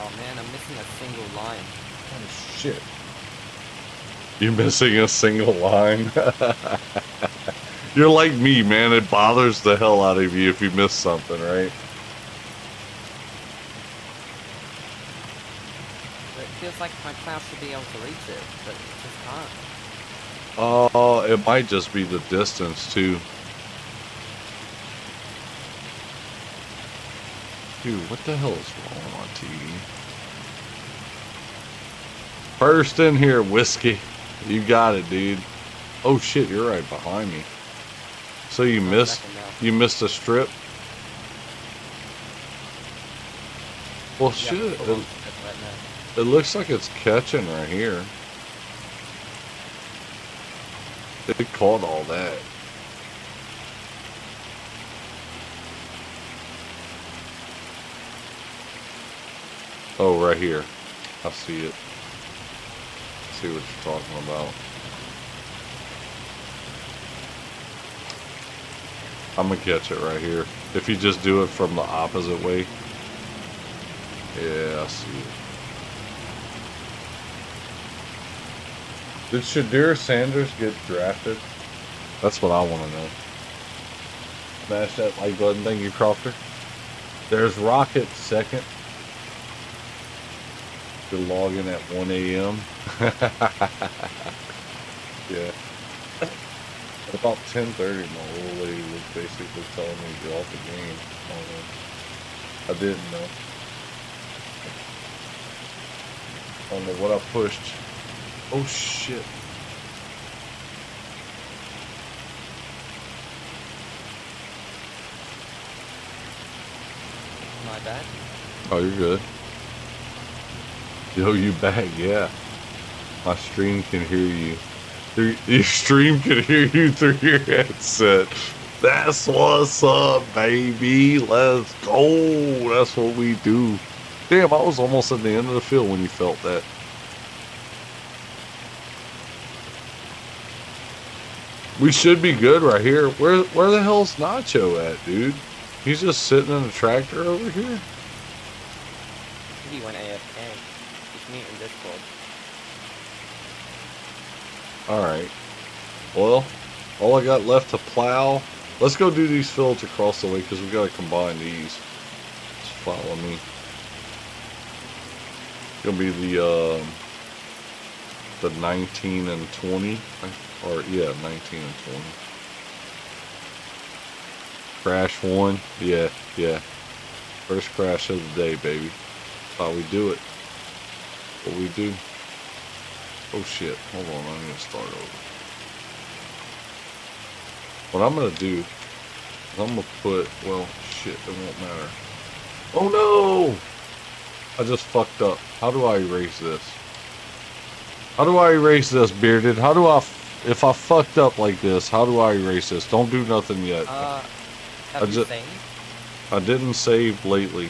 Oh man, I'm missing a single line. Oh shit. You missing a single line? You're like me, man. It bothers the hell out of you if you miss something, right? But it feels like my plow should be able to reach it, but it just can't. Oh, it might just be the distance too. Dude, what the hell is wrong on TV? First in here, whiskey. You got it, dude. Oh shit, you're right behind me. So you One missed second now. you missed a strip? Well Yeah, shit, full on strip right now. it looks like it's catching right here. It caught all that. Oh, right here. I see it. See what you're talking about. I'm gonna catch it right here. If you just do it from the opposite way. Yeah, I see it. Did Shadir Sanders get drafted? That's what I want to know. Smash that like button. Thank you, Crofter. There's Rocket second. Good log in at 1 a.m. Yeah. At about 10:30, my old lady was basically telling me to get off the game. I didn't know. I don't know what I pushed. Oh shit. My bad. Oh, you're good. Yo, you back? Yeah. My stream can hear you. Your stream can hear you through your headset. That's what's up, baby. Let's go. That's what we do. Damn, I was almost at the end of the field when you felt that. We should be good right here. Where the hell's Nacho at, dude? He's just sitting in a tractor over here? He went AFK. He's muting Discord. Alright. Well, all I got left to plow. Let's go do these fields across the way because we got to combine these. Just follow me. Gonna be the 19 and 20. Or, yeah, 19 and 20. Crash one. Yeah, yeah. First crash of the day, baby. That's how we do it. What we do. Oh shit, hold on, I'm gonna start over. What I'm gonna do is I'm gonna put, well, shit, it won't matter. Oh no! I just fucked up. How do I erase this? How do I erase this, Bearded? How do I, if I fucked up like this, how do I erase this? Don't do nothing yet. Have you saved? I didn't save lately.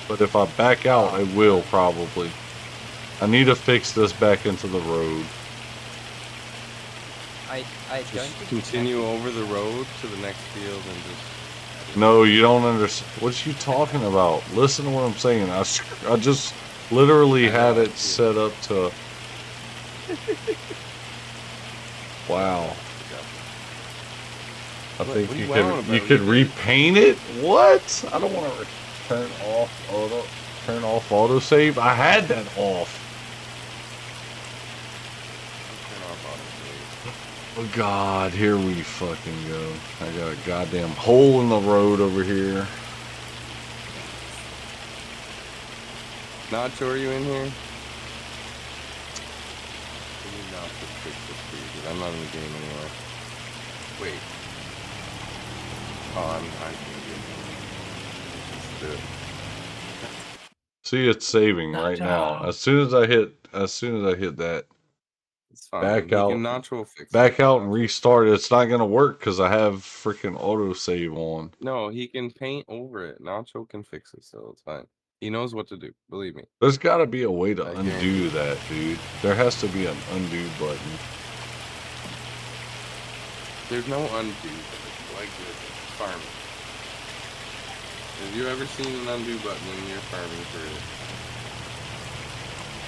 But if I back out, I will probably. I need to fix this back into the road. I don't Just think continue over the road to the next field and just... No, you don't understand. What you talking about? Listen to what I'm saying. I just literally had it set up to... Wow. I think you could repaint it? What? I don't want to turn off autosave. I had that off. Oh God, here we fucking go. I got a goddamn hole in the road over here. Nacho, are you in here? I need Nacho to fix this for you, dude. I'm not in the game anymore. Wait. Oh, I'm Let's do it. See, it's saving right now. As soon as I hit that, It's fine. back out, Nacho fix back it. out and restart. It's not gonna work because I have freaking autosave on. No, he can paint over it. Nacho can fix it, so it's fine. He knows what to do. Believe me. There's got to be a way to I undo guarantee. that, dude. There has to be an undo button. There's no undo. It's like this farming. Have you ever seen an undo button when you're farming for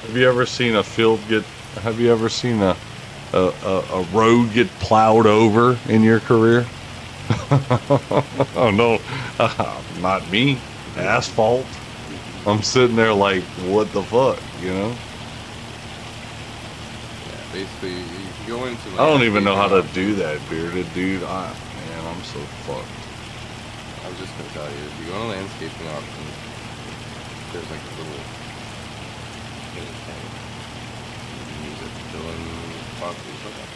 Have you ever seen a field get? Have you ever seen a road get plowed over in your career? Oh no, not me. Asphalt. I'm sitting there like, what the fuck, you know? Yeah, basically, you go into. I don't even know how to landscaping do that, bearded dude. Man, I'm so fucked. I was just gonna tell you, if you go to landscaping options, there's like a little paint thing. You can use it to fill in spots and stuff.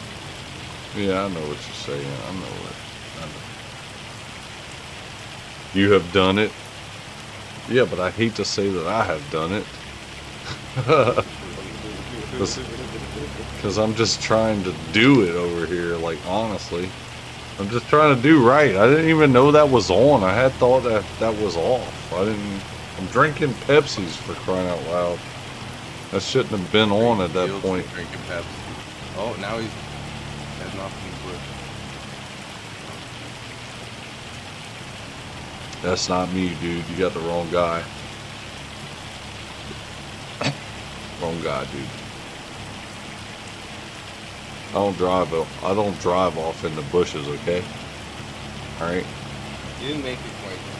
Yeah, I know what you're saying. I know it. I know. You have done it. Yeah, but I hate to say that I have done it. Because I'm just trying to do it over here, like, honestly. I'm just trying to do right. I didn't even know that was on. I had thought that was off. I'm drinking Pepsis for crying out loud. That shouldn't have been on at that point. Drinking Pepsi. Oh, now he's heading off in the bush. That's not me, dude. You got the wrong guy. Wrong guy, dude. I don't drive off in the bushes, okay? All right. You didn't make it quite there.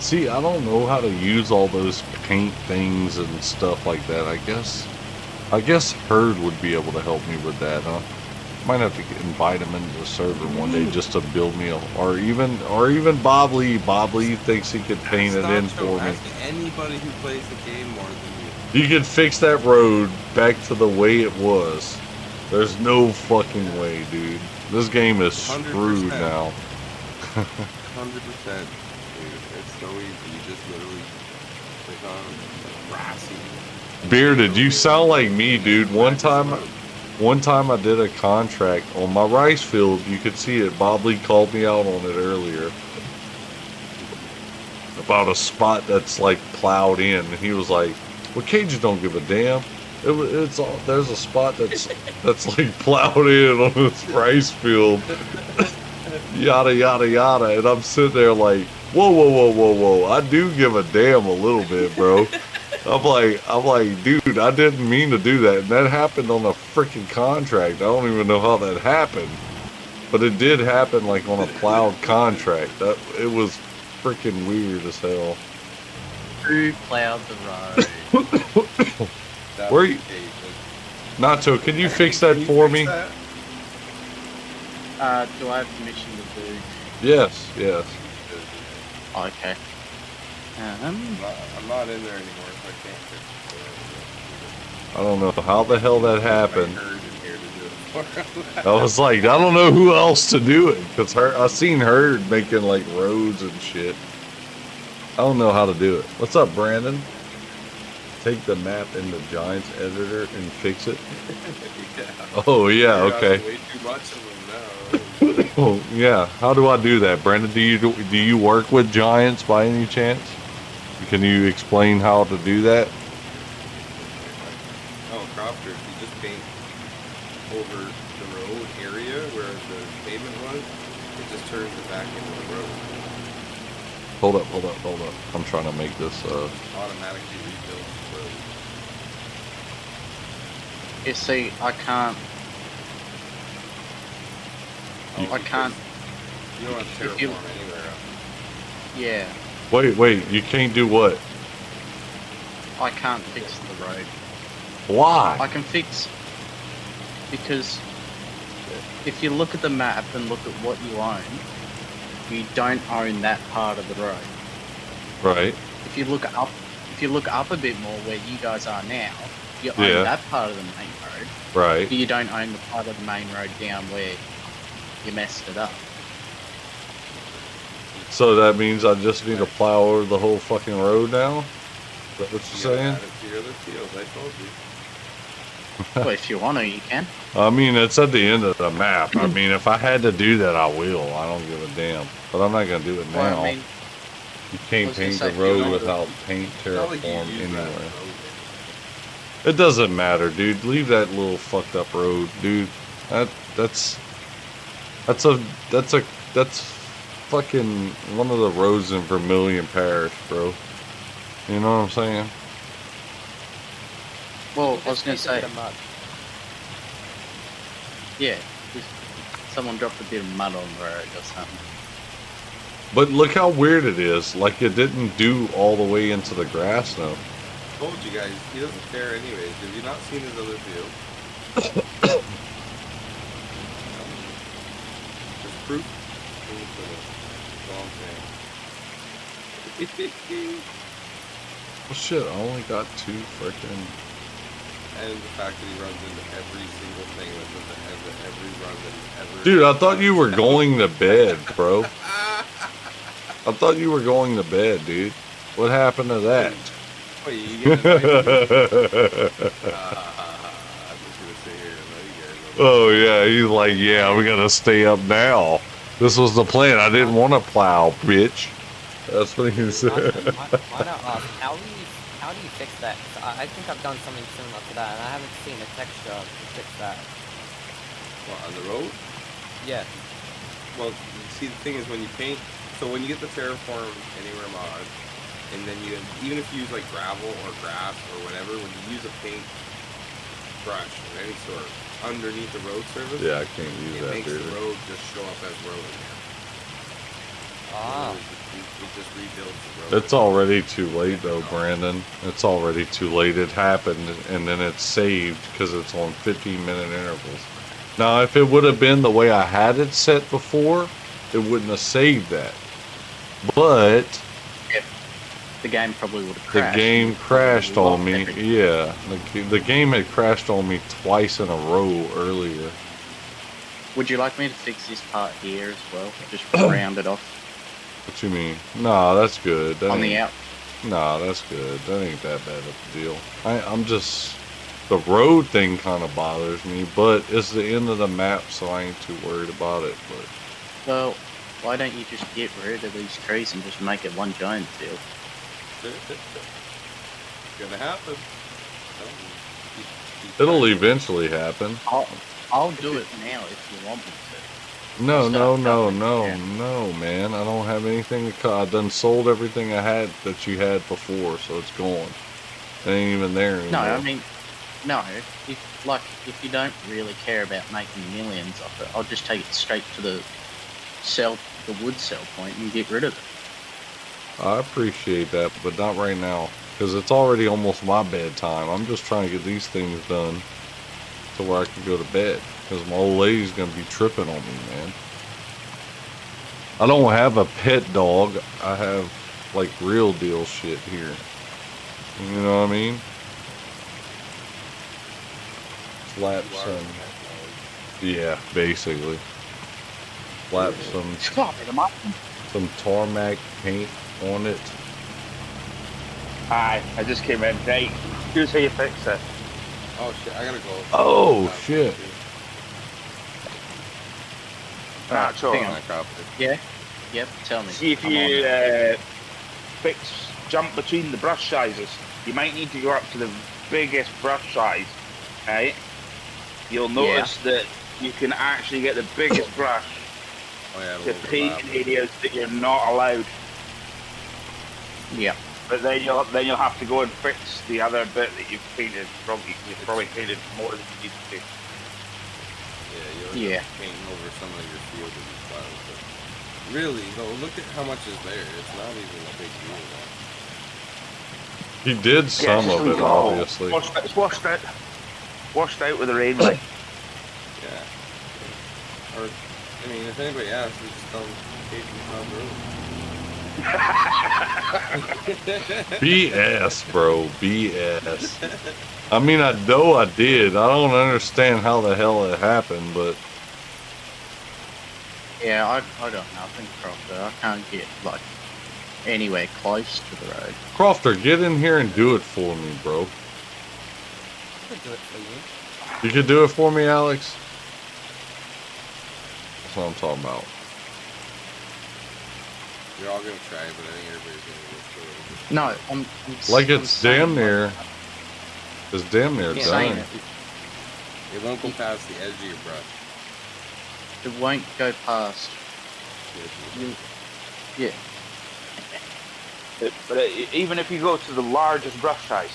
See, I don't know how to use all those paint things and stuff like that. I guess Herd would be able to help me with that, huh? Might have to invite him into the server one day just to build me or even Bob Lee. Bob Lee thinks he could paint it in for me. Ask anybody who plays the game more than you. You could fix that road back to the way it was. There's no fucking way, dude. This game is screwed 100%. now. 100%, dude. It's so easy. You just literally click on grassy. Bearded, you sound like me, dude. One time I did a contract on my rice field. You could see it. Bob Lee called me out on it earlier about a spot that's like plowed in, and he was like, "Well, Cages don't give a damn. It's all there's a spot that's like plowed in on this rice field." Yada yada yada, and I'm sitting there like, whoa! I do give a damn a little bit, bro. I'm like, dude, I didn't mean to do that. And that happened on a freaking contract. I don't even know how that happened. But it did happen like on a plowed contract. It was freaking weird as hell. Who plowed the road? Where you, Nacho, can you fix that for me? Do I have permission to do? Yes. Oh, okay. I'm not in there anymore, so I can't fix it. I don't know how the hell that happened. Herd in here to do it. I was like, I don't know who else to do it, because I seen Herd making like roads and shit. I don't know how to do it. What's up, Brandon? Take the map in the Giants editor and fix it. Yeah. Oh yeah, okay. Way too much of them now. Oh yeah. How do I do that, Brandon? Do you work with Giants by any chance? Can you explain how to do that? Oh, Cropter, if you just paint over the road area where the pavement was, it just turns it back into the road. Hold up. I'm trying to make this Automatically rebuild the road. You see, I can't. I can't. You don't have If you- terraform anywhere else. Yeah, Wait, you can't do what? I can't fix the road. I Why? can fix because if you look at the map and look at what you own, you don't own that part of the road. Right. If you look up a bit more where you guys are now, you own Yeah. that part of the main road, Right. but you don't own the part of the main road down where you messed it up. So that means I just need to plow over the whole fucking road now? Is that what you're You gotta saying? add it to your other fields, I told you. Well, if you want to, you can. I mean, it's at the end of the map. I mean, if I had to do that, I will. I don't give a damn. But I'm not going to do it now. Well, I mean, You I can't was gonna paint say, the if you road don't- without paint It's not like you terraform use that anywhere. road. It doesn't matter, dude. Leave that little fucked up road, dude. That's fucking one of the roads in Vermilion Parish, bro. You know what I'm saying? Well, You I was just gonna need a say, bit of mud. yeah, just someone dropped a bit of mud on the road or something. But look how weird it is. Like it didn't do all the way into the grass though. Told you guys, he doesn't care anyways. Have you not seen his other video? There's proof. Oh shit, I only got 2 freaking. And the fact that he runs into every single thing that's at the end of every run that he's ever. Dude, I thought you were going to bed, bro. I thought you were going to bed, dude. What happened to that? Wait, you get the I'm just gonna sit here and let you guys know. Oh yeah, he's like, yeah, we gotta stay up now. This was the plan. I didn't want to plow, bitch. That's what he said. Why not ask? How do you fix that? 'Cause I think I've done something similar to that, and I haven't seen a texture to fix that. What, on the road? Yeah. Well, see, the thing is when you paint, so when you get the Terraform Anywhere mod, and then you, even if you use like gravel or grass or whatever, when you use a paint brush of any sort underneath the road surface, Yeah, I can't use it that, makes dude. the road just show up as road again. Ah. It just rebuilds the road. It's already too late though, Brandon. It's already too late. It happened and then it's saved because it's on 15-minute intervals. Now, if it would have been the way I had it set before, it wouldn't have saved that. But The game probably would have the crashed. game crashed on me. Everything. Yeah, the game had crashed on me twice in a row earlier. Would you like me to fix this part here as well? Just round it off What you mean? Nah, that's good. That on the ain't- out. Nah, that's good. That ain't that bad of a deal. I'm just... The road thing kind of bothers me, but it's the end of the map, so I ain't too worried about it. But Well, why don't you just get rid of these trees and just make it one giant field? Gonna happen. it'll eventually happen. I'll do it now if you want me to. No, no, Stop no, cutting it no, down. no, man. I don't have anything to cut. I done sold everything I had that you had before, so it's gone. It ain't even there anymore. No, I mean, no. If you don't really care about making millions off it, I'll just take it straight to the wood sell point and get rid of it. I appreciate that, but not right now. Because it's already almost my bedtime. I'm just trying to get these things done to where I can go to bed. Because my old lady's going to be tripping on me, man. I don't have a pet dog. I have, like, real deal shit here. You know what I mean? Slap some... Yeah, basically. Slap some tarmac paint on it. Aye, I just came in. Right, here's how you fix it. Oh shit, I gotta go. Oh, shit. Natural. hang on. I copied it. Yeah. Yep. Tell me. See if I'm on you it. jump between the brush sizes. You might need to go up to the biggest brush size, right? You'll notice that you can actually get the biggest brush Oh yeah, to paint in areas that you're not allowed. Yeah. But then you'll have to go and fix the other bit that you've painted. You've probably painted more than you need to. Yeah, you're painting over some of your field and styles, but really, though, look at how much is there. It's not even a big deal. He did some of it, obviously. It's washed out. Washed out with the rain. Like. Yeah. Or, I mean, if anybody asks, we just tell them Casey's not BS, bro. BS. I mean, I know I did. I don't understand how the hell it happened, but Yeah, I got nothing, Crofter. I can't get like anywhere close to the road. Crofter, get in here and do it for me, bro. I could do it for you. You could do it for me, Alex? That's what I'm talking about. You're all gonna try, but I think everybody's gonna go through it. No, I'm Like I'm it's saying, damn like, near. It's damn near Yeah, done. saying It won't go past the edge of your brush. it won't go past. The edge of your You, brush. Yeah. Even if you go to the largest brush size.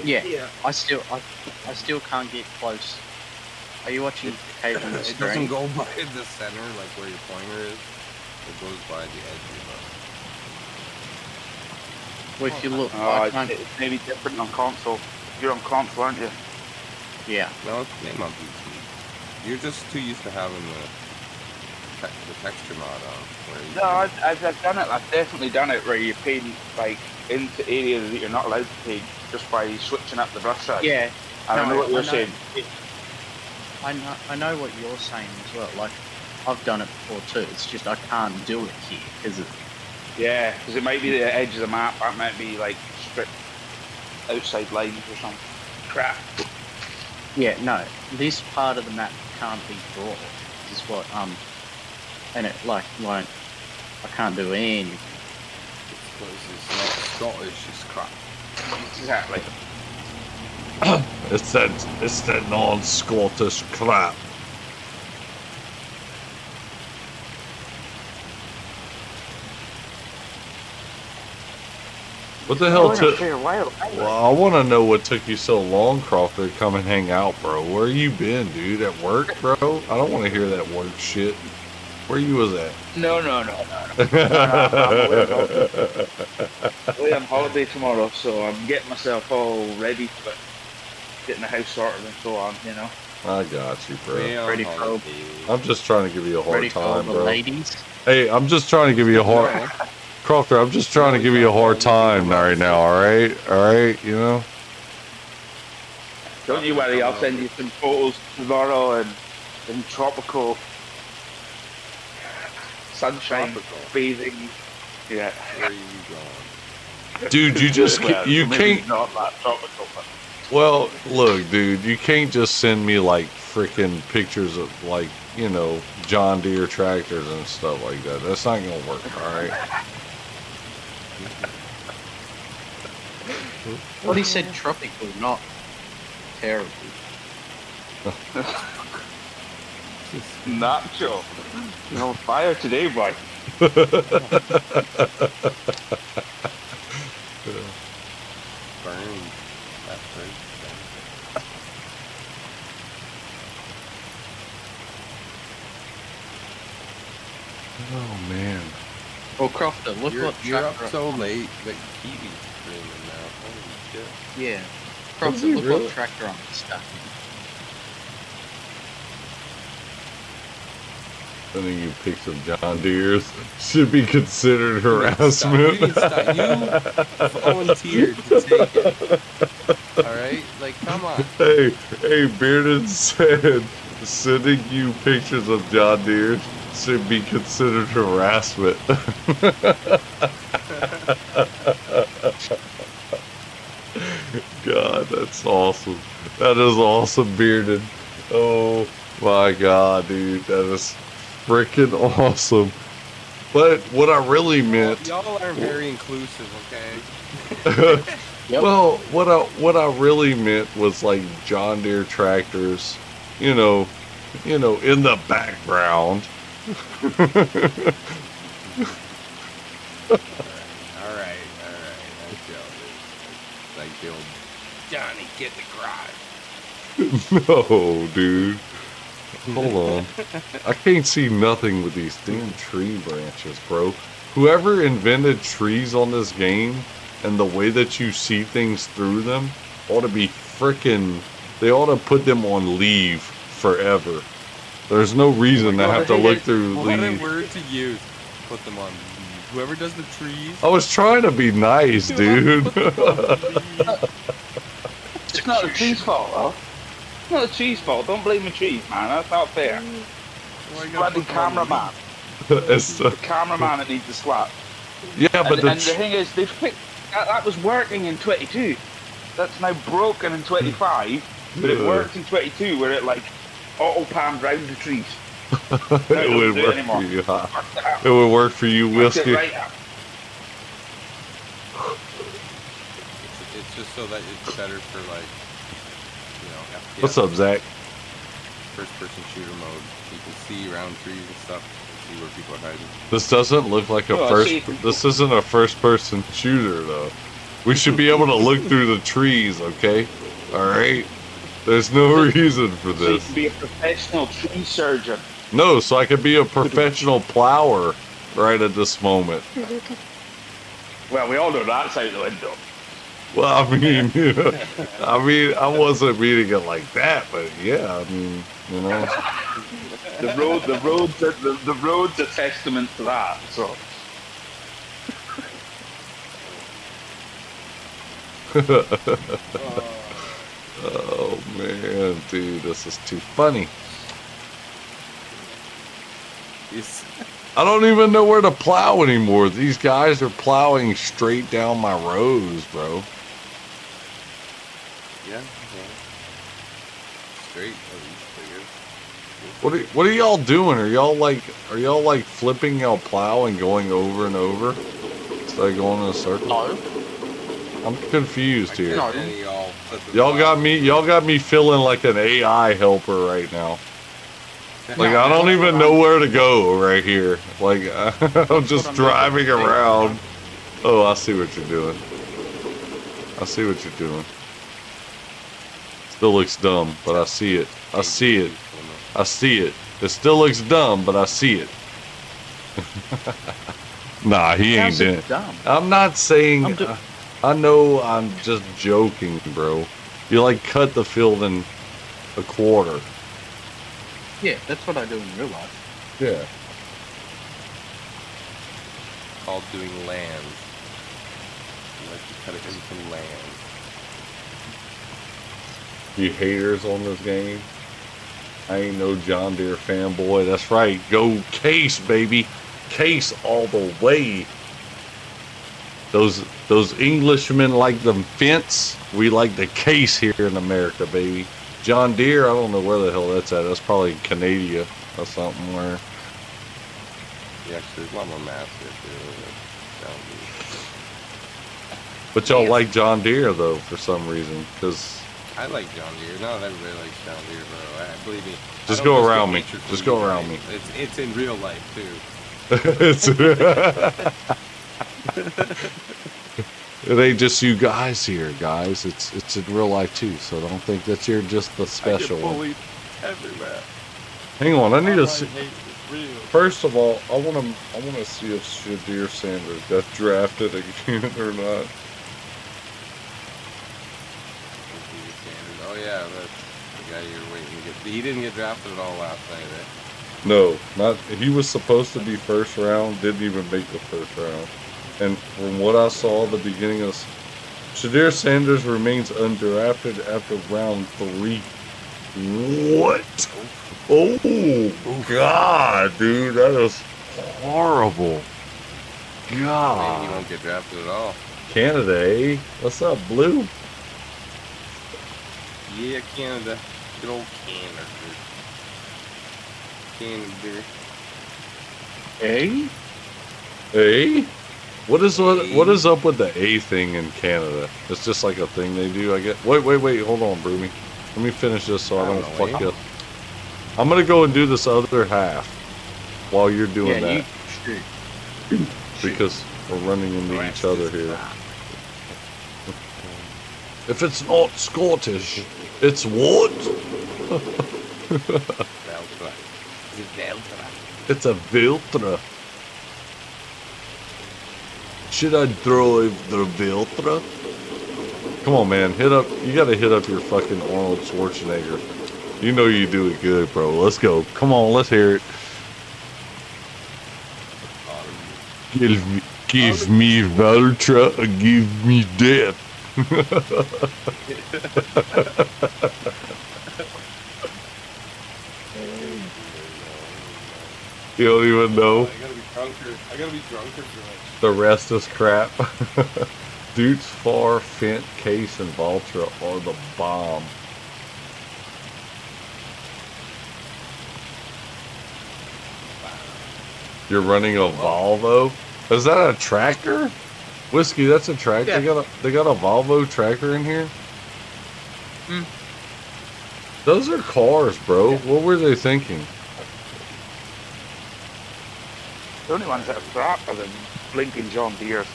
Yeah. Yeah. I still can't get close. Are you watching Cave on the It doesn't screen? go by the center, like where your pointer is. It goes by the edge of Well, if you look, I can't. It's maybe different on console. You're on console, aren't you? Yeah. the. No, it's name on PC. You're just too used to having the texture mod on. Where you No, I've done it. I've definitely done it where you paint like into areas that you're not allowed to paint just by switching up the brush size. Yeah. And I know what you're I know. saying. I know what you're saying as well. Like, I've done it before too. It's just I can't do it here because Yeah, because it might be the edge of the map. That might be like strict outside lines or something. Crap. yeah, no, this part of the map can't be drawn. Is what and it like won't. I can't do anything. Because it's not Scottish, it's crap. Exactly. It's that non-Scottish crap. What the hell took? Well, I want to know what took you so long, Crawford, to come and hang out, bro. Where you been, dude? At work, bro? I don't want to hear that work shit. Where you was at? No. I'm away on holiday tomorrow, so I'm getting myself all ready for it. Getting the house sorted and so on, you know. I got you, bro. Ready for- I'm just trying to give you a hard Ready for all time, the bro. ladies? Hey, I'm just trying to give you a hard... Crawford, I'm just trying to give you a hard time right now, alright? Alright, you know? Don't you worry, I'll send you some photos tomorrow in tropical sunshine, bathing. Yeah. Where are you going? Dude, you just... Well, you maybe can't... not that tropical, but Well, look, dude, you can't just send me, like, freaking pictures of, like, you know, John Deere tractors and stuff like that. That's not gonna work, alright? Well, he said tropical, not terrible. Nacho. You're on fire today, boy. Burn. That burn. Oh, man. Well, Crofter, look You're what up tractor. so late that Kiwi's streaming now. Holy shit. Yeah. Is he Crofter, look really? what tractor I'm stuck Sending you pics of John Deere's should be considered You harassment. need to stop. You volunteered to take it. Alright? Like, come on. Hey, Bearden said sending you pictures of John Deere should be considered harassment. God, that's awesome. That is awesome, Bearden. Oh my God, dude, that is freaking awesome. But what I really meant, Y'all are very inclusive, okay? Yep. well, what I really meant was like John Deere tractors, you know, in the background. Alright. That's Joe. Like the old Johnny, get the garage. No, dude. Hold on. I can't see nothing with these damn tree branches, bro. Whoever invented trees on this game and the way that you see things through them ought to be frickin'... They ought to put them on leave forever. There's no reason to have to look through What a leave. word to use. Put them on leave. Whoever does the trees. I was trying to be nice, dude. Put them on leave. It's not the tree's fault, though. It's not the tree's fault. Don't blame the trees, man. That's not fair. Why you gotta Bloody put them on cameraman. It's, The cameraman that needs the slap. yeah, but And the thing is, they fixed that was working in 22. That's now broken in 25, but it worked in 22 where it like auto panned round the trees. it would do it work anymore. for you, huh? Fuck that. It would work for you, Worked it Whiskey. right out. It's just so that it's better for like, you know, FPS, What's up, Zach? first person shooter mode. You can see around trees and stuff. see where people are hiding. This doesn't look like a Oh, I first. see. This isn't a first-person shooter, though. We should be able to look through the trees, okay? All right. There's no reason for So you this. can be a professional tree surgeon. No, so I could be a professional plower right at this moment. Well, we all know that's out the window. Well, I mean, I wasn't meaning it like that, but yeah, I mean, you know. The road's a testament to that. So Oh man, dude, this is too funny. Yes. I don't even know where to plow anymore. These guys are plowing straight down my rows, bro. Yeah. Straight. At least, I guess. What are y'all doing? Are y'all like flipping y'all plow and going over and over? Instead of going in a circle? No. I'm confused here. No. Y'all got me feeling like an AI helper right now. Like I don't even know where to go right here. Like I'm just driving around. Oh, I see what you're doing. I see what you're doing. Still looks dumb, but I see it. I see it. I see it. It still looks dumb, but I see it. Nah, he ain't How's it dead. dumb? I'm not saying. I know I'm just joking, bro. You like cut the field in a quarter. Yeah, that's what I do in real life. Yeah. Called doing land. You like to cut it into land. You haters on this game. I ain't no John Deere fanboy. That's right. Go Case, baby. Case all the way. Those Englishmen like them fence. We like the Case here in America, baby. John Deere, I don't know where the hell that's at. That's probably Canada or something where. Yeah, actually, there's a lot more mass here too. But y'all like John Deere though for some reason, because. I like John Deere. Not everybody likes John Deere, bro. Believe me. Just go around me. Just go around me. It's in real life too. It ain't just you guys here, guys. It's in real life too. So don't think that you're just the special I get one. bullied everywhere. Hang on, I need to see. Hate is real. First of all, I want to see if Shadir Sanders got drafted again or not. Oh yeah, that's the guy you were waiting to get. He didn't get drafted at all last night, eh? No, not. He was supposed to be first round. Didn't even make the first round. And from what I saw at the beginning of Shadir Sanders remains undrafted after round 3. What? Oh God, dude, that is horrible. Maybe he God. won't get drafted at all. Canada, eh? What's up, Blue? Yeah, Canada. Good old Canada. Canada. Eh? A? What is up with the A thing in Canada? It's just like a thing they do, I guess. Wait, hold on, Broomy. Let me finish this so I don't fuck you up. I'm gonna go and do this other half while you're doing that. Because we're running into each other here. If it's not Scottish, it's what? It's a Viltra. Should I drive the Viltra? Come on, man. You gotta hit up your fucking Arnold Schwarzenegger. You know you do it good, bro. Let's go. Come on, let's hear it. Give me Viltra or give me death. You don't even know. I gotta be drunker for that. The rest is crap. Dude's Far, Fent, Case, and Valtra are the bomb. You're running a Volvo? Is that a tractor? Whiskey, that's a tractor. Yeah. They got a Volvo tractor in here? Those are cars, bro. Yeah. What were they thinking? The only ones that are crap are the blinking John Deere's.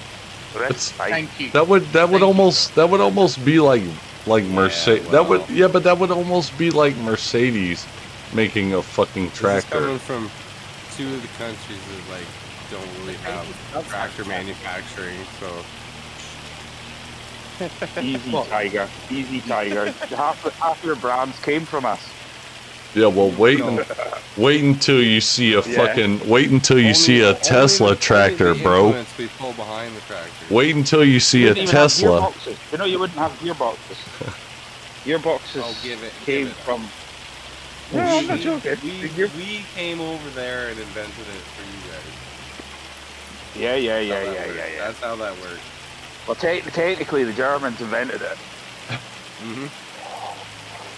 The rest is fine. Thank you. That would Thank you. almost be like Mercedes. well. But that would almost be like Mercedes making a fucking This is tractor. coming from two of the countries that like don't really have tractor manufacturing, so Easy, Tiger. Easy, Tiger. Half your brands came from us. Yeah, well, wait until you see a Tesla tractor, bro. implements we pull behind the tractor. Wait until you see a Wouldn't even have Tesla. gearboxes. You know, you wouldn't have gearboxes. Gearboxes Oh, came from. We, No, I'm not joking. we came over there and invented it for you guys. Yeah. That's how that works. Well, technically, the Germans invented it.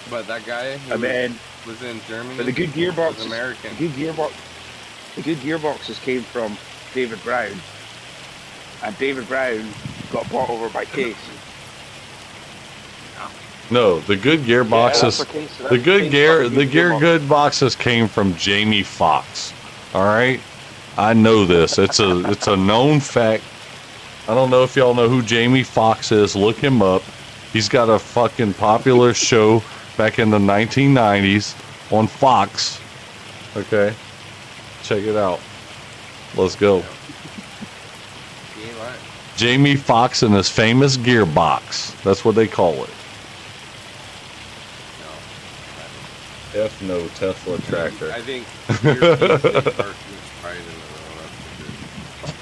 But that guy who And then, was in Germany, but the good was gearboxes, American. the good gearboxes came from David Brown, and David Brown got bought over by Case. No, the good gearboxes. The good boxes came from Jamie Foxx. All right, I know this. It's a known fact. I don't know if y'all know who Jamie Foxx is. Look him up. He's got a fucking popular show back in the 1990s on Fox. Okay, check it out. Let's go. You ain't lying. Jamie Foxx and his famous gearbox. That's what they call it. F no Tesla tractor. I think Europeans take far too much pride in it, though, that's for sure.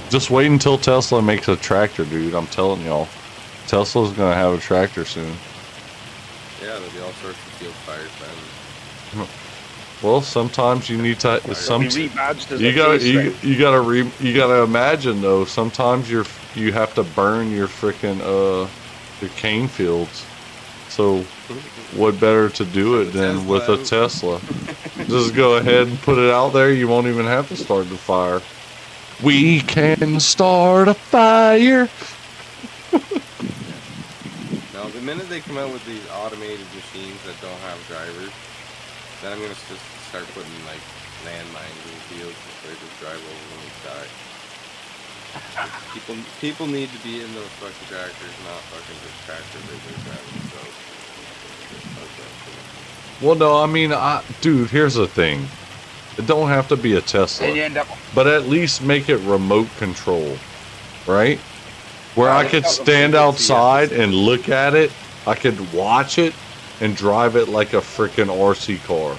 Just wait until Tesla makes a tractor, dude. I'm telling y'all. Tesla's gonna have a tractor soon. Yeah, there'll be all sorts of field fires then. Well, sometimes you need to. He rebadged as a You gotta face, right? you gotta imagine though. Sometimes you have to burn your frickin' your cane fields. So, what better to do it than with a Tesla? Just go ahead and put it out there. You won't even have to start the fire. We can start a fire. Now, the minute they come out with these automated machines that don't have drivers, then I'm gonna just start putting like landmines in the fields so they just drive over them and die. People need to be in those fucking tractors, not fucking just tractors they're driving themselves. Well, no, I mean, dude, here's the thing. It don't have to be a Tesla, And you end up. but at least make it remote control, right? Where I could it's not stand remote, outside and look at it, I could watch it and drive it like a freaking RC car.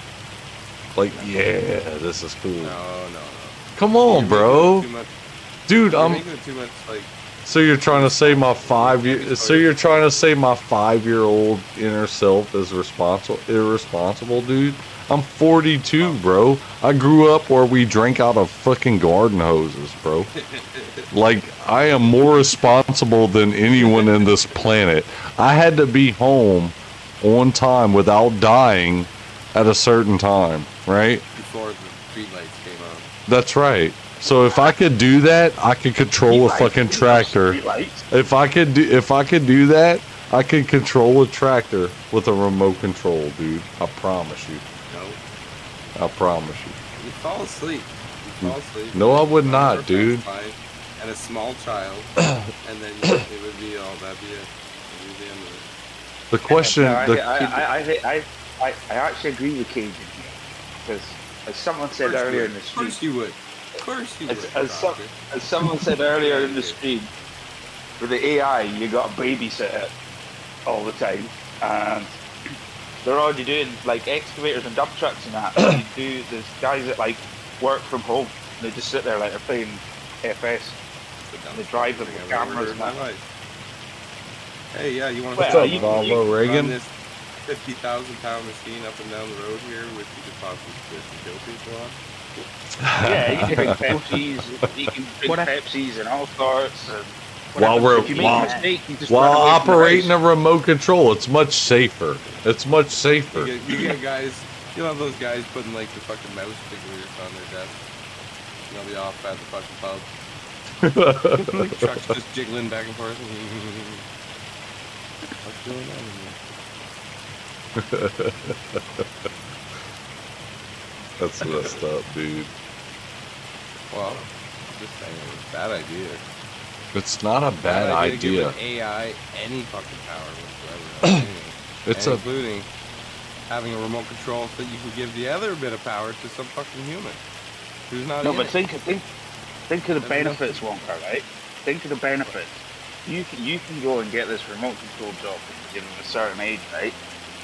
Like, yeah, this is cool. No. Come on, bro. Dude, You're I'm. making it too much like. So you're trying to say my 5 year? So you're trying to say my 5-year-old inner self is irresponsible, dude? I'm 42, bro. I grew up where we drank out of fucking garden hoses, bro. Like, I am more responsible than anyone in this planet. I had to be home on time without dying at a certain time, right? Before the streetlights came on. That's right. So if I could do that, I could control a fucking tractor. If I could do that, I could control a tractor with a remote control, dude. I promise you. No. I promise you. You fall asleep. No, I would not, Or dude. pass by, and a small child, and then it would be all that'd be it. That'd be the end of it. The question, I actually agree with Cajun here, because as someone said earlier in the Of stream, course you would. Of course you would. Doctor. as someone said earlier in the stream, with the AI, you got to babysit it all the time, and they're already doing like excavators and dump trucks and that. There's guys that like work from home. And they just sit there like they're playing FS. And they drive them with cameras and that. Hey, yeah, you want to What's up, Volvo Reagan? this 50,000-pound machine up and down the road here, which you could possibly twist and kill people on? Yeah, you can drink Pepsis, you can drink Pepsis and all sorts. And if you make a mistake, you just while run away from the operating house. a remote control, it's much safer. It's much safer. You get guys, you'll have those guys putting like the fucking mouse figures on their desk. And they'll be off at the fucking pub. Like trucks just jiggling back and forth. What's going on in here? That's messed up, dude. Well, just saying, bad idea. It's not a bad idea. Giving AI any fucking power whatsoever. It's and a including having a remote control so you can give the other bit of power to some fucking human who's not. No, in but it. think of the There's benefits, Wonka, right? Think of the benefits. You can go and get this remote control job when you're a certain age, right?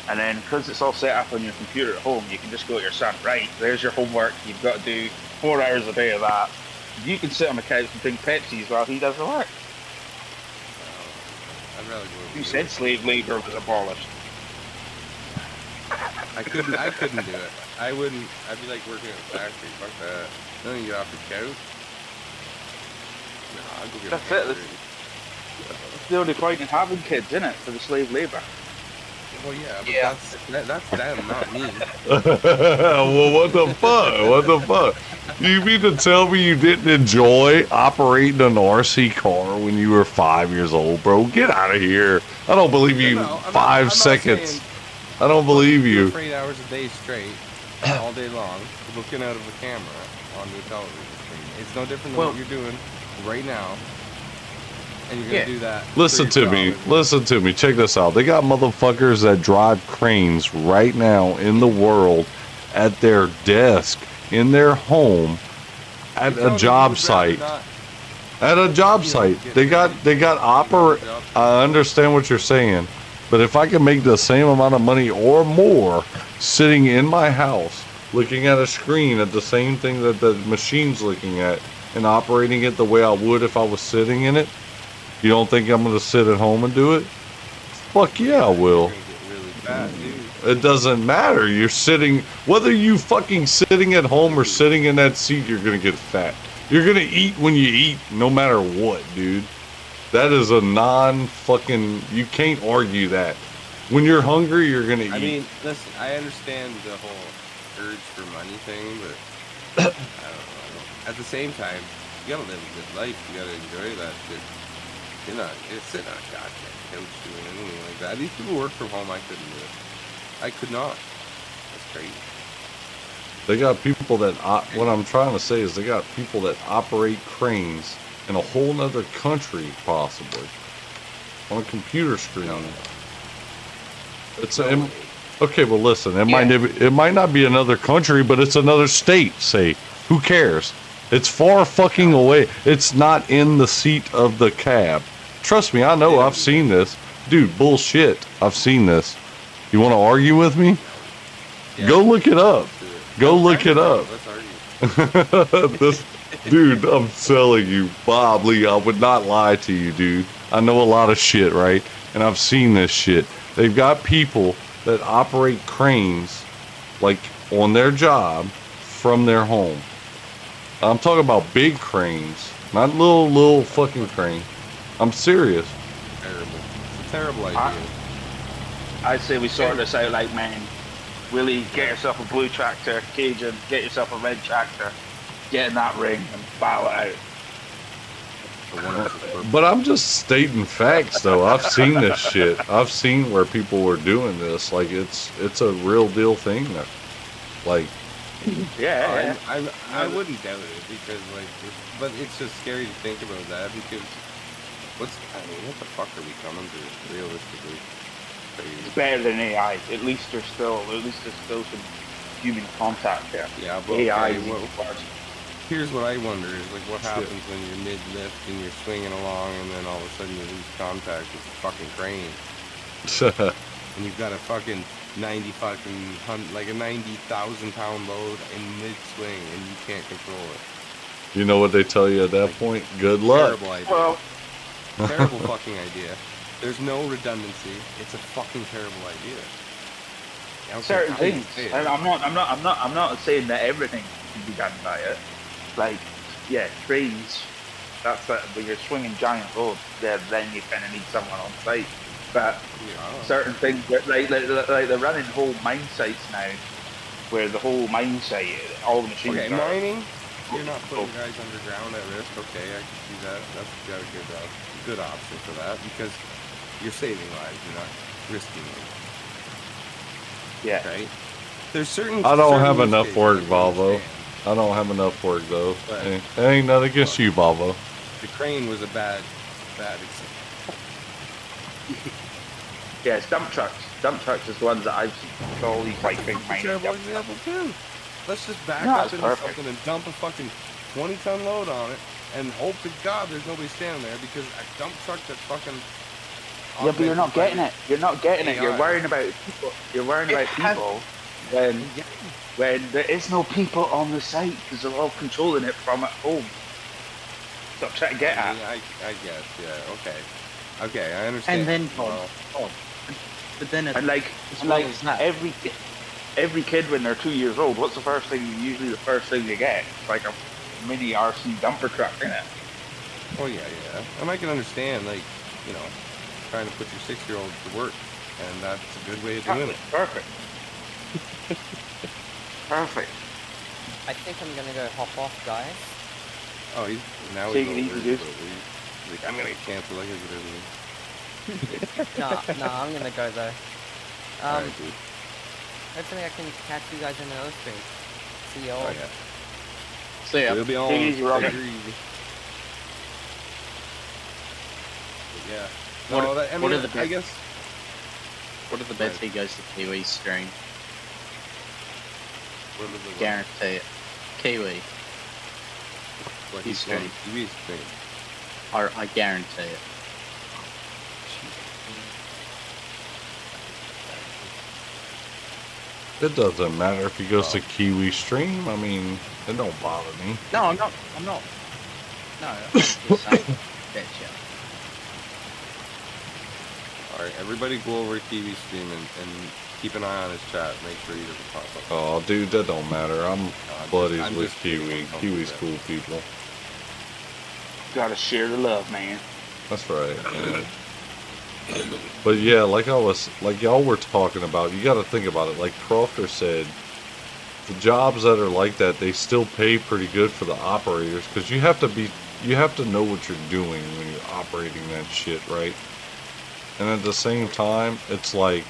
And then because it's all set up on your computer at home, you can just go to your son, right? There's your homework. You've got to do 4 hours a day of that. You can sit on the couch and drink Pepsis while he does the work. I'd rather go. Who said slave labor was abolished? I couldn't do it. I wouldn't. I'd be like working at a factory. Fuck that. Don't you get off the couch? No, I'd go get That's a it. hamburger. That's the only point in having kids, isn't it? For the slave labor. Well, yeah, but that's them, not me. Well, what the fuck? What the fuck? You mean to tell me you didn't enjoy operating an RC car when you were 5 years old, bro? Get out of here. I don't believe you. No, I'm 5 not seconds. saying I don't believe you. for 8 hours a day straight, all day long, looking out of a camera onto a television screen. It's no different than what you're doing right now. And you're going to do that. Listen to me. Listen to me. Check this out. They got motherfuckers that drive cranes right now in the world at their desk, in their home, at a job site. At a job site. They got I understand what you're saying. But if I can make the same amount of money or more sitting in my house, looking at a screen at the same thing that the machine's looking at and operating it the way I would if I was sitting in it, you don't think I'm going to sit at home and do it? Fuck yeah, I will. It doesn't matter. You're sitting, whether you fucking sitting at home or sitting in that seat, you're going to get fat. You're going to eat when you eat, no matter what, dude. That is a non-fucking, you can't argue that. When you're hungry, you're going to eat. I mean, listen, I understand the whole urge for money thing, but I don't know. At the same time, you gotta live a good life. You gotta enjoy that shit. You're sitting on a goddamn couch doing anything like that. These people work from home. I couldn't do it. I could not. That's crazy. They got people that, what I'm trying to say is they got people that operate cranes in a whole nother country, possibly, on a computer screen. No. It's okay, well listen, it might not be another country, but it's another state, say. Who cares? It's far fucking away. It's not in the seat of the cab. Trust me, I know, I've seen this. Dude, bullshit. I've seen this. You want to argue with me? Yeah. Go look it up. Go look it up. Let's argue. Dude, I'm telling you, Bob Lee, I would not lie to you, dude. I know a lot of shit, right? And I've seen this shit. They've got people that operate cranes, like, on their job from their home. I'm talking about big cranes, not little fucking crane. I'm serious. Terrible. It's a terrible idea. I'd say we sort this out like men. Willie, get yourself a blue tractor. Cajun, get yourself a red tractor. Get in that ring and battle it out. But I'm just stating facts, though. I've seen this shit. I've seen where people were doing this. Like, it's a real deal thing. Like, yeah. I wouldn't doubt it because, like, but it's just scary to think about that because what the fuck are we coming to realistically? It's better than AI. At least there's still some human contact there. Yeah, but AI. Here's what I wonder is like what happens when you're mid-lift and you're swinging along and then all of a sudden you lose contact with the fucking crane. And you've got a fucking 90,000 pound load in mid-swing and you can't control it. You know what they tell you at that point? Good luck. Terrible idea. Well, terrible fucking idea. There's no redundancy. It's a fucking terrible idea. Certain things. And I'm not saying that everything can be done by it. Like, yeah, trains. That's that. When you're swinging giant loads, then you kind of need someone on site. But certain things, like they're running whole mine sites now, where the whole mine site, all the machines. Okay, mining. You're not putting guys underground at risk. Okay, I can see that. That's got a good option for that because you're saving lives. You're not risking them. Yeah. Okay. there's certain. I don't certain have use enough cases work, I can Volvo. understand. I don't have enough work though. But- It ain't nothing against you, Volvo. The crane was a bad example. Yeah, it's dump trucks. Dump trucks is the ones that I've seen. All these like big That's a mining terrible dump example too. Let's just back No, up it's into perfect. something and dump a fucking 20-ton load on it and hope to God there's nobody standing there because a dump truck that's fucking. Yeah, but you're not getting it. You're not getting it. You're AI. worrying about people. You're worrying about people when Yeah. there is no people on the site because they're all controlling it from at home. Stop trying to get I at. mean, I guess, yeah, okay, I understand. And then, Well, but then And like, as and well like as that, every kid when they're 2 years old, what's the first thing? Usually, the first thing they get is like a mini RC dumper truck in it. oh yeah, and I can understand, like, you know, trying to put your 6-year-old to work, and that's a good way of doing it. Perfect. Perfect. I think I'm gonna go hop off, guys. Oh, now Take he's it easy, over dude. He's like, I'm gonna get canceled. I gotta get everything. Nah, I'm gonna go though. Alright, dude. Hopefully I can catch you guys in another stream. See you all. Oh yeah. so yeah, We'll be on. Take it easy, Robert. Take it easy. But yeah. What- No, that, I what mean, are the I best- guess. what are the bets he goes to Kiwi stream? What are the Guarantee it. Kiwi, What he's going stream. to TV stream. I guarantee it. It doesn't matter if he goes to Kiwi Stream. I mean, it don't bother me. No, I'm not. No, I'm just saying. Betcha. Alright, everybody go over to TV stream and keep an eye on his chat. Make sure he doesn't pop up. Oh, dude, that don't matter. I'm buddies I'm with just kidding. Kiwi. Don't Kiwi's do cool people. Gotta share the love, man. That's right. Man. But yeah, like y'all were talking about, you got to think about it. Like Crofter said, the jobs that are like that, they still pay pretty good for the operators because you have to know what you're doing when you're operating that shit, right? And at the same time, it's like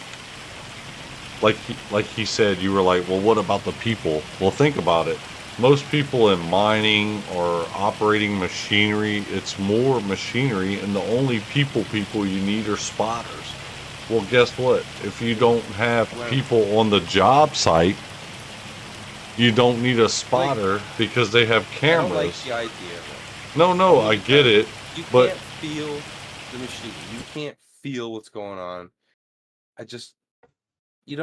he said, you were like, well, what about the people? Well, think about it. Most people in mining or operating machinery, it's more machinery, and the only people you need are spotters. Well, guess what? If you don't have people on the job site, you don't need a spotter because they have I don't like cameras. the idea of No, I get it. it. You But- can't feel the machine. You can't feel what's going on. You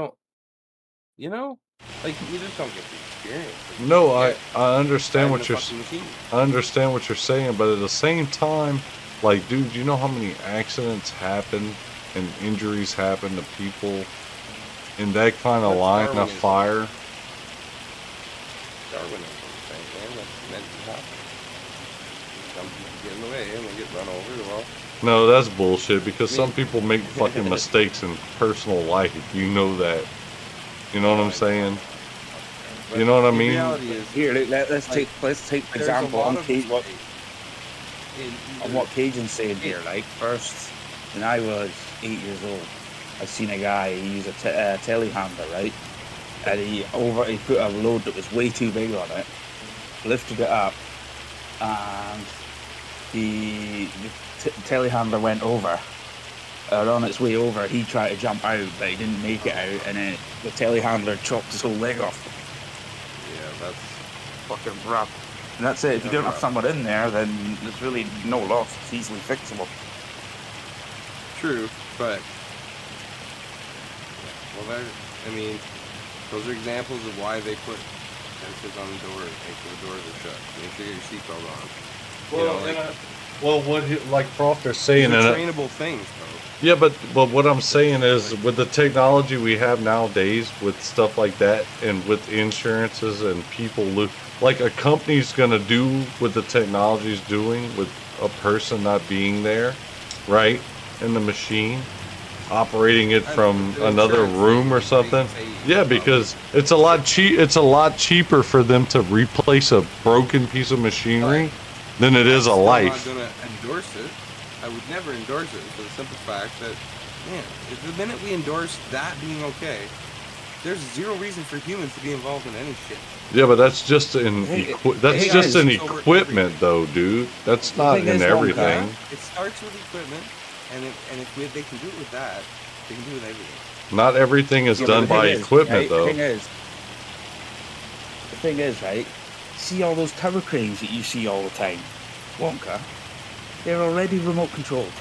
don't, like, you just don't get the experience. Like, No, you get I understand driving what a you're fucking machine. I understand what you're saying, but at the same time, like, dude, you know how many accidents happen and injuries happen to people in that kind of That's line of Darwinism. fire? Darwinism, man. That's meant to happen. Some people get in the way and they get run over. Well, No, that's bullshit because I some mean- people make fucking mistakes in personal life. You know that. You know what I'm saying? but You know what I the mean? reality is, Here, let's take an there's example a lot on of Cage, mistakes in on either- what Cajun's saying here. Like first, when I was 8 years old, I seen a guy use a telehandler, right? And he put a load that was way too big on it, lifted it up, and the telehandler went over. And on its way over, he tried to jump out, but he didn't make it out, and then the telehandler chopped his whole leg off. Yeah, that's Fucking rough. And that's it. If you don't have someone in there, then there's really no loss. It's easily fixable. true, but well, I mean, those are examples of why they put sensors on the doors, make sure the doors are shut, make sure your seatbelt on. Well, like Crofter's saying, These are and trainable things, bro. yeah, but what I'm saying is, with the technology we have nowadays, with stuff like that, and with insurances and people, like a company's gonna do what the technology's doing with a person not being there, right, in the machine, operating it from The another insurance room or thing, something. they say, Yeah, because it's a lot cheaper for them to replace a broken piece of machinery than it is a I'm life. still not gonna endorse it. I would never endorse it for the simple fact that, man, the minute we endorse that being okay, there's zero reason for humans to be involved in any shit. Yeah, but that's just in hey, just guys, in it's over equipment, everything. though, dude. That's The not thing in is, everything. Yeah, it starts with equipment, and if they can do it with that, they can do it with everything. Not everything is Yeah, but done the thing by is, equipment, right, though. The thing is, right? See all those tower cranes that you see all the time, Wonka? They're already remote controlled.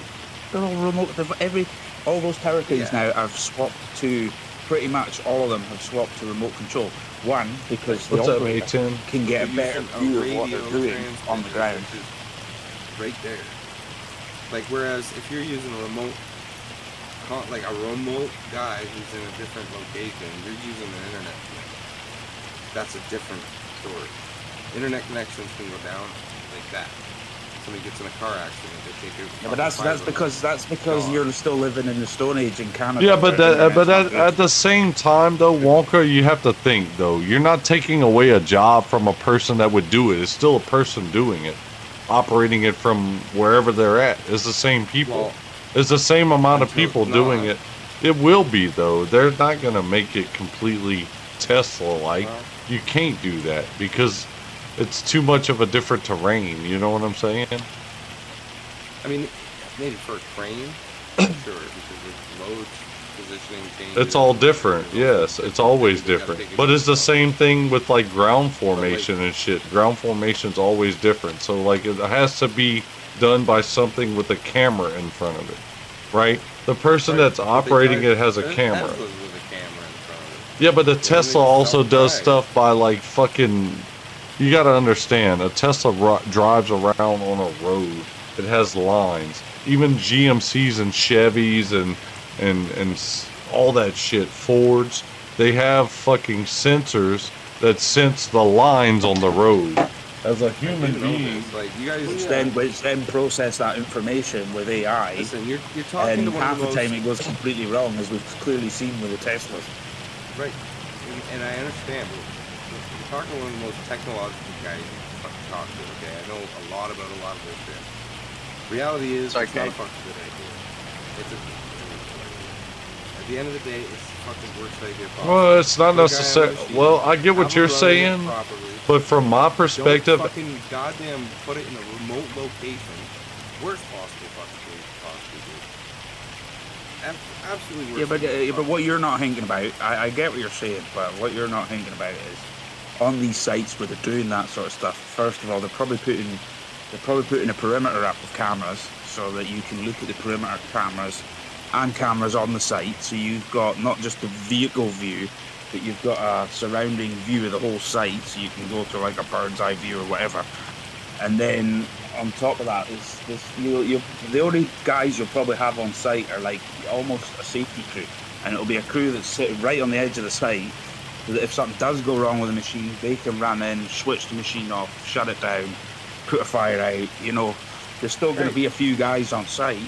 They're all remote. All those tower cranes now have swapped to pretty much all of them have swapped to remote control. One, because the What's up, operator A10? can get a They're better using view of radio what they're doing on the transmitter, ground. which is right there. Like, whereas if you're using a remote, like a remote guy who's in a different location, you're using an internet connection. That's a different story. Internet connections can go down like that. Somebody gets in a car accident, they take Yeah, but that's because you're still living in the Stone Age in Canada. Yeah, but where internet's not good. at the same time, though, Wonka, you have to think, though. You're not taking away a job from a person that would do it. It's still a person doing it, operating it from wherever they're at. It's the same people. Well, it's the same amount of until it's people doing not. it. It will be, though. They're not going to make it completely Tesla-like. Well, You can't do that because it's too much of a different terrain. You know what I'm saying? I mean, maybe for a crane, sure, because with loads, positioning changes. It's all different. Yes, it's always You gotta different. take it But it's the yourself. same thing with like ground formation and shit. Ground formation's always different. So like it has to be done by something with a camera in front of it, right? The person that's operating it has a camera. Teslas with a camera in front of Yeah, but the they Tesla just also does self-drive. stuff by like fucking. You gotta understand, a Tesla drives around on a road. It has lines. Even GMCs and Chevys and all that shit, Fords, they have fucking sensors that sense the lines on the road. As a I human didn't know being, this. Like, you guys, Which then process that information with AI, listen, you're talking and to one half of the the most, time it goes completely wrong, as we've clearly seen with the Teslas. right, and I understand, but you're talking to one of the most technological guys you can fucking talk to, okay? I know a lot about a lot of this shit. Reality is, Sorry, it's not a Kate. fucking good idea. At the end of the day, it's the fucking worst idea possible. well, it's not Put a guy on a necessary. machine, Well, I get have what him you're run it saying, properly. but from my Don't perspective, fucking goddamn put it in a remote location. Worst possible fucking thing you could possibly do. Absolutely worst. Yeah, but thing you could but what you're not thinking about, I get what you're saying, but what you're not thinking about is on these sites where they're doing that sort of stuff. First of all, they're probably putting a perimeter up with cameras so that you can look at the perimeter cameras and cameras on the site. So you've got not just the vehicle view, but you've got a surrounding view of the whole site, so you can go to like a bird's eye view or whatever. And then on top of that is the only guys you'll probably have on site are like almost a safety crew, and it'll be a crew that's sitting right on the edge of the site, so that if something does go wrong with the machine, they can run in, switch the machine off, shut it down, put a fire out. You know, there's still going to be a few guys on site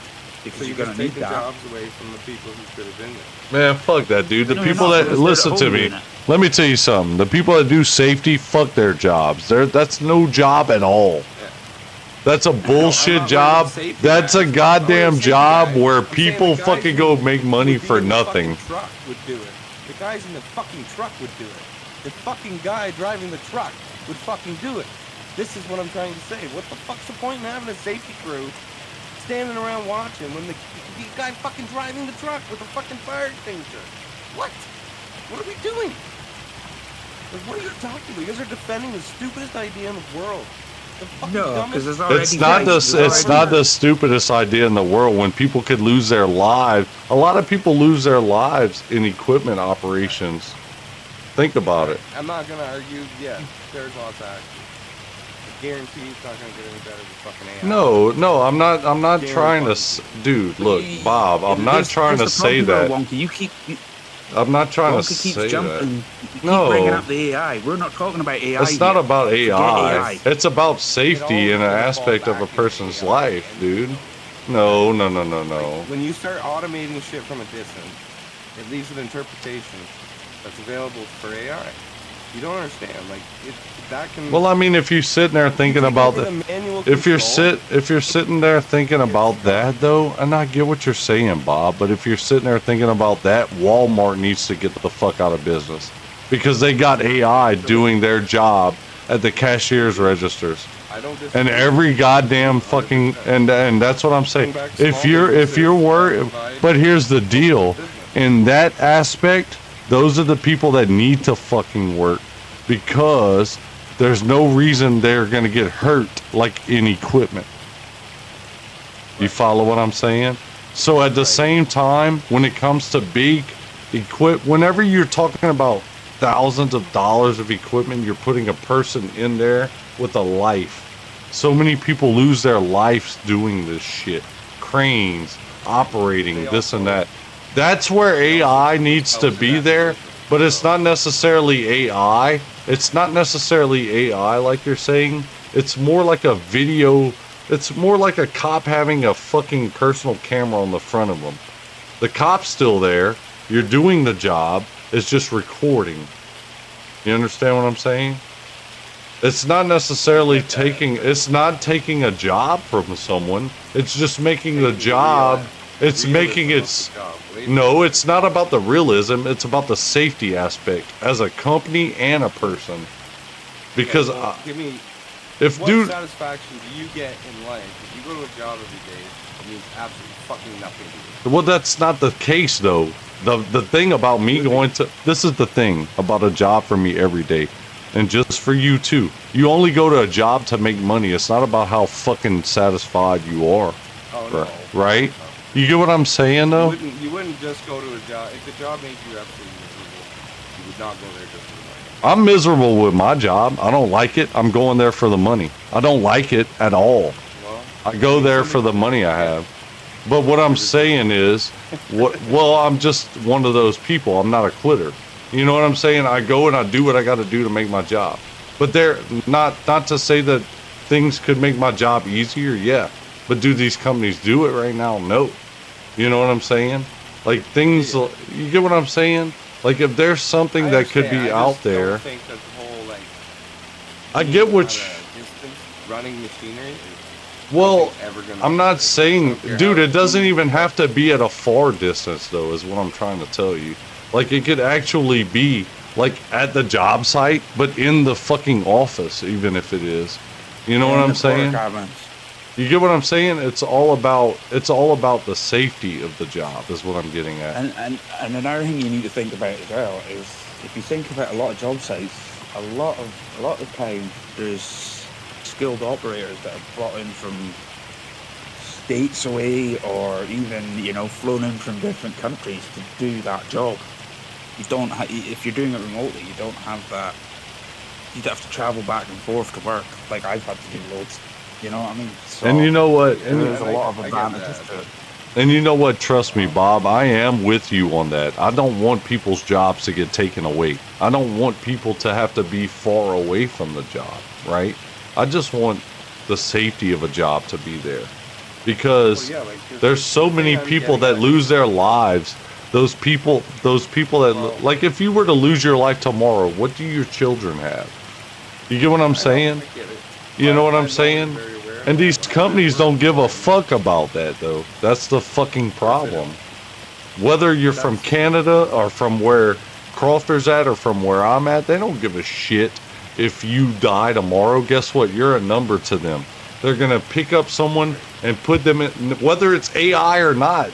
because So you're you're going just to need taking that. jobs away from the people who could have been there. man, fuck that, dude. The No, you're people not, that because they're listen at to home me. doing it. Let me tell you something. The people that do safety, fuck their jobs. That's no job at all. Yeah. That's a I'm bullshit not worried job. about safety That's a guys. goddamn Safety job guys. where I'm saying people the guys fucking who go make money would be for in the nothing. fucking truck would do it. The guys in the fucking truck would do it. The fucking guy driving the truck would fucking do it. This is what I'm trying to say. What the fuck's the point in having a safety crew standing around watching when the guy fucking driving the truck with a fucking fire extinguisher? What? What are we doing? Like, what are you talking about? You guys are defending the stupidest idea in the world. The fucking No, dumbest- because there's already It's not guys- the there's it's already- not the stupidest idea in the world when people could lose their lives. A lot of people lose their lives in equipment operations. Think about it. I'm not gonna argue. Yeah, there's lots of actions. I guarantee it's not gonna get any better with fucking AI. No, I'm not Damn trying to fucking- dude, look, Bob, I'm not There's- trying to there's the say problem, that. Wonka. You keep I'm not trying to Wonka keeps say jumping. that. You keep No. bringing up the AI. We're not talking about AI. It's not here. about AI. AI. It's about safety It in all an gonna aspect fall of a back person's into AI, life, and- dude. No. When you start automating shit from a distance, it leaves an interpretation that's available for AI. You don't understand. Like that can. Well, I mean, if you're sitting there thinking about that, if you're sitting there thinking about that though, and I get what you're saying, Bob, but if you're sitting there thinking about that, Walmart needs to get the fuck out of business because they got AI doing their job at the cashier's registers. And every goddamn fucking and that's what I'm saying. If you're worried, but here's the deal. In that aspect, those are the people that need to fucking work because there's no reason they're going to get hurt like in equipment. You follow what I'm saying? So at the same time, when it comes to big whenever you're talking about thousands of dollars of equipment, you're putting a person in there with a life. So many people lose their lives doing this shit. Cranes, operating, this and that. That's where AI needs to be there, but it's not necessarily AI. It's not necessarily AI like you're saying. It's more like a video. It's more like a cop having a fucking personal camera on the front of them. The cop's still there. You're doing the job. It's just recording. You understand what I'm saying? It's not necessarily taking a job from someone. It's just making the job. It's making it. No, it's not about the realism. It's about the safety aspect as a company and a person. Because give me. If what dude, satisfaction do you get in life if you go to a job every day? It means absolutely fucking nothing to you. well, that's not the case though. The thing about me going to this is the thing about a job for me every day. And just for you too. You only go to a job to make money. It's not about how fucking satisfied you are. Oh, no. Right? You get what I'm saying though? You wouldn't just go to a job. If the job made you absolutely miserable, you would not go there just for the money. I'm miserable with my job. I don't like it. I'm going there for the money. I don't like it at all. Well, I go there for the money I have. But what I'm saying is, I'm just one of those people. I'm not a quitter. You know what I'm saying? I go and I do what I got to do to make my job. But they're not to say that things could make my job easier. Yeah. But do these companies do it right now? No. You know what I'm saying? Like things, you get what I'm saying? Like if there's something that could be out there. I think that the whole like. I get what. Distance running machinery. Well, I'm not saying, dude, it doesn't even have to be at a far distance though, is what I'm trying to tell you. Like it could actually be like at the job site, but in the fucking office, even if it is. You know what I'm saying? You get what I'm saying? It's all about the safety of the job is what I'm getting at. And another thing you need to think about as well is if you think about a lot of job sites, a lot of the time there's skilled operators that are brought in from states away or even flown in from different countries to do that job. You don't if you're doing it remotely, you don't have that. You'd have to travel back and forth to work. Like I've had to do loads. You know what I mean? So, and you know what? And there's a lot of advantages to it. And you know what? Trust me, Bob, I am with you on that. I don't want people's jobs to get taken away. I don't want people to have to be far away from the job, right? I just want the safety of a job to be there. Because there's so many people that lose their lives. Those people that, like if you were to lose your life tomorrow, what do your children have? You get what I'm saying? You know what I'm saying? And these companies don't give a fuck about that though. That's the fucking problem. Whether you're from Canada or from where Crofter's at or from where I'm at, they don't give a shit if you die tomorrow. Guess what? You're a number to them. They're gonna pick up someone and put them in, whether it's AI or not,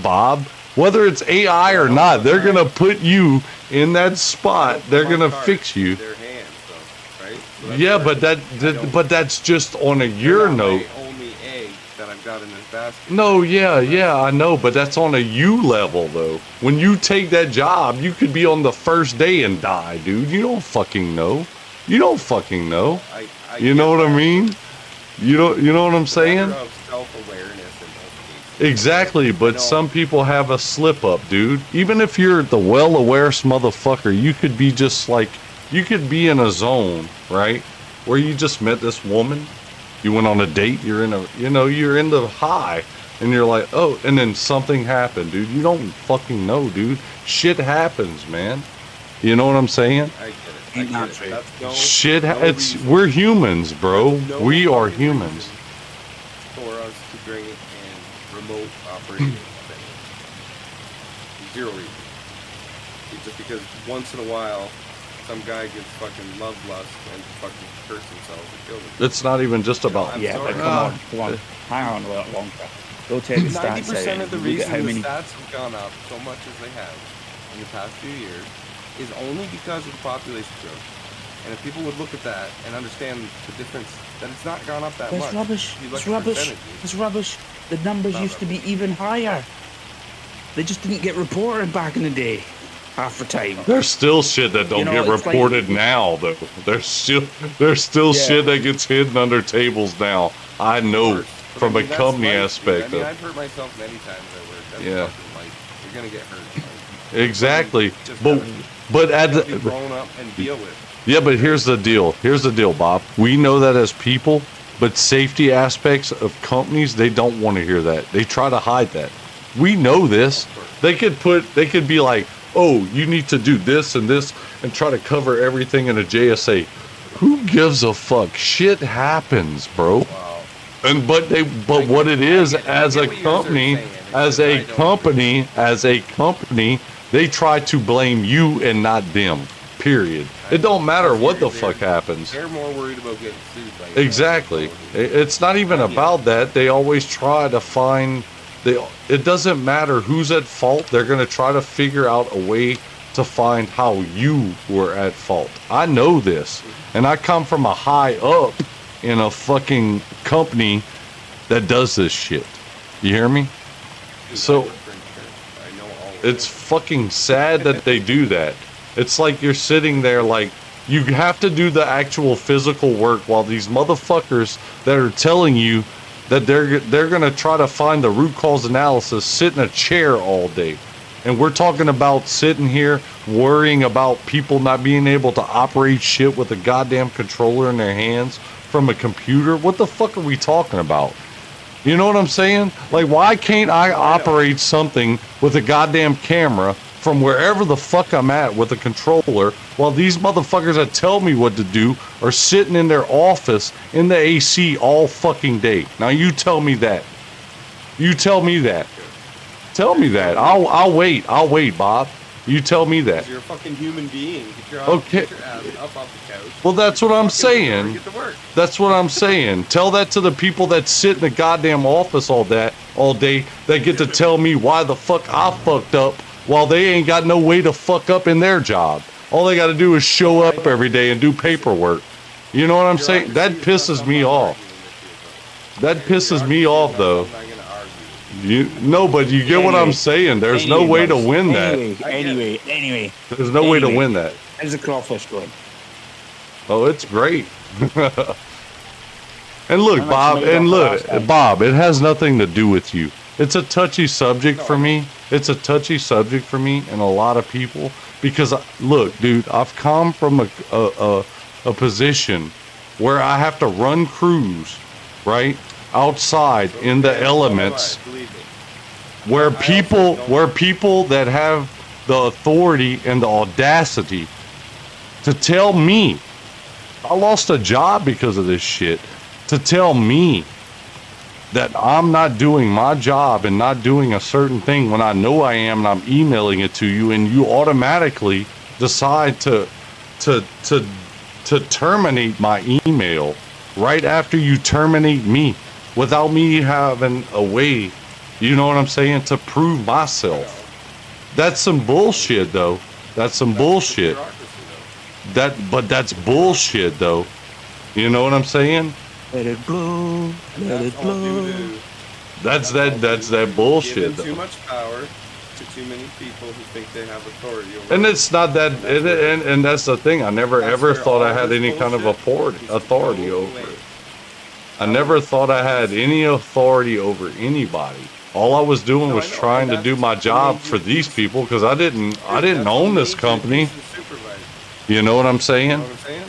Bob. Whether it's AI or not, they're gonna put you in that spot. They're gonna fix you. Yeah, but that's just on a your note. Only egg that I've got in this basket. No, yeah, I know, but that's on a you level though. When you take that job, you could be on the first day and die, dude. You don't fucking know. You don't fucking know. You know what I mean? You know what I'm saying? Exactly, but some people have a slip up, dude. Even if you're the well-aware motherfucker, you could be just like, you could be in a zone, right? Where you just met this woman, you went on a date, you're in the high, and you're like, oh, and then something happened, dude. You don't fucking know, dude. Shit happens, man. You know what I'm saying? I get it. I Ain't get that it. true? That's no, Shit, no it's reason. we're humans, bro. That's no We are fucking humans. reason for us to bring it in remote operating things. Zero reason. It's just because once in a while, some guy gets fucking love lust and fucking hurts himself and kills himself. It's not even just about. I'm Yeah, sorry. but come on. Hang on a little longer. Go check the stats 90% out. of the and look at reason how the many. stats have gone up so much as they have in the past few years is only because of the population growth. And if people would look at that and understand the difference, that it's not gone up that That's much. rubbish. You look It's at rubbish. percentages. It's rubbish. The numbers Not used to be even higher. They just didn't get reported back in the day, half the time. There's still shit that don't You know, get it's like- reported now, though. There's still Yeah. shit that gets hidden under tables now. I know Of course. But from I a mean, that's company life, dude. aspect. I mean, Of, I've hurt myself many times at work. That's Yeah. fucking life. You're gonna get hurt. exactly, Just but at gotta be the, grown up and deal with. yeah, but here's the deal. Here's the deal, Bob. We know that as people, but safety aspects of companies, they don't want to hear that. They try to hide that. We know this. They could be like, oh, you need to do this and this and try to cover everything in a JSA. Who gives a fuck? Shit happens, bro. Wow. And but what it is as a company, as a company, they try to blame you and not them. Period. It don't matter what the fuck happens. They're more worried about getting sued by you. Exactly. It's not even about that. They always try to find. It doesn't matter who's at fault. They're going to try to figure out a way to find how you were at fault. I know this. And I come from a high up in a fucking company that does this shit. You hear me? So I know all of it's fucking sad that they do that. It's like you're sitting there like you have to do the actual physical work while these motherfuckers that are telling you that they're going to try to find the root cause analysis sit in a chair all day. And we're talking about sitting here worrying about people not being able to operate shit with a goddamn controller in their hands from a computer. What the fuck are we talking about? You know what I'm saying? Like, why can't I operate something with a goddamn camera from wherever the fuck I'm at with a controller while these motherfuckers that tell me what to do are sitting in their office in the AC all fucking day? Now you tell me that. You tell me that. Tell me that. I'll wait. I'll wait, Bob. You tell me that. You're a fucking human being. Get your, Okay. get your ass up off the couch. Well, that's what I'm Fucking saying. Get to work. That's what I'm saying. Tell that to the people that sit in the goddamn office all day that get to tell me why the fuck I fucked up while they ain't got no way to fuck up in their job. All they got to do is show up every day and do paperwork. You know what I'm saying? That pisses me off. That pisses me off, though. I'm not gonna argue. No, but you get what I'm saying. There's no way to win that. Anyway. There's no way to win that. How's the crawfish going? Oh, it's great. And look, How much Bob, made and up look, last time? Bob, it has nothing to do with you. It's a touchy subject for me. It's a touchy subject for me and a lot of people because, look, dude, I've come from a position where I have to run crews, right, outside in the elements where people that have the authority and the audacity to tell me I lost a job because of this shit, to tell me that I'm not doing my job and not doing a certain thing when I know I am and I'm emailing it to you and you automatically decide to terminate my email right after you terminate me without me having a way, you know what I'm saying, to prove myself. That's some bullshit, though. That's some bullshit. But that's bullshit, though. You know what I'm saying? Let it blow. Let it blow. That's that bullshit, Giving though. too much power to too many people who think they have authority over And us. it's not that, and that's the thing. I never That's ever where thought I all had this any kind of bullshit is authority going over away. it. I never thought I had any authority over anybody. All I was doing No, was I know, trying and to do that's my the job major for these piece. people because I didn't That's own the this major company. piece of supervisor. You know what I'm You saying? know what I'm saying?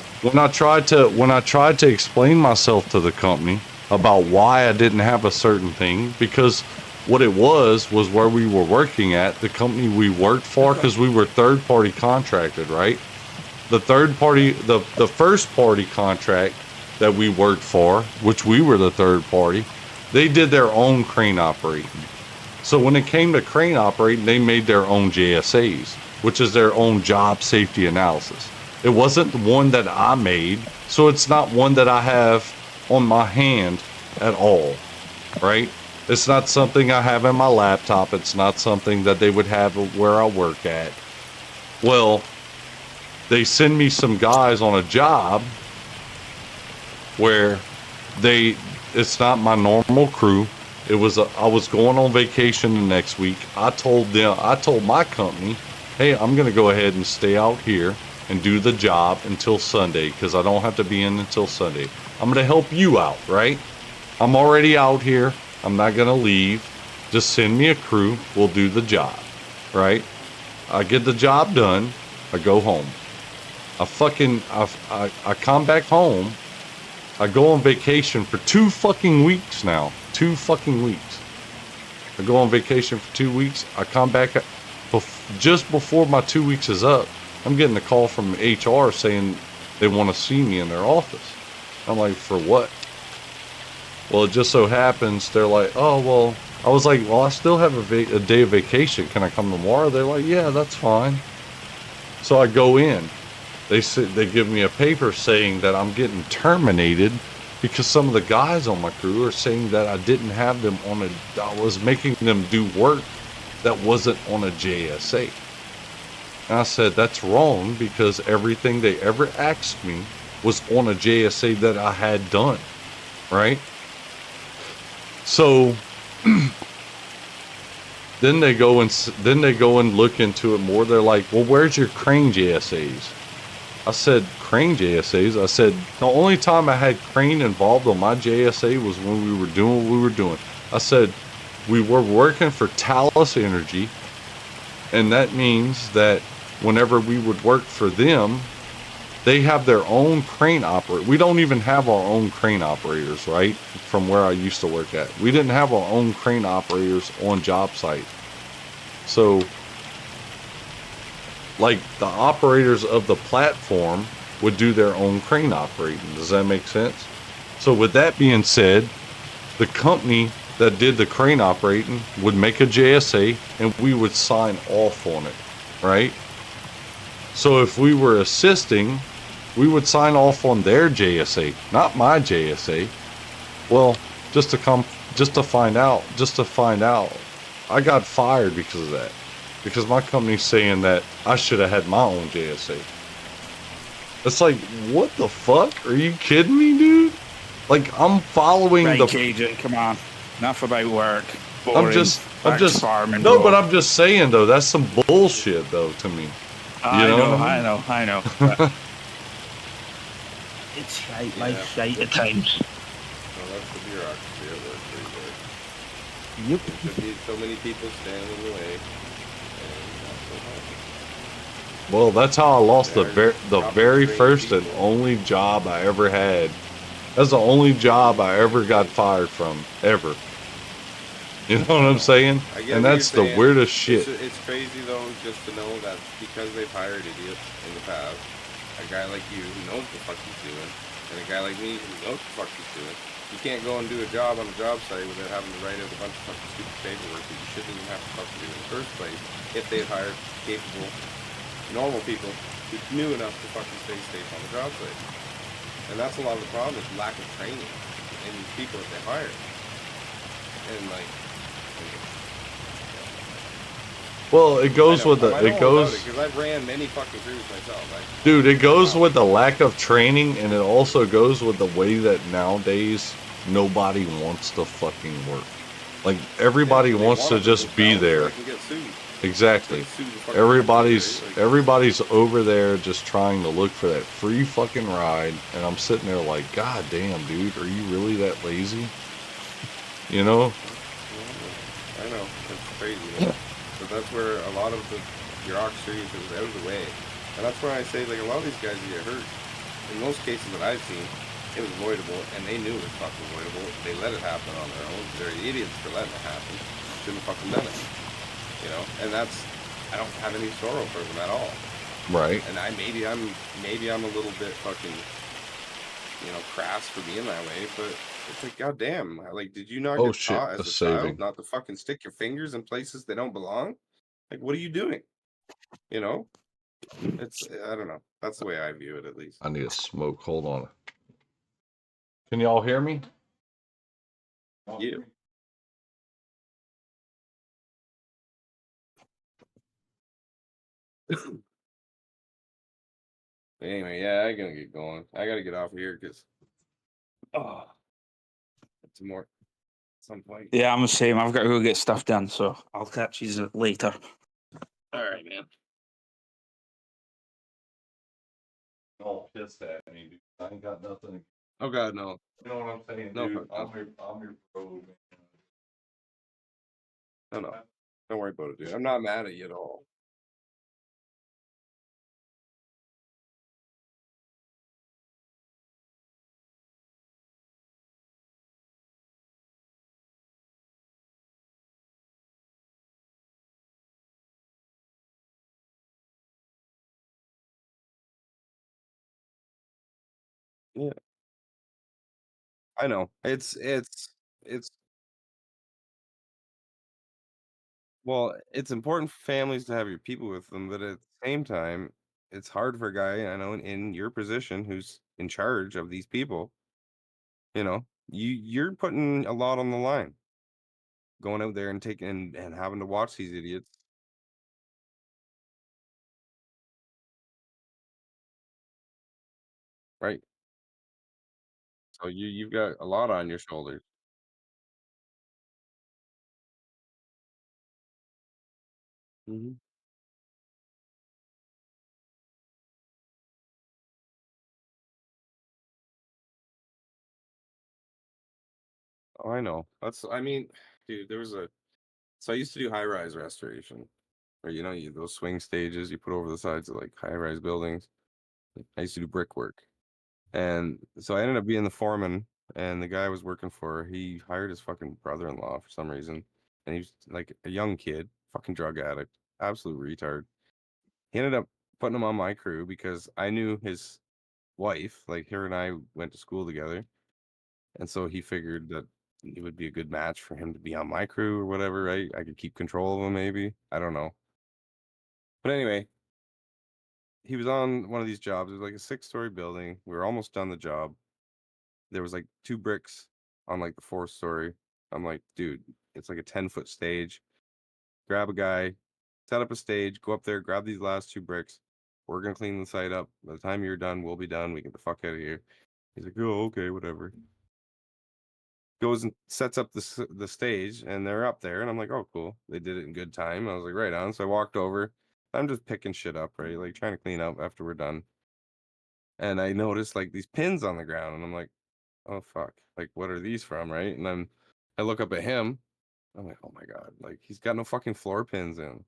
When I tried to explain myself to the company about why I didn't have a certain thing, because What it was where we were working at, the company we worked for, because we were third-party contracted, right? The first-party contract that we worked for, which we were the third party, they did their own crane operating. So when it came to crane operating, they made their own JSAs, which is their own job safety analysis. It wasn't the one that I made, so it's not one that I have on my hand at all, right? It's not something I have in my laptop. It's not something that they would have where I work at. Well, they send me some guys on a job where it's not my normal crew. I was going on vacation the next week. I told my company, hey, I'm going to go ahead and stay out here and do the job until Sunday because I don't have to be in until Sunday. I'm going to help you out, right? I'm already out here. I'm not going to leave. Just send me a crew. We'll do the job, right? I get the job done. I go home. I come back home. I go on vacation for 2 fucking weeks now. 2 fucking weeks. I go on vacation for 2 weeks. I come back just before my 2 weeks is up. I'm getting a call from HR saying they want to see me in their office. I'm like, for what? Well, it just so happens they're like, oh, well, I was like, well, I still have a day of vacation. Can I come tomorrow? They're like, yeah, that's fine. So I go in. They give me a paper saying that I'm getting terminated because some of the guys on my crew are saying that I didn't have them I was making them do work that wasn't on a JSA. And I said, that's wrong because everything they ever asked me was on a JSA that I had done, right? So then they go and look into it more. They're like, well, where's your crane JSAs? I said, crane JSAs? I said, the only time I had crane involved on my JSA was when we were doing what we were doing. I said, we were working for Talos Energy, and that means that whenever we would work for them, they have their own crane operator. We don't even have our own crane operators, right? From where I used to work at. We didn't have our own crane operators on job site. So, like, the operators of the platform would do their own crane operating. Does that make sense? So with that being said, the company that did the crane operating would make a JSA and we would sign off on it, right? So if we were assisting, we would sign off on their JSA, not my JSA. Well, just to find out, I got fired because of that. Because my company's saying that I should have had my own JSA. It's like, what the fuck? Are you kidding me, dude? Like, I'm following right, the... Cajun, come on. Enough about work. Boring. I'm just farming. No, bro. but I'm just saying, though, that's some bullshit, though, to me. I know know. But it's shite, like shite at times. Well, that's the bureaucracy at work right there. Yep. There should be so many people standing in the way, and that's what happens. Well, that's how I lost the They're very trained first and people. only job I ever had. That's the only job I ever got fired from, ever. You know what I'm saying? I get And what that's you're the saying. weirdest shit. It's crazy though, just to know that because they've hired idiots in the past, a guy like you who knows what the fuck he's doing, and a guy like me who knows what the fuck he's doing, you can't go and do a job on a job site without having to write out a bunch of fucking stupid paperwork that you shouldn't even have to fucking do in the first place if they've hired capable, normal people who knew enough to fucking stay safe on the job site. And that's a lot of the problem is lack of training in these people that they hire. And like, Well, it goes with the, it goes, because I've ran many fucking crews myself. dude, it goes with the lack of training, and it also goes with the way that nowadays nobody wants to fucking work. Like, everybody wants to just be there. Exactly. Everybody's over there just trying to look for that free fucking ride, and I'm sitting there like, God damn, dude, are you really that lazy? You know? I know, it's crazy. But that's where a lot of the bureaucracy is out of the way. And that's why I say, like, a lot of these guys get hurt. In most cases that I've seen, it was avoidable, and they knew it was fucking avoidable. They let it happen on their own. They're idiots for letting it happen. shouldn't have fucking done it. You know, and that's I don't have any sorrow for them at all. Right. And maybe I'm a little bit fucking, crass for being that way, but it's like, goddamn, like, did you not Oh get shit, taught the as a saving. child not to fucking stick your fingers in places they don't belong? Like, what are you doing? You know, I don't know. That's the way I view it, at least. I need a smoke. Hold on. Can y'all hear me? Yeah. Anyway, yeah, I gotta get going. I gotta get off here because it's more at some point. Yeah, I'm the same. I've got to go get stuff done, so I'll catch you later. All right, man. Don't piss at me, dude. I ain't got nothing. Oh God, no. You know what I'm saying, No, dude? fuck no. I'm your bro, man. No. Don't worry about it, dude. I'm not mad at you at all. Yeah, I know. It's well, it's important for families to have your people with them, but at the same time, it's hard for a guy I know in your position who's in charge of these people. You're putting a lot on the line, going out there and taking and having to watch these idiots. Right. So you've got a lot on your shoulders. Mhm. Oh, I know. I mean, dude, there was a so I used to do high-rise restoration, or those swing stages you put over the sides of like high-rise buildings. I used to do brickwork. And so I ended up being the foreman, and the guy I was working for, he hired his fucking brother-in-law for some reason. And he was like a young kid, fucking drug addict, absolute retard. He ended up putting him on my crew because I knew his wife, like her and I went to school together. And so he figured that it would be a good match for him to be on my crew or whatever, right? I could keep control of him maybe. I don't know. But anyway, he was on one of these jobs. It was like a 6-story building. We were almost done the job. There was like 2 bricks on like the 4th story. I'm like, dude, it's like a 10-foot stage. Grab a guy, set up a stage, go up there, grab these last 2 bricks. We're gonna clean the site up. By the time you're done, we'll be done. We get the fuck out of here. He's like, oh, okay, whatever. Goes and sets up the stage, and they're up there, and I'm like, oh, cool. They did it in good time. I was like, right on. So I walked over. I'm just picking shit up, right? Like trying to clean up after we're done. And I noticed like these pins on the ground, and I'm like, oh fuck, like what are these from, right? And then I look up at him. I'm like, oh my god, like he's got no fucking floor pins in.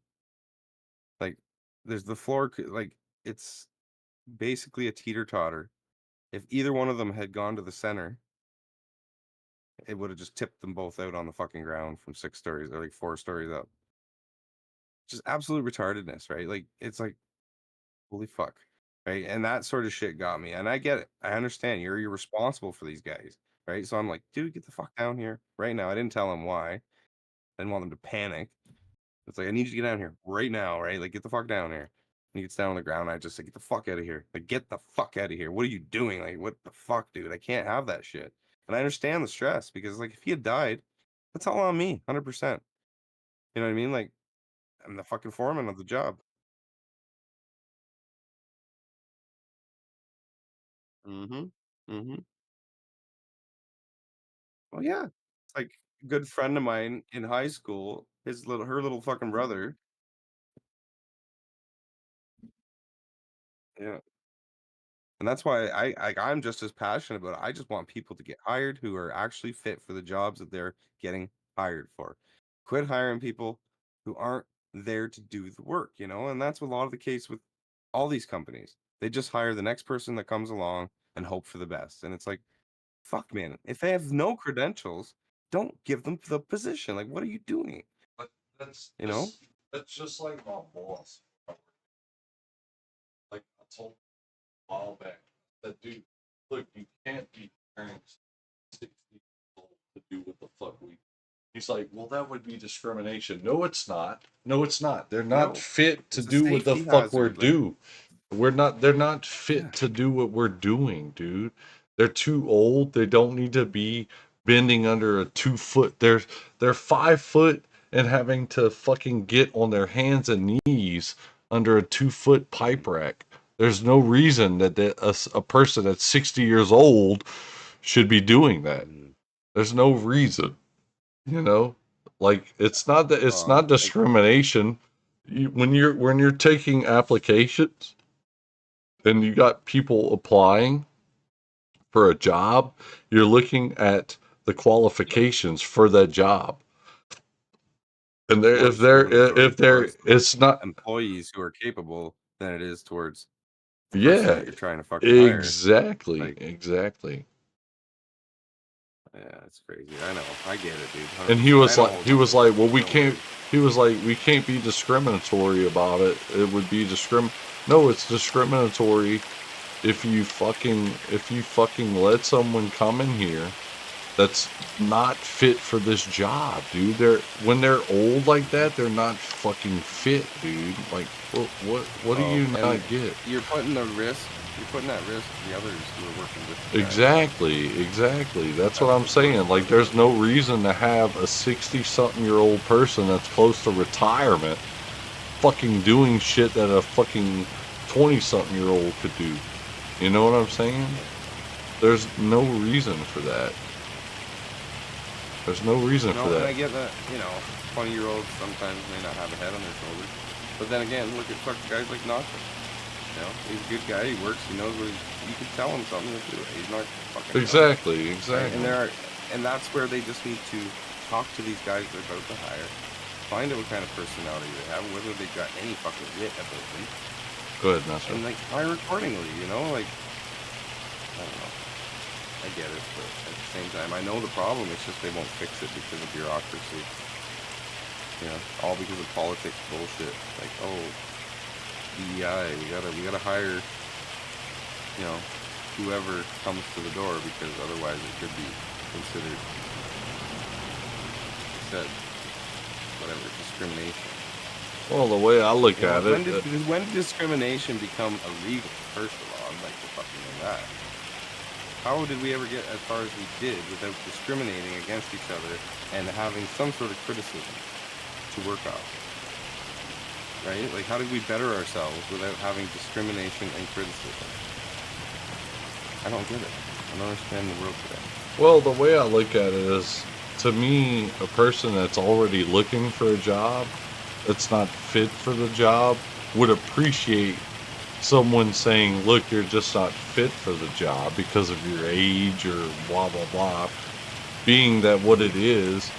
Like there's the floor, like it's basically a teeter totter. If either one of them had gone to the center, it would have just tipped them both out on the fucking ground from 6 stories or like 4 stories up. Just absolute retardedness, right? Like it's like holy fuck, right? And that sort of shit got me. And I get it. I understand you're responsible for these guys, right? So I'm like, dude, get the fuck down here right now. I didn't tell him why. I didn't want them to panic. It's like I need you to get down here right now, right? Like get the fuck down here. And he gets down on the ground. I just say, get the fuck out of here. Like get the fuck out of here. What are you doing? Like what the fuck, dude? I can't have that shit. And I understand the stress because like if he had died, that's all on me, 100%. You know what I mean? Like I'm the fucking foreman of the job. Mhm. Mhm. Well, yeah. It's like a good friend of mine in high school, her little fucking brother. Yeah. And that's why I'm just as passionate about it. I just want people to get hired who are actually fit for the jobs that they're getting hired for. Quit hiring people who aren't there to do the work, And that's a lot of the case with all these companies. They just hire the next person that comes along and hope for the best. And it's like, fuck, man. If they have no credentials, don't give them the position. Like, what are you doing? That's You know? that's just like my boss. Like I told him a while back, that dude, look, you can't be turning 60 years old to do what the fuck we do. He's like, well, that would be discrimination. No, it's not. No, it's not. They're not No, fit to it's a do what the safety fuck we're hazard. Like, do. They're not yeah. fit to do what we're doing, dude. They're too old. They don't need to be bending under a 2 foot. They're 5 foot and having to fucking get on their hands and knees under a 2 foot pipe rack. There's no reason that a person that's 60 years old should be doing that. Mm. There's no reason, you know. Like it's not Like, discrimination. When you're taking applications and you got people applying for a job, you're looking at the qualifications for that job. And it's more discriminatory if they're towards it's not employees who are capable than it is towards the person yeah, that you're trying to fucking hire. exactly, Like, exactly. yeah, it's crazy. I know. I get it, dude. And 100%. I know he was like, well, no worries. he was like, we can't be discriminatory about it. It would be no, it's discriminatory if you fucking let someone come in here that's not fit for this job, dude. When they're old like that, they're not fucking fit, dude. Like, what do you and not get? You're putting that risk to the others who are working with you guys. Exactly. That's what I'm saying. Like, there's no reason to have a 60-something-year-old person that's close to retirement fucking doing shit that a fucking 20-something-year-old could do. You know what I'm saying? There's no reason for that. There's no reason for And I that. get that, 20-year-olds sometimes may not have a head on their shoulders. But then again, look at fucking guys like Nacho. He's a good guy. He works. He knows what you can tell him something to do it. He's not fucking. Exactly. And that's where they just need to talk to these guys they're about to hire, find out what kind of personality they have, whether they've got any fucking wit about them, Go ahead, Nacho. and like hire accordingly. Like, I don't know. I get it, but at the same time, I know the problem. It's just they won't fix it because of bureaucracy. All because of politics bullshit. Like, oh, DEI, we gotta hire, whoever comes to the door because otherwise it could be considered, said, whatever, discrimination. Well, the way I look at When it, did discrimination become illegal? First of all, I'd like to fucking know that. How did we ever get as far as we did without discriminating against each other and having some sort of criticism to work off? Right? Like, how did we better ourselves without having discrimination and criticism? I don't get it. I don't understand the world today. well, the way I look at it is, to me, a person that's already looking for a job, that's not fit for the job, would appreciate someone saying, look, you're just not fit for the job because of your age or blah, blah, blah. Being that what it is,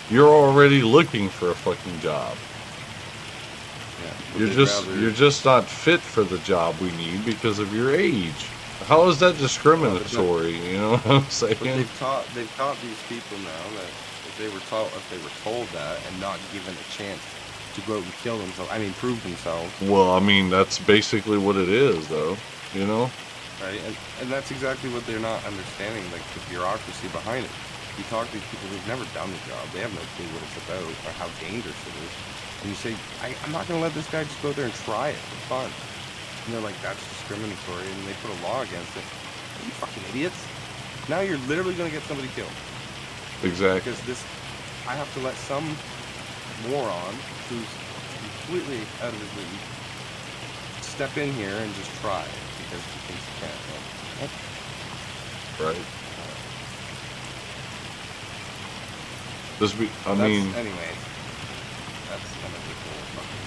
you're already looking for a fucking job. Yeah. You're just not fit for the job we need because of your age. How is that discriminatory? You know what I'm saying? But they've taught these people now that if they were told that and not given a chance to go out and kill themselves, prove themselves. Well, I mean, that's basically what it is, though. Right? And that's exactly what they're not understanding, like the bureaucracy behind it. You talk to these people who've never done the job, they have no clue what it's about or how dangerous it is. And you say, I'm not going to let this guy just go out there and try it for fun. And they're like, that's discriminatory, and they put a law against it. Are you fucking idiots? Now you're literally going to get somebody killed. Exactly. Because I have to let some moron who's completely out of his league step in here and just try it because he thinks he can. Right. Anyway, that's kind of the whole fucking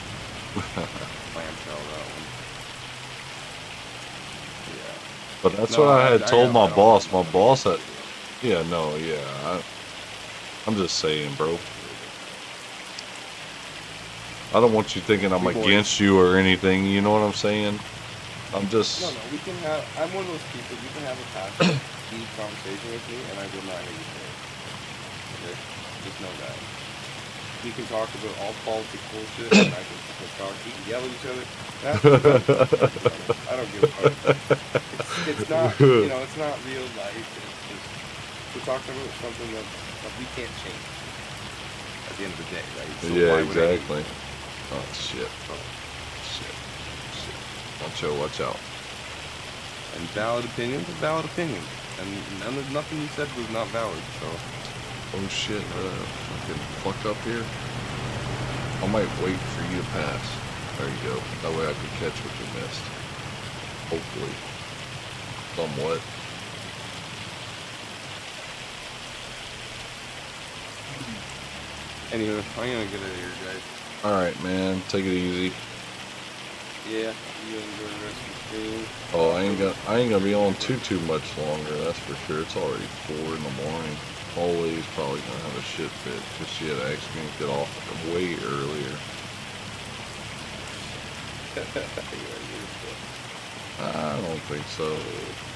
clamshell, that one. Yeah. But that's what I had told my boss. My boss had, I'm just saying, bro. I don't want you thinking I'm against you or anything. You know what I'm saying? I'm just. No, we can have. I'm one of those people. You can have a passionate, deep conversation with me, and I will not hate you for it. Okay, just know that. we can talk about all politics bullshit, and I can talk, we can yell at each other. That's fun. I don't give a fuck. It's not, you know, it's not real life. It's just, we're talking about something that we can't change at the end of the day, right? So Yeah, why would I- exactly. Oh shit. Shit. Watch out, watch out. And valid opinions are valid opinions. And nothing you said was not valid, so. Oh shit, fucking fuck up here. I might wait for you to pass. There you go. That way I can catch what you missed. Hopefully. Somewhat. Anyway, I'm gonna get out of here, guys. Alright, man. Take it easy. Yeah, you enjoy the rest of the stream. Oh, I ain't gonna be on too much longer, that's for sure. It's already 4 in the morning. Holly's probably gonna have a shit fit because she had asked me to get off way earlier. I don't think so.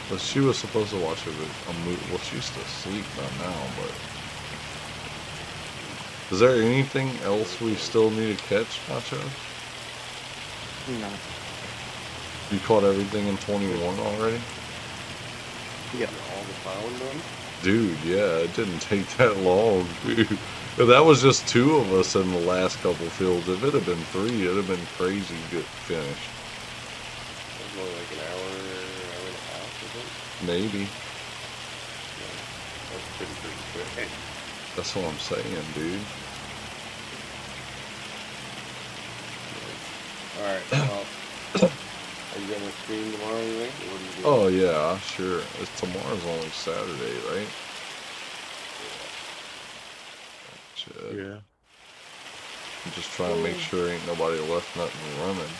But she was supposed to watch a movie. Well, she's still asleep by now, but. Is there anything else we still need to catch, Nacho? No. You caught everything in 21 already? Yep. All the plowing done? Dude, yeah, it didn't take that long, dude. That was just 2 of us in the last couple fields. If it had been 3, it'd have been crazy good finish. It was only like an hour and a half or something. Maybe. Yeah, that's pretty quick. That's what I'm saying, dude. Alright, well, are you gonna stream tomorrow, you think? Or what are you doing? Oh, yeah, sure. Tomorrow's only Saturday, right? Shit. Yeah. I'm just trying to make sure ain't nobody left nothing running.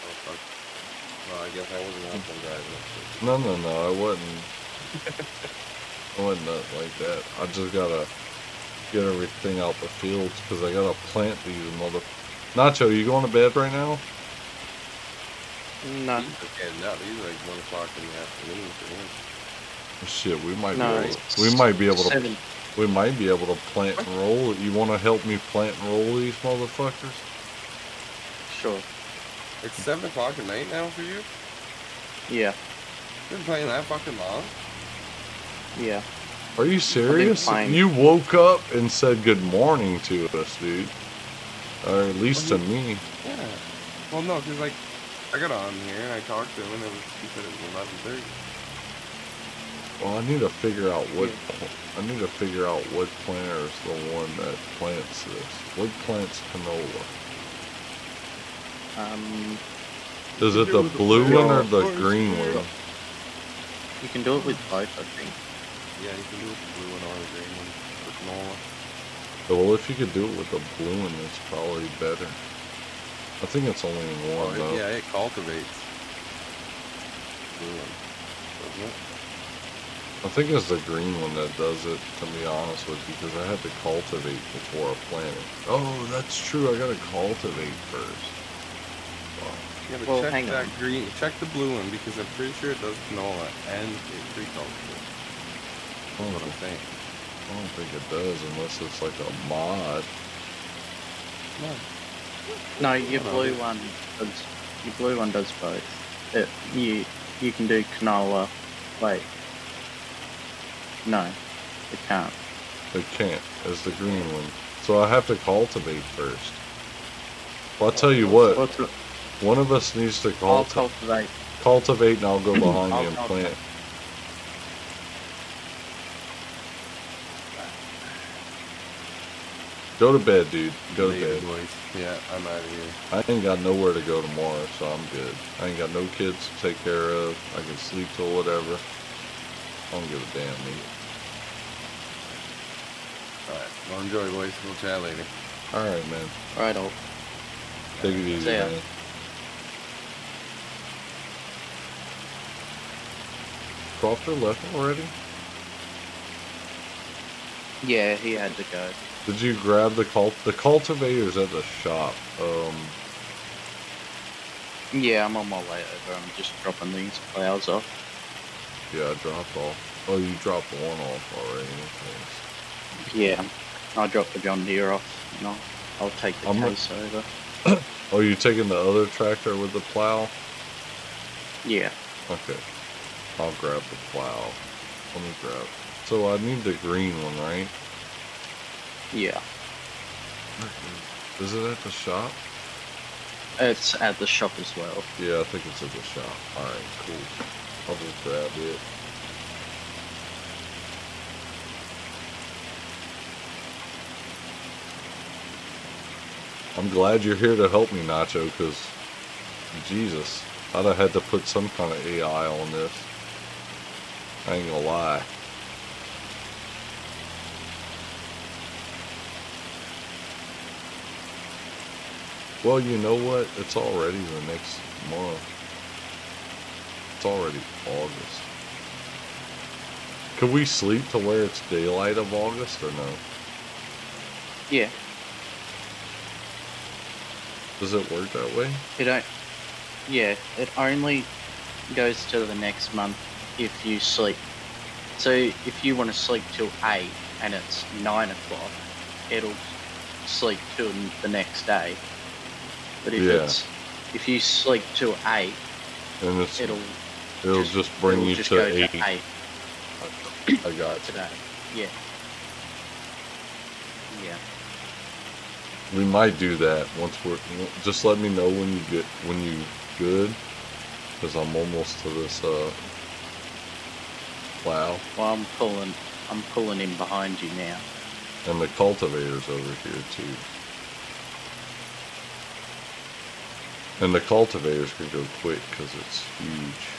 Oh, fuck. Well, I guess I wasn't out there driving. No, I wasn't. I wasn't nothing like that. I just gotta get everything out the fields because I gotta plant these mother. Nacho, you going to bed right now? No. These are getting out. These are like 1 o'clock in the afternoon for him. Shit, we might No, be able to, we might be able to 7. we might be able to plant and roll it. You want to help me plant and roll these motherfuckers? Sure. It's 7 o'clock at night now for you? Yeah. You've been playing that fucking long? Yeah. Are you serious? fine. You woke up and said good morning to us, dude. Or at least to me. Yeah. Well, no, because like, I got on here and I talked to him and he said it was 11:30. Well, I need to figure out what planter is the one that plants this. What plants canola? Is it the blue one or the green one? You can do it with both, I think. Yeah, you can do it with the blue one or the green one for canola. Well, if you could do it with the blue one, it's probably better. I think it's only in one, though. Yeah, it cultivates. Blue one, doesn't it? I think it's the green one that does it, to be honest with you, because I had to cultivate before I planted. Oh, that's true. I gotta cultivate first. Yeah, but Well, check hang that on. green. Check the blue one because I'm pretty sure it does canola and it pre-cultivates. That's what I'm saying. I don't think it does unless it's like a mod. No, your blue one does. Your blue one does both. You can do canola. Wait. No, it can't. It can't. It's the green one. So I have to cultivate first. Well, I'll tell you what. What's it? One of us needs to I'll cultivate. cultivate, and I'll go behind I'll you and cultivate. plant. Go to bed, dude. Go to Later, bed. boys. Yeah, I'm out of here. I ain't got nowhere to go tomorrow, so I'm good. I ain't got no kids to take care of. I can sleep till whatever. I don't give a damn, me. Alright, well enjoy, boys. We'll chat later. Alright, man. Right, I'll. Take it easy, See ya. man. Crawford left already? Yeah, he had to go. Did you grab the cultivators at the shop? Yeah, I'm on my way over. I'm just dropping these flowers off. Yeah, I dropped off. Oh, you dropped one off already. Okay. Yeah. I'll drop the John Deere off, and I'll take the I'm a- case over. Oh, you taking the other tractor with the plow? Yeah. Okay. I'll grab the plow. Let me grab. So I need the green one, right? Yeah. Is it at the shop? It's at the shop as well. Yeah, I think it's at the shop. Alright, cool. I'll just grab it. I'm glad you're here to help me, Nacho, because Jesus, I'd have had to put some kind of AI on this. I ain't gonna lie. Well, you know what? It's already the next month. It's already August. Could we sleep to where it's daylight of August or no? Yeah. Does it work that way? Yeah, it only goes to the next month if you sleep. So if you want to sleep till 8 and it's 9 o'clock, it'll sleep till the next day. But if you sleep till 8, And it'll just it'll bring you just to go 8. to 8 I got you. today. Yeah. Yeah. We might do that once we're. Just let me know when you good, because I'm almost to this plow. Well, I'm pulling in behind you now. And the cultivator's over here too. And the cultivators can go quick because it's huge.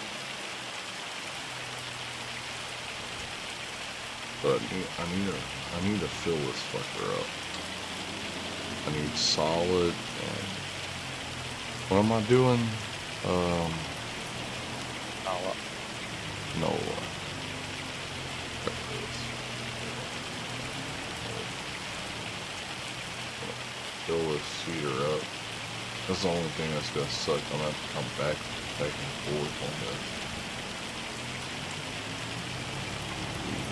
But I need to fill this fucker up. I need solid and what am I doing? No. Fill this cedar up. That's the only thing that's gonna suck. I'm gonna have to come back and forth on this.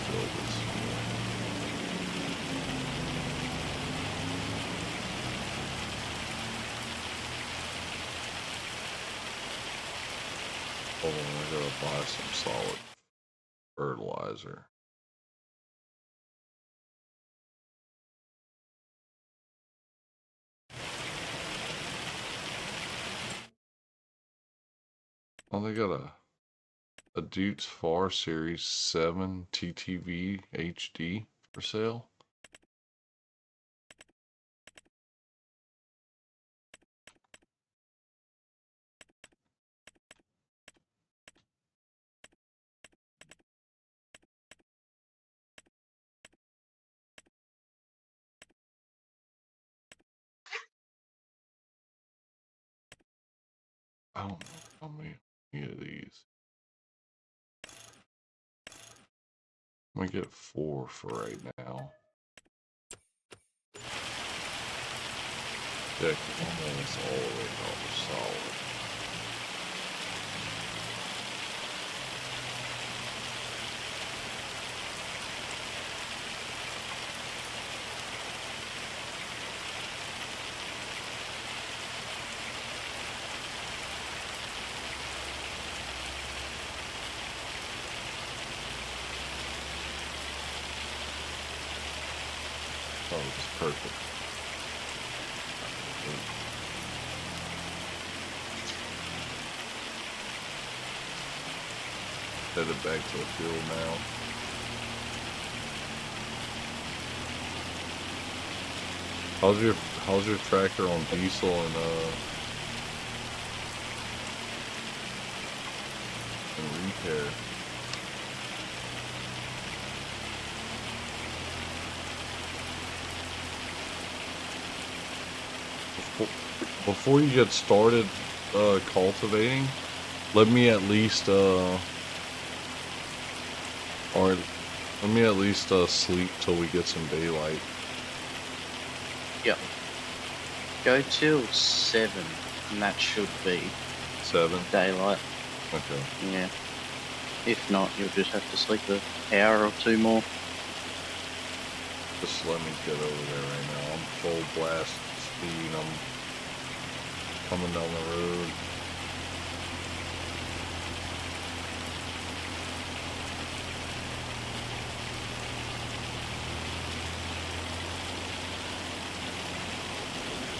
Fill this. Hold on, I gotta buy some solid fertilizer. Oh, they got a Duke's Far Series 7 TTV HD for sale. I don't know how many of these. I'm gonna get 4 for right now. Yeah, almost all the way down solid. Oh, it's perfect. Headed back to the field now. How's your tractor on diesel and repair? Before you get started cultivating, let me at least sleep till we get some daylight. Yep. Go till 7, and that should be 7? daylight. Okay. Yeah. If not, you'll just have to sleep an hour or 2 more. Just let me get over there right now. I'm full blast speed. I'm coming down the road.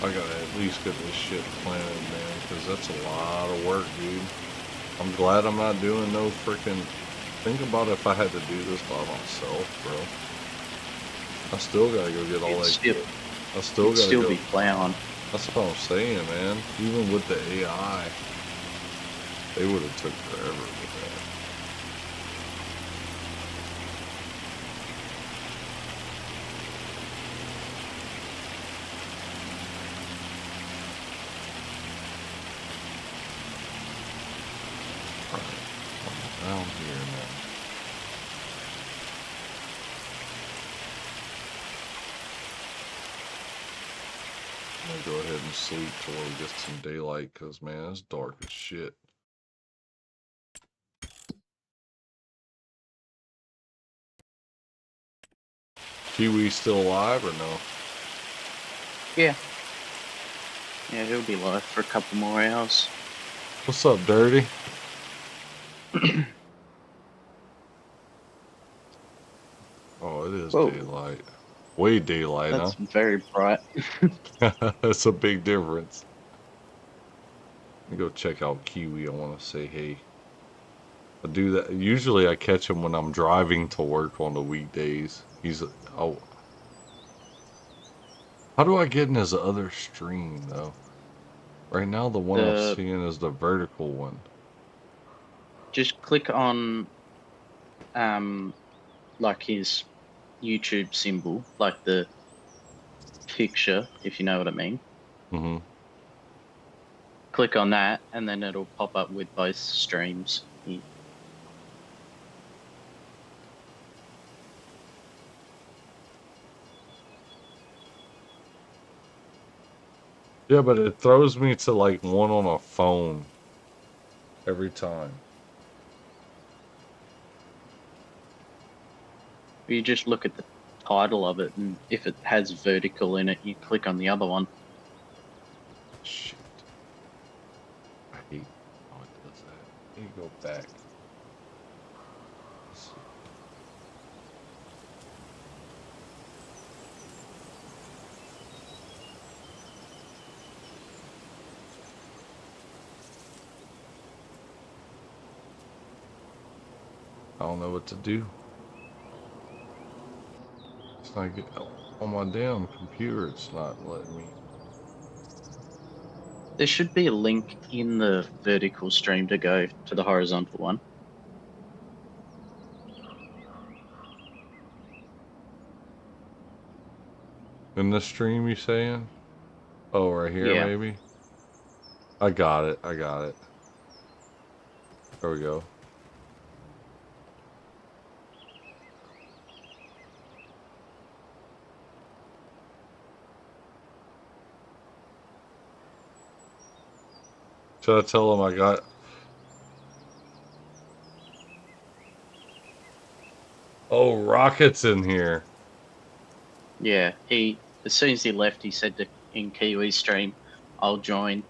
I gotta at least get this shit planted, man, because that's a lot of work, dude. I'm glad I'm not doing no freaking... Think about if I had to do this by myself, bro. I still gotta go get all that... I still gotta still go... be plowing. That's what I'm saying, man. Even with the AI, they would have took forever with that. Down here now. I'm gonna go ahead and sleep till we get some daylight, cause man, it's dark as shit. Kiwi still alive or no? Yeah. Yeah, he'll be live for a couple more hours. What's up, Dirty? Oh, it is Whoa. daylight. Way daylight, That's very bright. huh? That's a big difference. Let me go check out Kiwi. I want to say hey. I do that. Usually I catch him when I'm driving to work on the weekdays. He's... Oh. How do I get in his other stream, though? Right now, the one I'm seeing is the vertical one. Just click on, like his YouTube symbol, like the picture, if you know what I mean. Mm-hmm. Click on that, and then it'll pop up with both streams. Yeah, but it throws me to like one on a phone every time. You just look at the title of it, and if it has vertical in it, you click on the other one. Shit. I hate how it does that. Let me go back. Let's see. I don't know what to do. It's not get on my damn computer. It's not letting me. There should be a link in the vertical stream to go to the horizontal one. In the stream, you saying? Oh, right here, Yeah. maybe? I got it. I got it. There we go. Should I tell him I got... Oh, Rocket's in here. Yeah, as soon as he left, he said to, in Kiwi stream, I'll join.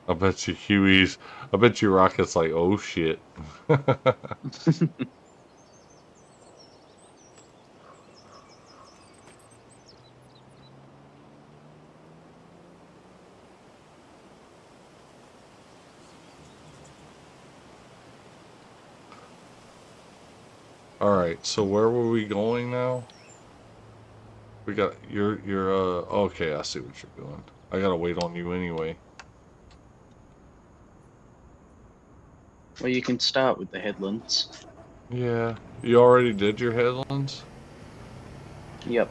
I bet you Huey's... I bet you Rocket's like, oh shit. Alright, so where were we going now? We got... You're, okay, I see what you're doing. I gotta wait on you anyway. Well, you can start with the headlands. Yeah. You already did your headlands? Yep.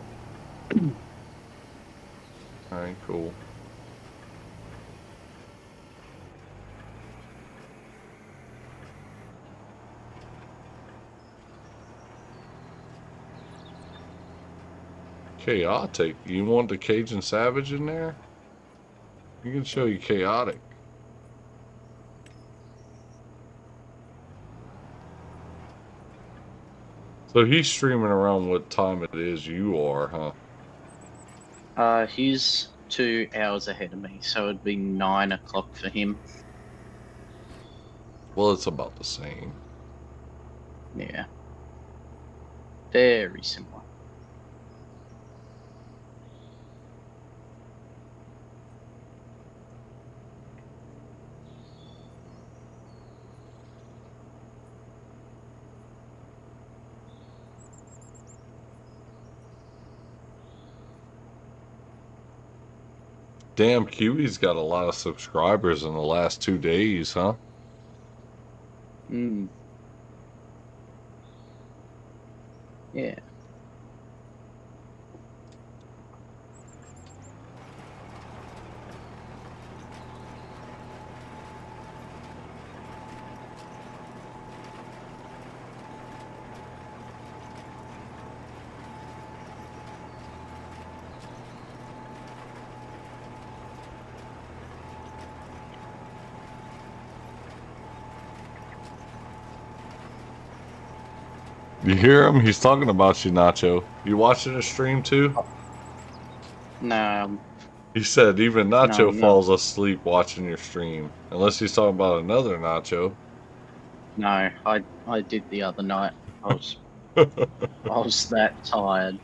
Alright, cool. Chaotic. You want the Cajun Savage in there? You can show you chaotic. So he's streaming around what time it is you are, huh? He's 2 hours ahead of me, so it'd be 9 o'clock for him. Well, it's about the same. Yeah. Very similar. Damn, Kiwi's got a lot of subscribers in the last 2 days, huh? Mm. Yeah. You hear him? He's talking about you, Nacho. You watching the stream too? No, He said even no, Nacho I'm not. falls asleep watching your stream. Unless he's talking about another Nacho. No, I did the other night. I was that tired.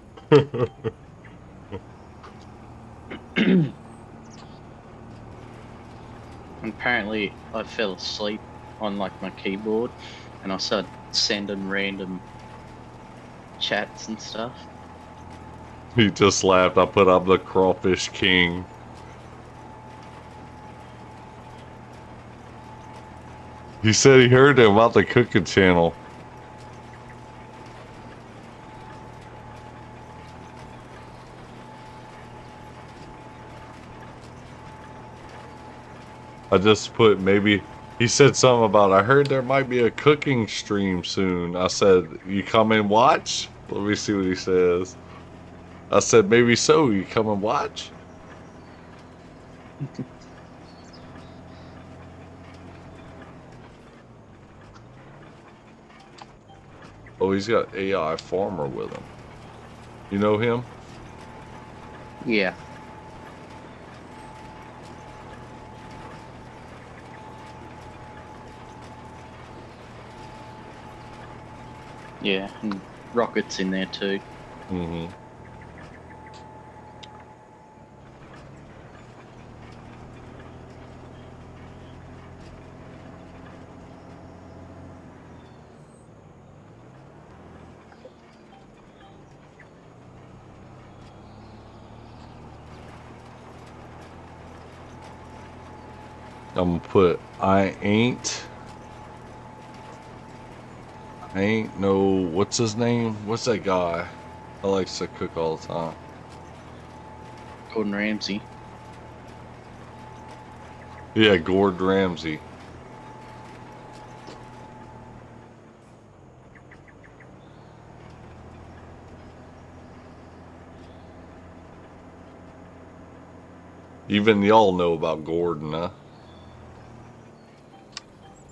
Apparently, I fell asleep on like my keyboard, and I started sending random chats and stuff. He just laughed. I put up the crawfish king. He said he heard about the cooking channel. I just put maybe, he said something about, I heard there might be a cooking stream soon. I said, you come and watch? Let me see what he says. I said, maybe so, you come and watch? Oh, he's got AI Farmer with him. You know him? Yeah. Yeah, and Rocket's in there too. Mm-hmm. I'm gonna put, I ain't no, what's his name? What's that guy? I likes to cook all the time. Gordon Ramsay. Yeah, Gordon Ramsay. Even y'all know about Gordon, huh?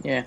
Yeah.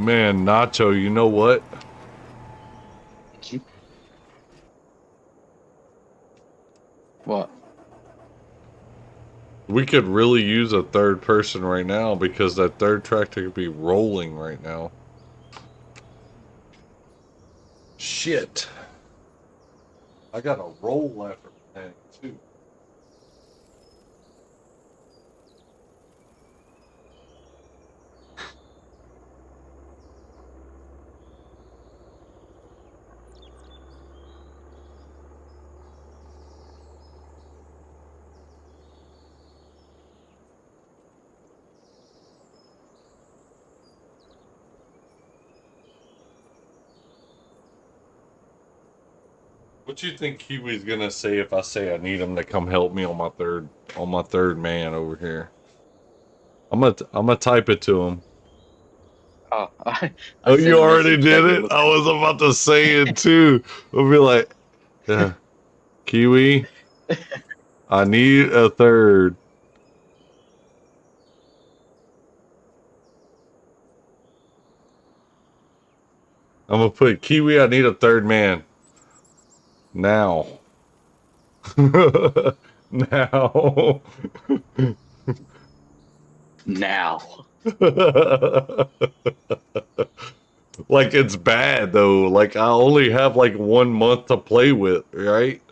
Man, Nacho, you know what? What? We could really use a third person right now because that third tractor could be rolling right now. Shit. I got a roll after that too. What you think Kiwi's gonna say if I say I need him to come help me on my third man over here? I'm gonna type it to him. Oh, I Oh, sent you a already message that did you're it? I looking. was about to say it too. I'll be like, yeah, Kiwi, I need a third. I'm gonna put Kiwi, I need a third man. Now. Now. Now. Like it's bad though. Like I only have like 1 month to play with, right?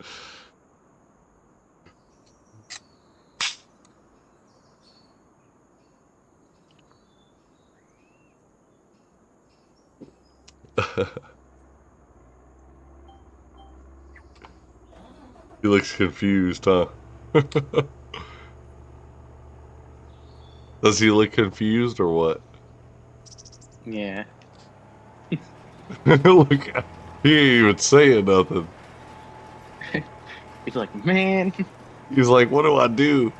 He looks confused, huh? Does he look confused or what? Yeah. Look, he ain't even saying nothing. He's like, man. He's like, what do I do?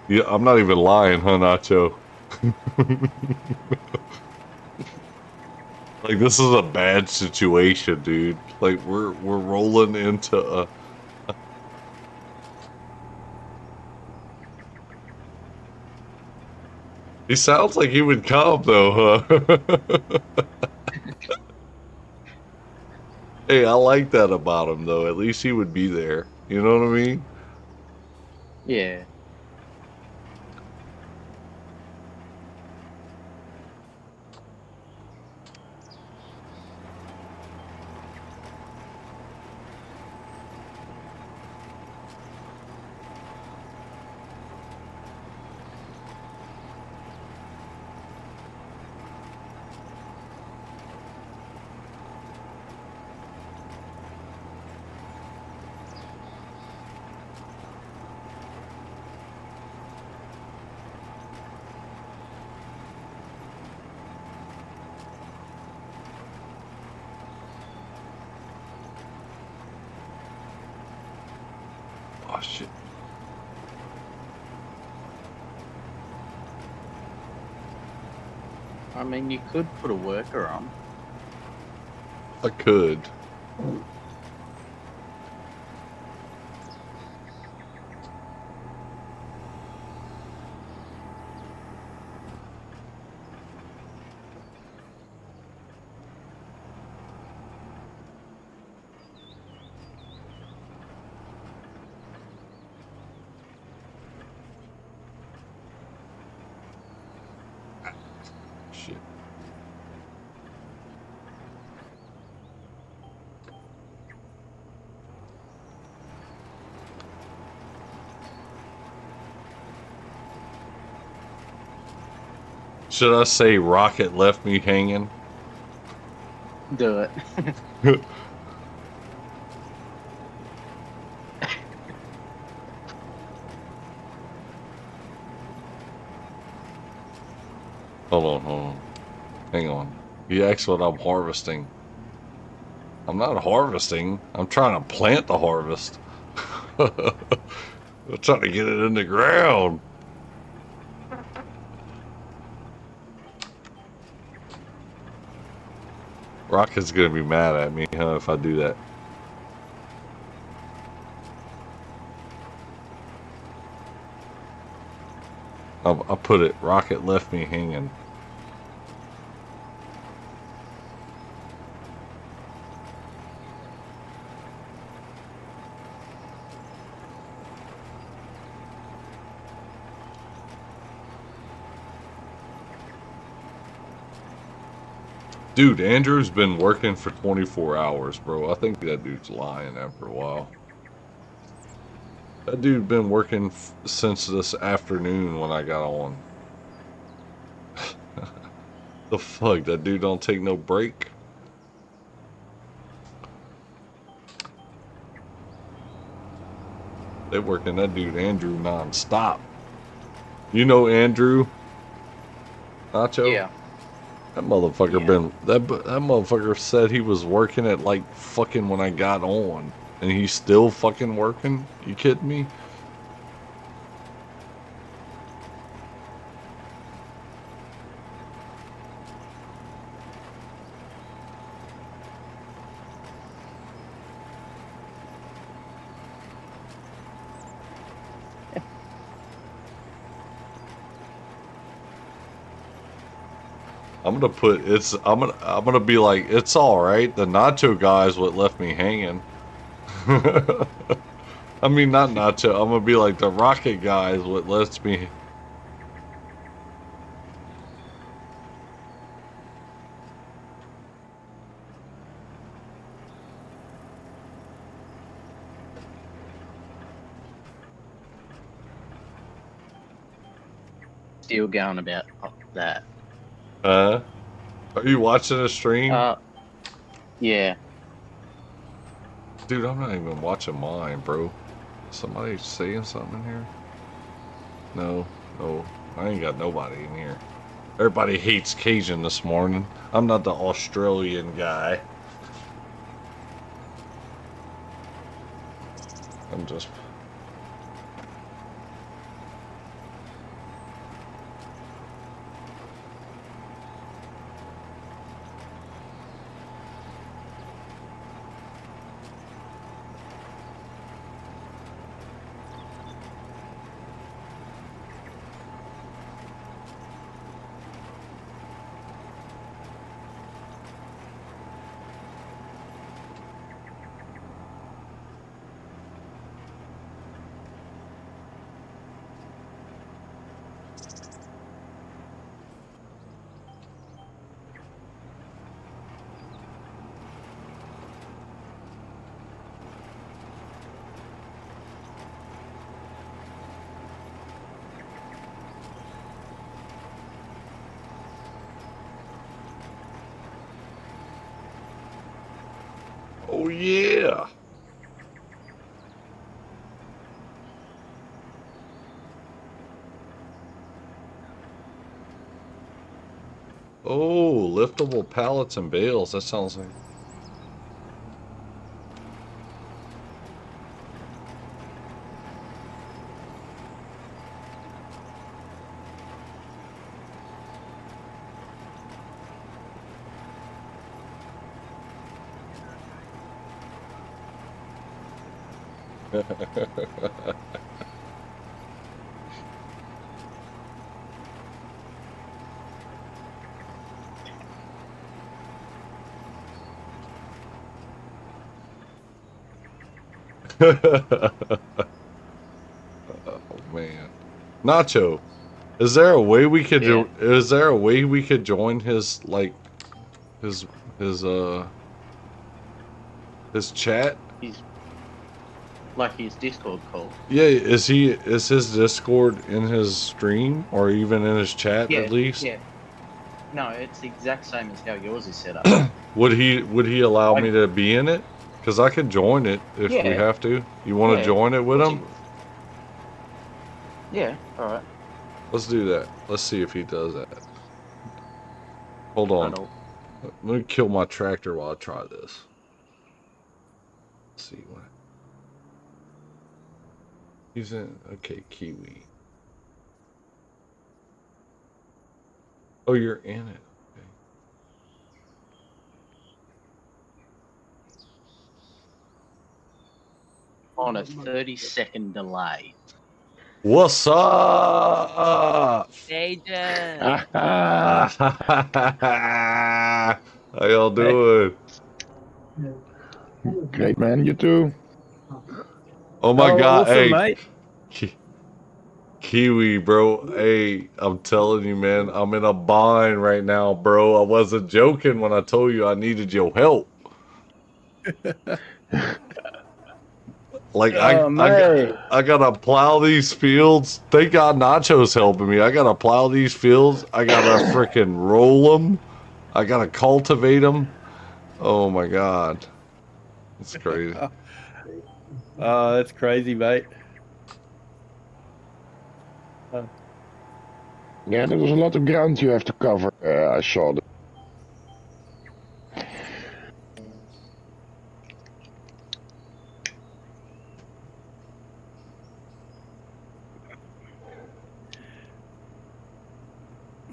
Yeah, I'm not even lying, huh, Nacho? Like this is a bad situation, dude. Like we're rolling into a. He sounds like he would come though, huh? Hey, I like that about him though. At least he would be there. You know what I mean? Yeah. Oh shit. I mean, you could put a worker on. I could. Shit. Should I say Rocket left me hanging? Do it. Hold on. Hang on. He asked what I'm harvesting. I'm not harvesting. I'm trying to plant the harvest. I'm trying to get it in the ground. Rocket's gonna be mad at me, huh, if I do that. I put it. Rocket left me hanging. Dude, Andrew's been working for 24 hours, bro. I think that dude's lying after a while. That dude been working since this afternoon when I got on. The fuck? That dude don't take no break? They working that dude Andrew non-stop. You know Andrew? Nacho? Yeah. That motherfucker Yeah. been that motherfucker said he was working at like fucking when I got on, and he's still fucking working. You kidding me? I'm gonna put it's. I'm gonna be like it's all right. The Nacho guy is what left me hanging. I mean, not Nacho. I'm gonna be like the Rocket guy is what lets me. Still going about that. Are you watching a stream? Yeah. Dude, I'm not even watching mine, bro. Somebody saying something in here? No, no, I ain't got nobody in here. Everybody hates Cajun this morning. I'm not the Australian guy. I'm just... Oh, yeah! Oh, liftable pallets and bales. That sounds like... Oh, man. Nacho, is there a way we could Yeah. is there a way we could join his like his his uh his chat? He's like his Discord call. Yeah, is his Discord in his stream or even in his chat Yeah. at least? Yeah. No, it's the exact same as how yours is set up. Would he allow me Like, to be in it? Because I could join it if we yeah. have to. You want to Yeah. join it with Of course him? he would. Yeah. All right. Let's do that. Let's see if he does that. Hold on. Right. Let me kill my tractor while I try this. Let's see what. He's in. Okay, Kiwi. Oh, you're in it. Okay. On a 30-second delay. What's up? Agent. How y'all doing? Great man, you too. Oh my God! awesome, Hey, mate. Kiwi, bro. Hey, I'm telling you, man. I'm in a bind right now, bro. I wasn't joking when I told you I needed your help. Like Oh, mate. I gotta plow these fields. Thank God Nacho's helping me. I gotta plow these fields. I gotta freaking roll them. I gotta cultivate them. Oh my God, it's crazy. Oh, that's crazy, mate. Yeah, there was a lot of ground you have to cover. I saw that.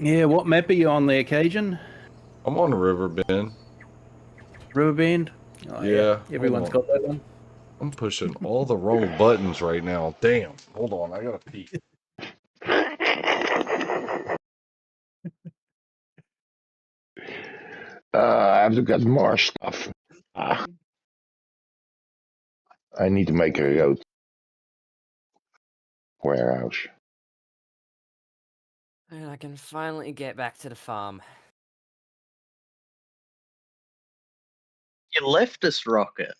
Yeah, what map are you on the occasion? I'm on the Riverbend. Riverbend? Oh, Yeah, everyone's hold got that one. I'm pushing all the wrong buttons right now. Damn. Hold on, I gotta pee. I have to get more stuff. Ah, I need to make a road warehouse. And I can finally get back to the farm. You left us, Rocket.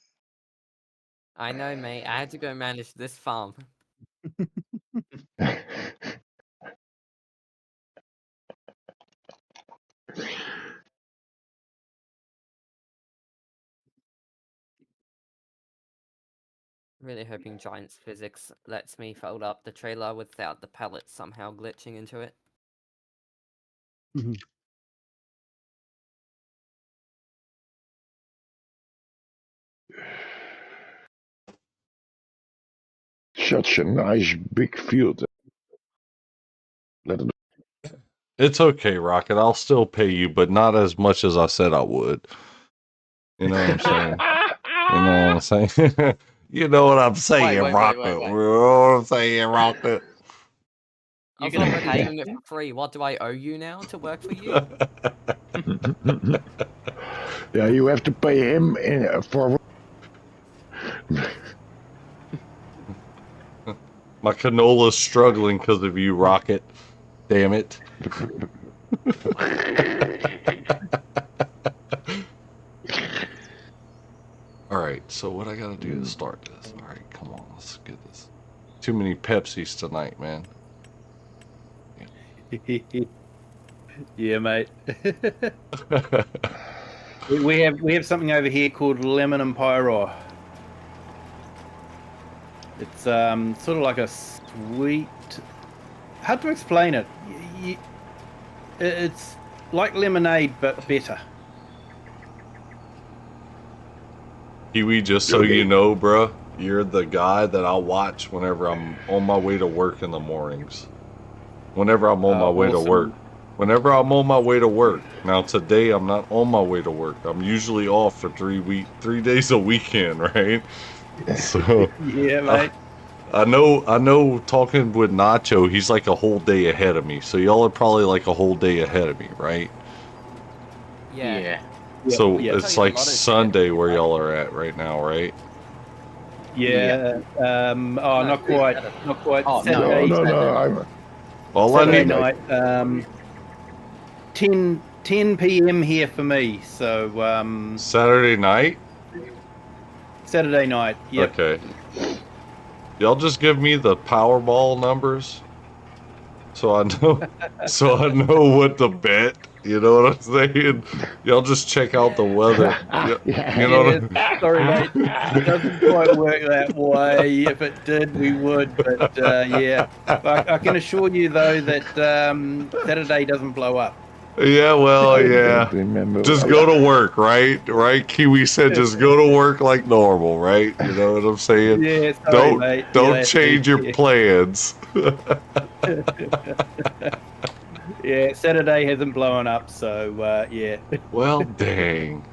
I know, mate. I had to go manage this farm. Really hoping Giant's physics lets me fold up the trailer without the pallets somehow glitching into it. Such a nice big field. Let it It's okay, Rocket. I'll still pay you, but not as much as I said I would. You know what I'm saying? You know what I'm saying? You know what I'm saying, wait. Rocket. You know what I'm saying, Rocket. I was You're gonna already pay doing it me? for free. What do I owe you now to work for you? Yeah, you have to pay him for. My canola's struggling because of you, Rocket. Damn it. Alright, so what I gotta do to start this? Alright, come on, let's get this. Too many Pepsis tonight, man. Yeah, mate. we have something over here called lemon and pyro. It's sort of like a sweet. Hard to explain it. It's like lemonade but better. Kiwi, just so you know, bruh, you're the guy that I watch whenever I'm on my way to work in the mornings. Whenever I'm on my way to Awesome. work. Whenever I'm on my way to work. Now today I'm not on my way to work. I'm usually off for 3 days a weekend, right? So Yeah, mate. I know talking with Nacho, he's like a whole day ahead of me. So y'all are probably like a whole day ahead of me, right? Yeah. So yeah. it's Tell you like a lot of shit, Sunday where right? y'all are at right now, right? Yeah. Not quite. Not quite. Oh, no. Saturday, No. I'm. All I Saturday need night. 10 p.m. here for me. So Saturday night? Saturday night. Yep. Okay. Y'all just give me the Powerball numbers so I know what to bet. You know what I'm saying? Y'all just check out the weather. You know what Yeah, sorry, mate. It doesn't quite work that way. If it did, we would. But yeah, I can assure you though that Saturday doesn't blow up. Yeah, well, I yeah. don't remember. Just go to work, right? Right? Kiwi said just go to work like normal, right? You know what I'm saying? Yeah, sorry, mate. Don't change your plans. Yeah, Saturday hasn't blown up, so yeah. Well, dang.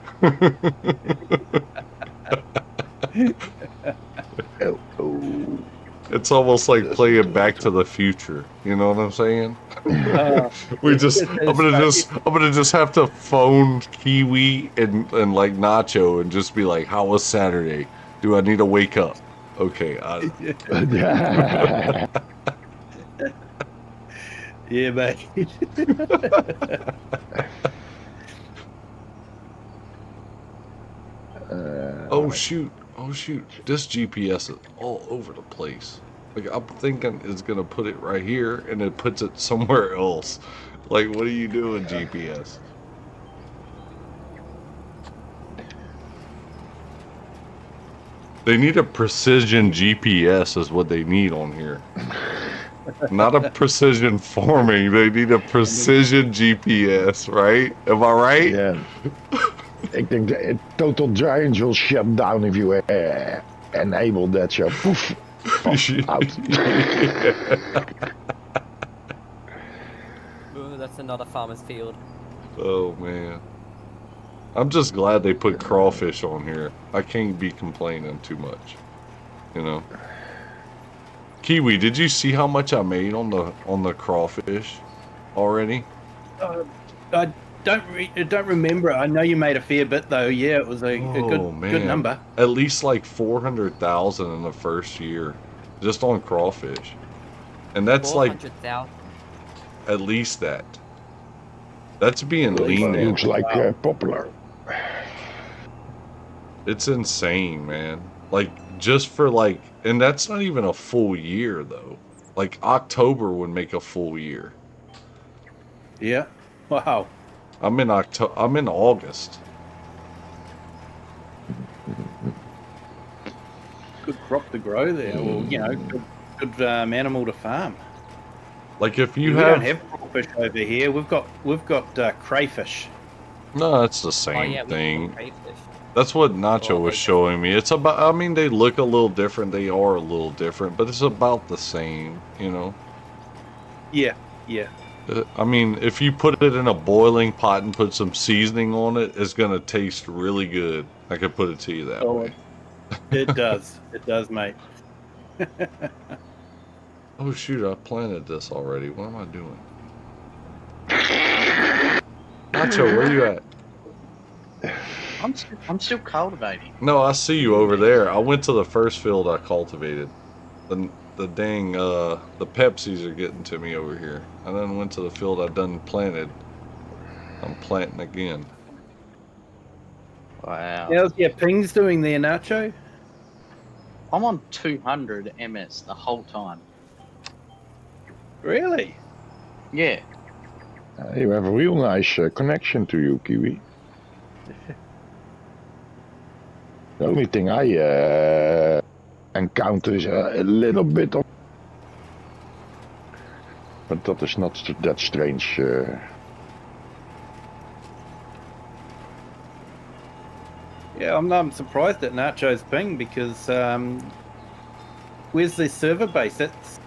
Oh. It's almost like playing Back to the Future. You know what I'm saying? I'm gonna just have to phone Kiwi and like Nacho and just be like, "How was Saturday? Do I need to wake up?" Okay. Yeah, mate. Oh shoot! Oh shoot! This GPS is all over the place. Like I'm thinking it's gonna put it right here, and it puts it somewhere else. Like, what are you doing, GPS? They need a precision GPS is what they need on here. Not a precision farming. They need a precision GPS, right? Am I right? Yeah. Ik denk de Total Giants will shut down if you enable that. So poof, out. Ooh, that's another farmer's field. Oh man. I'm just glad they put crawfish on here. I can't be complaining too much. You know. Kiwi, did you see how much I made on the crawfish already? I don't remember. I know you made a fair bit though. Yeah, it was a good number. At least like 400,000 in the first year, just on crawfish, and that's like 400,000. at least that. That's being lenient. Looks like popular. It's insane, man. Like just for like, and that's not even a full year though. Like October would make a full year. Yeah. Wow. I'm in August. Good crop to grow there, or you know, good animal to farm. Like if you We don't have crawfish over here. We've got crayfish. No, it's the same Oh yeah, we thing. can crayfish. That's what Nacho Oh, was okay. showing me. It's about, I mean, they look a little different. They are a little different, but it's about the same, you know? Yeah. Yeah. I mean, if you put it in a boiling pot and put some seasoning on it, it's going to taste really good. I could put it to you that Oh, way. It does. It does, mate. Oh, shoot, I planted this already. What am I doing? Nacho, where you at? I'm still cultivating. No, I see you over there. I went to the first field I cultivated. The dang, the Pepsis are getting to me over here. I then went to the field I done planted. I'm planting again. Wow. How's your pings doing there, Nacho? I'm on 200 ms the whole time. Really? Yeah. You have a real nice connection to you, Kiwi. The only thing I encounter is a little bit of, but that is not that strange. Yeah, I'm surprised at Nacho's ping because where's the server base? That's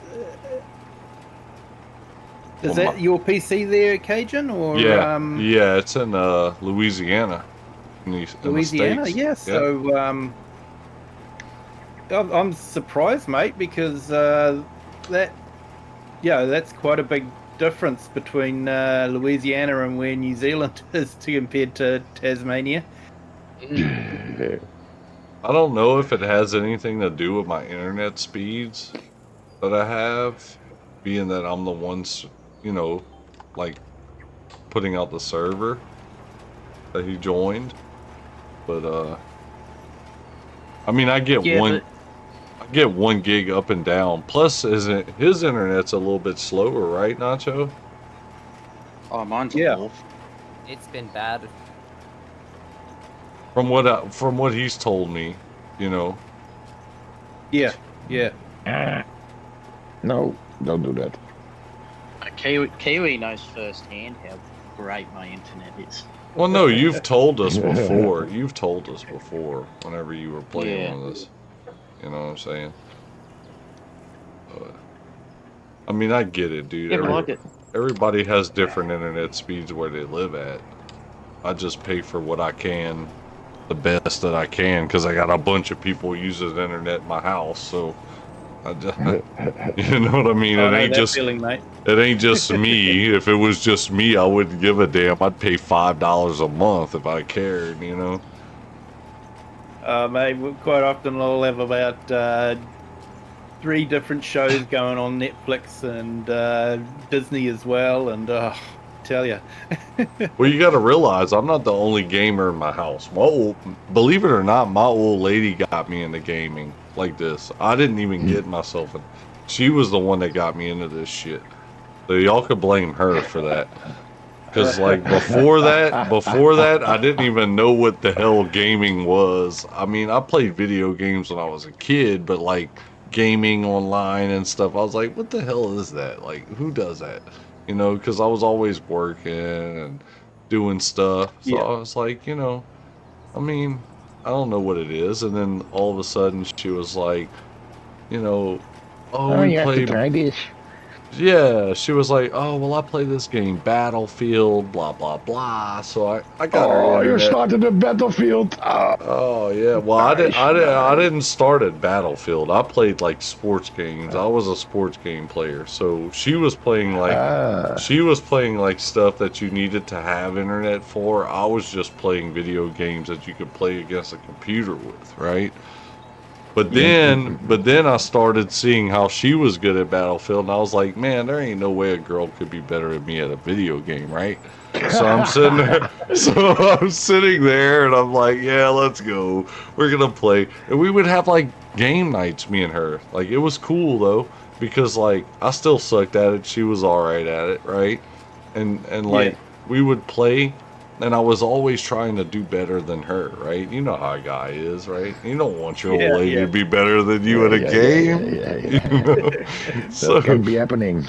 is Well, that your PC there, Cajun, or Yeah, yeah, it's in Louisiana. In the Louisiana? States. Yeah. So I'm surprised, mate, because that's quite a big difference between Louisiana and where New Zealand is compared to Tasmania. I don't know if it has anything to do with my internet speeds that I have, being that I'm the ones, you know, like putting out the server that he joined. But I mean, I get Yeah, I get 1 gig up and down. Plus, isn't his internet's a little bit slower, right, Nacho? Oh, mine's Yeah. awful. It's been bad. From what he's told me, you know. Yeah. No, don't do that. Kiwi knows firsthand how great my internet is. Well, no, you've told us before. You've told us before whenever you were playing Yeah. with us. You know what I'm saying? I mean, I get it, dude. Yeah, but like it. Everybody has different internet speeds where they live at. I just pay for what I can, the best that I can, because I got a bunch of people using the internet in my house. So, I just, you know what I mean? I It know ain't that just feeling, mate. it ain't just me. If it was just me, I wouldn't give a damn. I'd pay $5 a month if I cared, you know. Mate, quite often I'll have about 3 different shows going on Netflix and Disney as well, and tell you. Well, you got to realize I'm not the only gamer in my house. Believe it or not, my old lady got me into gaming like this. I didn't even get myself in. She was the one that got me into this shit. So y'all could blame her for that. Because like before that, I didn't even know what the hell gaming was. I mean, I played video games when I was a kid, but like gaming online and stuff, I was like, what the hell is that? Like, who does that? You know, because I was always working and doing stuff. So Yeah. I was like, I mean, I don't know what it is. And then all of a sudden she was like, you know, oh, Oh, we you have to play. try this. Yeah, she was like, oh, well, I play this game, Battlefield, blah, blah, blah. So I got her Oh, you internet. started a Battlefield. Oh, yeah. Well, I didn't start at Battlefield. I played like sports games. I was a sports game player. So she was playing like stuff that you needed to have internet for. I was just playing video games that you could play against a computer with, right? But then I started seeing how she was good at Battlefield, and I was like, man, there ain't no way a girl could be better than me at a video game, right? So I'm sitting there, and I'm like, yeah, let's go. We're gonna play, and we would have like game nights, me and her. Like it was cool though, because like I still sucked at it. She was all right at it, right? And like we would play. And I was always trying to do better than her, right? You know how a guy is, right? You don't want your old lady to be better than you at a game. You know? That can be happening.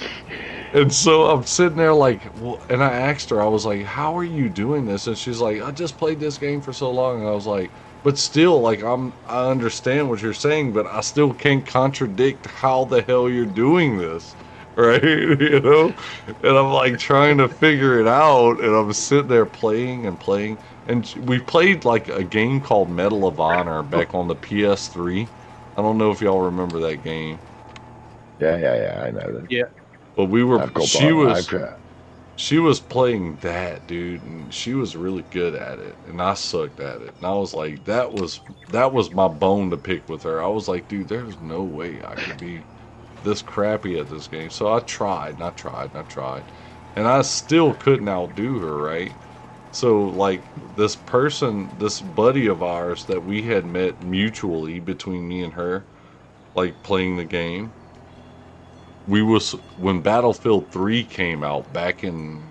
And so I'm sitting there like, well, and I asked her, I was like, how are you doing this? And she's like, I just played this game for so long. And I was like, but still, like, I understand what you're saying, but I still can't contradict how the hell you're doing this. Right, you know, and I'm like trying to figure it out, and I'm sitting there playing, and we played like a game called Medal of Honor back on the PS3. I don't know if y'all remember that game. Yeah, I know that. Yeah. But she was playing that, dude, and she was really good at it, and I sucked at it, and I was like, that was my bone to pick with her. I was like, dude, there's no way I could be this crappy at this game. So I tried, and I still couldn't outdo her, right? So like this buddy of ours that we had met mutually between me and her, like playing the game, when Battlefield 3 came out back in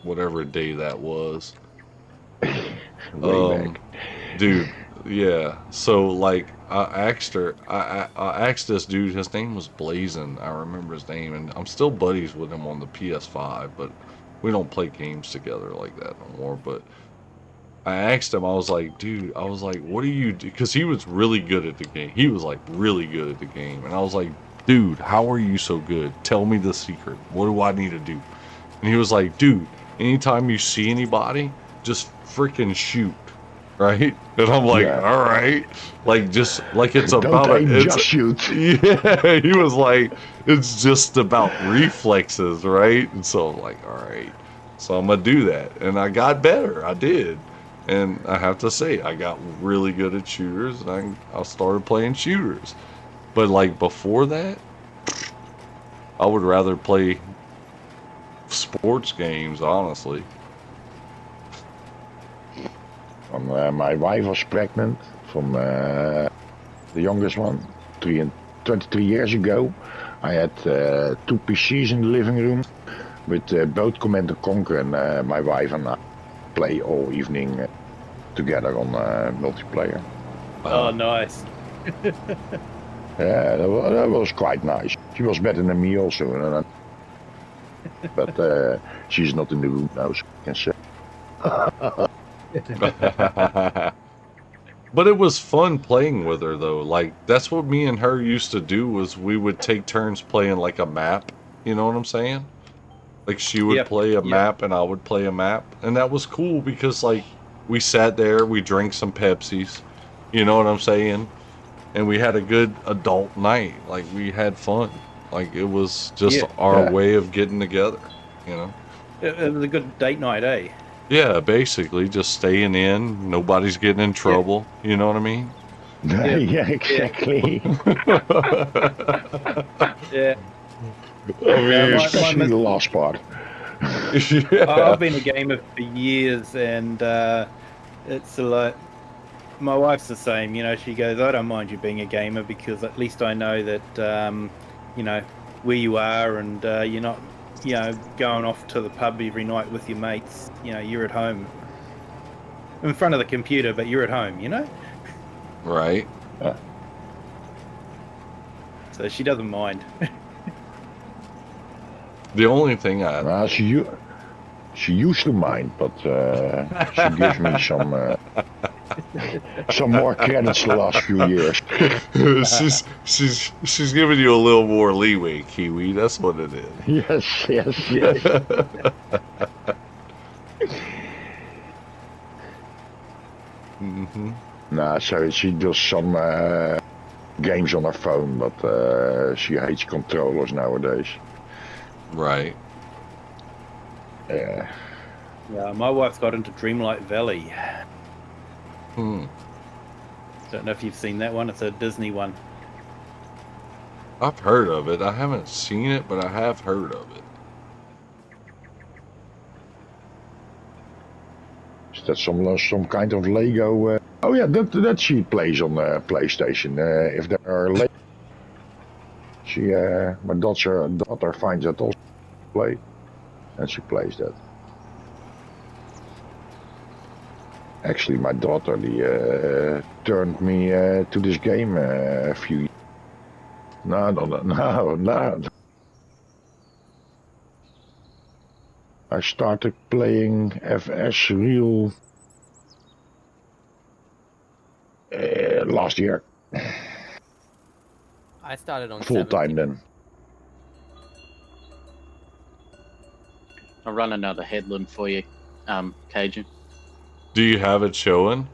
whatever day that was. Dude, yeah. So like I asked her, I asked this dude, his name was Blazin. I remember his name, and I'm still buddies with him on the PS5, but we don't play games together like that no more. But I asked him, I was like, dude, what do you do? Because he was really good at the game. He was like really good at the game. And I was like, dude, how are you so good? Tell me the secret. What do I need to do? And he was like, dude, anytime you see anybody, just freaking shoot. Right? And I'm like, all right. Like, just like it's about just shoot. Yeah, he was like, it's just about reflexes, right? And so I'm like, all right. So I'm going to do that. And I got better. I did. And I have to say, I got really good at shooters, and I started playing shooters. But like before that, I would rather play sports games, honestly. My wife was pregnant from the youngest one 23 years ago. I had 2 PCs in the living room with both Command & Conquer, and my wife and I play all evening together on multiplayer. Oh, nice. Yeah, that was quite nice. She was better than me also. But she's not in the room now, so I can say. But it was fun playing with her though. Like that's what me and her used to do, was we would take turns playing like a map. You know what I'm saying? Like she would play a map and I would play a map, and that was cool because like we sat there, we drank some Pepsis. You know what I'm saying? and we had a good adult night. Like, we had fun. Like, it was just Yeah. our Yeah. way of getting together, you know? It was a good date night, eh? Yeah, basically, just staying in. Nobody's getting in trouble. You know what I mean? Yeah. Yeah, exactly. Yeah. I mean, Especially the last part. yeah. I've been a gamer for years, and it's like my wife's the same. You know, she goes, "I don't mind you being a gamer because at least I know that you know where you are, and you're not, you know, going off to the pub every night with your mates. You know, you're at home, in front of the computer, but you're at home. You know." Right. So she doesn't mind. The only thing I Well, she used to mind, but she gives me some more credits the last few years. she's giving you a little more leeway, Kiwi. That's what it is. Yes. Hmm. Nah, so she does some games on her phone, but she hates controllers nowadays. Right. Yeah. Yeah, my wife's got into Dreamlight Valley. Hmm. Don't know if you've seen that one. It's a Disney one. I've heard of it. I haven't seen it, but I have heard of it. Is that some kind of Lego? Oh yeah, that she plays on PlayStation. If there are Lego, my daughter finds that also play, and she plays that. Actually, my daughter turned me to this game a few. No. I started playing FS Real last year, I started on full time 17. then. I'll run another headland for you, Cajun. Do you have it showing?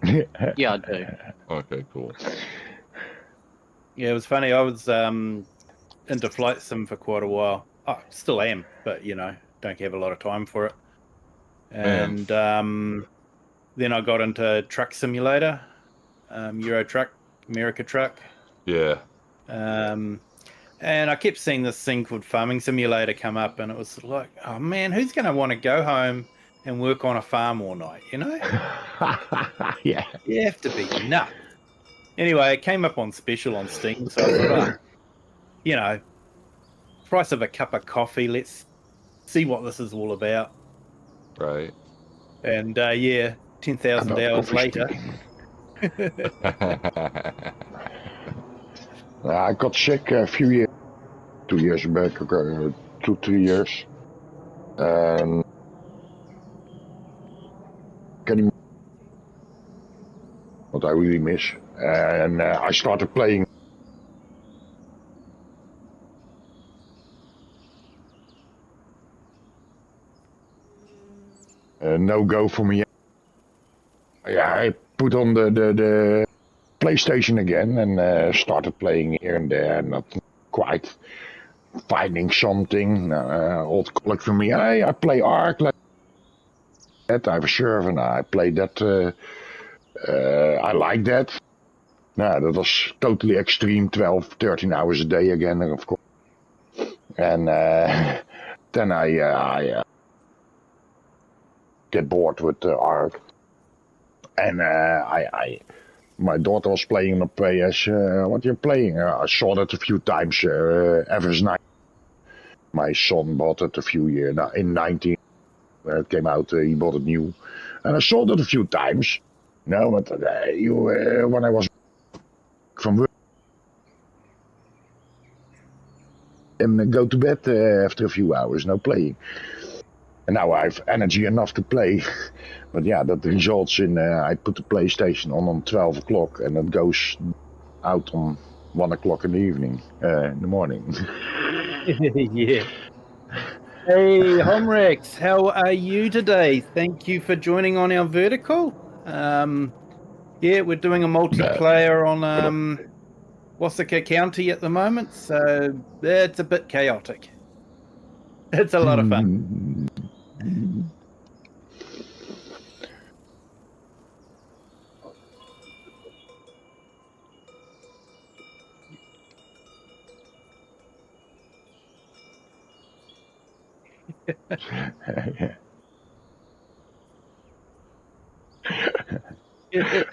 Yeah, I do. Okay, cool. Yeah, it was funny. I was into flight sim for quite a while. I still am, but you know, don't have a lot of time for it. Man. And then I got into Truck Simulator, Euro Truck, America Truck. Yeah. And I kept seeing this thing called Farming Simulator come up, and it was like, oh man, who's going to want to go home and work on a farm all night? You know, Yeah. you have to be nuts. Anyway, it came up on special on Steam, so I thought, you know, price of a cup of coffee. Let's see what this is all about. Right. And yeah, 10,000 About hours coffee later. speaking. I got sick a few years, 2 years back, 2-3 years. And what I really miss. And I started playing. No go for me. Yeah, I put on the PlayStation again and started playing here and there. Not quite finding something. Old colleague for me. I play Ark. Like that. I have a server and I play that. I like that. Nah, that was totally extreme. 12, 13 hours a day again, of course. And then I get bored with Ark. And my daughter was playing on the PS. What you're playing? I saw that a few times. FS9. My son bought it a few years in 19 when it came out. He bought it new, and I saw that a few times. No, but when I was from work and go to bed after a few hours, no playing. And now I have energy enough to play. But yeah, that results in I put the PlayStation on 12 o'clock and it goes out on 1 o'clock in the evening, in the morning. Yeah. Hey, Homrex, how are you today? Thank you for joining on our vertical. Yeah, we're doing a multiplayer on Wasaka County at the moment, so it's a bit chaotic. It's a lot of fun.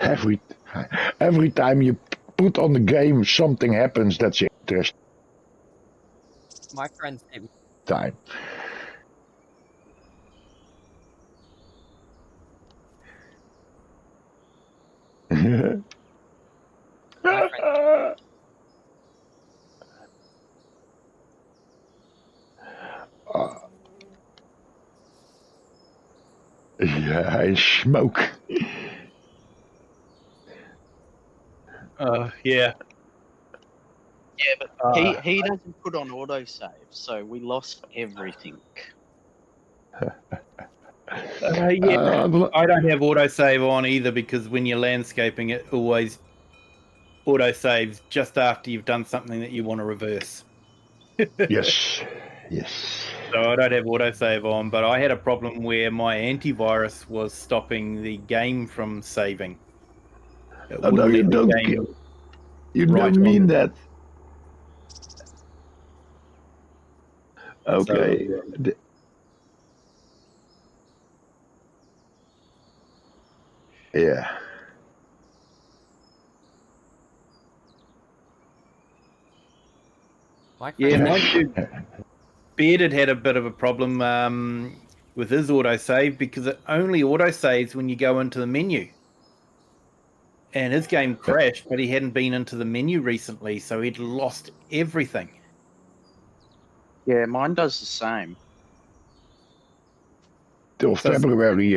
every every time you put on the game, something happens that's interesting. My friends say Time. my friends Yeah, I smoke. Yeah. Yeah, but Uh, he doesn't put on autosave, so we lost everything. yeah, I don't have autosave on either because when you're landscaping, it always autosaves just after you've done something that you want to reverse. Yes, yes. So I don't have autosave on, but I had a problem where my antivirus was stopping the game from saving. It Oh, no, wouldn't you let the don't. game You write don't on mean it. that. Okay. So, Yeah. my yeah, friends mind you, Bearded had a bit of a problem with his autosave because it only autosaves when you go into the menu. And his game crashed, but he hadn't been into the menu recently, so he'd lost everything. Yeah, mine does the same. Till So, February.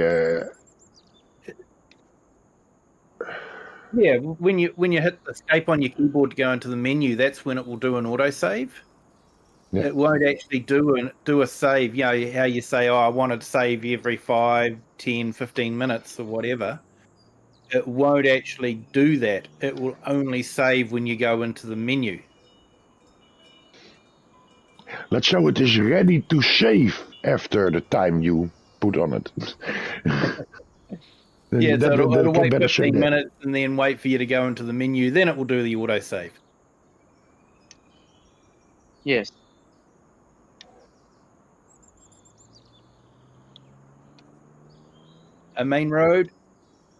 yeah, when you hit escape on your keyboard to go into the menu, that's when it will do an autosave. Yeah. It won't actually do a save. You know how you say, "Oh, I want to save every 5, 10, 15 minutes or whatever." It won't actually do that. It will only save when you go into the menu. Let's show it is ready to save after the time you put on it. Yeah, so it'll Can wait better say 15 that. minutes and then wait for you to go into the menu. Then it will do the autosave. Yes. A main road?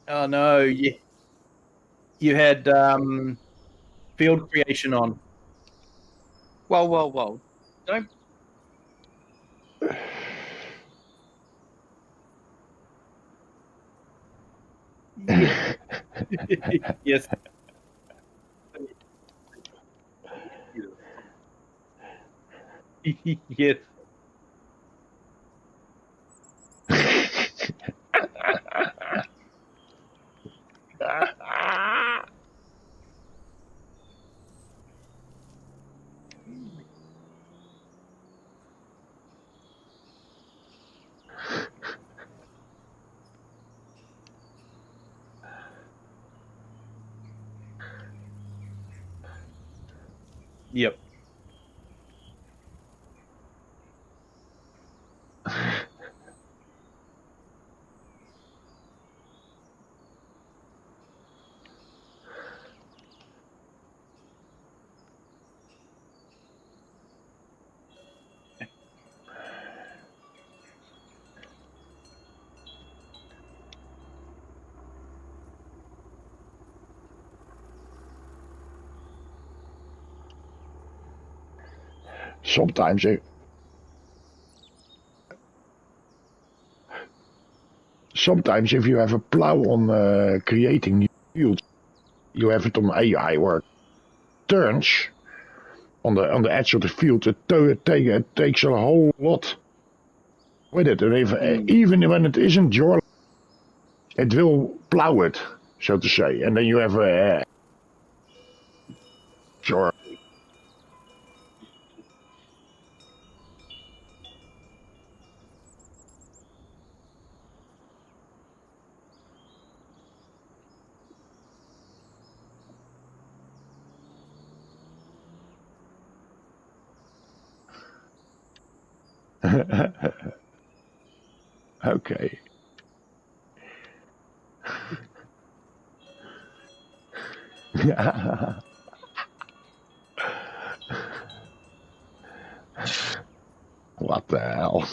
Oh no, you had field creation on. Well. Don't. Yes. Yes. Yes. Yep. Sometimes, sometimes if you have a plow on creating new fields, you have it on AI where it turns on the edge of the field. It takes a whole lot with it, and if, even when it isn't your, it will plow it, so to say, and then you have a your. Okay. What the hell?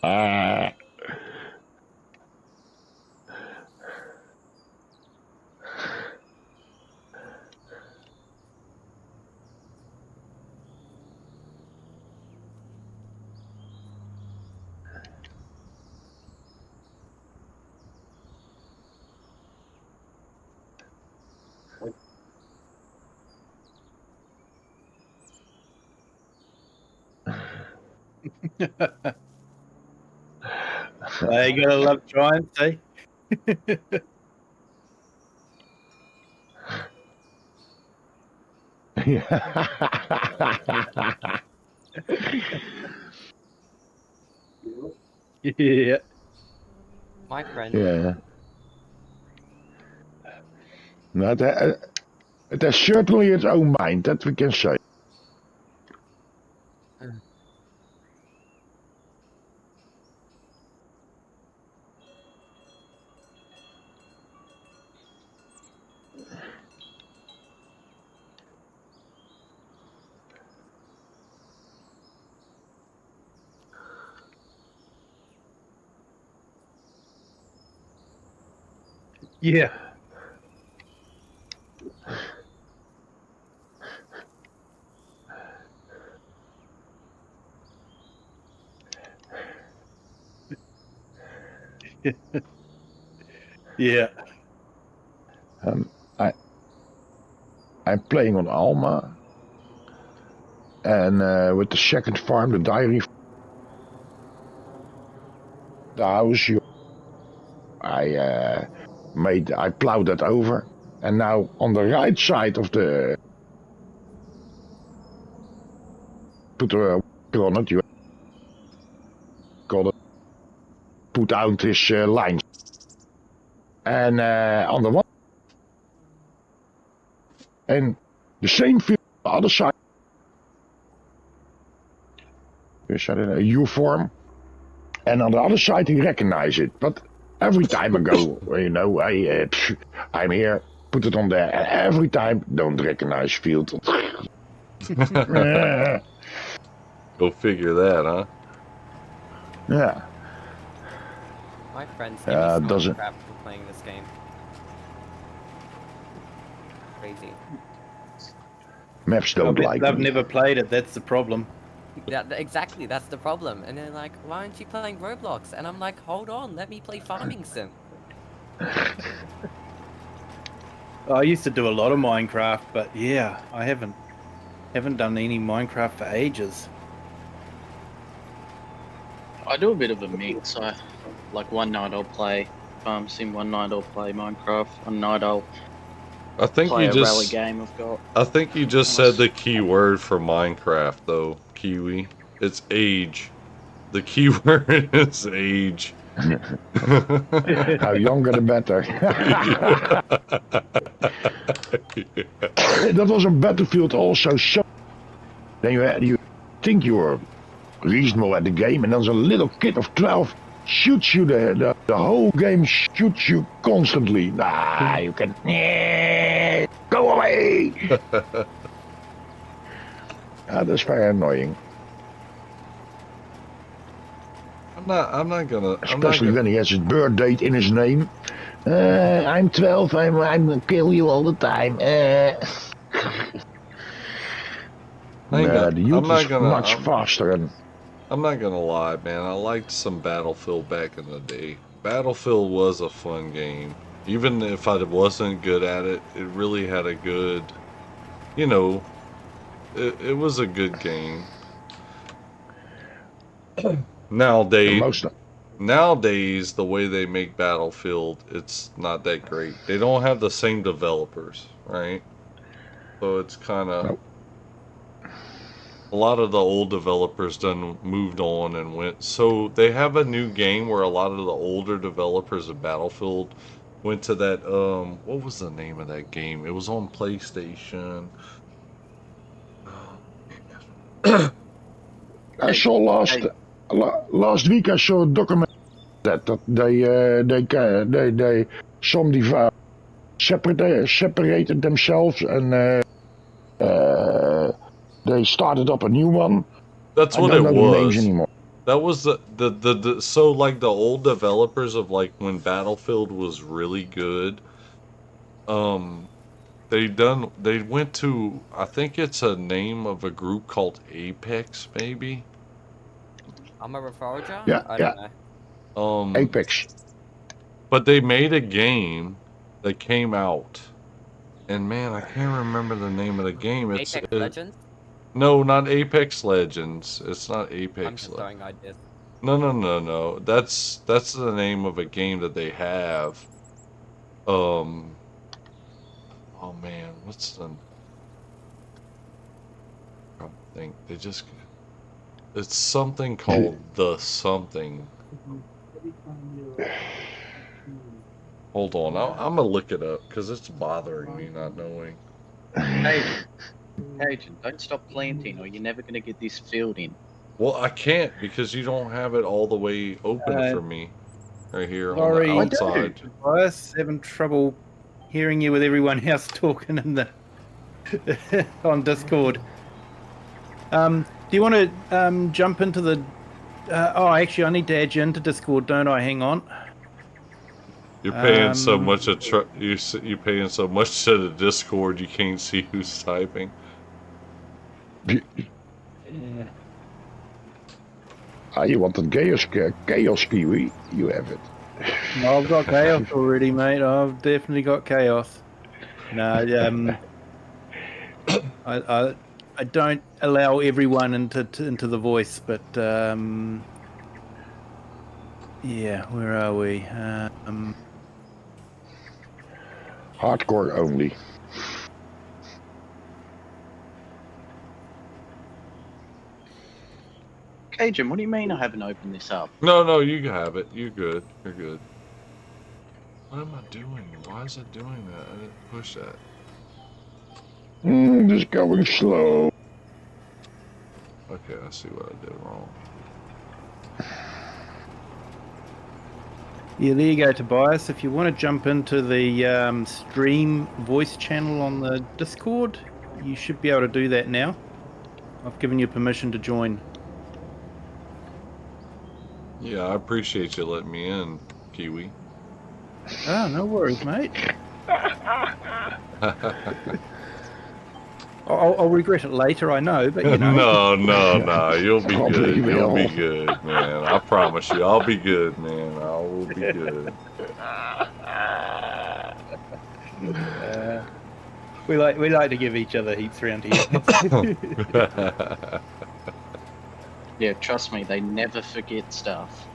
Ah. You gotta love trying, see? Yeah. My friend. Yeah. No, it has certainly its own mind, that we can say. Yeah. Yeah. I I'm playing on Alma, and with the second farm, the dairy, the house, I I plowed that over, and now on the right side of the put a on it, you got it, put out this line, and on the one and the same field on the other side, there's a U form, and on the other side he recognizes it, but every time I go, you know, I'm here, put it on there, and every time don't recognize field. Go figure that, huh? Yeah. My friends give me so much Doesn't crap for playing this game. Crazy. maps don't like They've me. never played it, that's the problem. Exactly, that's the problem. And they're like, why aren't you playing Roblox? And I'm like, hold on, let me play Farming Sim. I used to do a lot of Minecraft, but yeah, I haven't done any Minecraft for ages. I do a bit of a mix. Like one night I'll play Farm Sim, one night I'll play Minecraft, one night I'll I think play you a rally just game I've got. I think you just said the key word for Minecraft though, Kiwi. It's age. The key word is age. How younger the better. That was on Battlefield also so. Then you think you're reasonable at the game, and there's a little kid of 12 shoots you the whole game shoots you constantly. Nah, you can go away. That's very annoying. I'm not gonna Especially when he has his birth date in his name. I'm 12, I'm gonna kill you all the time. The youth is much faster. And I'm not gonna lie, man. I liked some Battlefield back in the day. Battlefield was a fun game. Even if I wasn't good at it, it really had a good, you know, it was a good game. Nowadays, nowadays, the way they make Battlefield, it's not that great. They don't have the same developers, right? So it's kind of Nope. a lot of the old developers done moved on and went. So they have a new game where a lot of the older developers of Battlefield went to that. What was the name of that game? It was on PlayStation. I saw last week. I saw a document that they some separated themselves and they started up a new one. That's I what don't it know the names was. anymore. That was the so like the old developers of like when Battlefield was really good. They went to, I think it's a name of a group called Apex maybe. I'm a reforager? Yeah, I yeah. don't know. Apex. But they made a game that came out, and man, I can't remember the name of the game. It's Apex Legends? no, not Apex Legends. It's not I'm Apex. just throwing ideas. No. That's the name of a game that they have. Oh man, what's the? I think they just. It's something called the something. Hold on, I'm gonna look it up because it's bothering me not knowing. Agent, don't stop planting, or you're never going to get this field in. Well, I can't because you don't have it all the way open for me, right here Sorry, on the outside. Tobias, having trouble hearing you with everyone else talking in the on Discord. Do you want to jump into the? Oh, actually, I need to add you into Discord, don't I? Hang on. You're paying so much you're paying so much to the Discord you can't see who's typing. Yeah. You wanted chaos Kiwi? You have it. No, I've got chaos already, mate. I've definitely got chaos. No, I don't allow everyone into the voice, but yeah, where are we? Hardcore only. Cajun, what do you mean I haven't opened this up? No, you have it. You're good. You're good. What am I doing? Why is it doing that? I didn't push that. Just going slow. Okay, I see what I did wrong. Yeah, there you go, Tobias. If you want to jump into the stream voice channel on the Discord, you should be able to do that now. I've given you permission to join. Yeah, I appreciate you letting me in, Kiwi. Ah, no worries, mate. I'll regret it later, I know, but you know. No. You'll be Probably good. You'll be will. good, man. I promise you. I'll be good, man. I will be good. We like to give each other heaps around here. Yeah, trust me, they never forget stuff.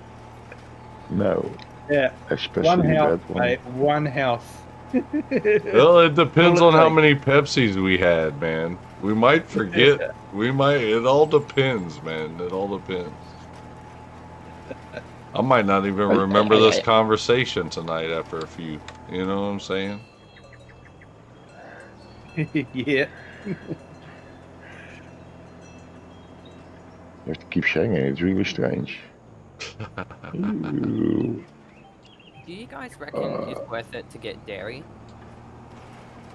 No, Yeah, especially one house, that one. mate. One house. Well, it depends All it on how takes. many Pepsis we had, man. We might forget. It all depends, man. It all depends. I might not even remember this conversation tonight after a few. You know what I'm saying? Yeah. You have to keep saying it. It's really strange. Ooh. Do you guys reckon it's worth it to get dairy?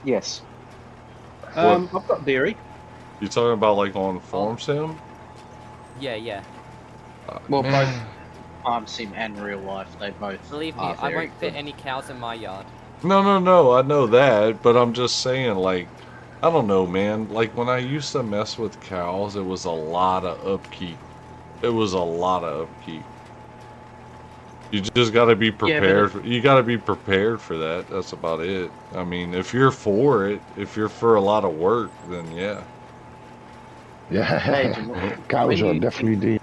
Yes. I've got dairy. You talking about like on Farm Sim? Yeah. Well, Man. both Farm Sim and real life, they both Believe me, are I very won't fit good. any cows in my yard. No, I know that, but I'm just saying, like, I don't know, man. Like, when I used to mess with cows, it was a lot of upkeep. You just got to be prepared. You got to be prepared for that. That's about it. I mean, if you're for it, if you're for a lot of work, then yeah. Yeah, cows are definitely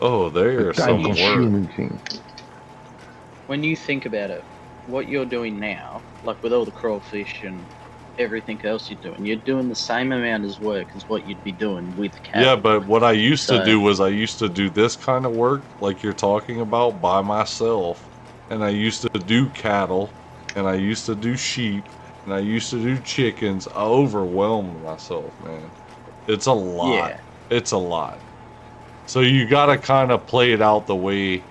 Oh, they the are some work. time-consuming thing. when you think about it, what you're doing now, like with all the crawfish and everything else you're doing the same amount of work as what you'd be doing with cattle. Yeah, but what I used to So- do was I used to do this kind of work, like you're talking about, by myself. And I used to do cattle, and I used to do sheep, and I used to do chickens. I overwhelmed myself, man. It's a lot. Yeah. It's a lot. So you gotta kind of play it out the way,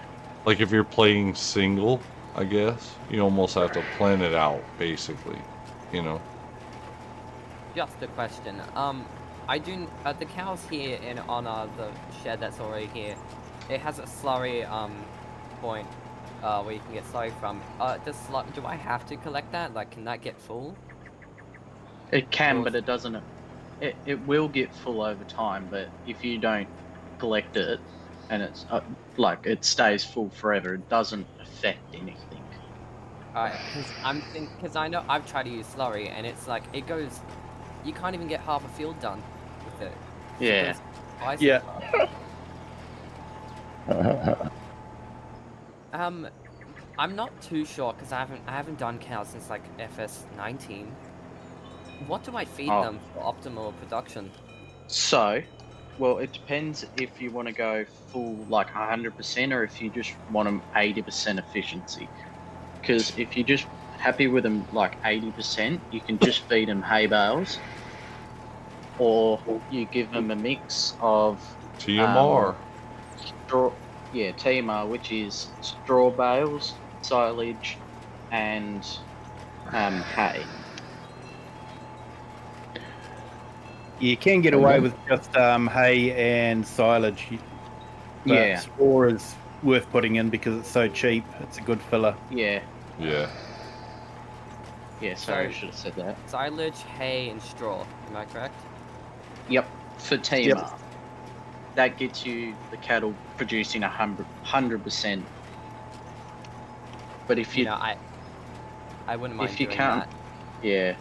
like if you're playing single, I guess, you almost have to plan it out, basically, you know? Just a question. I do the cows here in on the shed that's already here. It has a slurry point where you can get slurry from. Do I have to collect that? Like, can that get full? It can, Or- but it doesn't. It will get full over time, but if you don't collect it and it's like it stays full forever, it doesn't affect anything. Alright, because I know I've tried to use slurry and it's like it goes. You can't even get half a field done with it. Yeah. Twice Yeah. I'm not too sure because I haven't done cows since like FS19. What do I feed Oh. them for optimal production? So, well, it depends if you want to go full like 100% or if you just want them 80% efficiency. Because if you're just happy with them like 80%, you can just feed them hay bales, or you give them a mix of TMR. straw, yeah, TMR, which is straw bales, silage, and hay. You can get away with just hay and silage. But Yeah. straw is worth putting in because it's so cheap. It's a good filler. Yeah, Yeah. sorry, I should have said that. Silage, hay, and straw. Am I correct? Yep, for TMR. That gets you the cattle producing 100%. But if you, You know, I wouldn't mind if you doing can't, that. yeah,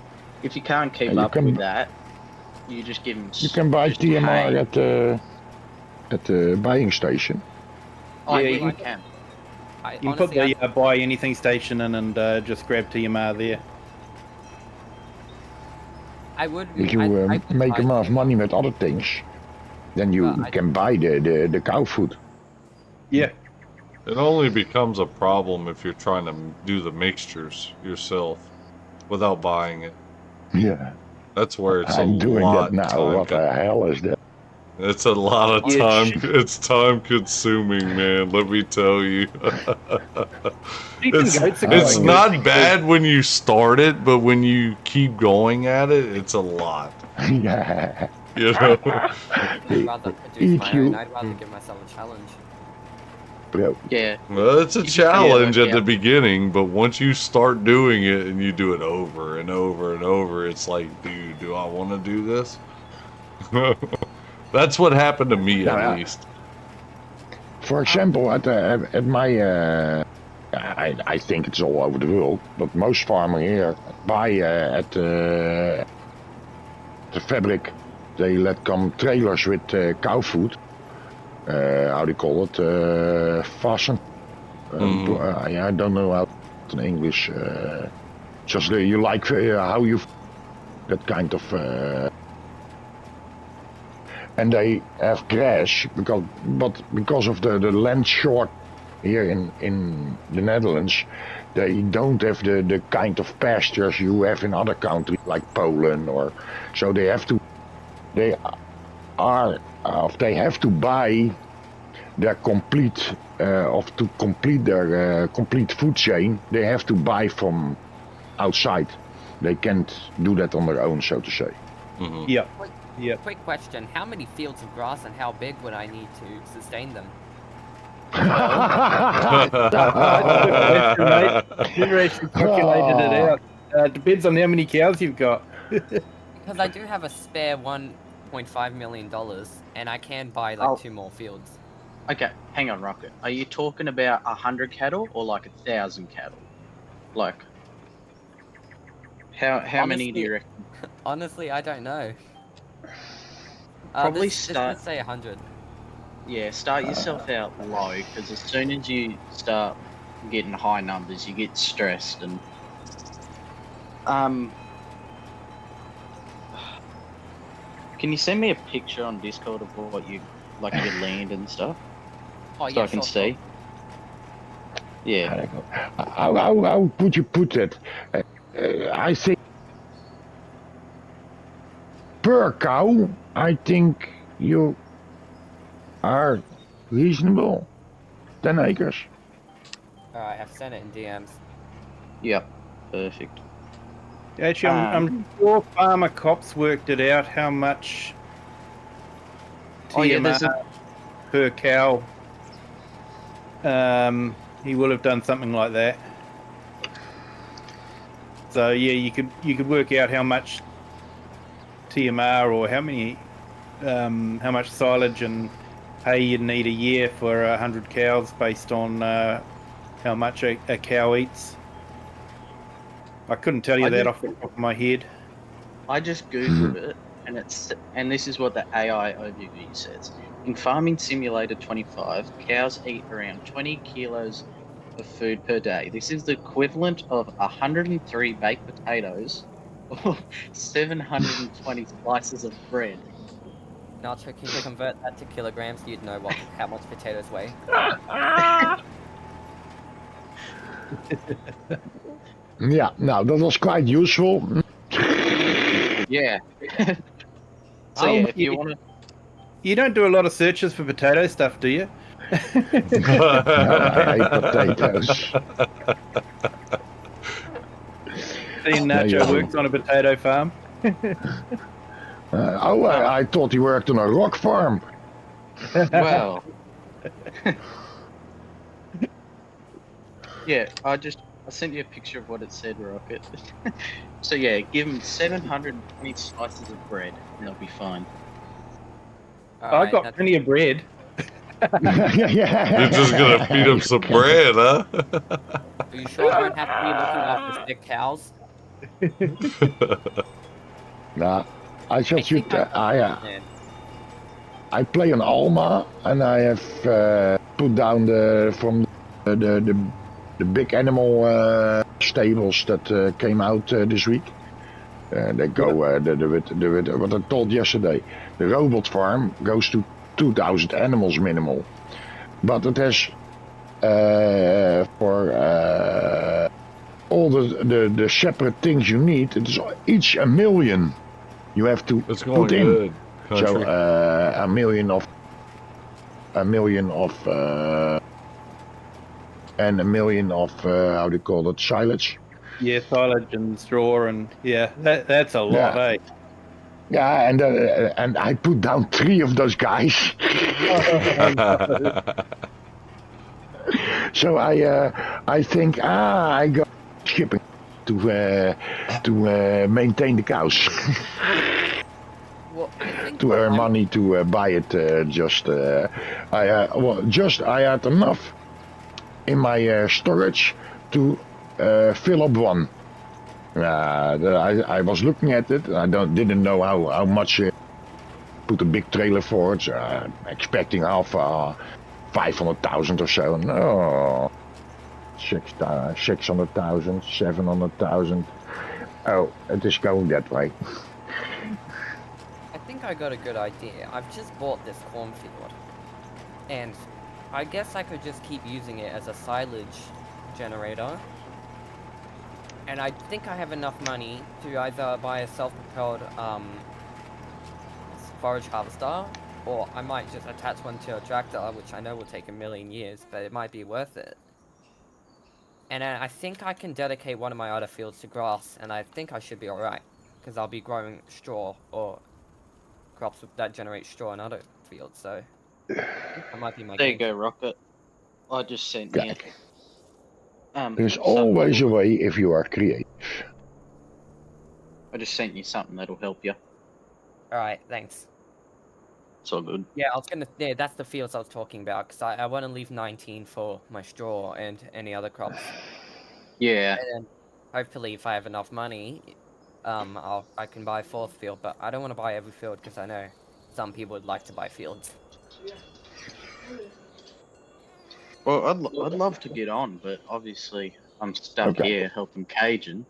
if you can't keep You up can- with that, you just give them. You can buy just TMR hay. at the buying station. Oh, Yeah, yeah, you you can- can. I, You can put honestly, the buy anything station in and just grab TMR there. I would. If you I would make buy enough TMR. money with other things, then you I- can buy the cow food. Yeah. It only becomes a problem if you're trying to do the mixtures yourself without buying it. Yeah, That's where it's I'm a doing lot that now. time What the hell is that? It's a lot of Yeah, time. shit. It's time consuming, man. Let me tell you. Sheep and it's goats are it's going not good. bad when you start it, but when you keep going at it, it's a lot. Yeah. You know. I'd rather produce my EQ. own. I'd rather give myself a challenge. Bro, Yeah, Well, it's a Yeah, challenge like, at the beginning, but once you start doing it and you do it over and over and over, it's like, dude, do I want to do this? That's what happened to me, Yeah. at least. for example, at my, I think it's all over the world, but most farmers here buy at the fabric, they let come trailers with cow food. How do you call it? Fasten. I don't know how in English. Just you like how you that kind of. And they have grass because of the land short here in the Netherlands, they don't have the kind of pastures you have in other countries like Poland or so they have to buy their complete to complete their complete food chain. They have to buy from outside. They can't do that on their own, so to say. Mhm. Yep. Yep. Quick question: how many fields of grass and how big would I need to sustain them? You've actually calculated it out. Depends on how many cows you've got. Because I do have a spare $1.5 million, and I can buy like Oh. 2 more fields. okay, hang on, Rocket. Are you talking about 100 cattle or like 1,000 cattle? Like, how many do you reckon? Honestly, I don't know. Probably let's say 100. Yeah, start yourself out low, because as soon as you start getting high numbers, you get stressed and can you send me a picture on Discord of what you like your land and stuff? Oh So yeah, I can sure, see. sure. Yeah. How would you put it? I think per cow, I think you are reasonable. 10 acres. Alright, I've sent it in DMs. Yep. Perfect. Actually, I'm sure Farmer Cops worked it out how much Oh yeah, TMR per cow. He will have done something like that. So yeah, you could work out how much TMR or how much silage and hay you'd need a year for 100 cows based on how much a cow eats. I couldn't tell you that off the top of my head. I just googled it, and this is what the AI overview says. In Farming Simulator 25, cows eat around 20 kilos of food per day. This is the equivalent of 103 baked potatoes or 720 slices of bread. Nacho, can you convert that to kilograms? You'd know how much potatoes weigh. Yeah, now that was quite useful. Yeah. So Oh, yeah, if you want to, You don't do a lot of searches for potato stuff, do you? No, I hate potatoes. Seeing No, you Nacho don't. works on a potato farm. I thought he worked on a rock farm. well, yeah, I sent you a picture of what it said, Rocket. So yeah, give them 720 slices of bread, and they'll be fine. I've Alright, got that's... plenty of bread. You're just gonna feed him some bread, huh? Are you sure I don't have to be looking after sick cows? Nah, I I just think should. I I play on Alma, and I have put down the big animal stables that came out this week. They go with what I told yesterday. The robot farm goes to 2,000 animals minimal, but it has for all the separate things you need. It's each a million you have to It's going put in. good, country. So a million of and a million of how do you call it, silage. Yeah, silage and straw, and yeah, that's a lot, Yeah. eh? Yeah, and I put down 3 of those guys. So I think I go shipping to maintain the cows. Well, I think To what earn I'm... money to buy it. I had enough in my storage to fill up one. I was looking at it. I didn't know how much. Put a big trailer for it. Expecting half 500,000 or so. No, 600,000, 700,000. Oh, it is going that way. I think I got a good idea. I've just bought this cornfield, and I guess I could just keep using it as a silage generator. And I think I have enough money to either buy a self-propelled forage harvester, or I might just attach one to a tractor, which I know will take a million years, but it might be worth it. And then I think I can dedicate one of my other fields to grass, and I think I should be alright, because I'll be growing straw, or crops that generate straw in other fields, so I think that might be my There you game go, plan. Rocket. I just sent you Kijk, there's something always a that'll, way if you are creative. I just sent you something that'll help you. Alright, thanks. It's all good. Yeah, yeah, that's the fields I was talking about, because I want to leave 19 for my straw and any other crops. Yeah. And then hopefully if I have enough money, I can buy a 4th field, but I don't want to buy every field because I know some people would like to buy fields. Well, I'd love to get on, but obviously I'm stuck Okay. here helping Cajun.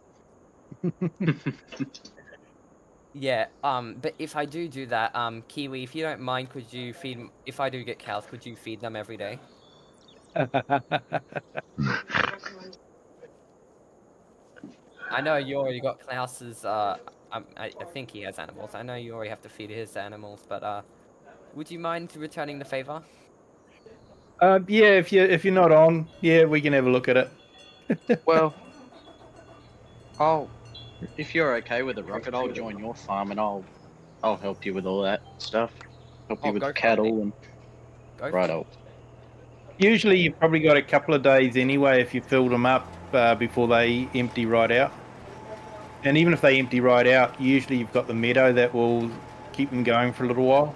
Yeah, but if I do that, Kiwi, if you don't mind, could you feed, if I do get cows, could you feed them every day? I know you already got Klaus's, I think he has animals. I know you already have to feed his animals, but, would you mind returning the favor? Yeah, if you're not on, yeah, we can have a look at it. Well, I'll if you're okay with it, Rocket, I'll join your farm and I'll help you with all that stuff. Help you Oh, with the go for it, mate. cattle and Go for it. righto. Usually, you've probably got a couple of days anyway if you filled them up before they empty right out. And even if they empty right out, usually you've got the meadow that will keep them going for a little while.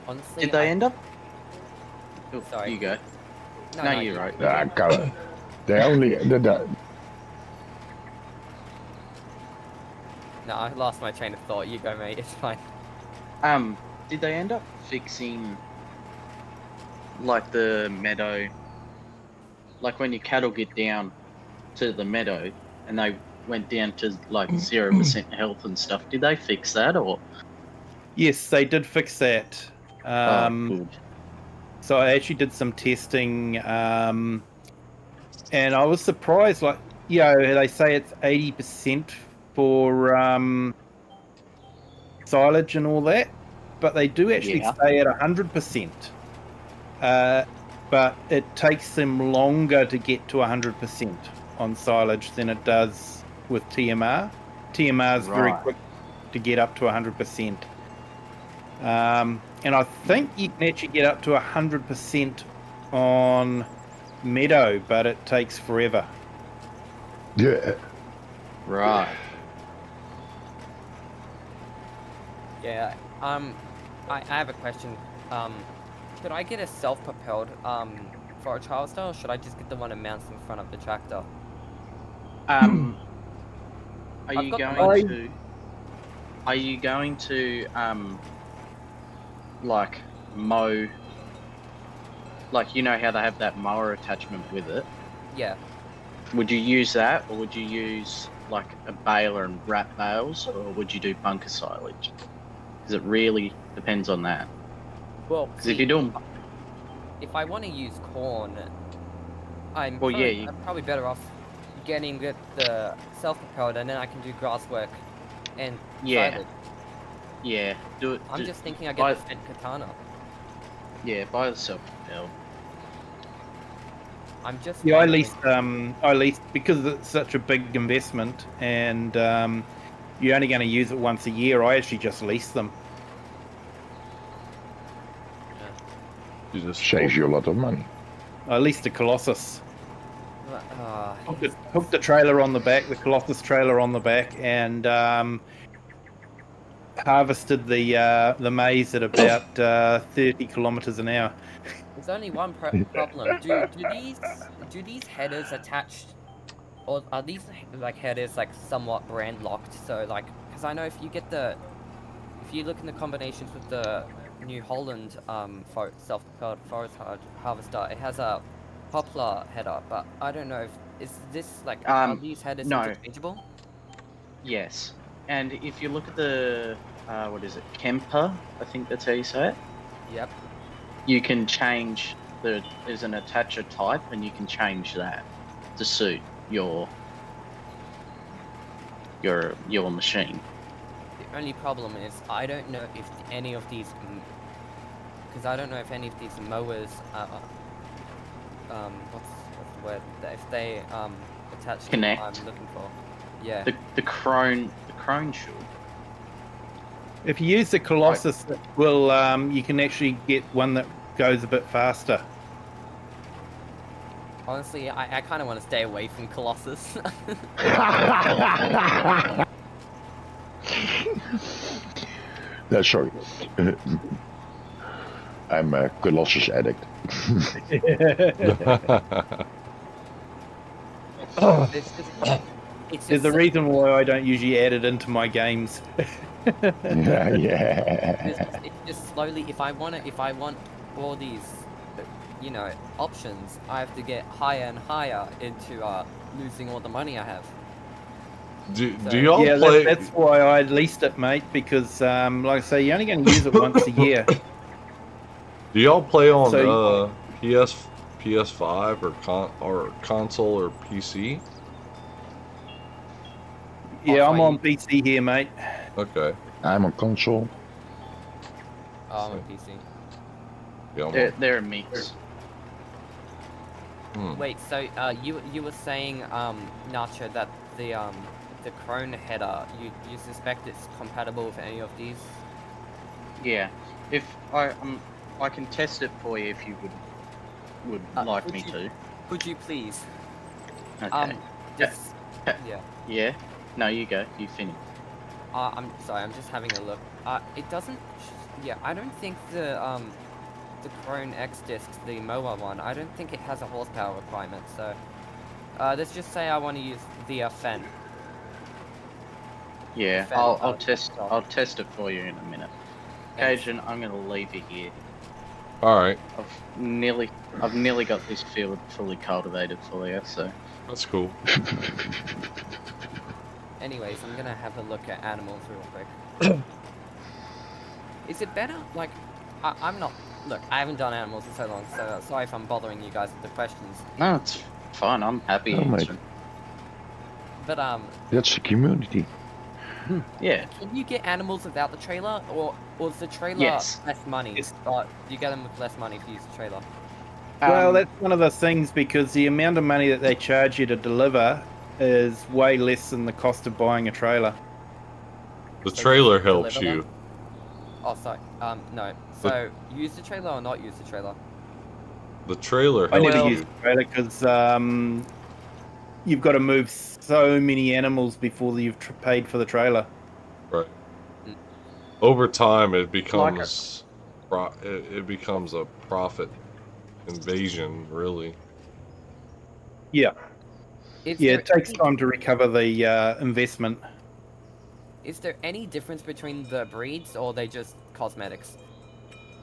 Honestly, Did they end up? Oh, Sorry. you go. No, No, no, you're you- right. They only No, I lost my train of thought. You go, mate. It's fine. Did they end up fixing like the meadow? Like when your cattle get down to the meadow and they went down to like 0% health and stuff, did they fix that or? Yes, they did fix that. Good. So I actually did some testing, and I was surprised. Like, they say it's 80% for silage and all that, but they do actually Yeah. stay at 100%. But it takes them longer to get to 100% on silage than it does with TMR. TMR is very Right. quick to get up to 100%. And I think you can actually get up to 100% on meadow, but it takes forever. yeah. Right. Yeah. I have a question. Should I get a self-propelled for a trial style, or should I just get the one that mounts in front of the tractor? Are I've you got the going money. to? Are you going to like mow? Like you know how they have that mower attachment with it. Yeah. Would you use that, or would you use like a baler and wrap bales, or would you do bunker silage? Because it really depends on that. Well, Because if you're doing, if I want to use corn, I'm Well, probably, yeah, you- I'm probably better off getting the self-propelled, and then I can do grass work and Yeah. silage. yeah, do it. I'm do- just thinking I buy- get the Fent Katana. yeah, buy the self-propelled. I'm just Yeah, wondering- I leased because it's such a big investment, and you're only going to use it once a year. I actually just lease them. Jesus. Saves you a lot of money. I leased a Colossus. Uh, Hooked the trailer on the back, the Colossus trailer on the back, and harvested the maize at about 30 kilometers an hour. There's only one problem. Do these headers attached, or are these like headers like somewhat brand locked? So like, because I know if you look in the combinations with the New Holland self-propelled forest harvester, it has a poplar header, but I don't know if is this like are these headers no. interchangeable? Yes, and if you look at the what is it, Kemper? I think that's how you say it. Yep. You can change there's an attacher type, and you can change that to suit your machine. The only problem is I don't know if any of these, because I don't know if any of these mowers what's the word? If they attach to Connect. what I'm looking for. Yeah. The crone should. If you use the Colossus, you can actually get one that goes a bit faster. Honestly, I kind of want to stay away from Colossus. No, sorry. I'm a Colossus addict. It's just, it's There's just a reason why I don't usually add it into my games. Yeah. It's just slowly. If I want all these, uh, options, I have to get higher and higher into losing all the money I have. Do So- y'all Yeah, play? that's why I leased it, mate. Because, like I say, you're only going to use it once a year. Do y'all play on So- PS5 or console or PC? Yeah, I'm so on you- PC here, mate. Okay. I'm on console. on PC. Yeah, I'm They're, on. they're a mix. Wait, so you were saying Nacho, that the Crone header, you suspect it's compatible with any of these? Yeah. If I can test it for you if you would like would me you- to. Could you please? Okay. Just Yeah. yeah. Yeah. No, you go. You finish. I'm sorry. I'm just having a look. It doesn't. Yeah, I don't think the Crone X disc, the MOA one, I don't think it has a horsepower requirement. So, let's just say I want to use the Fen. Yeah. Fair I'll enough. test. I'll test it for you in a minute. Thanks. Cajun, I'm gonna leave you here. All right, I've nearly got this field fully cultivated for you. So that's cool. Anyways, I'm gonna have a look at animals real quick. Is it better? Like, I'm not. Look, I haven't done animals in so long, so sorry if I'm bothering you guys with the questions. no, it's fine. I'm happy Oh, mate. answering. But That's the community. Yeah. can you get animals without the trailer, or is the trailer Yes. less money? Yes. You get them with less money if you use the trailer. Well, Um, that's one of the things, because the amount of money that they charge you to deliver is way less than the cost of buying a trailer. The So you trailer just helps deliver you. them? Oh, sorry. No. So use the trailer or not use the trailer? The trailer I helps never Well- use you. the trailer because you've got to move so many animals before you've paid for the trailer. Right. Mm. Over time, it becomes it becomes a profit invasion, really. Yeah, Is yeah, there it takes any- time to recover the investment. Is there any difference between the breeds, or are they just cosmetics?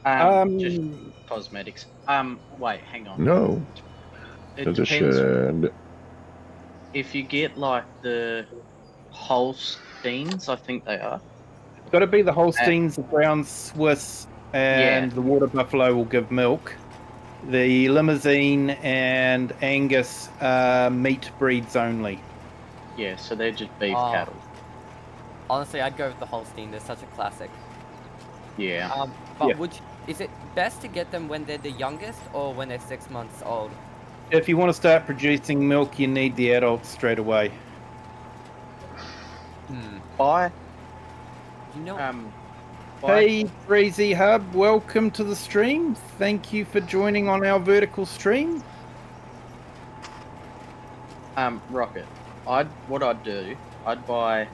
just cosmetics. Wait, hang on. No, It that is depends. If you get like the Holsteins, I think they are. It's got to be the Holsteins, the Brown Swiss, and Yeah. the Water Buffalo will give milk. The Limousine and Angus are meat breeds only. Yeah, so they're just beef Oh. cattle. Honestly, I'd go with the Holstein. They're such a classic. Yeah. But Yeah. is it best to get them when they're the youngest or when they're 6 months old? If you want to start producing milk, you need the adults straight away. Buy You know, Hey, Breezy Hub, welcome to the stream. Thank you for joining on our vertical stream. Rocket. What I'd do, I'd buy.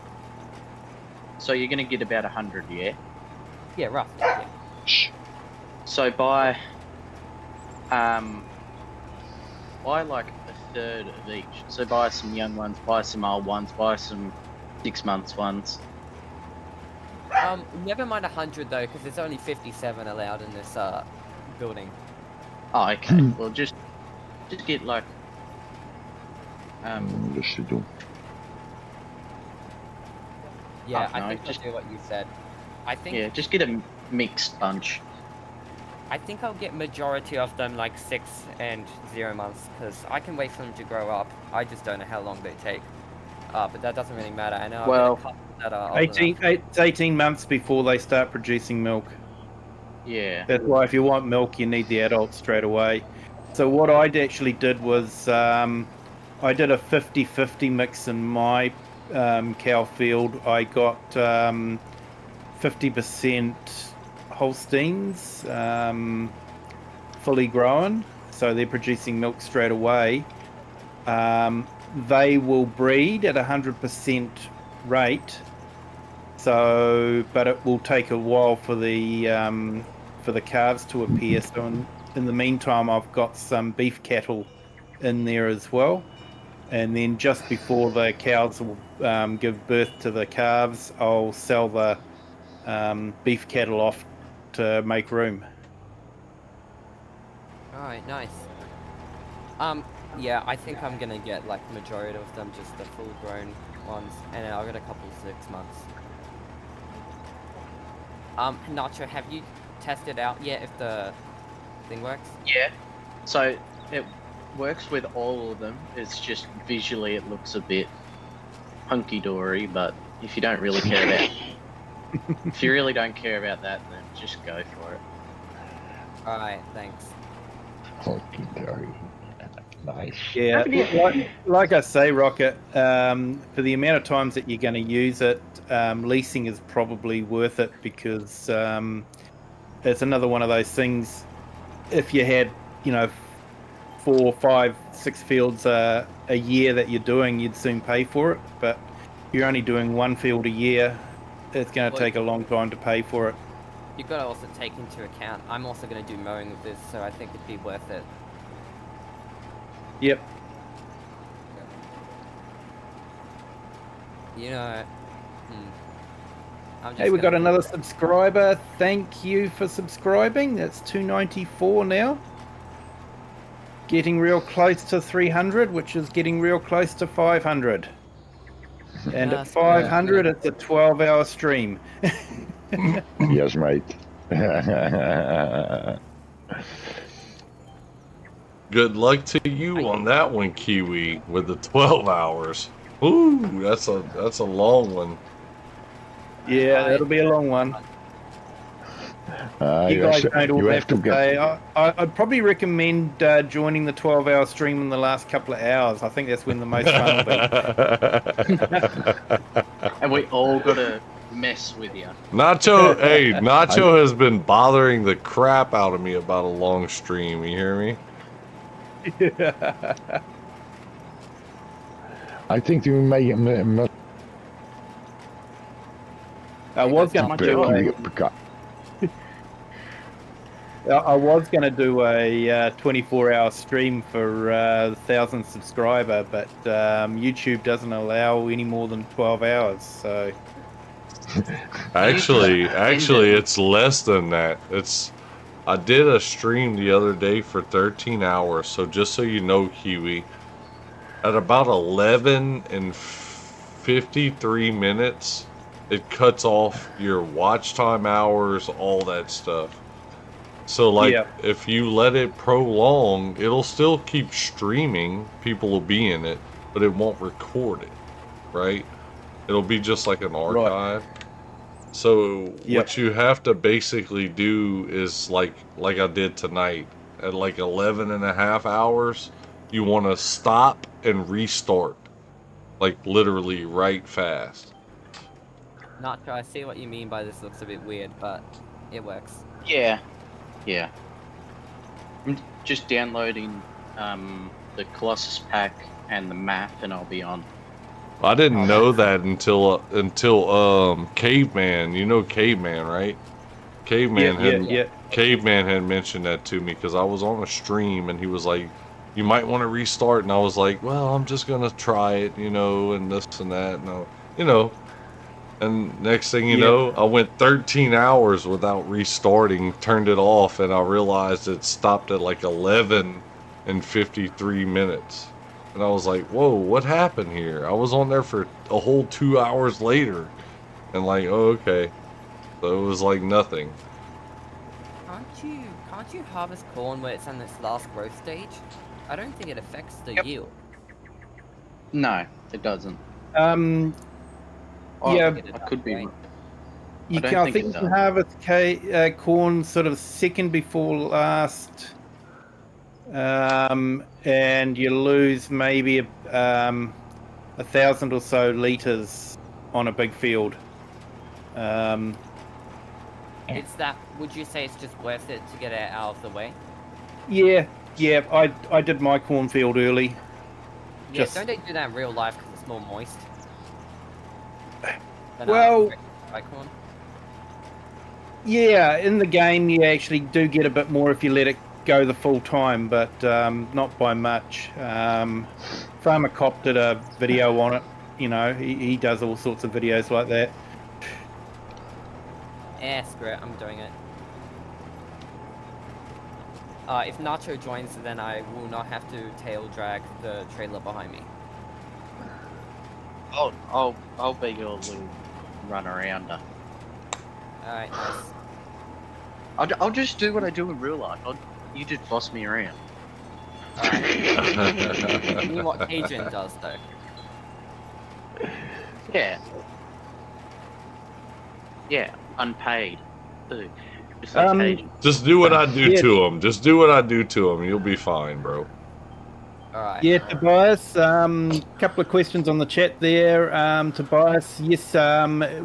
So you're gonna get about 100, yeah. yeah, roughly. Yeah. So buy like a third of each. So buy some young ones, buy some old ones, buy some 6 months ones. Never mind 100 though, because there's only 57 allowed in this building. Oh, okay. Well, just get like Dus te doen. Yeah, Oh, no, I think just- I'll do what you said. I think yeah, just get a mixed bunch. I think I'll get majority of them like 6 and 0 months, because I can wait for them to grow up. I just don't know how long they take. But that doesn't really matter. I know I'll Well, get a couple that are old enough. It's 18 months before they start producing milk. Yeah. That's why if you want milk, you need the adults straight away. So what I actually did was I did a 50-50 mix in my cow field. I got 50% Holsteins, fully grown, so they're producing milk straight away. They will breed at 100% rate. So, but it will take a while for the calves to appear. So, in the meantime, I've got some beef cattle in there as well. And then just before the cows will give birth to the calves, I'll sell the beef cattle off to make room. Alright, nice. Yeah, I think I'm gonna get like the majority of them, just the full-grown ones, and then I'll get a couple 6 months. Nacho, have you tested out yet if the thing works? Yeah. So it works with all of them. It's just visually it looks a bit hunky dory, but if you don't really care about if you really don't care about that, then just go for it. Alright, thanks. Okay, Gary. Nice. Yeah, like I say, Rocket, for the amount of times that you're going to use it, leasing is probably worth it because it's another one of those things. If you had, 4, 5, 6 fields a year that you're doing, you'd soon pay for it. But if you're only doing one field a year, it's going to take a long time to pay for it. You've got to also take into account, I'm also going to do mowing with this, so I think it'd be worth it. Yep. You know, Hey, we got another subscriber. Thank you for subscribing. That's 294 now. Getting real close to 300, which is getting real close to 500. And at 500, it's a 12-hour stream. Yes, mate. Good luck to you on that one, Kiwi, with the 12 hours. Ooh, that's a long one. Yeah, that'll be a long one. You guys don't all have to pay. I'd probably recommend joining the 12-hour stream in the last couple of hours. I think that's when the most fun will be. And we all got to mess with you. Nacho, hey, Nacho has been bothering the crap out of me about a long stream. You hear me? I think you may I was going to do a 24-hour stream for 1,000 subscriber, but YouTube doesn't allow any more than 12 hours. So actually, it's less than that. I did a stream the other day for 13 hours. So just so you know, Kiwi, at about 11 and 53 minutes, it cuts off your watch time hours, all that stuff. So like, if you let it prolong, it'll still keep streaming. People will be in it, but it won't record it, right? It'll be just like an archive. Right. So what you have to basically do is like I did tonight at like 11 and a half hours, you want to stop and restart, like literally right fast. Nacho, I see what you mean by this looks a bit weird, but it works. Yeah. I'm just downloading the Colossus pack and the map, and I'll be on. I didn't know that until Caveman. You know Caveman, right? Caveman had mentioned that to me because I was on a stream and he was like, "You might want to restart," and I was like, "Well, I'm just gonna try it, and this and that, And next thing you know, I went 13 hours without restarting, turned it off, and I realized it stopped at like 11 and 53 minutes. And I was like, whoa, what happened here? I was on there for a whole 2 hours later. And like, oh, okay. So it was like nothing. Can't you harvest corn where it's on its last growth stage? I don't think it affects the yield. No, it doesn't. I could be. I think you can harvest corn sort of second before last, and you lose maybe 1,000 or so liters on a big field. Would you say it's just worth it to get it out of the way? Yeah. I did my cornfield early. Yeah, don't they do that in real life because it's more moist? Well, yeah, in the game you actually do get a bit more if you let it go the full time, but not by much. Farmer Cop did a video on it. He does all sorts of videos like that. Yeah, screw it, I'm doing it. If Nacho joins, then I will not have to tail drag the trailer behind me. I'll be your little run arounder. Alright, nice. I'll just do what I do in real life. You just boss me around. Alright. You mean what Cajun does, though? Yeah. Yeah, unpaid. Too. Just like Cajun. Just do what I do Yeah. to him. Just do what I do to him. You'll be fine, bro. Alright. Yeah, Tobias, couple of questions on the chat there. Tobias, yes,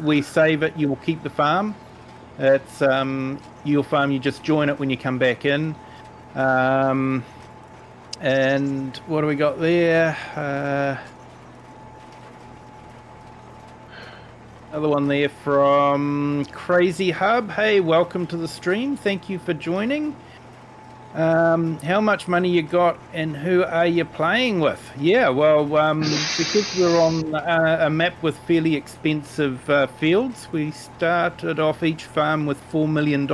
we save it, you will keep the farm. It's your farm, you just join it when you come back in. And what do we got there? Another one there from Crazy Hub. Hey, welcome to the stream. Thank you for joining. How much money you got and who are you playing with? Yeah, well, because we're on a map with fairly expensive fields, we started off each farm with $4 million,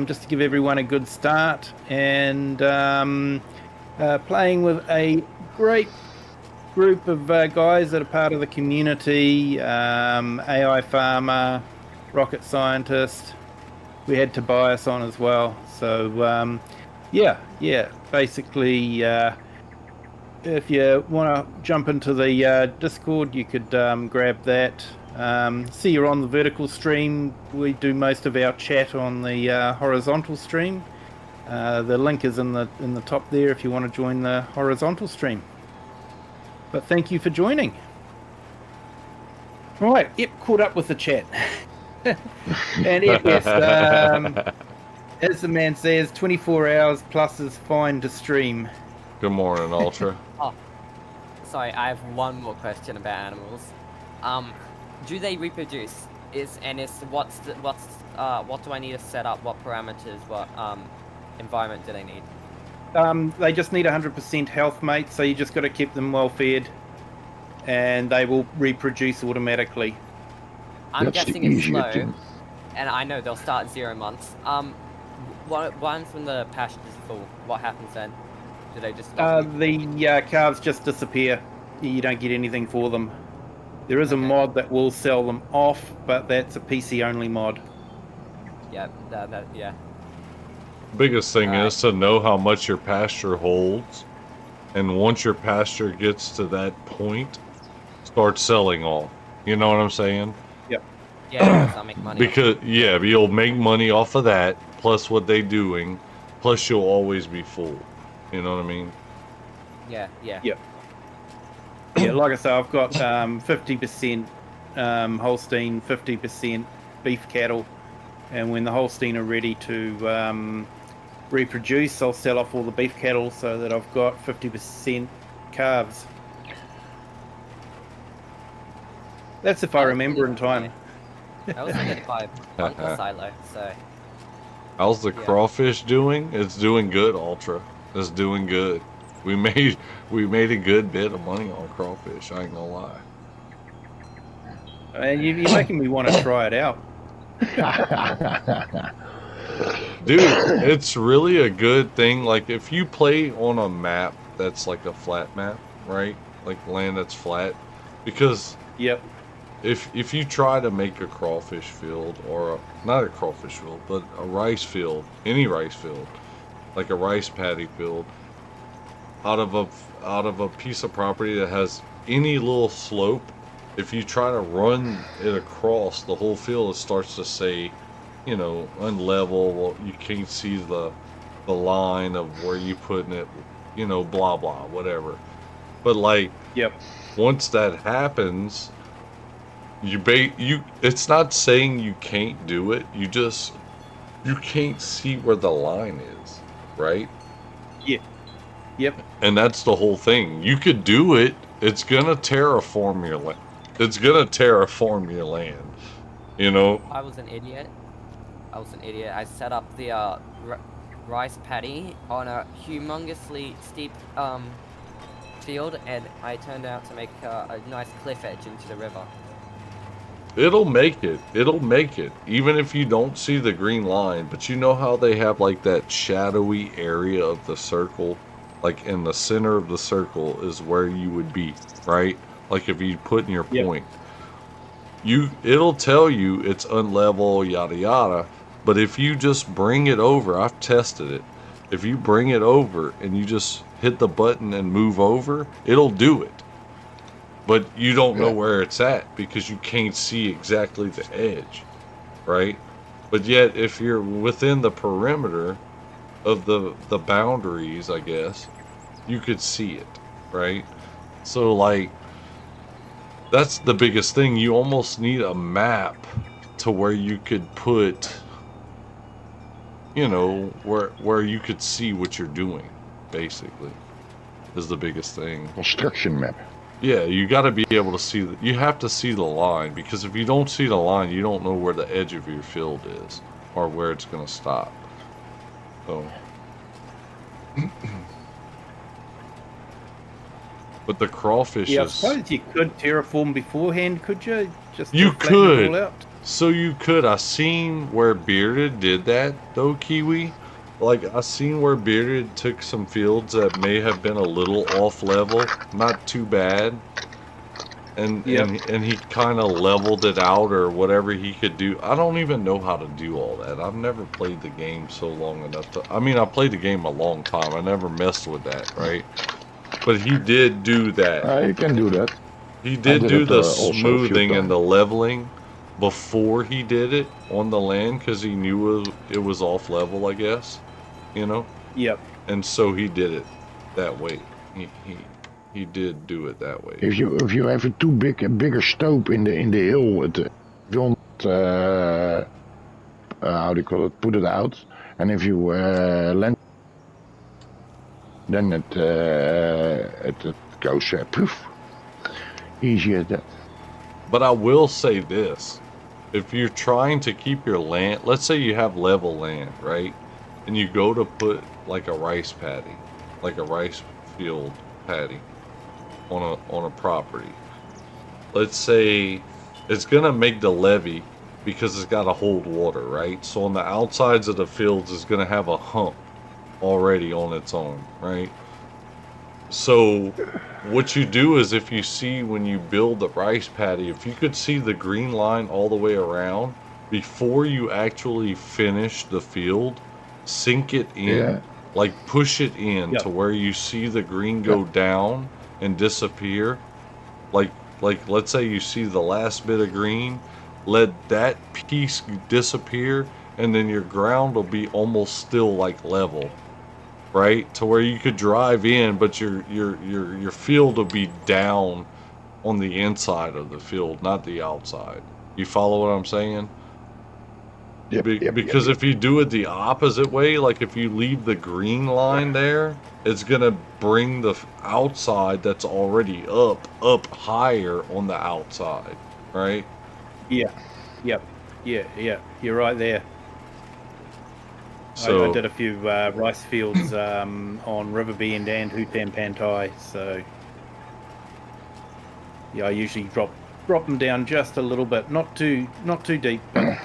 just to give everyone a good start, and playing with a great group of guys that are part of the community, AI farmer, rocket scientist. We had Tobias on as well. So, yeah, basically, if you want to jump into the Discord, you could grab that. See, you're on the vertical stream. We do most of our chat on the horizontal stream. The link is in the top there if you want to join the horizontal stream. But thank you for joining. Right, Ep caught up with the chat. And Ep, yes, as the man says, 24 hours plus is fine to stream. Good morning, Ultra. Sorry, I have one more question about animals. Do they reproduce? What do I need to set up? What parameters? What environment do they need? They just need 100% health, mate, so you just got to keep them well fed, and they will reproduce automatically. I'm That's the guessing it's easier slow, thing. and I know they'll start at 0 months. Once when the pasture is full, what happens then? Do they just stop? The calves just disappear. You don't get anything for them. There is a Okay. mod that will sell them off, but that's a PC-only mod. Yeah, yeah. Biggest thing Alright. is to know how much your pasture holds, and once your pasture gets to that point, start selling all. You know what I'm saying? Yeah, because I'll make money. Because yeah, you'll make money off of that, plus what they doing, plus you'll always be full. You know what I mean? Yeah. Yeah, like I say, I've got 50% Holstein, 50% beef cattle, and when the Holstein are ready to reproduce, I'll sell off all the beef cattle so that I've got 50% calves. That's if I remember in time. I also get it by Uncle Silo, so How's the Yeah. crawfish doing? It's doing good, Ultra. It's doing good. We made a good bit of money on crawfish. I ain't gonna lie. And you're making me want to try it out. Dude, it's really a good thing. Like, if you play on a map that's like a flat map, right? Like land that's flat. Because Yep. if you try to make a crawfish field, or not a crawfish field, but a rice field, any rice field, like a rice paddy field, out of a piece of property that has any little slope, if you try to run it across the whole field, it starts to say, you know, unlevel. Well, you can't see the line of where you putting it, you know, blah blah, whatever. But like, Yep. once that happens, it's not saying you can't do it. You can't see where the line is, right? Yep. And that's the whole thing. You could do it. It's gonna terraform your land. It's gonna terraform your land. You know. I was an idiot. I set up the rice paddy on a humongously steep field, and I turned out to make a nice cliff edge into the river. It'll make it. It'll make it. Even if you don't see the green line, but you know how they have like that shadowy area of the circle? Like in the center of the circle is where you would be, right? Like if you put in your Yep. point. It'll tell you it's unlevel, yada yada. But if you just bring it over, I've tested it. If you bring it over and you just hit the button and move over, it'll do it. But you don't know Yeah. where it's at because you can't see exactly the edge, right? But yet, if you're within the perimeter of the boundaries, I guess, you could see it, right? So, like, that's the biggest thing. You almost need a map to where you could put, you know, where you could see what you're doing, basically, is the biggest thing. Construction map. Yeah, you got to be able to see you have to see the line, because if you don't see the line, you don't know where the edge of your field is or where it's going to stop. So, but the crawfish Yeah, I is, suppose you could terraform beforehand, could you? Just to You flatten it could. all out? so you could. I seen where Bearded did that though, Kiwi. Like I seen where Bearded took some fields that may have been a little off level, not too bad. And Yep. and he kind of leveled it out or whatever he could do. I don't even know how to do all that. I've never played the game so long enough to. I mean, I played the game a long time. I never messed with that, right? But he did do that. You can do that. He did did do it, the also a few smoothing and times. the leveling before he did it on the land because he knew it was off level, I guess, you know. Yep. And so he did it that way. He did do it that way. If you have a bigger stope in the hill, it don't how do you call it? Put it out, and if you land, then it goes poof. Easy as that. But I will say this. If you're trying to keep your land, let's say you have level land, right? And you go to put like a rice paddy, like a rice field paddy on a property. Let's say it's gonna make the levee because it's gotta hold water, right? So on the outsides of the fields it's gonna have a hump already on its own, right? So what you do is if you see when you build the rice paddy, if you could see the green line all the way around, before you actually finish the field, sink it in, Yeah. like push it in Yep. to where you see the green go down and disappear. Like let's say you see the last bit of green, let that piece disappear, and then your ground will be almost still like level. Right, to where you could drive in, but your field will be down on the inside of the field, not the outside. You follow what I'm saying? Yep. Because if you do it the opposite way, like if you leave the green line there, it's gonna bring the outside that's already up higher on the outside, right? Yeah. Yep. Yeah. You're right there. So I did a few rice fields on Riverbend and Hutan Pantai, so yeah, I usually drop them down just a little bit, not too deep, but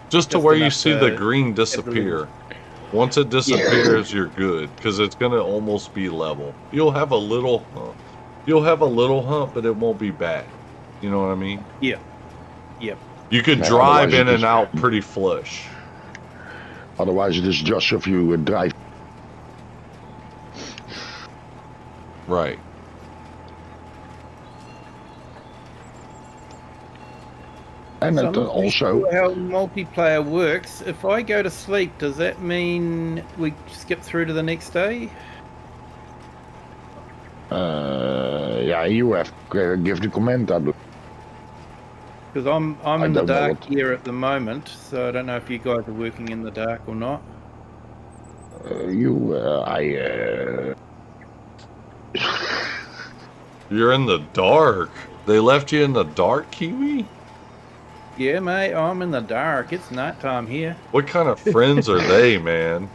just to just where you enough see the to green have a little- disappear. Once it disappears, you're good because it's gonna almost be level. You'll have a little hump, but it won't be bad. You know what I mean? Yeah. Yep. You could Yeah, drive otherwise in it and is- out pretty flush. Otherwise, it is just if you drive. Right. And So it I'm not also, sure how multiplayer works. If I go to sleep, does that mean we skip through to the next day? yeah, you have to give the comment out. Because I'm I in the don't know dark what- here at the moment, so I don't know if you guys are working in the dark or not. You're in the dark. They left you in the dark, Kiwi? Yeah, mate, I'm in the dark. It's nighttime here. What kind of friends are they, man?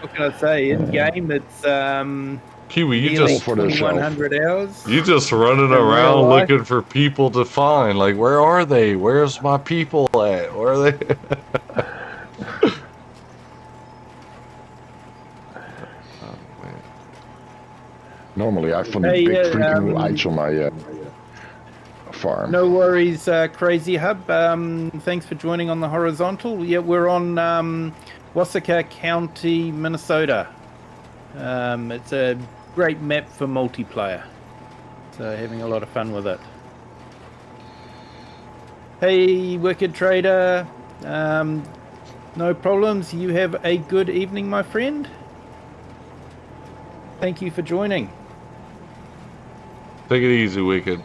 What can I say? In game, it's Kiwi, you nearly just for themselves. 2,100 hours. you just running In real around life? looking for people to find. Like, where are they? Where's my people at? Where are they? Oh, man. Normally, I have van die Hey, big freaking lights on my farm. no worries, Crazy Hub. Thanks for joining on the horizontal. Yeah, we're on Wasaka County, Minnesota. It's a great map for multiplayer. So having a lot of fun with it. Hey, Wicked Trader. No problems. You have a good evening, my friend. Thank you for joining. Take it easy, Wicked.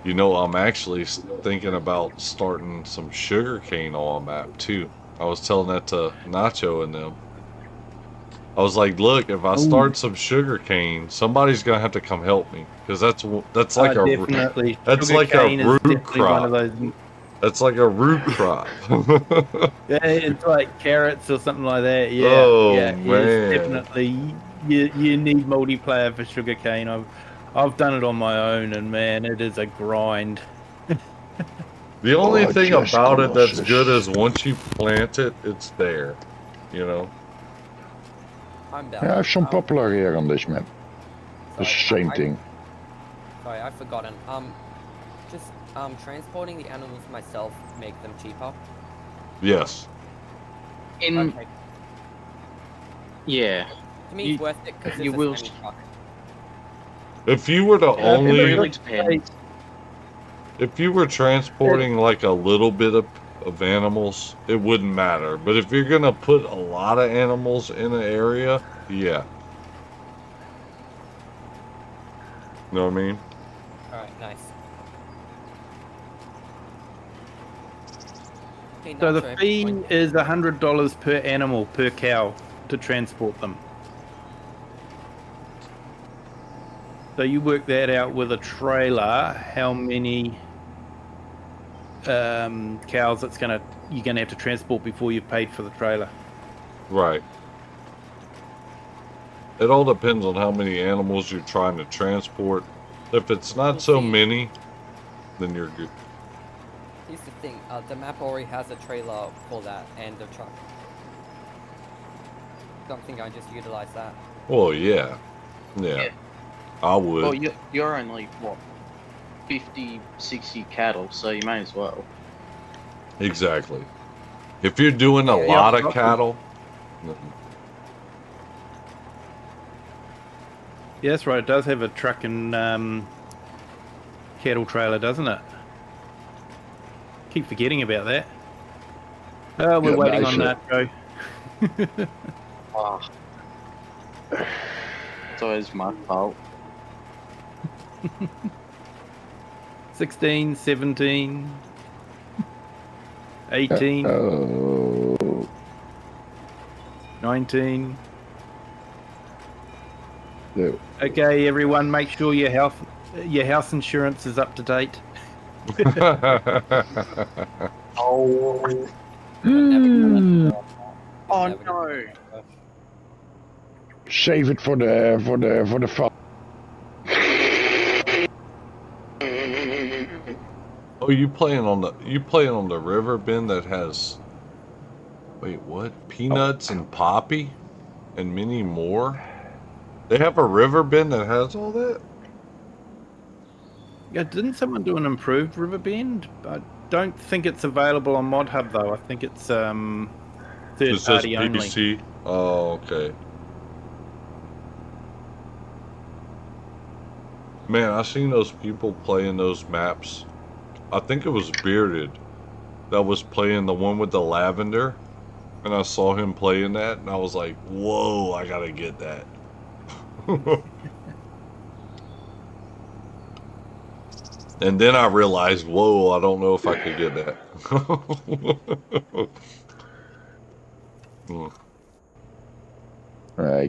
You know, I'm actually thinking about starting some sugarcane on map too. I was telling that to Nacho and them. I was like, look, if I start some sugarcane, somebody's gonna have to come help me because that's like a Definitely. that's like a Sugarcane is root definitely one of crop. those. That's like a root crop. Yeah, it's like carrots or something like that. Yeah, Oh, yeah, man. it's definitely you need multiplayer for sugarcane. I've done it on my own, and man, it is a grind. The only Oh, thing just about it that's Colossus. good is once you plant it, it's there. You know. I'm down. Yeah, I have some popular here on this map. The Sorry, same thing. Sorry, I've forgotten. Just transporting the animals myself make them cheaper. Yes. Okay. Yeah. To me, You- it's worth it because you it's a will- semi-truck. If you were to it only really depends. If you were transporting like a little bit of animals, it wouldn't matter. But if you're gonna put a lot of animals in an area, yeah. Know what I mean? Alright, nice. Okay, So the Nacho, fee when- is $100 per animal per cow to transport them. So you work that out with a trailer. How many cows you're gonna have to transport before you've paid for the trailer? Right. It all depends on how many animals you're trying to transport. If it's not so many, then you're good. Here's the thing, the map already has a trailer for that and a truck. Don't think I just utilize that. Well, yeah. Yeah. I would. Well, you're only, what, 50, 60 cattle, so you may as well. Exactly. If you're doing a Yeah, lot of roughly. cattle, Yeah, that's right. It does have a truck and cattle trailer, doesn't it? Keep forgetting about that. Oh, we're Yeah, waiting nice, on that, Joe. Ah. It's always my fault. 16, 17, 18, Oh, 19. no. Okay, everyone, make sure your house insurance is up to date. Oh. Hmm. Oh Never no. did that. Save it for the fun. Oh, you playing on the Riverbend that has, wait, what? Peanuts and Poppy and many more? They have a Riverbend that has all that? Yeah, didn't someone do an improved Riverbend? I don't think it's available on Mod Hub though. I think it's third It's just party only. PC? Oh, okay. Man, I seen those people playing those maps. I think it was Bearded that was playing the one with the lavender. And I saw him playing that, and I was like, whoa, I gotta get that. And then I realized, whoa, I don't know if I could get that. Hmm.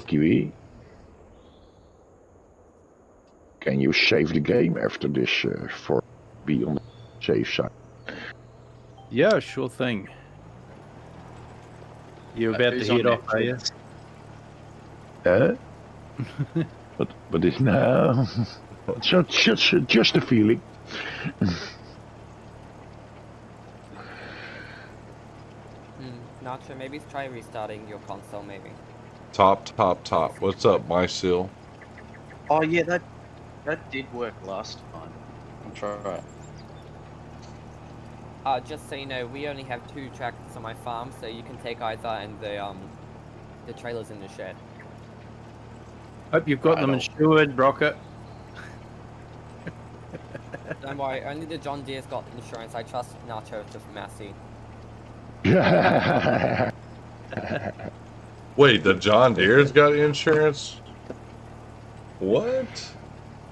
Kiwi. Can you save the game after this for be on the safe side? Yeah, sure thing. You're about to Who's on head off, are you? Netflix? But it's no, just a feeling. Nacho, maybe try restarting your console, maybe. Top. What's up, my seal? Oh yeah, that did work last time. I'll try it. Just so you know, we only have 2 tractors on my farm, so you can take either and the trailers in the shed. Hope you've got them insured, Rocket. Don't worry, only the John Deere's got insurance. I trust Nacho just Massey. Wait, the John Deere's got insurance? What?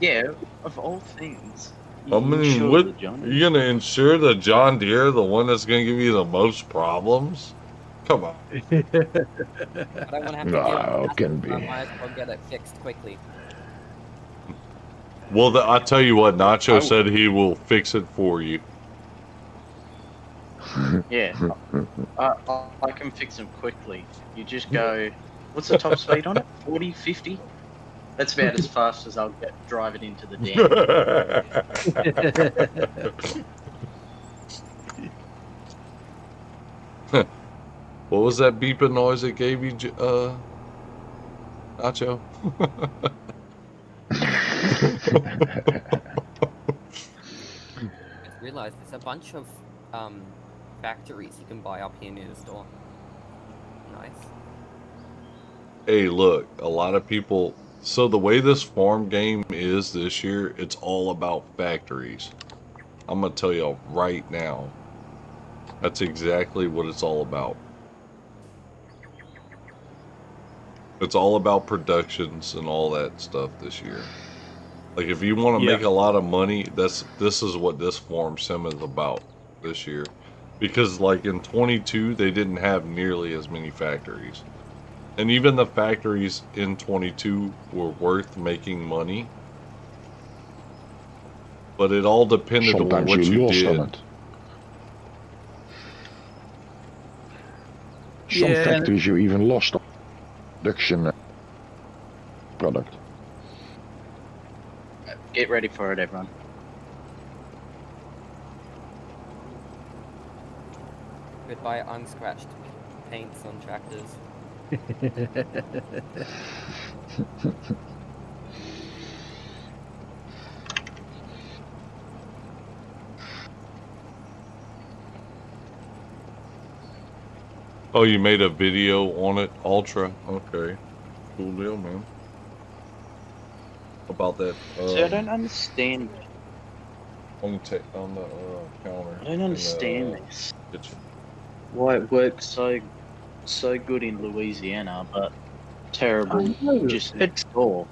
Yeah, of all things. I mean, what? You gonna insure the John Deere, the one that's gonna give you the most problems? Come on. I don't want to have to deal No, with can that. be. I might as well get it fixed quickly. Well, I'll tell you what, Nacho said he will fix it for you. Yeah, I can fix them quickly. You just go, what's the top speed on it? 40, 50? That's about as fast as I'll get driving into the dam. What was that beeping noise it gave you, Nacho? I just realized there's a bunch of factories you can buy up here near the store. Nice. Hey, look, a lot of people. So the way this farm game is this year, it's all about factories. I'm gonna tell you right now. That's exactly what it's all about. It's all about productions and all that stuff this year. Like if you want to make a lot of money, this is what this farm sim is about this year. Because like in 22, they didn't have nearly as many factories. And even the factories in 22 were worth making money. But it all depended on Sometimes what you lost did. on it. Some factories you even lost on production product. Get ready for it, everyone. Goodbye unscratched paints on tractors. Oh, you made a video on it, Ultra? Okay. Cool deal, man. About that. See, I don't understand. On the counter. I don't understand this. It's Why it works so good in Louisiana, but terrible just next door.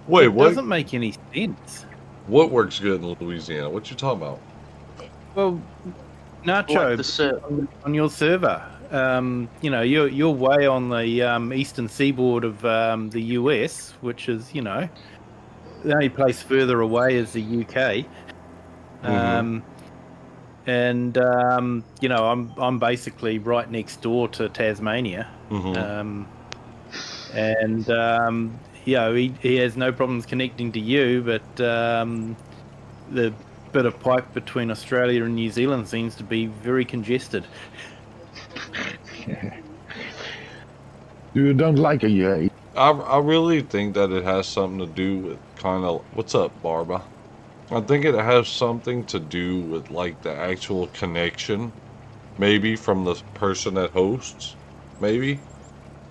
Wait, It what? doesn't make any sense. What works good in Louisiana? What you talking about? Well, Nacho, on your server, you know, you're way on the eastern seaboard of the US, which is, you know, the only place further away is the UK. And you know, I'm basically right next door to Tasmania. And you know, he has no problems connecting to you, but the bit of pipe between Australia and New Zealand seems to be very congested. You don't like it, I really think that it has something to do with kind of... What's up, Barba? I think it has something to do with, like, the actual connection. Maybe from the person that hosts. Maybe.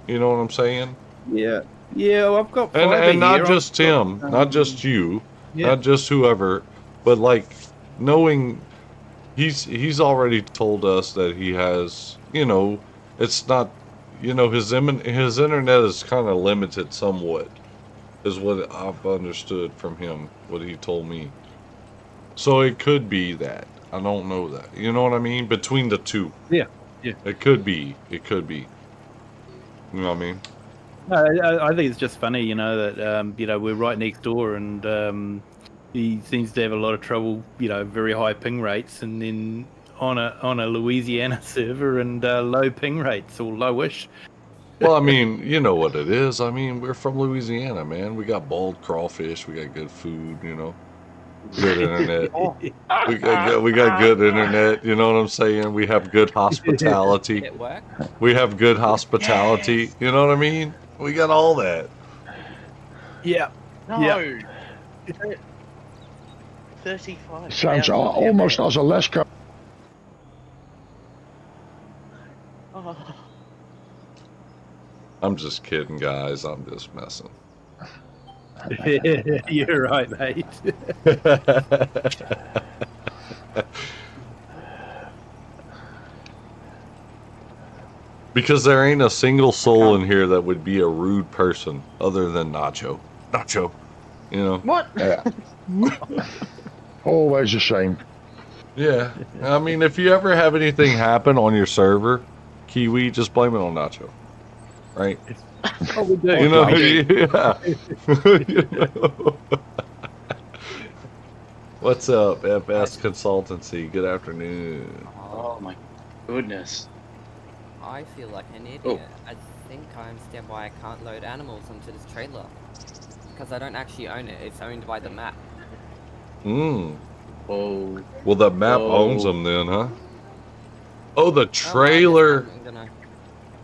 You know what I'm saying? Yeah. Yeah, well, I've got fibre And not here. just him, not just you, not just whoever, but, like, knowing... He's already told us that he has, you know, it's not... You know, his internet is kind of limited somewhat, is what I've understood from him, what he told me. So it could be that. I don't know that. You know what I mean? Between the two. Yeah, yeah. It could be. It could be. You know what I mean? I think it's just funny, you know, that, you know, we're right next door and he seems to have a lot of trouble, you know, very high ping rates, and then on a Louisiana server and low ping rates or lowish. Well, I mean, you know what it is. I mean, we're from Louisiana, man. We got boiled crawfish. We got good food. You know, good internet. We got good internet. You know what I'm saying? We have good Did hospitality. it work? We have good hospitality. Yes. You know what I mean? We got all that. Yeah. No. 35. Sounds almost as Alaska. Oh. I'm just kidding, guys. I'm just messing. You're right, mate. Because there ain't a single soul in here that would be a rude person other than Nacho. Nacho, you know? What? Yeah. Always the same. Yeah. I mean, if you ever have anything happen on your server, Kiwi, just blame it on Nacho. Right? Oh, we do. You know? We do. Yeah. You know? What's up, FS Consultancy? Good afternoon. Oh my goodness. I feel like an idiot. Oh. I think I understand why I can't load animals onto this trailer. Because I don't actually own it. It's owned by the map. Hmm. Oh. Well, the map owns Oh. them then, huh? Oh, the Oh, I guess trailer. I'm gonna...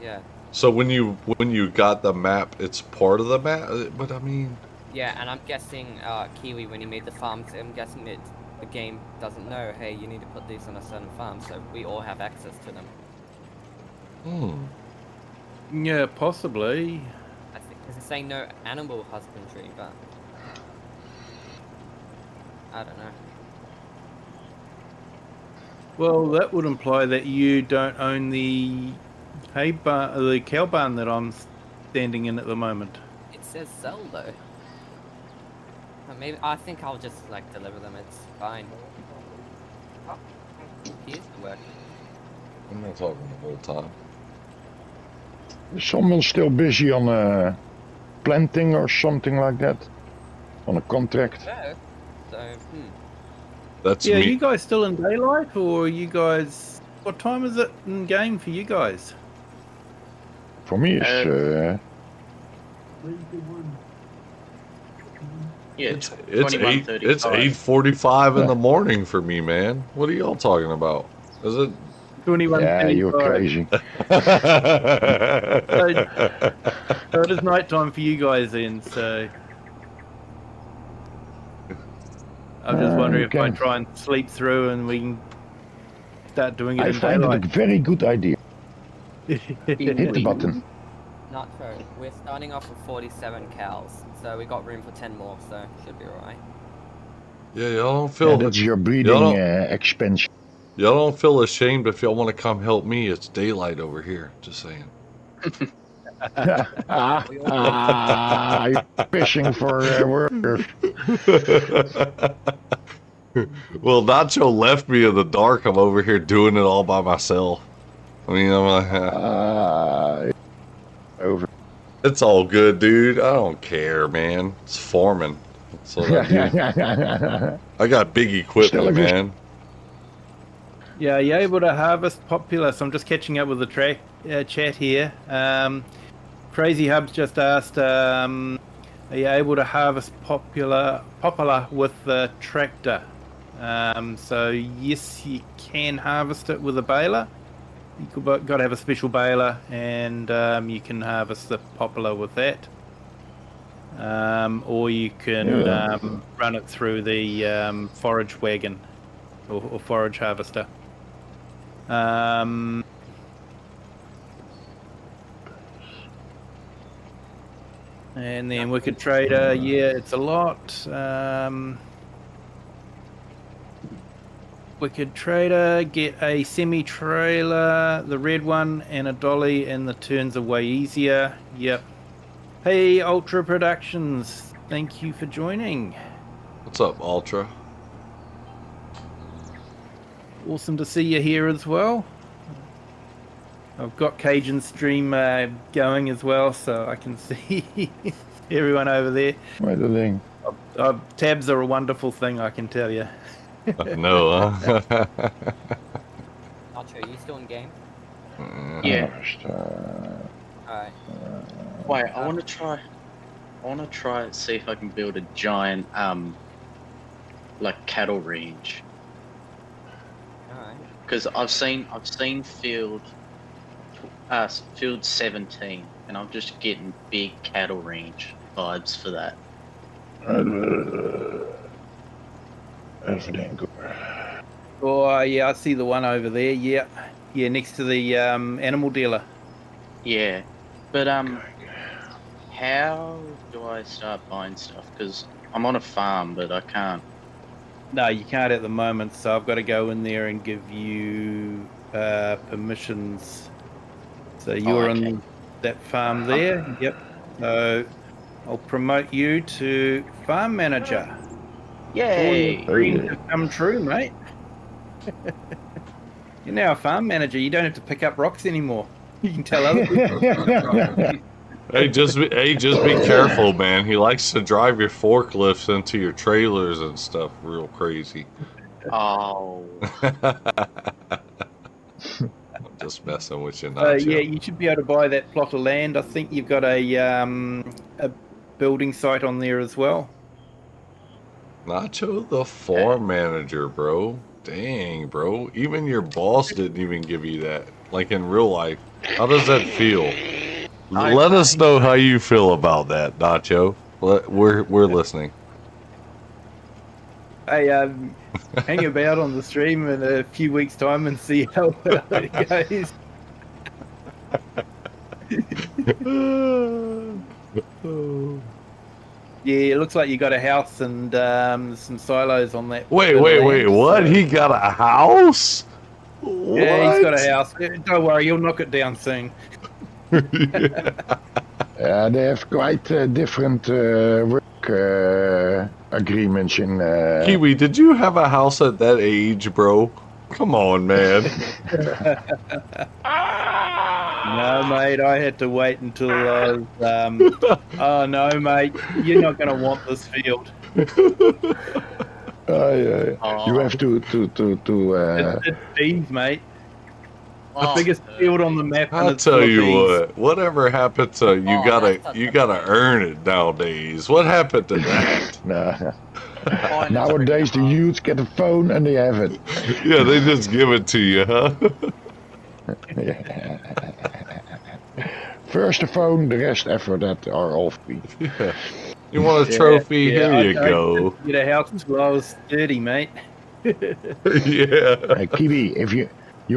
Yeah. So when you got the map, it's part of the map. But I mean, Yeah, and I'm guessing Kiwi, when he made the farms, I'm guessing that the game doesn't know, hey, you need to put these on a certain farm, so we all have access to them. Yeah, possibly. I think because it's saying no animal husbandry, but I don't know. Well, that would imply that you don't own the the cow barn that I'm standing in at the moment. It says sell though. But maybe I think I'll just like deliver them. It's fine. Oh, here's the work. I'm not talking the whole time. Is someone still busy on planting or something like that? On a contract? No. So That's Yeah, me. you guys still in daylight, or you guys? What time is it in game for you guys? For me, it's Yeah, It's 21:35. 8:45 in the morning for me, man. What are y'all talking about? Is it? 21. yeah, you're crazy. So it is night time for you guys then. So I'm just wondering if I okay. try and sleep through and we can start doing it I in find it daylight. a very good idea. Hit the button. not true. We're starting off with 47 cows, so we got room for 10 more, so should be alright. Yeah, y'all don't Yeah, feel that's your breeding don't- expansion. y'all don't feel ashamed if y'all want to come help me. It's daylight over here. Just saying. You're fishing for workers. Well, Nacho left me in the dark. I'm over here doing it all by myself. I mean, I'm like, Over. it's all good, dude. I don't care, man. It's farming. That's what I do. I got big Still equipment, a good- man. Yeah, are you able to harvest popular? So I'm just catching up with the chat here. Crazy Hub's just asked, are you able to harvest popular with the tractor? So yes, you can harvest it with a baler. You got to have a special baler, and you can harvest the popular with that. Or you can run it through the forage wagon or forage harvester. And then Wicked Trader, yeah, it's a lot. Wicked Trader, get a semi-trailer, the red one, and a dolly, and the turns are way easier. Yep. Hey, Ultra Productions, thank you for joining. What's up, Ultra? Awesome to see you here as well. I've got Cajun stream going as well, so I can see everyone over there. Wait a thing. Tabs are a wonderful thing, I can tell you. No, huh? Nacho, are you still in game? Yeah. Harvest, Alright. Wait, I want to try. I want to try and see if I can build a giant, like cattle range. Alright. Because I've seen field 17, and I'm just getting big cattle range vibes for that. Even denken. Oh, yeah, I see the one over there. Yeah, next to the animal dealer. Yeah, but how do I start buying stuff? Because I'm on a farm, but I can't. No, you can't at the moment, so I've got to go in there and give you permissions. So you're okay. on that farm there. Yep. So I'll promote you to farm manager. All Yay! your dreams have come true, mate. You're now a farm manager. You don't have to pick up rocks anymore. You can tell other people. Hey, just be careful, man. He likes to drive your forklifts into your trailers and stuff real crazy. Oh, I'm just messing with you, Nacho. Yeah, you should be able to buy that plot of land. I think you've got a building site on there as well. Nacho, the farm manager, bro. Dang, bro. Even your boss didn't even give you that. Like in real life. How does that feel? Let us know how you feel about that, Nacho. We're listening. Hey, hang about on the stream in a few weeks' time and see how well it goes. Yeah, it looks like you got a house and some silos on that. Wait, bit of land, what? so- He got a house? Yeah, he's got a house. Don't worry, you'll knock it down soon. Yeah, they have quite different work agreements in. Kiwi, did you have a house at that age, bro? Come on, man. No, mate, I had to wait until I was. Oh no, mate, you're not going to want this field. Yeah. Oh. You have to. It's bees, mate. The biggest field on the map. and I'll it's full tell of you bees. what. Whatever happened to you Oh, gotta that's you gotta earn it nowadays. What happened to that? Nah. Mine is Nowadays, the pretty youths get a phone and they have it. Yeah, they just give it to you, huh? First the phone, the rest after that are all free. Yeah. You want a trophy? Here I you go. didn't get a house until I was 30, mate. Yeah. Kiwi, if you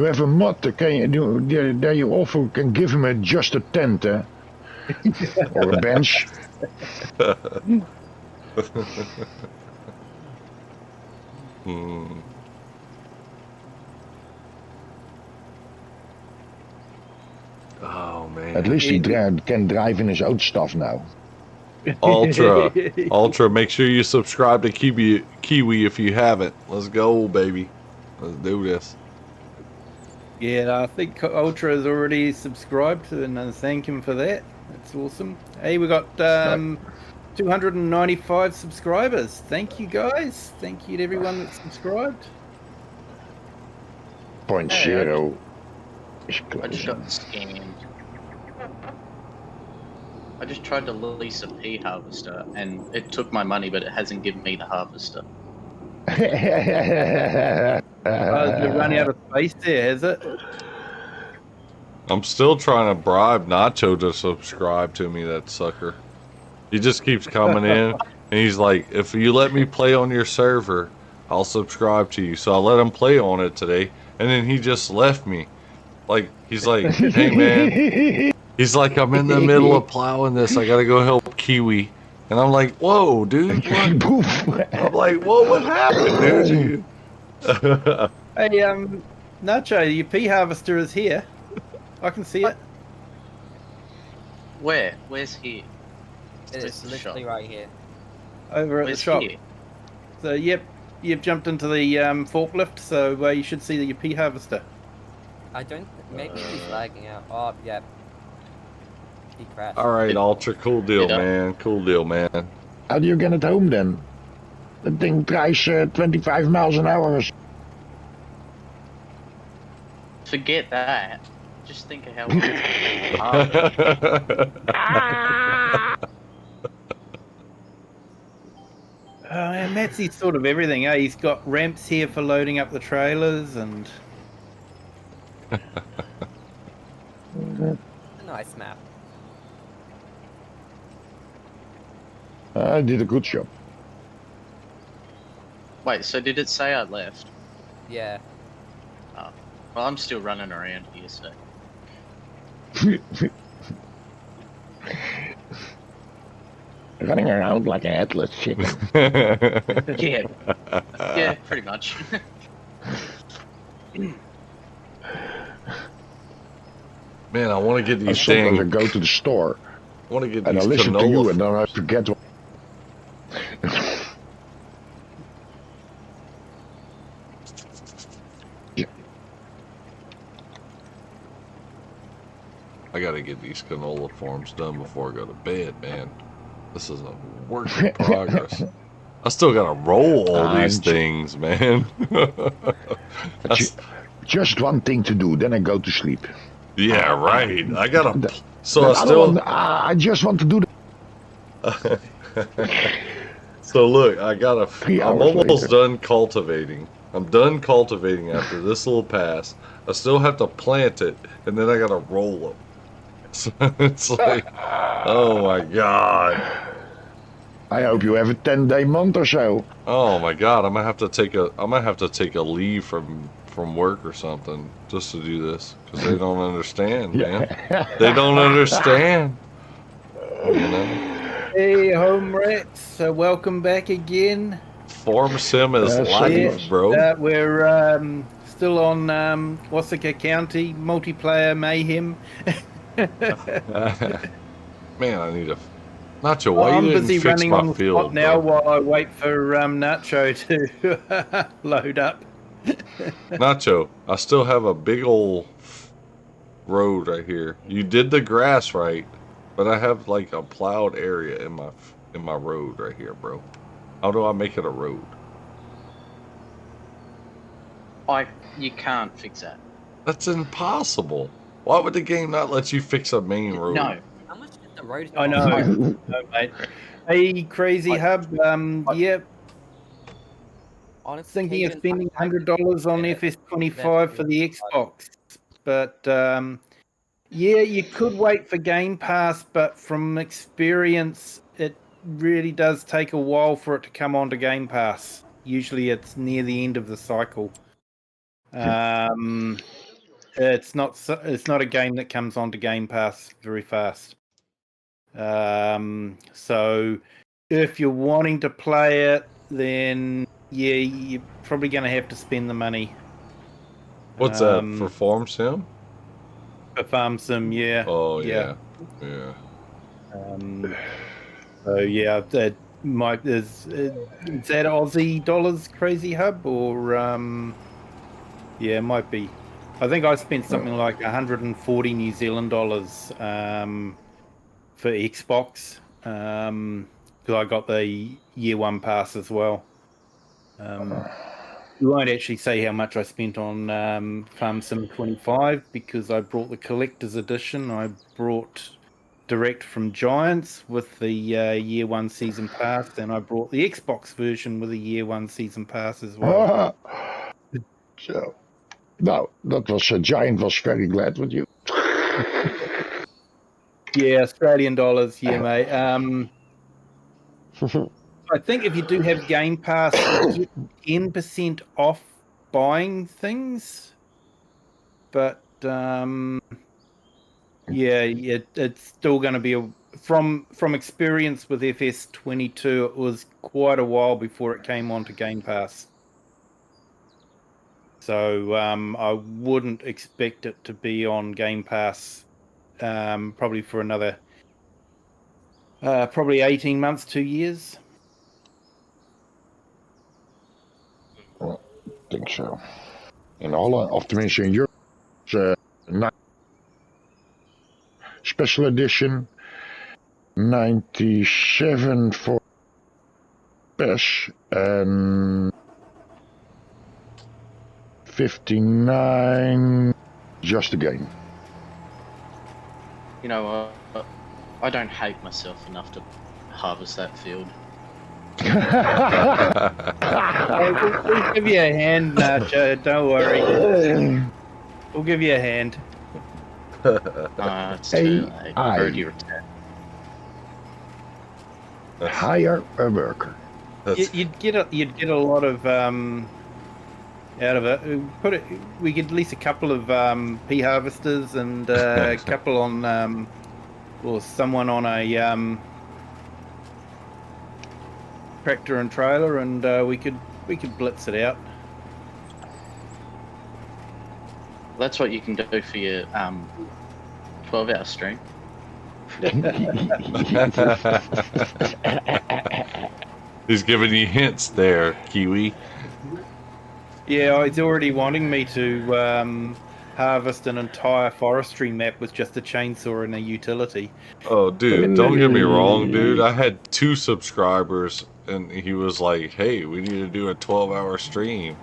have a mod, can you do? There you also can give him just a tent, or a bench. Hmm. Oh man. At least he can drive in his own stuff now. Ultra, make sure you subscribe to Kiwi if you haven't. Let's go, baby. Let's do this. Yeah, I think Ultra has already subscribed, and thank him for that. That's awesome. Hey, we got 295 subscribers. Thank you, guys. Thank you to everyone that subscribed. 0.0 is I just got close. scammed. I just tried to lease a pea harvester, and it took my money, but it hasn't given me the harvester. You're running out of space there, has it? I'm still trying to bribe Nacho to subscribe to me, that sucker. He just keeps coming in, and he's like, if you let me play on your server, I'll subscribe to you. So I let him play on it today, and then he just left me. Like, he's like, hey man, he's like, I'm in the middle of plowing this. I gotta go help Kiwi. And I'm like, whoa, dude. What? Poof. I'm like, whoa, what happened, dude? Hey, Nacho, your pea harvester is here. I can see it. Where? Where's here? It's the literally shop? right here. Over at Where's the shop. here? So, yep, you've jumped into the forklift, so you should see your pea harvester. I don't. Maybe he's lagging out. Oh, yeah. He crashed. All right, Ultra, cool deal, Yeah. man. Cool deal, man. How do you get it home then? That thing drives 25 miles an hour. Forget that. Just think of how long it's going to take to harvest. And that's his sort of everything. He's got ramps here for loading up the trailers, and A nice map. I did a good job. Wait, so did it say I left? Yeah. Well, I'm still running around here, so. Running around like a headless chicken. Yeah. Yeah, pretty much. Man, I want to get And these sometimes I dang. go to the store I want to get and I these listen to you, canola. and then I forget what. I gotta get these canola farms done before I go to bed, man. This is a work in progress. I still gotta roll all these things, man. That's- Just one thing to do, then I go to sleep. yeah, right. I gotta. So The I other still. one, I just want to do the So look, I gotta. 3 I'm hours almost later. done cultivating. I'm done cultivating after this little pass. I still have to plant it, and then I gotta roll them. So it's like, oh my god. I hope you have a 10-day month or so. Oh my god, I might have to take a leave from work or something just to do this because they don't understand, man. They don't understand. You know, hey, home rats, welcome back again. Farm Sim is Yes, life, bro. We're still on Wasaka County multiplayer mayhem. Man, I need a Nacho. Why you I'm didn't busy fix running my on the spot field, now bro? while I wait for Nacho to load up. Nacho, I still have a big old road right here. You did the grass right, but I have like a plowed area in my road right here, bro. How do I make it a road? You can't fix that. That's impossible. Why would the game not let you fix a main road? No. How much did the road I cost? know, mate. Hey, Crazy Hub, yep. Honestly, Thinking of Cajun, spending I could $100 on get it. FS25 for the Xbox, but yeah, you could wait for Game Pass, but from experience, it really does take a while for it to come onto Game Pass. Usually, it's near the end of the cycle. It's not a game that comes onto Game Pass very fast. So if you're wanting to play it, then yeah, you're probably going to have to spend the money. What's that for Farm Sim? For Farm Sim, yeah. Oh yeah. yeah. So yeah, that might is that Aussie dollars, Crazy Hub, or yeah, it might be. I think I spent something like 140 New Zealand dollars for Xbox because I got the year one pass as well. We won't actually say how much I spent on Farm Sim 25 because I brought the collector's edition. I brought direct from Giants with the year one season pass, and I brought the Xbox version with the year one season pass as well. So, no, that was Giant was very glad with you. Yeah, Australian dollars, yeah, mate. I think if you do have Game Pass, you get 10% off buying things, but yeah, it's still going to be from experience with FS22. It was quite a while before it came onto Game Pass, so I wouldn't expect it to be on Game Pass probably for another probably 18 months, 2 years. I think so. In Holland, of tenminste in Europe, special edition 97 for PES and 59 just the game. You know what? I don't hate myself enough to harvest that field. Hey, we'll give you a hand, Nacho. Don't worry. We'll give you a hand. It's too late. AI. Already retired. Hire a worker. You'd get a lot of out of it. We get at least a couple of pea harvesters and a couple on or someone on a tractor and trailer, and we could blitz it out. That's what you can do for your 12-hour stream. He's giving you hints there, Kiwi. Yeah, he's already wanting me to harvest an entire forestry map with just a chainsaw and a utility. Oh, dude, don't get me wrong, dude. I had 2 subscribers, and he was like, "Hey, we need to do a 12-hour stream."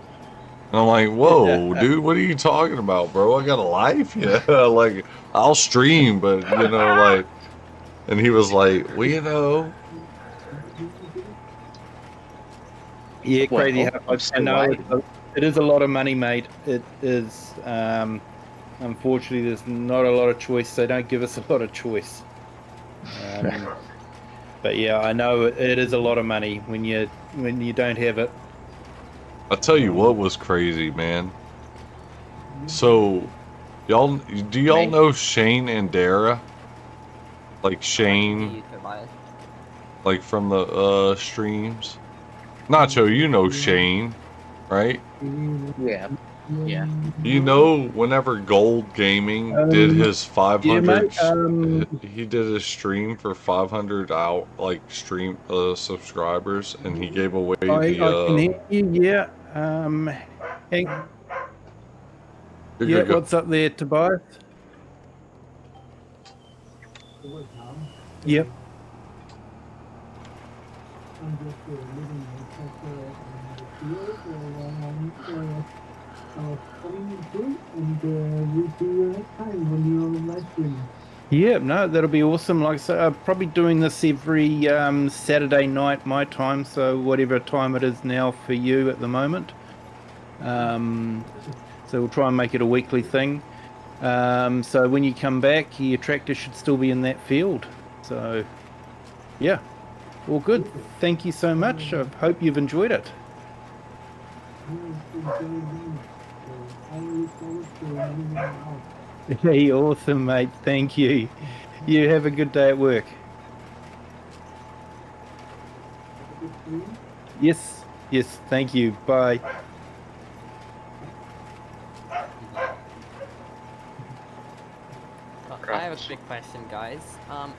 And I'm like, "Whoa, dude, what are you talking about, bro? I got a life, yeah. Like, I'll stream, but you know, like." And he was like, "Well, you know." Yeah, Well, crazy. I'm I still know waiting. it is a lot of money, mate. It is. Unfortunately, there's not a lot of choice. They don't give us a lot of choice. But yeah, I know it is a lot of money when you don't have it. I'll tell you what was crazy, man. So, do y'all know Shane and Dara? Like Shane, like from the streams. Nacho, you know Shane, right? Yeah. Yeah. You know, whenever Gold Gaming did his 500, yeah, mate, he did a stream for 500 out stream subscribers, and he gave away I can hear you. Yeah. Hang, You're yeah. good, go. What's up there, Tobias? Yep. Yeah, no, that'll be awesome. Like I said, I'm probably doing this every Saturday night my time, so whatever time it is now for you at the moment. So we'll try and make it a weekly thing. So when you come back, your tractor should still be in that field. So, yeah, all good. Thank you so much. I hope you've enjoyed it. Hey, awesome, mate. Thank you. You have a good day at work. Yes, yes, thank you. Bye. I have a quick question, guys.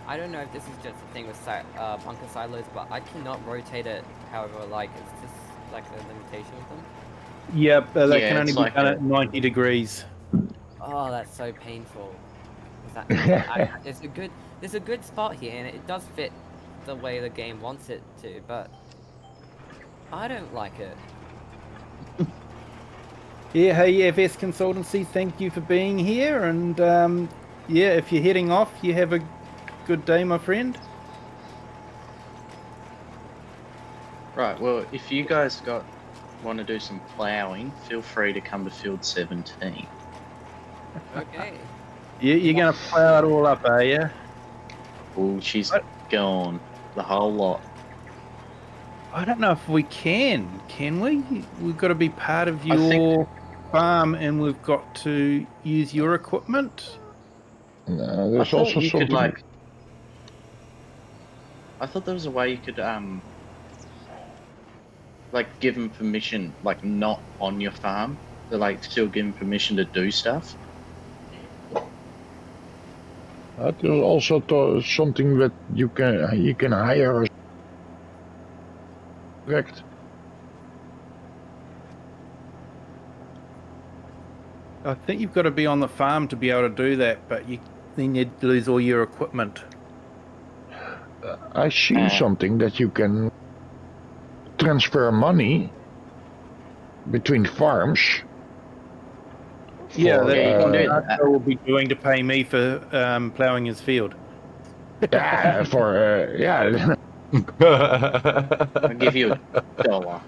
I don't know if this is just a thing with bunker silos, but I cannot rotate it however like. It's just like a limitation with them. Yep, they Yeah, can only it's be like done a- at 90 degrees. Oh, that's so painful. 'Cause it's a good spot here, and it does fit the way the game wants it to, but I don't like it. Yeah, hey, FS Consultancy, thank you for being here. And yeah, if you're heading off, you have a good day, my friend. Right. Well, if you guys want to do some ploughing, feel free to come to field 17. Okay. You're going to plow it all up, are you? Oh, she's What? gone. The whole lot. I don't know if we can we? We've got to be part of I think- your farm, and we've got to use your equipment. No, I there's thought also you something. could I thought there was a way you could give them permission, like not on your farm, to still give them permission to do stuff. There's also something that you can hire. Correct. I think you've got to be on the farm to be able to do that, but then you'd lose all your equipment. I see something that you can transfer money between farms Yeah, for, that's Yeah, you what can do that. Nacho will be doing to pay me for ploughing his field. yeah. I'll give you $1.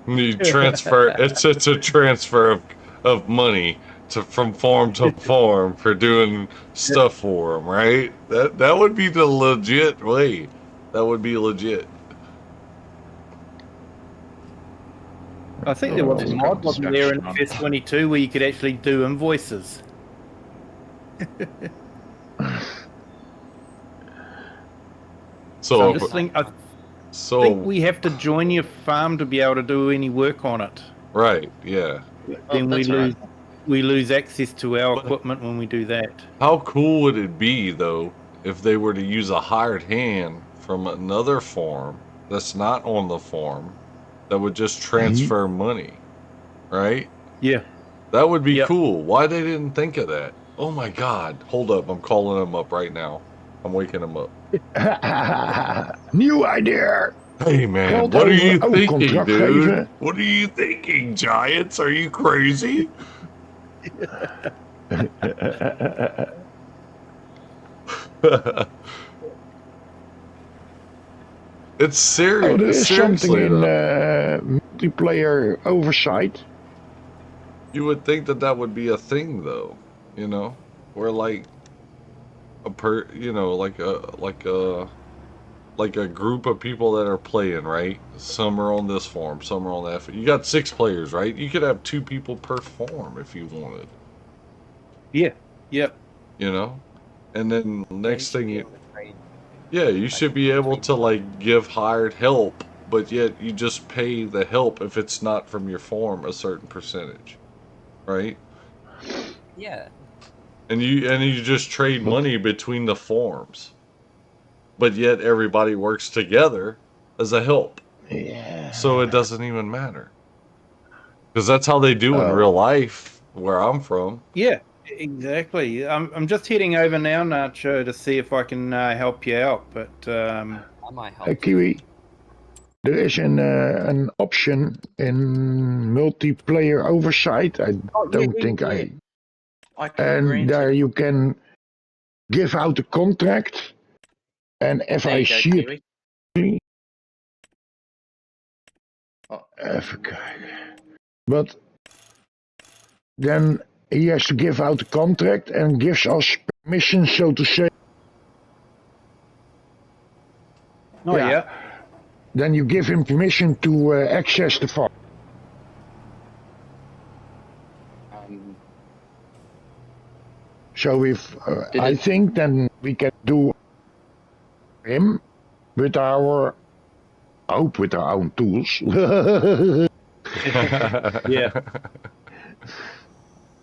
You transfer. It's a transfer of money from farm to farm for doing stuff for them, right? That would be the legit way. That would be legit. I think there was a Just mod, put wasn't there, in construction on. FS22 where you could actually do invoices. So I'm So, just think, I so think we have to join your farm to be able to do any work on it. right, yeah. Then we that's all right. lose access to our But- equipment when we do that. How cool would it be though if they were to use a hired hand from another farm that's not on the farm that would just transfer money, right? Yeah. That would be Yep. cool. Why they didn't think of that? Oh my God! Hold up, I'm calling them up right now. I'm waking them up. Nieuw idea. Hey man, Geld what are over you oude thinking, contract dude? geven. What are you thinking, Giants? Are you crazy? It's serious. Oh, there is something Seriously, in though. multiplayer oversight. You would think that would be a thing, though. You know, where like like a group of people that are playing, right? Some are on this farm, some are on that. You got 6 players, right? You could have 2 people per farm if you wanted. Yeah. Yep. You know, and then next should thing be you. able to trade. Yeah, you should be able to like give hired help, but yet you just pay the help if it's not from your farm a certain percentage, right? Yeah. And you just trade money between the farms, but yet everybody works together as a help, Yeah. so it doesn't even matter. Because that's how they do in Oh. real life where I'm from. Yeah. Exactly. I'm just heading over now, Nacho, to see if I can help you out. But I might help. Hey, Kiwi. There is an option in multiplayer oversight. I don't think I can And grant there it. you can give out a contract. And if There I you go, see Kiwi. it, Oh, even kijken. But then he has to give out a contract and gives us permission, so to say. oh yeah. Then you give him permission to access the farm. So if I think then we can do him with our own tools. Yeah.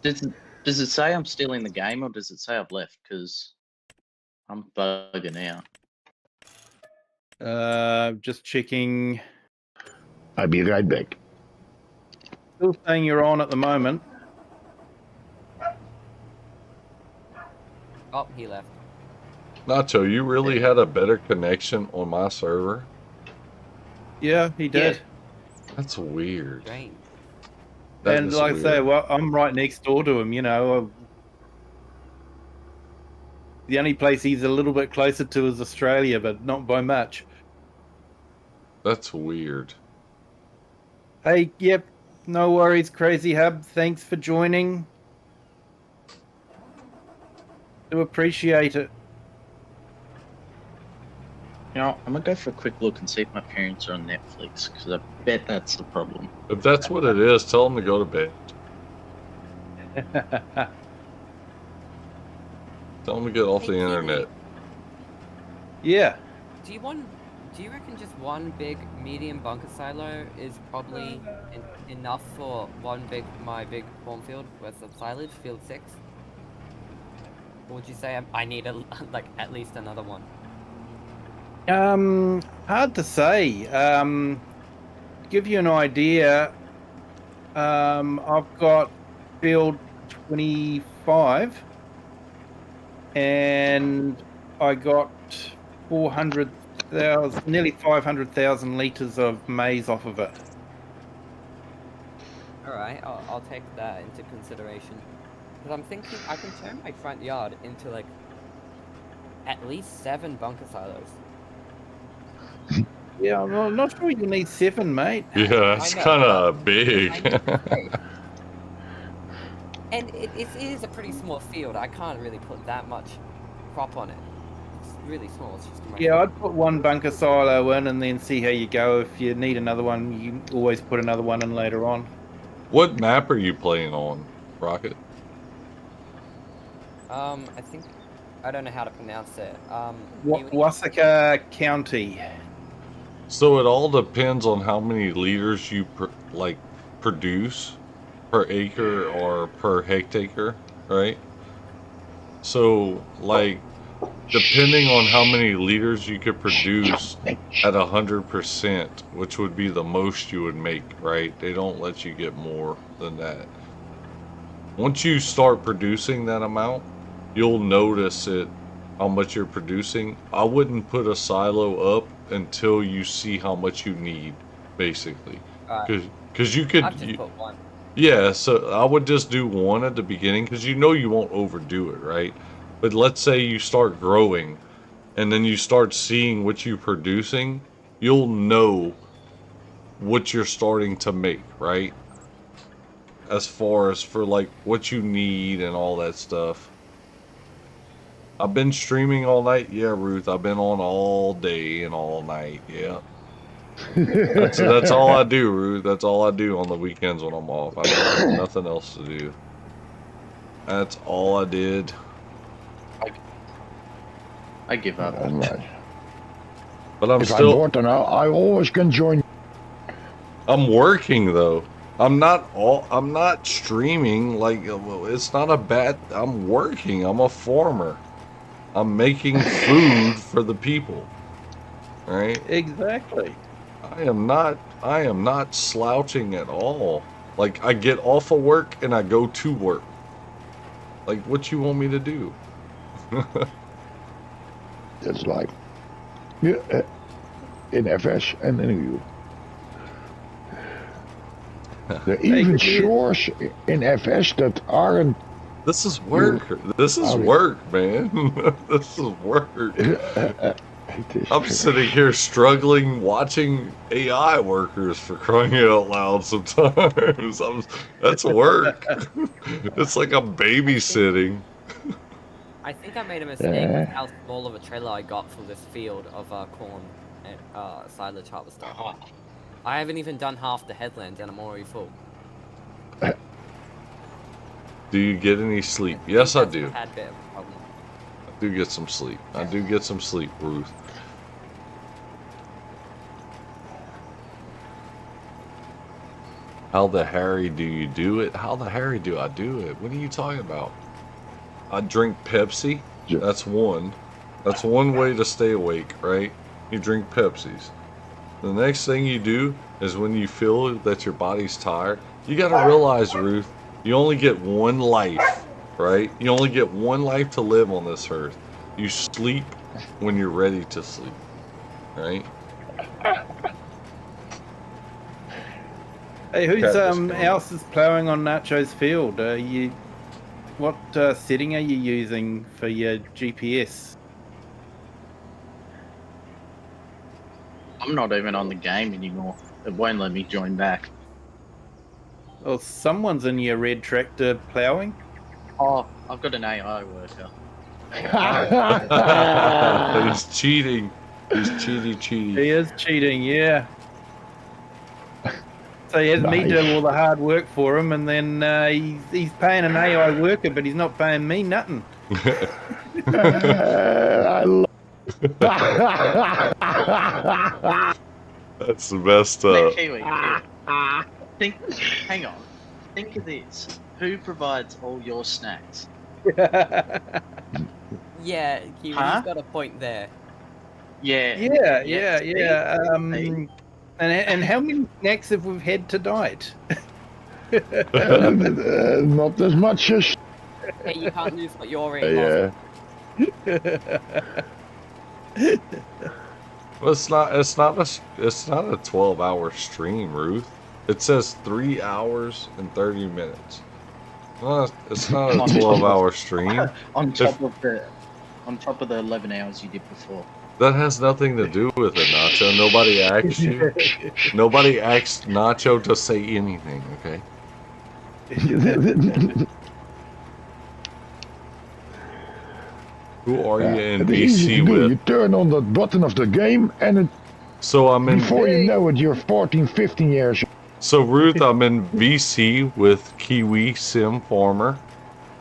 does it say I'm still in the game or does it say I've left? Because I'm bugging out. Just checking. I'll be right back. Still saying you're on at the moment. Oh, he left. Nacho, you really had a better connection on my server? Yeah, he did. That's weird. Strange. That And is like I say, weird. well, I'm right next door to him. You know, the only place he's a little bit closer to is Australia, but not by much. That's weird. Hey, yep, no worries, Crazy Hub. Thanks for joining. Do appreciate it. You know, I'm gonna go for a quick look and see if my parents are on Netflix because I bet that's the problem. If that's what it is, tell them to go to bed. Tell them to get off the Hey, Kiwi, internet. Yeah. Do you reckon just one big medium bunker silo is probably enough for my big cornfield worth of silage, field 6? Or would you say I need like at least another one? Hard to say. Give you an idea. I've got field 25, and I got 400,000, nearly 500,000 liters of maize off of it. All right, I'll take that into consideration. Because I'm thinking I can turn my front yard into like at least 7 bunker silos. Yeah, I'm not sure you need 7, mate. Yeah, it's I know, kind but of big. I need the space. And it is a pretty small field. I can't really put that much crop on it. It's really small. It's just my Yeah, I'd put one bunker silo in and then see how you go. If you need another one, you can always put another one in later on. What map are you playing on, Rocket? I think I don't know how to pronounce it. Wasaka County. So it all depends on how many liters you produce per acre or per hectare, right? So like depending on how many liters you could produce at 100%, which would be the most you would make, right? They don't let you get more than that. Once you start producing that amount, you'll notice it, how much you're producing. I wouldn't put a silo up until you see how much you need, basically. Because you could... I've just put one. Yeah, so I would just do one at the beginning, because you know you won't overdo it, right? But let's say you start growing, and then you start seeing what you're producing, you'll know what you're starting to make, right? As far as for like what you need and all that stuff. I've been streaming all night. Yeah, Ruth, I've been on all day and all night. Yeah. That's all I do, Ruth. That's all I do on the weekends when I'm off. I don't have nothing else to do. That's all I did. I give up. Alright. But I'm If I'm still... bored, then I always can join. I'm working though. I'm not streaming like it's not a bad. I'm working. I'm a farmer. I'm making food for the people. Right? Exactly. I am not slouching at all. Like I get off of work and I go to work. Like what you want me to do? It's like, yeah, in FS and in EU. There are even shores in FS that aren't. This is work. This is work, man. This is work. I'm sitting here struggling watching AI workers for crying out loud sometimes. That's work. It's like I'm babysitting. I think I made a mistake with how small of a trailer I got for this field of corn and silage harvester. I haven't even done half the headland and I'm already full. Do you get any sleep? Yes, I do. A tad bit of a problem. I do get some sleep. I do get some sleep, Ruth. How the Harry do you do it? How the Harry do I do it? What are you talking about? I drink Pepsi. That's one. That's one way to stay awake, right? You drink Pepsis. The next thing you do is when you feel that your body's tired, you gotta realize, Ruth, you only get one life, right? You only get one life to live on this earth. You sleep when you're ready to sleep, right? Hey, who's else is ploughing on Nacho's field? What setting are you using for your GPS? I'm not even on the game anymore. It won't let me join back. Well, someone's in your red tractor ploughing. Oh, I've got an AI worker. He's cheating. He's cheating. He is cheating, yeah. So he has me do all the hard work for him, and then he's paying an AI worker, but he's not paying me nothing. I love. That's the best. Kiwi. Hang on. Think of this. Who provides all your snacks? Yeah, Kiwi, Huh? you've got a point there. Yeah. Yeah. And how many snacks have we had tonight? Not as much as. Hey, you can't lose what you're in. Well, it's not a 12-hour stream, Ruth. It says 3 hours and 30 minutes. Well, it's not a On 12-hour stream. on top of the 11 hours you did before. That has nothing to do with it, Nacho. Nobody asked you. Nobody asked Nacho to say anything, okay? Who are you in It's easy BC to do. with? You turn on the button of the game, and So I'm in. before you know it, you're 14, 15 years old. So Ruth, I'm in VC with Kiwi Sim Farmer,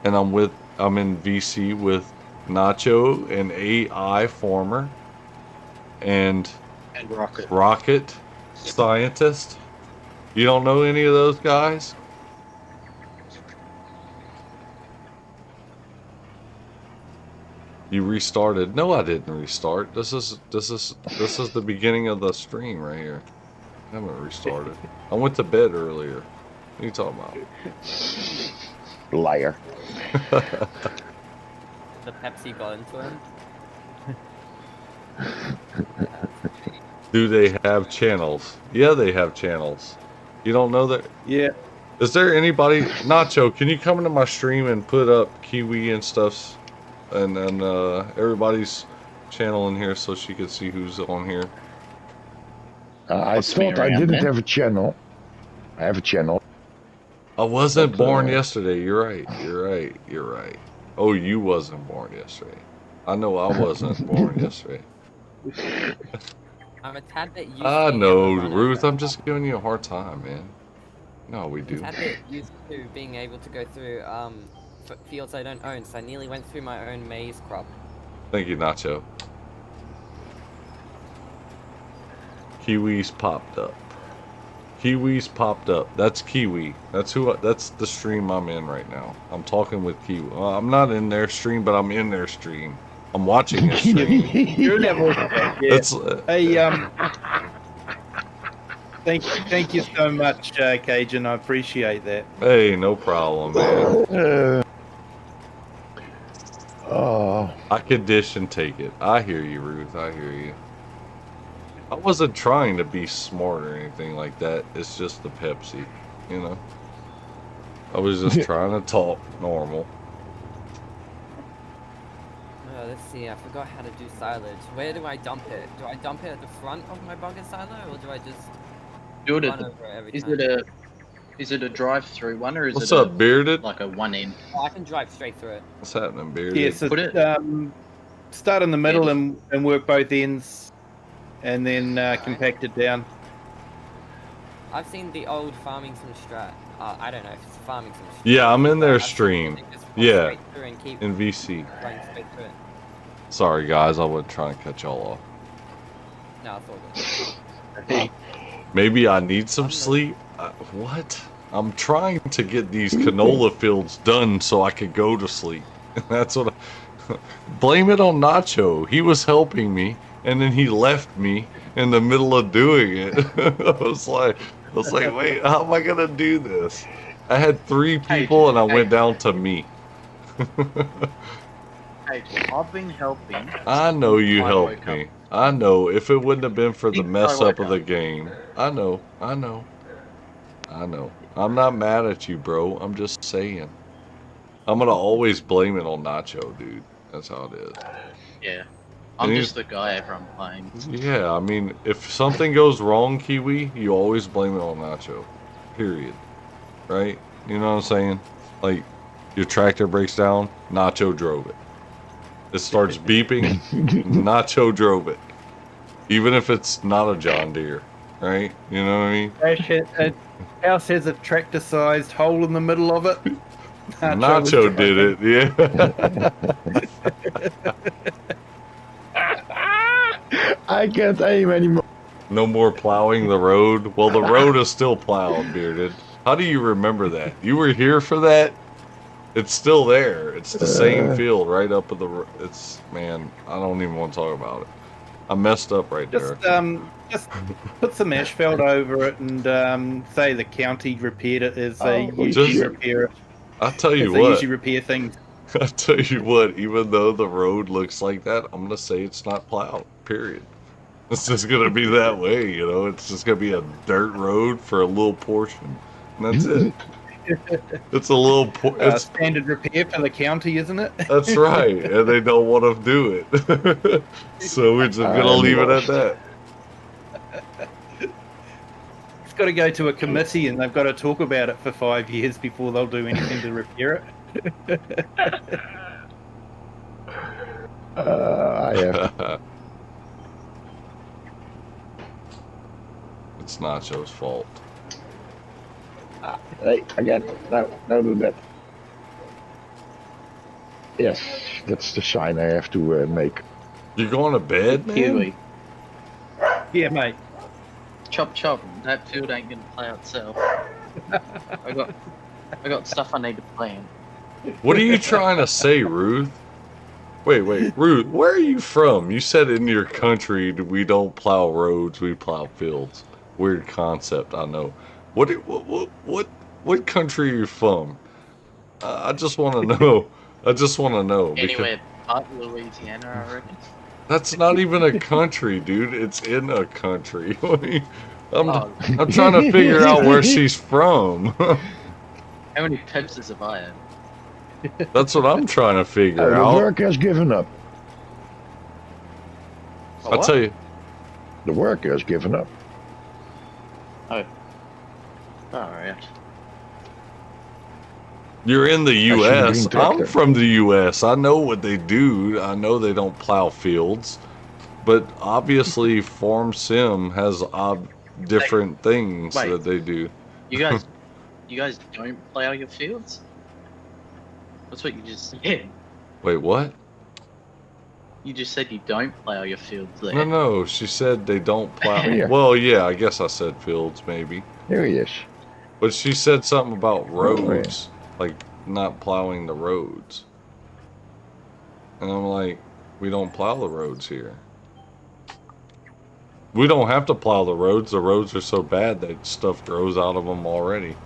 and I'm in VC with Nacho and AI Farmer, and Rocket Scientist. You don't know any of those guys? You restarted? No, I didn't restart. This is the beginning of the stream right here. I haven't restarted. I went to bed earlier. What are you talking about? Liar. The Pepsi got into him. Do they have channels? Yeah, they have channels. You don't know that? Yeah. Is there anybody? Nacho, can you come into my stream and put up Kiwi and stuffs and then everybody's channel in here so she can see who's on here? I What's me thought I around didn't then? have a channel. I have a channel. I wasn't But, born yesterday. You're right. You're right. You're right. Oh, you wasn't born yesterday. I know I wasn't born yesterday. I'm a tad bit used I to know, being able to run Ruth. over. I'm just giving you a hard time, man. No, we I'm a do. tad bit used to being able to go through fields I don't own, so I nearly went through my own maize crop. Thank you, Nacho. Kiwis popped up. Kiwis popped up. That's Kiwi. That's the stream I'm in right now. I'm talking with Kiwi. Well, I'm not in their stream, but I'm in their stream. I'm watching their stream. You're level. Yeah. It's Hey, thank you so much, Cajun. I appreciate that. hey, no problem, man. Oh, I could dish and take it. I hear you, Ruth. I hear you. I wasn't trying to be smart or anything like that. It's just the Pepsi, you know. I was just trying to talk normal. Let's see, I forgot how to do silage. Where do I dump it? Do I dump it at the front of my bucket silo, or do I just Do it run at the, over it every is time? it a drive-through one or is What's it up, Bearded? like a one in? Oh, I can drive straight through it. What's happening, Bearded? Yeah, so Put it- start in the middle Yeah, and work both ends, and then compact it down. I've seen the old farming sim strat. I don't know if it's farming sim strat. Yeah, I'm in but their I've seen stream. it just run Yeah. straight through and keep In VC. running straight through it. Sorry, guys. I wasn't trying to cut y'all off. No, it's all good. Hey, Maybe I need some sleep. What? I'm trying to get these canola fields done so I could go to sleep. That's what Blame it on Nacho. He was helping me, and then he left me in the middle of doing it. I was like, wait, how am I gonna do this? I had 3 people, and I went down to me. Hey, I've been helping. I know you I helped woke me. up. I know. If it wouldn't have been for the Since mess I up woke of the up. game. I know. I'm not mad at you, bro. I'm just saying. I'm gonna always blame it on Nacho, dude. That's how it is. Yeah. I'm And you- just the guy everyone blames. Yeah, I mean, if something goes wrong, Kiwi, you always blame it on Nacho. Period. Right? You know what I'm saying? Like, your tractor breaks down, Nacho drove it. It starts beeping, Nacho drove it. Even if it's not a John Deere, right? You know what I mean? house has a tractor-sized hole in the middle of it. Nacho did it, yeah. I can't aim anymore. No more plowing the road. Well, the road is still plowed, Bearded. How do you remember that? You were here for that? It's still there. It's the same field right up at the. It's man. I don't even want to talk about it. I messed up right there. Just put some asphalt over it and say the county repaired it as they Oh, usually just- repair it. I'll tell As you they what. usually repair things. I'll tell you what. Even though the road looks like that, I'm gonna say it's not plowed. Period. It's just gonna be that way, you know. It's just gonna be a dirt road for a little portion, and that's it. It's a little. It's standard repair for the county, isn't it? That's right, and they don't want to do it. So we're just gonna I'm leave it at lost. that. It's got to go to a committee, and they've got to talk about it for 5 years before they'll do anything to repair it. I have. It's Nacho's fault. Hey, again. No, do that. Yes, that's the sign I have to make. You're going to bed, man? Kiwi. Yeah, mate. Chop chop. That field ain't gonna play itself. I got stuff I need to plan. What are you trying to say, Ruth? Wait, Ruth, where are you from? You said in your country we don't plow roads, we plow fields. Weird concept, I know. What country are you from? I just want to know. I just want to know. Anywhere but Louisiana, I reckon. That's not even a country, dude. It's in a country. I'm Oh, trying to figure out where she's from. how many Pepsis have I had? That's what I'm trying to figure The out. work has given up. I'll tell you. The work has given up. Alright. You're in the see the U.S. green I'm tractor. from the U.S. I know what they do. I know they don't plow fields. But obviously, Farm Sim has different things Wait. that they do. You guys don't plow your fields? That's what you just said. Wait, what? You just said you don't plow your fields there. No, she said they don't plow. Yeah. Well, yeah, I guess I said fields, maybe. Here he is. But she said something about yeah. roads, like not plowing the roads. And I'm like, we don't plow the roads here. We don't have to plow the roads. The roads are so bad that stuff grows out of them already.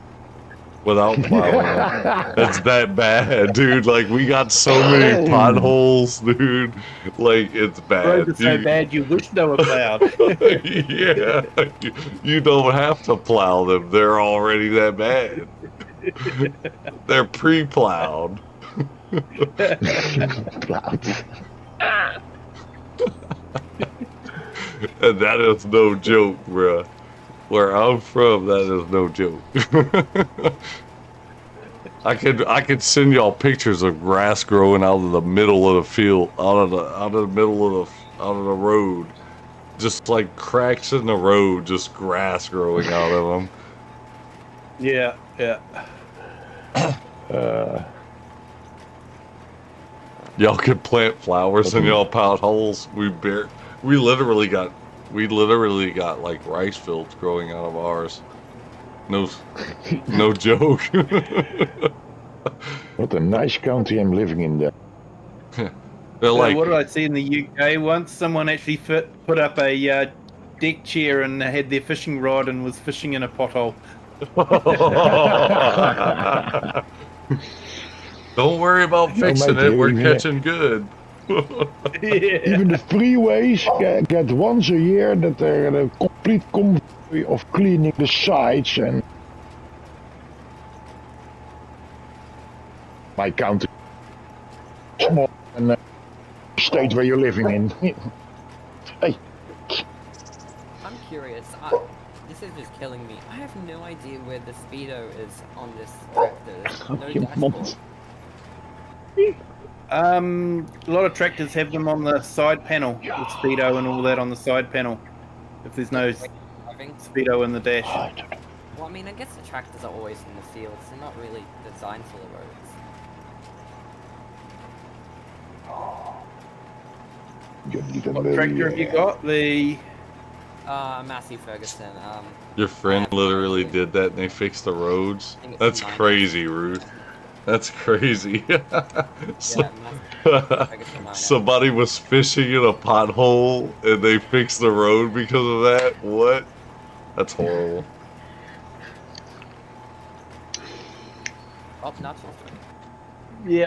Without plowing them. It's that bad, dude. Like, we got so many potholes, dude. Like, it's bad. Roads are so bad you wish they were plowed. Yeah. You don't have to plow them. They're already that bad. They're pre-plowed. And that is no joke, bruh. Where I'm from, that is no joke. I could send y'all pictures of grass growing out of the middle of the field, out of the road, just like cracks in the road, just grass growing out of them. Yeah. Y'all could plant flowers in y'all potholes. We literally got like rice fields growing out of ours. No joke. What a nice country I'm living in there. They're like, what did I see in the UK once? Someone actually put up a deck chair and had their fishing rod and was fishing in a pothole. don't worry about fixing mate, it. We're even catching good. Even the freeways get once a year that they're a complete convoy of cleaning the sides and my country small and state where you're living in. Hey, I'm curious. This is just killing me. I have no idea where the speedo is on this tractor. There's no you dashboard. mont. A lot of tractors have them on the side panel, with speedo and all that on the side panel. If there's no Driving. speedo in the dash. Well, I mean, I guess the tractors are always in the fields. They're not really designed for the roads. What tractor have you got? The Massey Ferguson. Your friend literally did that and they fixed the roads. I think it's That's 9. crazy, Ruth. That's crazy. So- Massey Ferguson 9. Somebody was fishing in a pothole and they fixed the road because of that? What? That's horrible. Oh, not yeah.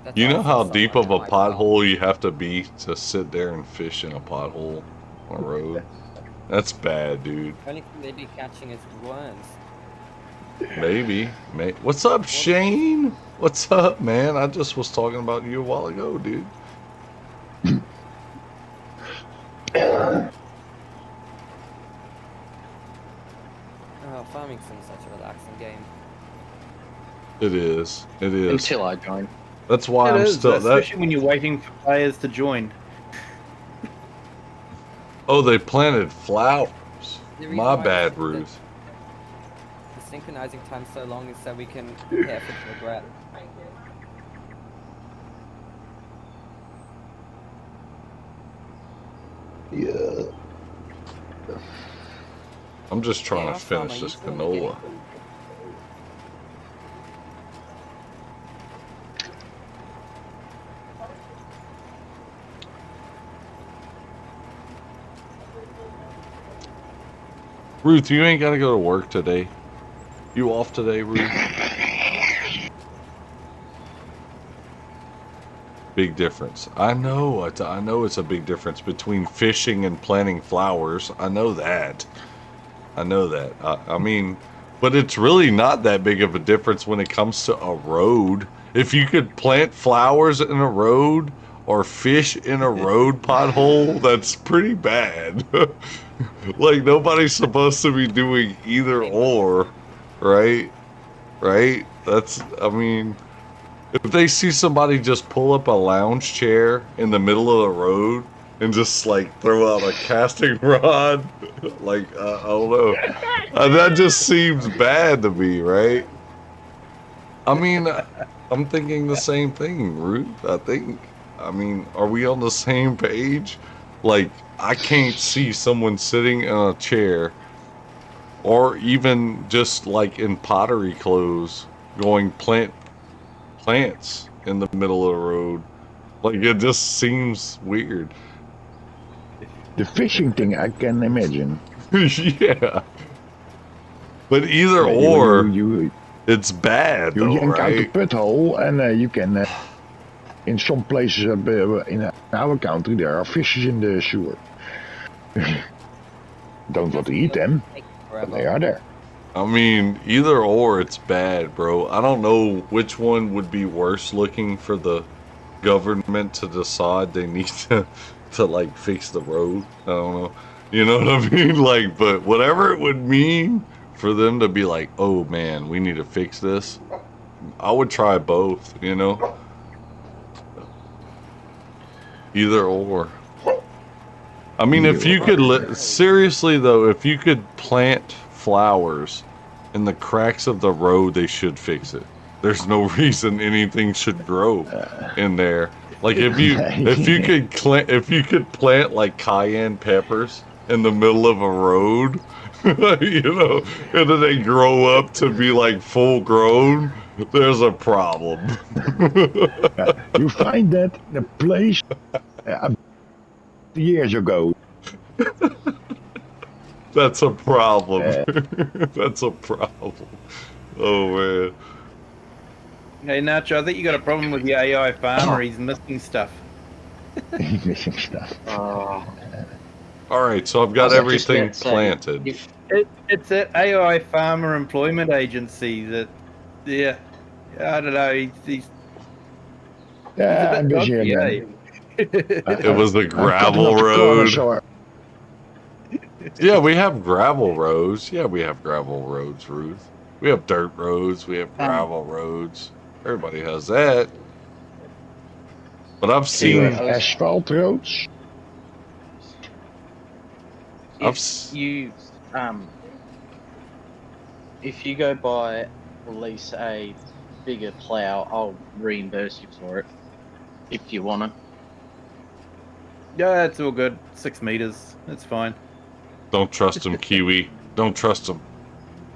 That's You know awesome. how So deep much of a like- pothole you have to be to sit there and fish in a pothole on a road? That's bad, dude. The only thing they'd be catching is worms. Maybe. What's up, Shane? What's up, man? I just was talking about you a while ago, dude. Oh, farming sim's such a relaxing game. It is. It is. Until I join. That's why It I'm is, still that. especially when you're waiting for players to join. Oh, they planted flowers. The reason My why bad, the Ruth. synchronizing time so long is so we can prepare for the regret. Yeah. I'm just trying Yeah, to finish Farmer, this you still in the game? canola. Ruth, you ain't got to go to work today. You off today, Ruth? Big difference. I know. I know it's a big difference between fishing and planting flowers. I know that. I know that. I mean, but it's really not that big of a difference when it comes to a road. If you could plant flowers in a road or fish in a road pothole, that's pretty bad. Like, nobody's supposed to be doing either or, right? Right? That's, I mean, if they see somebody just pull up a lounge chair in the middle of the road and just like throw out a casting rod, like, I don't know. That just seems bad to me, right? I mean, I'm thinking the same thing, Ruth. I mean, are we on the same page? Like, I can't see someone sitting in a chair or even just like in pottery clothes going plants in the middle of the road. Like, it just seems weird. The fishing thing, I can imagine. Yeah. But either Yeah, or, you it's bad you though, yank out the right? pothole, and you can. In some places in our country, there are fishes in the sewer. Don't want to eat them, but they are there. I mean, either or, it's bad, bro. I don't know which one would be worse looking for the government to decide they need to like fix the road. I don't know. You know what I mean? Like, but whatever it would mean for them to be like, oh man, we need to fix this. I would try both, you know? Either or. I mean, if you could, seriously though, if you could plant flowers in the cracks of the road, they should fix it. There's no reason anything should grow in there. Like if you could plant like cayenne peppers in the middle of a road, you know, and then they grow up to be like full grown, there's a problem. You find that in a place years ago. That's a problem. That's a problem. Oh man. Hey Nacho, I think you got a problem with the AI farmer. He's missing stuff. He's missing stuff. All right, so I've got I was just everything about to say, planted. It's that AI farmer employment agency that, yeah, I don't know. He's Yeah, I'm bit busy dodgy, again. It was the I'm cutting gravel off the corner, road. so Yeah, we have gravel roads. Yeah, we have gravel roads, Ruth. We have dirt roads. We have gravel roads. Everybody has that. But I've you seen. have asphalt roads. If you go buy or lease a bigger plow, I'll reimburse you for it if you want it. Yeah, it's all good. 6 meters. That's fine. Don't trust him, Kiwi. Don't trust him.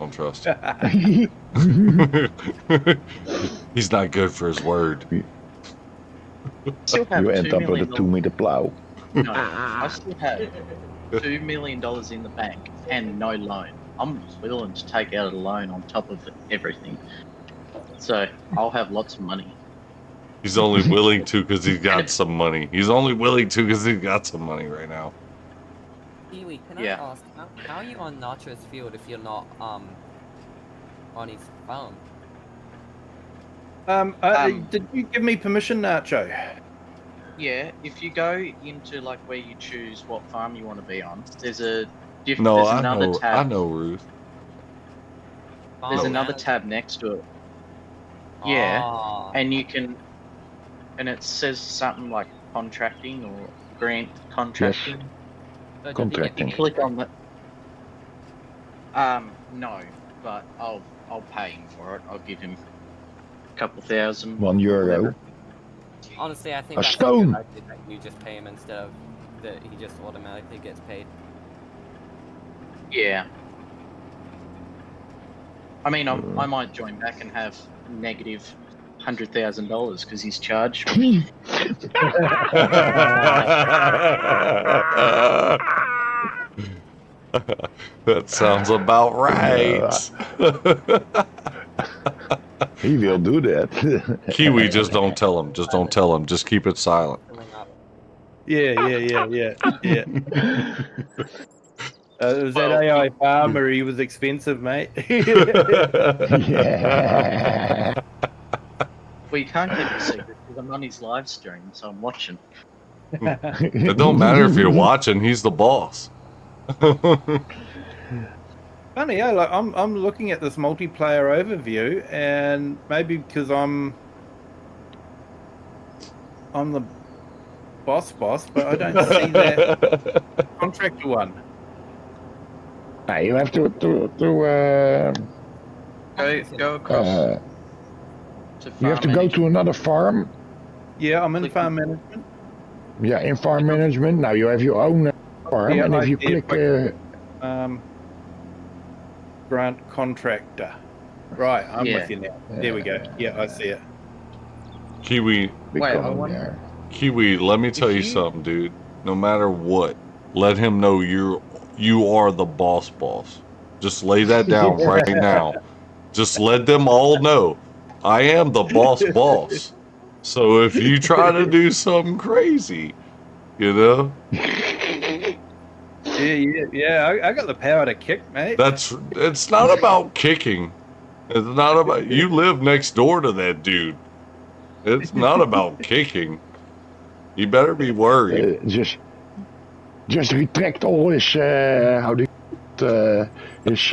Don't trust him. He's not good for his word. Still have You end $2 up with a million. 2-meter plow. No, I still have $2 million in the bank and no loan. I'm willing to take out a loan on top of everything. So I'll have lots of money. He's only willing to because he's got some money. He's only willing to because he's got some money right now. Kiwi, can Yeah. I ask, how are you on Nacho's field if you're not on his farm. Did you give me permission, Nacho? Yeah, if you go into like where you choose what farm you want to be on, there's a No, there's I another know. tab. I know, Ruth. There's Farm another manager. tab next to it. Yeah, Oh, and you can, and it says something like contracting or grant contracting. so does he get Contracting. You paid click for it? on the. No, but I'll pay him for it. I'll give him a couple thousand. €1. whatever. Honestly, I think A that's stone. a good idea that you just pay him instead of that he just automatically gets paid. Yeah. I mean, I might join back and have negative $100,000 because he's charged me. That sounds about right. He will do that. Kiwi, just don't tell him. Just don't tell him. Just keep it silent. Filling up. Yeah. It was that Well, AI farmer. He was expensive, mate. Yeah. We can't keep it secret because I'm on his live stream, so I'm watching. It don't matter if you're watching. He's the boss. Funny, yeah. Like I'm looking at this multiplayer overview, and maybe because I'm the boss, but I don't see that contractor one. Nah, you have to Go across to you have to go to another farm. Yeah, I'm in Click- farm management. Yeah, in farm management. Now you have your own farm, Yeah, and I if you see it. click, Grant contractor. Right, I'm Yeah. with you now. There we go. Yeah, I see it. Kiwi, Wait, I become, wonder- Kiwi, let me tell you you- something, dude. No matter what, let him know you are the boss. Just lay that down right now. Just let them all know I am the boss. So if you try to do something crazy, you know, Yeah. I got the power to kick, mate. it's not about kicking. It's not about you live next door to that dude. It's not about kicking. You better be worried. just retract all his how do you his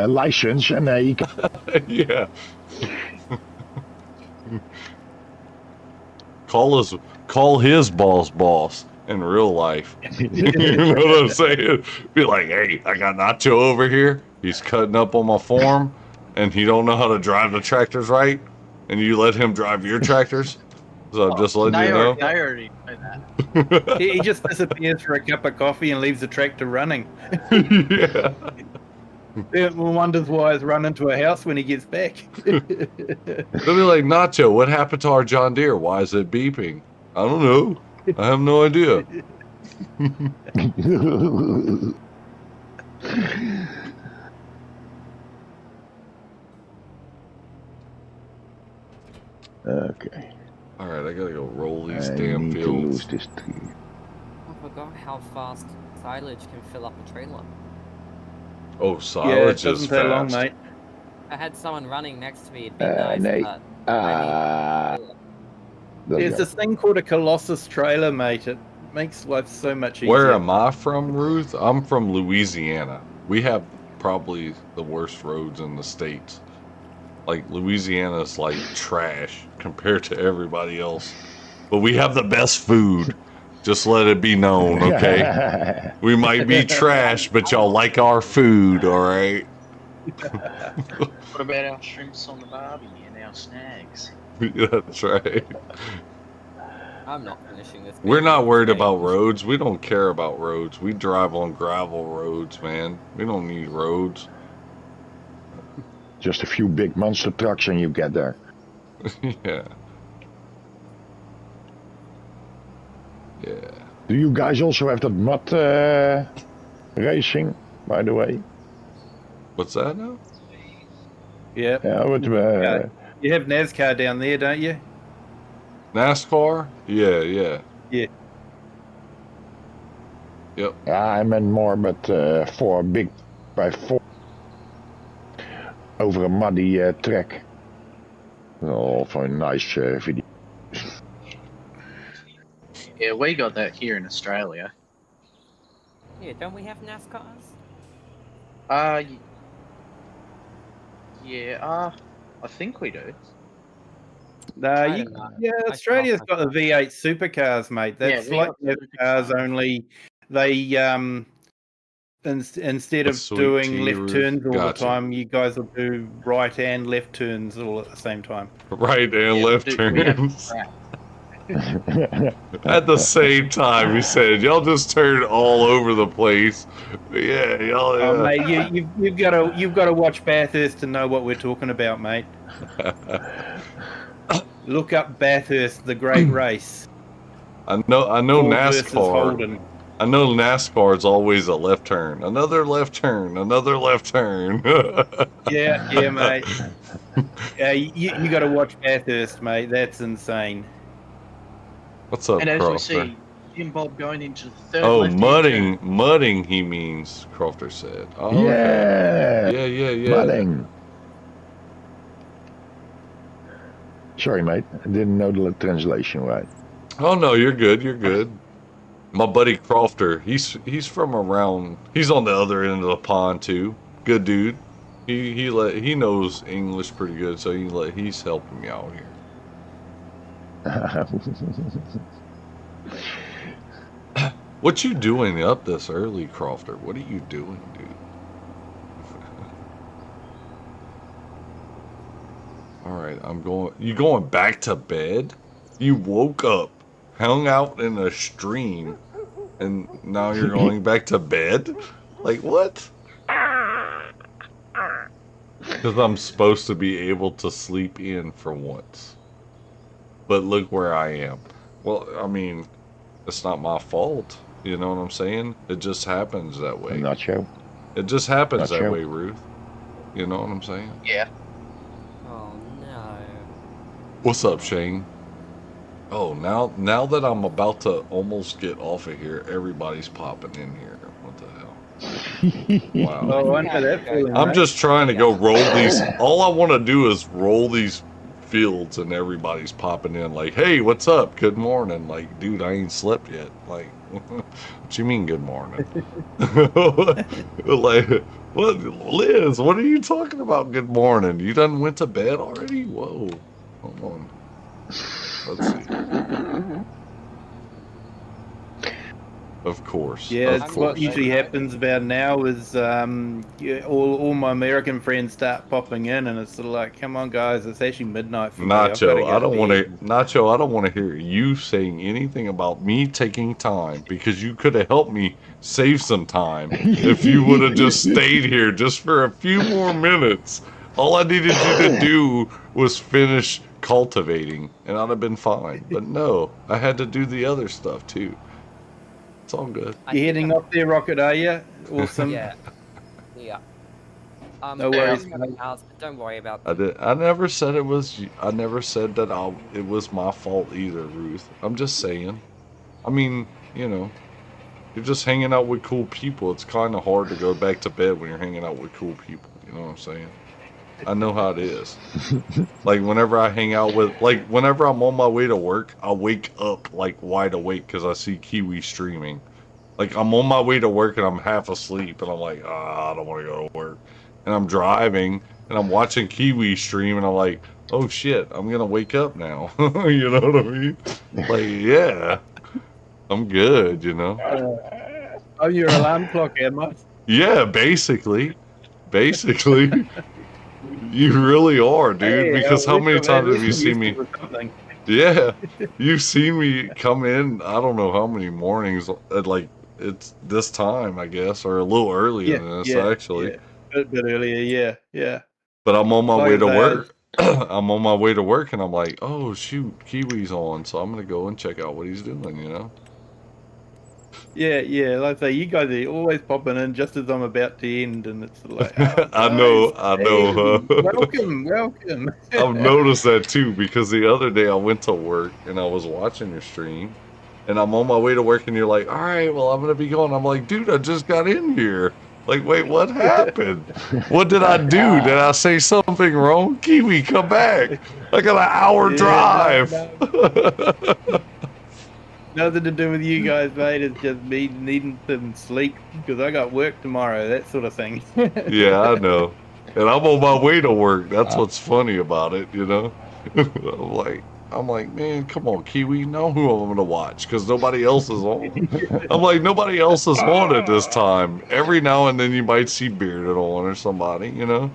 license, and he can. Yeah. Call his boss in real life. You know what I'm saying? Be like, hey, I got Nacho over here. He's cutting up on my farm, and he don't know how to drive the tractors right. And you let him drive your tractors. So I'm just letting you know. They already know that. He just disappears for a cup of coffee and leaves the tractor running. Yeah. Everyone wonders why he's run into a house when he gets back. They'll be like, Nacho, what happened to our John Deere? Why is it beeping? I don't know. I have no idea. Okay. All right, I gotta go roll these I damn need to lose fields. this tree. I forgot how fast silage can fill up a trailer. Oh, Yeah, it silage is doesn't take long, fast. mate. I had someone running next to me. It'd be nice, Nate. but There's this thing called a Colossus trailer, mate. It makes life so much easier. Where am I from, Ruth? I'm from Louisiana. We have probably the worst roads in the States. Like, Louisiana's like trash compared to everybody else. But we have the best food. Just let it be known, okay? We might be trash, but y'all like our food, alright? What about our shrimps on the barbie and our snags? That's right. I'm not finishing this. We're game not worried today. about roads. We don't care about roads. We drive on gravel roads, man. We don't need roads. Just a few big monster trucks and you get there. Yeah. Yeah. Do you guys also have that mud racing, by the way? What's that now? Yeah. Yeah, but, Yeah. You have NASCAR down there, don't you? NASCAR? Yeah, yeah. Yeah. Yep. yeah, I meant more, but for big, by 4. over a muddy track. Oh, for a nice video. Yeah, we got that here in Australia. Yeah, don't we have NASCARs? Yeah, I think we do. I don't know. Yeah, I Australia's can't got the find V8 supercars, mate. Yeah, That's we like got cars, supercars. only they instead That's of sweet doing tea, left Ruth. turns all Gotcha. the time, you guys will do right and left turns all at the same time. Right and Yeah, left we have turns. crap. At the same time, you said y'all just turn all over the place. Yeah, y'all. Oh, Yeah. mate, you've got to watch Bathurst to know what we're talking about, mate. Look up Bathurst, the Great Race. I know Ford versus NASCAR. Holden. I know NASCAR is always a left turn, another left turn, another left turn. Yeah, mate. You got to watch Bathurst, mate. That's insane. What's up, And as we Crofter? see, Jim Bob going into the third Oh, left-hand turn. mudding. He means. Crofter said. Oh, Yeah. okay. Yeah. Mudding. Sorry, mate. I didn't know the translation right. Oh no, you're good. You're good. My buddy Crofter, he's from around. He's on the other end of the pond too. Good dude. He knows English pretty good, so he's helping me out here. What you doing up this early, Crofter? What are you doing, dude? All right, You going back to bed? You woke up, hung out in a stream, and now you're going back to bed? Like what? Because I'm supposed to be able to sleep in for once. But look where I am. Well, I mean, it's not my fault. You know what I'm saying? It just happens that way. Not sure. It just happens Not that sure. way, Ruth. You know what I'm saying? Yeah. Oh no. What's up, Shane? Oh, now that I'm about to almost get off of here, everybody's popping in here. What the hell? Wow. Oh, I know that feeling, I'm mate. just trying to go roll these. All I want to do is roll these fields, and everybody's popping in like, "Hey, what's up? Good morning." Like, dude, I ain't slept yet. Like, what you mean, good morning? Like, what, Liz? What are you talking about? Good morning. You done went to bed already? Whoa. Hold on. Let's see. Of course. Yeah, of it's course. what usually happens about now is all my American friends start popping in, and it's sort of like, come on, guys, it's actually midnight for me. I've gotta Nacho, go I don't to want to. bed. Nacho, I don't want to hear you saying anything about me taking time, because you could have helped me save some time if you would have just stayed here just for a few more minutes. All I needed you to do was finish cultivating, and I'd have been fine. But no, I had to do the other stuff too. It's all good. I You think heading off there, Rocket, are you? Awesome. Yeah. Yeah. No worries, yeah, mate. don't worry about I never said it was. I never said that it was my fault either, Ruth. I'm just saying. I mean, you know, you're just hanging out with cool people. It's kind of hard to go back to bed when you're hanging out with cool people. You know what I'm saying? I know how it is. Like whenever I hang out with, like whenever I'm on my way to work, I wake up like wide awake because I see Kiwi streaming. Like I'm on my way to work and I'm half asleep and I'm like, I don't want to go to work. And I'm driving and I'm watching Kiwi stream and I'm like, oh shit, I'm gonna wake up now. You know what I mean? Like, yeah, I'm good. You know? Oh, your alarm clock, am I? Yeah, basically. You really are, dude. Hey, Because I how wish many I've times had have you this seen used me? to or something. Yeah, you've seen me come in. I don't know how many mornings. At like it's this time, I guess, or a little earlier than this actually. Yeah. A bit earlier, yeah. But I'm on my Like way to I say, work. I'm on my way to work, and I'm like, oh shoot, Kiwi's on, so I'm gonna go and check out what he's doing. You know? Yeah. Like I say, you guys are always popping in just as I'm about to end, and it's like, oh, I guys, know. hey, welcome. I've noticed that too, because the other day I went to work and I was watching your stream, and I'm on my way to work, and you're like, all right, well, I'm gonna be going. I'm like, dude, I just got in here. Like, wait, what happened? What did I do? Did I say something wrong? Kiwi, come back. I got an hour drive. Nothing to do with you guys, mate. It's just me needing some sleep because I got work tomorrow, that sort of thing. Yeah, I know. And I'm on my way to work. That's what's funny about it, you know? I'm like, man, come on, Kiwi, you know who I'm gonna watch because nobody else is on. I'm like, nobody else is on at this time. Every now and then you might see Bearded on or somebody, you know?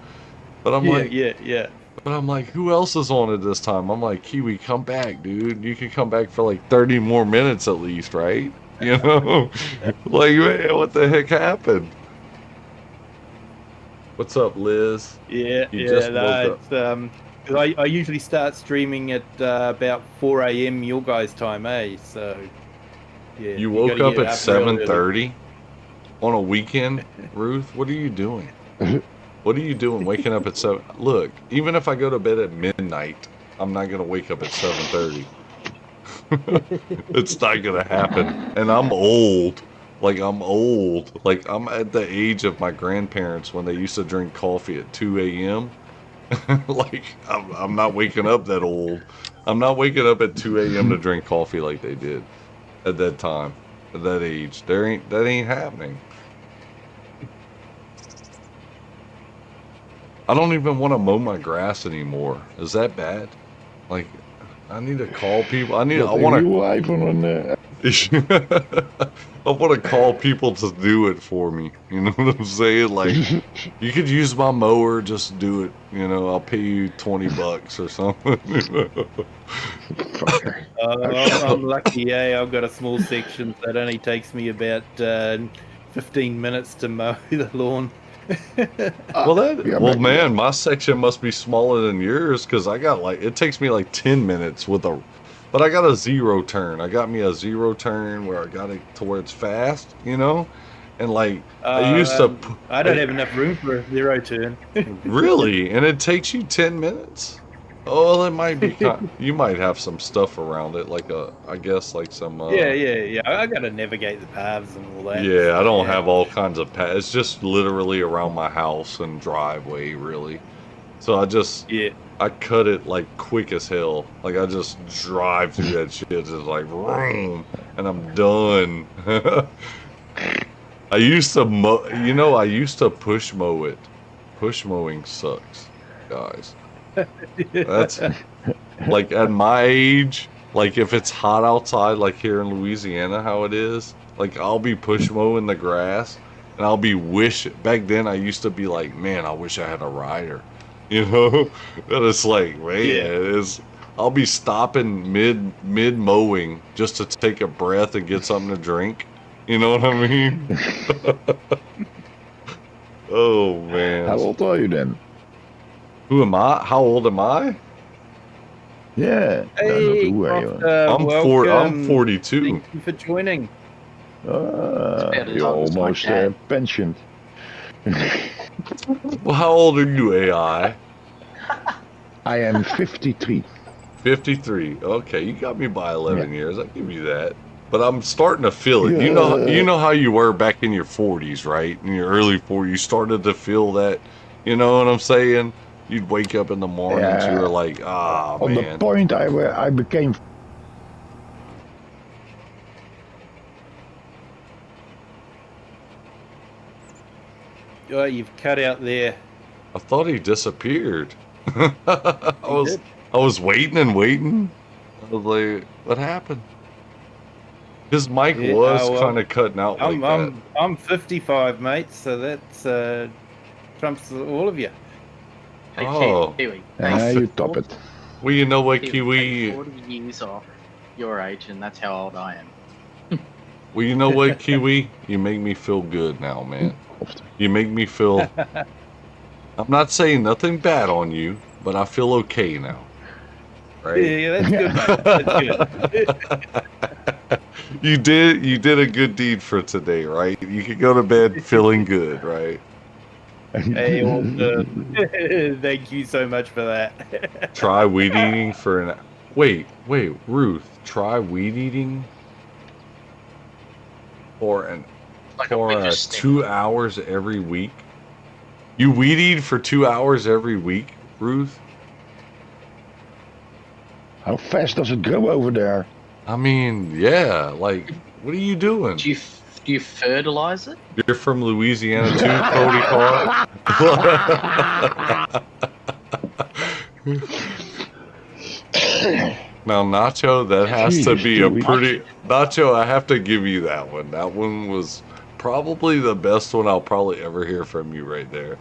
But I'm like, yeah. but I'm like, who else is on at this time? I'm like, Kiwi, come back, dude. You can come back for like 30 more minutes at least, right? You know? Like, man, what the heck happened? What's up, Liz? Yeah, You just no, woke up. it's 'cause I usually start streaming at about 4 a.m. your guys' time, So yeah. You woke gotta up get at real early. 7:30 on a weekend, Ruth? What are you doing? What are you doing waking up at 7? Look, even if I go to bed at midnight, I'm not going to wake up at 7:30. It's not going to happen. And I'm old. Like, I'm old. Like, I'm at the age of my grandparents when they used to drink coffee at 2 a.m. Like, I'm not waking up that old. I'm not waking up at 2 a.m. to drink coffee like they did at that time, at that age. That ain't happening. I don't even want to mow my grass anymore. Is that bad? Like, I need to call people. I want to call people to do it for me. You know what I'm saying? Like, you could use my mower, just do it. You know, I'll pay you $20 or something. I'm lucky, yeah. I've got a small section that only takes me about 15 minutes to mow the lawn. Well, man, my section must be smaller than yours because I got like, it takes me like 10 minutes but I got a zero turn. I got me a zero turn where I got it to where it's fast, you know? And like, I don't have enough room for a zero turn. Really? And it takes you 10 minutes? Oh, it might be, you might have some stuff around it, like I guess like some... Yeah. I gotta navigate the paths and all that. Yeah, I don't have all kinds of paths. It's just literally around my house and driveway, really. So I cut it like quick as hell. Like I just drive through that shit, just like vroom, and I'm done. I used to I used to push mow it. Push mowing sucks, guys. That's like at my age, like if it's hot outside, like here in Louisiana, how it is, like I'll be push mowing the grass and I'll be back then I used to be like, man, I wish I had a rider, you know? And it's like, man, I'll be stopping mid mowing just to take a breath and get something to drink. You know what I mean? Oh man. How old are you then? Who am I? How old am I? Yeah. Hey, I'm 42. Thank you for joining. You're almost pensioned. Well, how old are you, AI? I am 53. 53. Okay, you got me by 11 years. I'll give you that. But I'm starting to feel it. You know how you were back in your 40s, right? In your early 40s, you started to feel that. You know what I'm saying? You'd wake up in the mornings, you were like, man. On the point I became... Oh, you've cut out there. I thought he disappeared. I was waiting and waiting. I was like, what happened? His mic was kind of cutting out like that. I'm 55, mate, so that's trumps all of you. Hey, Oh. Kiwi. you top it. Well, you know what, Kiwi? 40 years off your age, and that's how old I am. Well, you know what, Kiwi? You make me feel good now, man. You make me feel... I'm not saying nothing bad on you, but I feel okay now. Right? Yeah, that's good, mate. That's good. You did a good deed for today, right? You could go to bed feeling good, right? Hey, thank you so much for that. Try weed eating for an... Wait, Ruth. Try weed eating for an Like a for winter stick. 2 hours every week? You weed eat for 2 hours every week, Ruth? How fast does it grow over there? I mean, yeah. Like, what are you doing? Do you fertilize it? You're from Louisiana too, Cody Carr? Now, Nacho, that has to Jesus, be a dude. pretty... Nacho, I have to give you that one. That one was probably the best one I'll probably ever hear from you right there.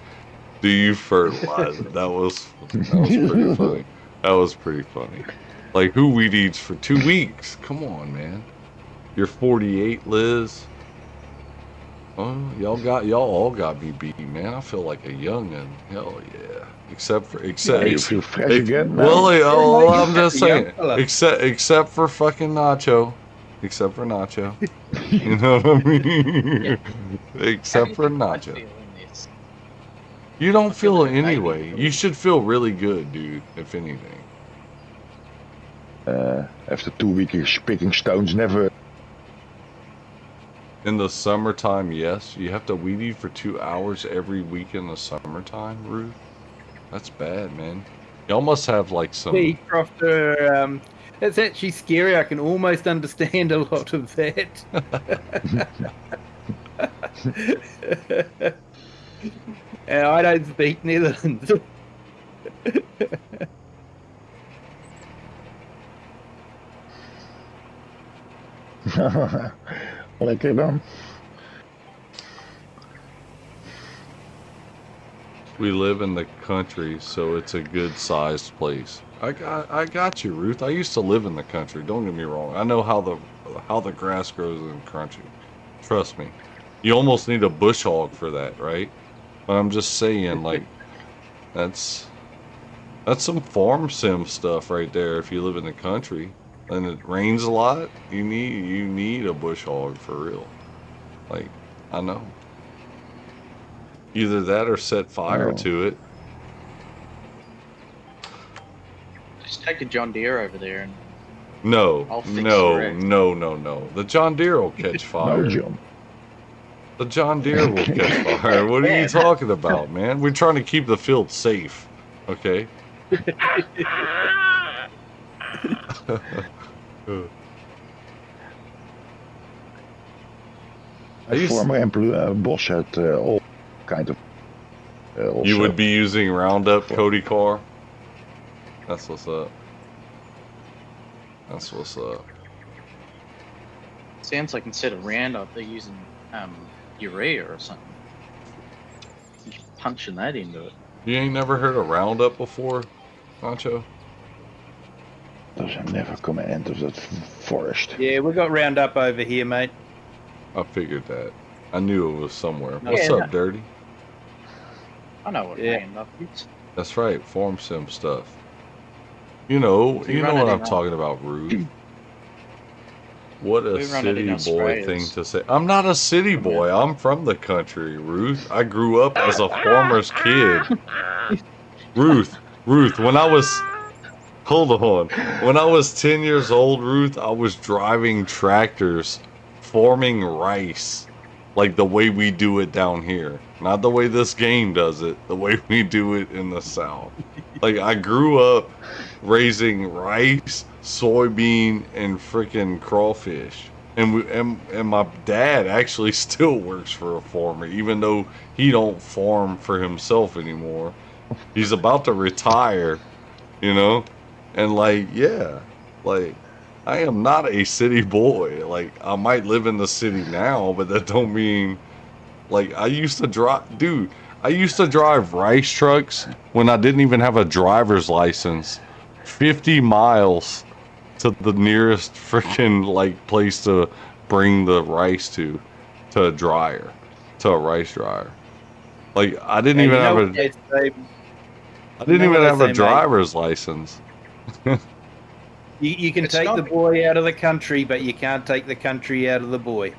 Do you fertilize it? That was pretty funny. That was pretty funny. Like, who weed eats for 2 weeks? Come on, man. You're 48, Liz. Oh, y'all all got me beat, man. I feel like a youngin'. Hell yeah. Except for You feel fresh again now? well, Yeah, I'm just you're a young saying. fella. Except for fucking Nacho. Except for Nacho. You know what I mean? Except for I Nacho. feel in this. You don't feel it like a baby. anyway. You should feel really good, dude, if anything. After 2 weeks picking stones, never. In the summertime, yes. You have to weed eat for 2 hours every week in the summertime, Ruth? That's bad, man. Y'all must have like some... Hey, Crofter, it's actually scary. I can almost understand a lot of that. And I don't speak Netherlands. Lekker dan. We live in the country, so it's a good-sized place. I got you, Ruth. I used to live in the country. Don't get me wrong. I know how the grass grows in the country. Trust me. You almost need a bush hog for that, right? But I'm just saying, like, that's some farm sim stuff right there. If you live in the country and it rains a lot, you need a bush hog for real. Like, I know. Either that or set fire to it. Just take a John Deere over there and No, I'll fix no, your egg. no. The John Deere will catch fire. No, John. The John Deere will catch fire. What are you talking about, man? We're trying to keep the field safe, okay? A former boss had all kind of. You Also. would be using Roundup, Cody Carr? That's what's up. That's what's up. sounds like instead of Roundup they're using urea or something. Just punching that into it. You ain't never heard of Roundup before, Nacho? Those are never come end of that forest. Yeah, we got Roundup over here, mate. I figured that. I knew it was somewhere. Yeah, What's no. up, Dirty? I know what Yeah. Roundup is. That's right, farm sim stuff. You know We what run it I'm in talking about, Rude. What a We run it in city boy Australia. thing to say. I'm not a city boy. I'm from the country, Ruth. I grew up as a farmer's kid. Ruth, when I was... Hold on. When I was 10 years old, Ruth, I was driving tractors, forming rice. Like the way we do it down here. Not the way this game does it. The way we do it in the South. Like, I grew up raising rice, soybean, and freaking crawfish. And my dad actually still works for a farmer, even though he don't farm for himself anymore. He's about to retire, you know? And like, yeah, like, I am not a city boy. Like, I might live in the city now, but that don't mean, like, I used to drive rice trucks when I didn't even have a driver's license. 50 miles to the nearest freaking, like, place to bring the rice to a dryer, to a rice dryer. Like, I didn't even have a driver's license. You can It's take not- the boy out of the country, but you can't take the country out of the boy.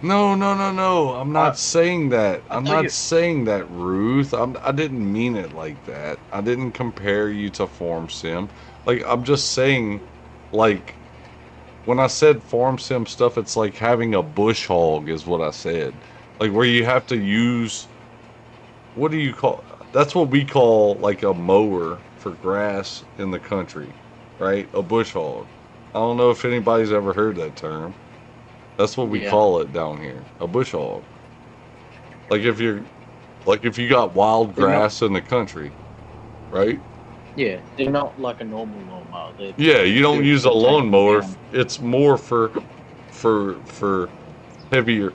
No. I'm not saying that. I'm tell not you- saying that, Ruth. I didn't mean it like that. I didn't compare you to Form Sim. Like, I'm just saying, like, when I said farm sim stuff, it's like having a bush hog is what I said. Like where you have to use, what do you call, that's what we call like a mower for grass in the country, right? A bush hog. I don't know if anybody's ever heard that term. That's what we Yeah. call it down here, a bush hog. Like if you got wild They're not- grass in the country, right? Yeah, they're not like a normal lawnmower. They're, Yeah, you don't they're use a taken lawnmower. down. It's more for heavier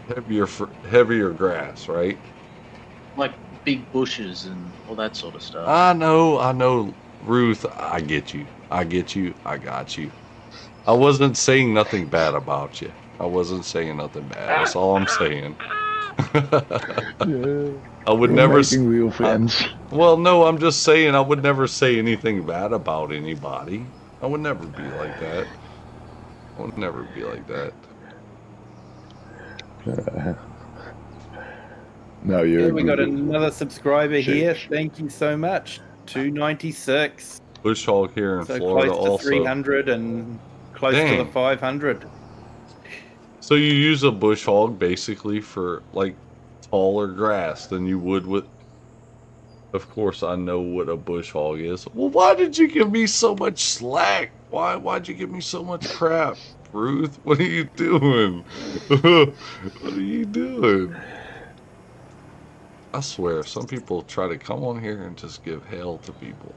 heavier grass, right? like big bushes and all that sort of stuff. I know, Ruth. I get you. I got you. I wasn't saying nothing bad about you. I wasn't saying nothing bad. That's all I'm saying. I would We're never. making real friends. Well, no, I'm just saying I would never say anything bad about anybody. I would never be like that. I would never be like that. No, you're Yeah, we got good. another subscriber here. Cheers. Thank you so much. 296. Bush hog here in So Florida close to also. 300 and close to the Dang. 500. So you use a bush hog basically for like taller grass than you would with. Of course, I know what a bush hog is. Well, why did you give me so much slack? Why'd you give me so much crap, Ruth? What are you doing? What are you doing? I swear, some people try to come on here and just give hell to people.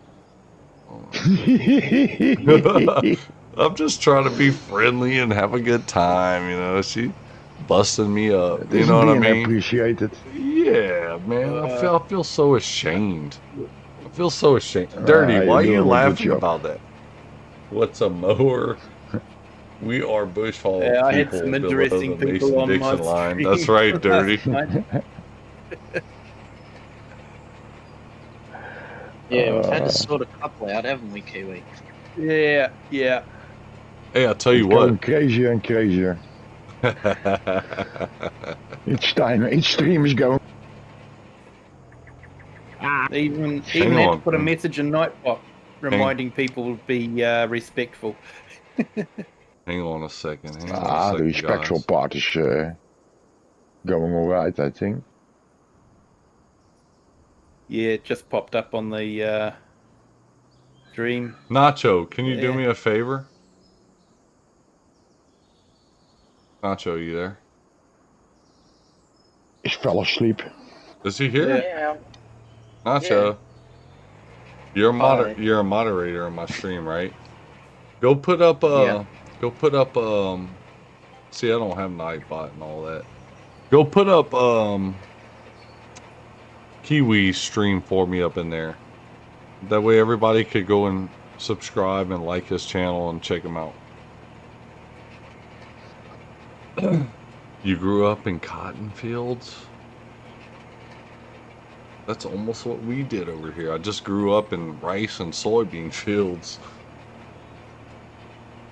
I'm just trying to be friendly and have a good time, you know. She busting me up, you This know is what I being mean? appreciated. Yeah, man. I feel so ashamed. I feel so ashamed. Dirty, you're why are you doing a good laughing job. about that? What's a mower? We are bush hog Yeah, I had people some below interesting the people on my Mason-Dixon line. stream That's right, last Dirty. night. Yeah, we've had to sort a couple out, haven't we, Kiwi? Yeah, yeah. Hey, I'll tell you It's going what. crazier and crazier. Each stream is going. Even Hang had to on. put a message in Nightbot reminding people to be respectful. Hang on a second. Hang on a The second, respectful guys. part is going alright, I think. Yeah, it just popped up on the stream. Nacho, can you do Yeah. me a favor? Nacho, you there? He fell asleep. Is he here? Yeah. Nacho, you're a Hi. you're a moderator on my stream, right? Go put up Yeah. see, I don't have Nightbot and all that. Go put up Kiwi stream for me up in there. That way everybody could go and subscribe and like his channel and check him out. You grew up in cotton fields? That's almost what we did over here. I just grew up in rice and soybean fields.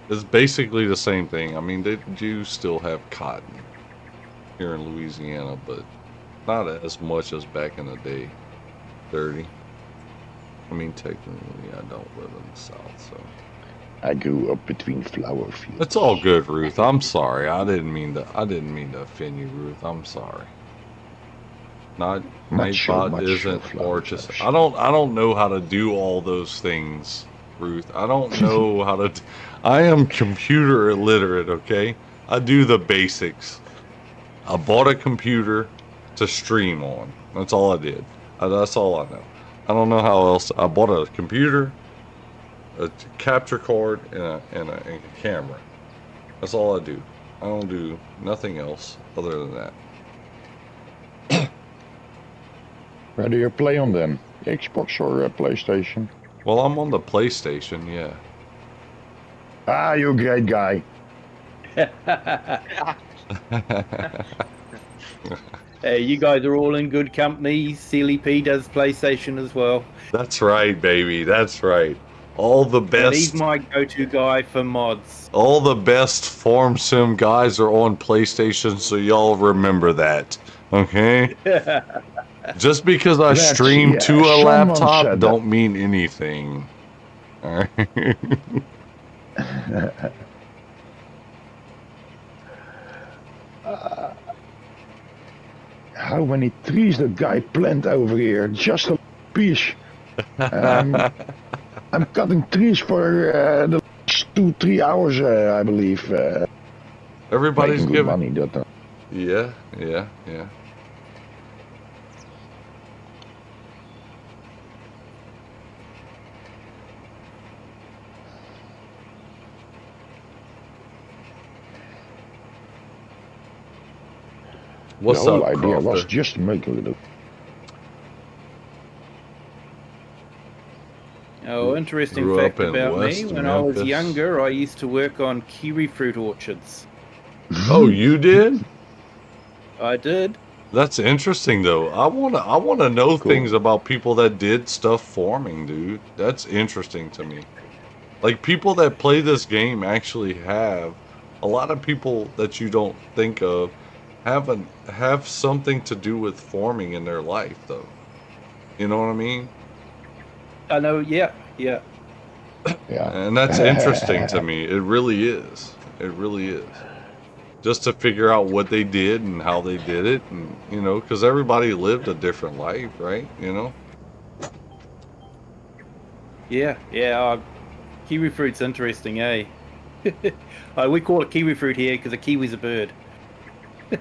It's basically the same thing. I mean, they do still have cotton here in Louisiana, but not as much as back in the day. Dirty. I mean, technically, I don't live in the South, so. I grew up between flower fields. It's all good, Ruth. I'm sorry. I didn't mean to offend you, Ruth. I'm sorry. Nightbot isn't gorgeous. I don't know how to do all those things, Ruth. I don't know how to. I am computer illiterate. Okay, I do the basics. I bought a computer to stream on. That's all I did. That's all I know. I don't know how else. I bought a computer, a capture card, and a camera. That's all I do. I don't do nothing else other than that. Where do you play on then? Xbox or PlayStation? Well, I'm on the PlayStation, yeah. You're a great guy. Hey, you guys are all in good company. Sealy P does PlayStation as well. That's right, baby. That's right. All the And he's best, my go-to guy for mods. all the best farm sim guys are on PlayStation, so y'all remember that, okay? Just because I That's- stream yeah, to a someone laptop said don't mean anything. All right. How many trees that guy planted over here? Just a piece. I'm cutting trees for the last 2-3 hours, I believe. Everybody's Making good giving. money, that. Yeah. What's the whole up, idea was Crofter? just to make a little. Oh, interesting Grew fact up in about me. West When I was Memphis. younger, I used to work on kiwi fruit orchards. Oh, you did? I did. That's interesting, though. I wanna know Cool. things about people that did stuff farming, dude. That's interesting to me. Like, people that play this game actually have a lot of people that you don't think of have something to do with farming in their life, though. You know what I mean? I know, yeah. Yeah. And that's interesting to me. It really is. It really is. Just to figure out what they did and how they did it, and because everybody lived a different life, right? Yeah. Kiwi fruit's interesting, eh? We call it kiwi fruit here because a kiwi's a bird.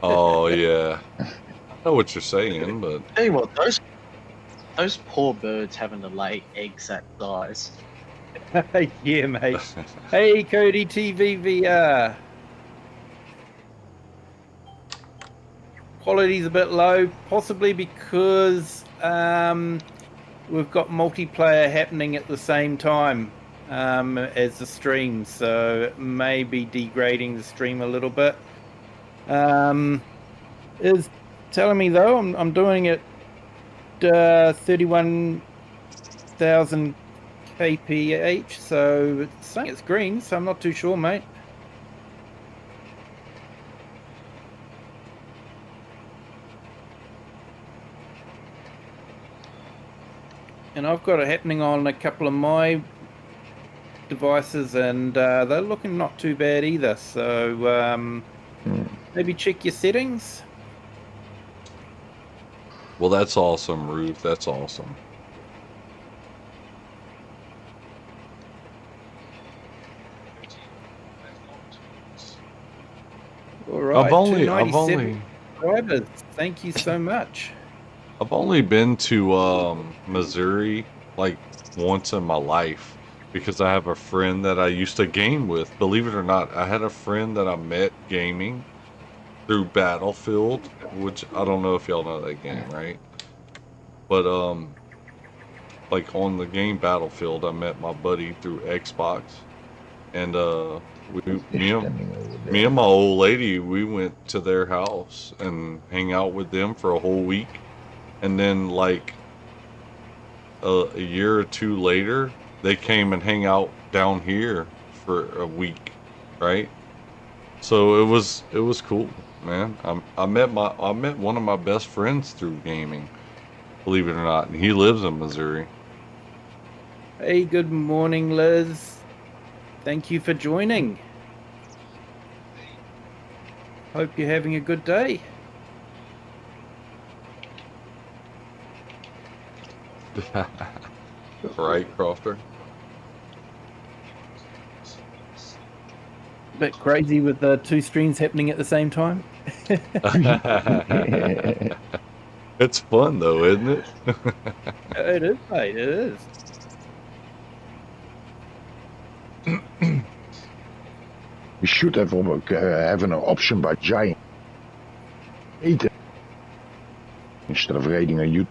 Oh yeah, I know what you're saying, but Tell you what, those poor birds having to lay eggs that size. Yeah, mate. Hey, Cody TVVR. Quality's a bit low, possibly because we've got multiplayer happening at the same time as the stream, so it may be degrading the stream a little bit. Is telling me though I'm doing it 31,000 kph, so it's saying it's green, so I'm not too sure, mate. And I've got it happening on a couple of my devices, and they're looking not too bad either. So maybe check your settings. well, that's awesome, Ruth. That's awesome. All right, I've only 297 subscribers. Thank you so much. I've only been to Missouri like once in my life because I have a friend that I used to game with. Believe it or not, I had a friend that I met gaming through Battlefield, which I don't know if y'all know that game, right? But like on the game Battlefield, I met my buddy through Xbox, and me and my old lady, we went to their house and hang out with them for a whole week. And then, like, a year or two later, they came and hang out down here for a week, right? So it was cool, man. I met one of my best friends through gaming, believe it or not, and he lives in Missouri. Hey, good morning, Liz. Thank you for joining. Hope you're having a good day. Right, Crofter? Bit crazy with the two streams happening at the same time. It's fun though, isn't it? It is, mate. It is. We should have an option by Giant eten instead of rating on YouTube.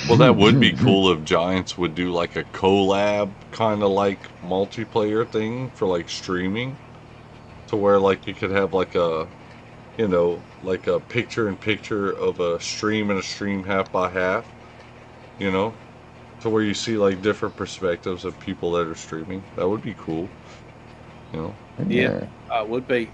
Well, that would be cool if Giants would do like a collab kind of like multiplayer thing for like streaming, to where like you could have like a, like a picture in picture of a stream and a stream half by half, to where you see like different perspectives of people that are streaming. That would be cool, Yeah, it would be.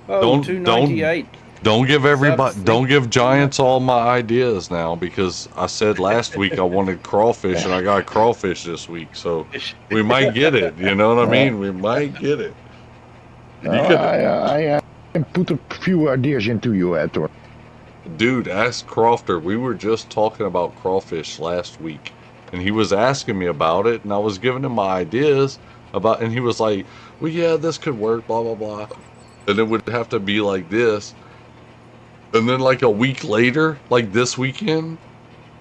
Oh, Don't- 298. Don't give everybody, Subs. don't give Giants all my ideas now, because I said last week I wanted crawfish and I got crawfish this week, so we might get it. You know what I mean? We might get it. I can put a few ideas into your head. Or Dude, ask Crofter. We were just talking about crawfish last week, and he was asking me about it, and I was giving him my ideas about, and he was like, "Well, yeah, this could work, blah blah blah," and it would have to be like this. And then like a week later, like this weekend,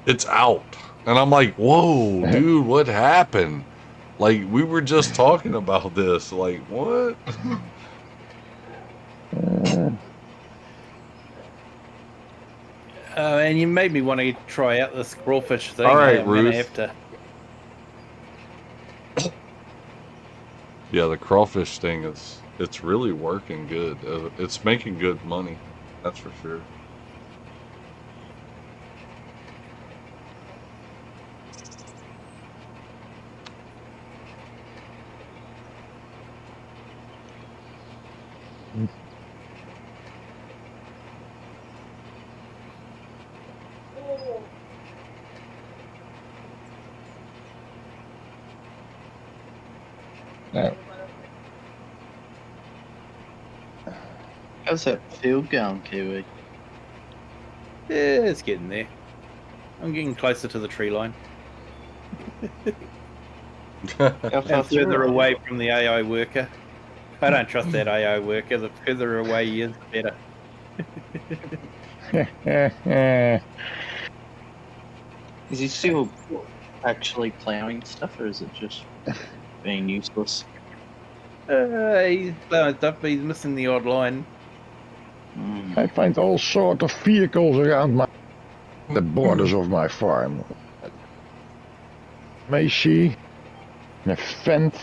it's out, and I'm like, "Whoa, dude, what happened?" Like we were just talking about this. Like what? And you made me want to try out this crawfish thing. All right, I'm gonna Ruth. have to. Yeah, the crawfish thing it's really working good. It's making good money, that's for sure. no. How's that field going, Kiwi? Yeah, it's getting there. I'm getting closer to the tree line. How far And through further it? away from the AI worker. I don't trust that AI worker. The further away he is, the better. Is he still actually ploughing stuff, or is it just being useless? He's blowing stuff, but he's missing the odd line. I find all sort of vehicles around the borders of my farm. Macy, a vent.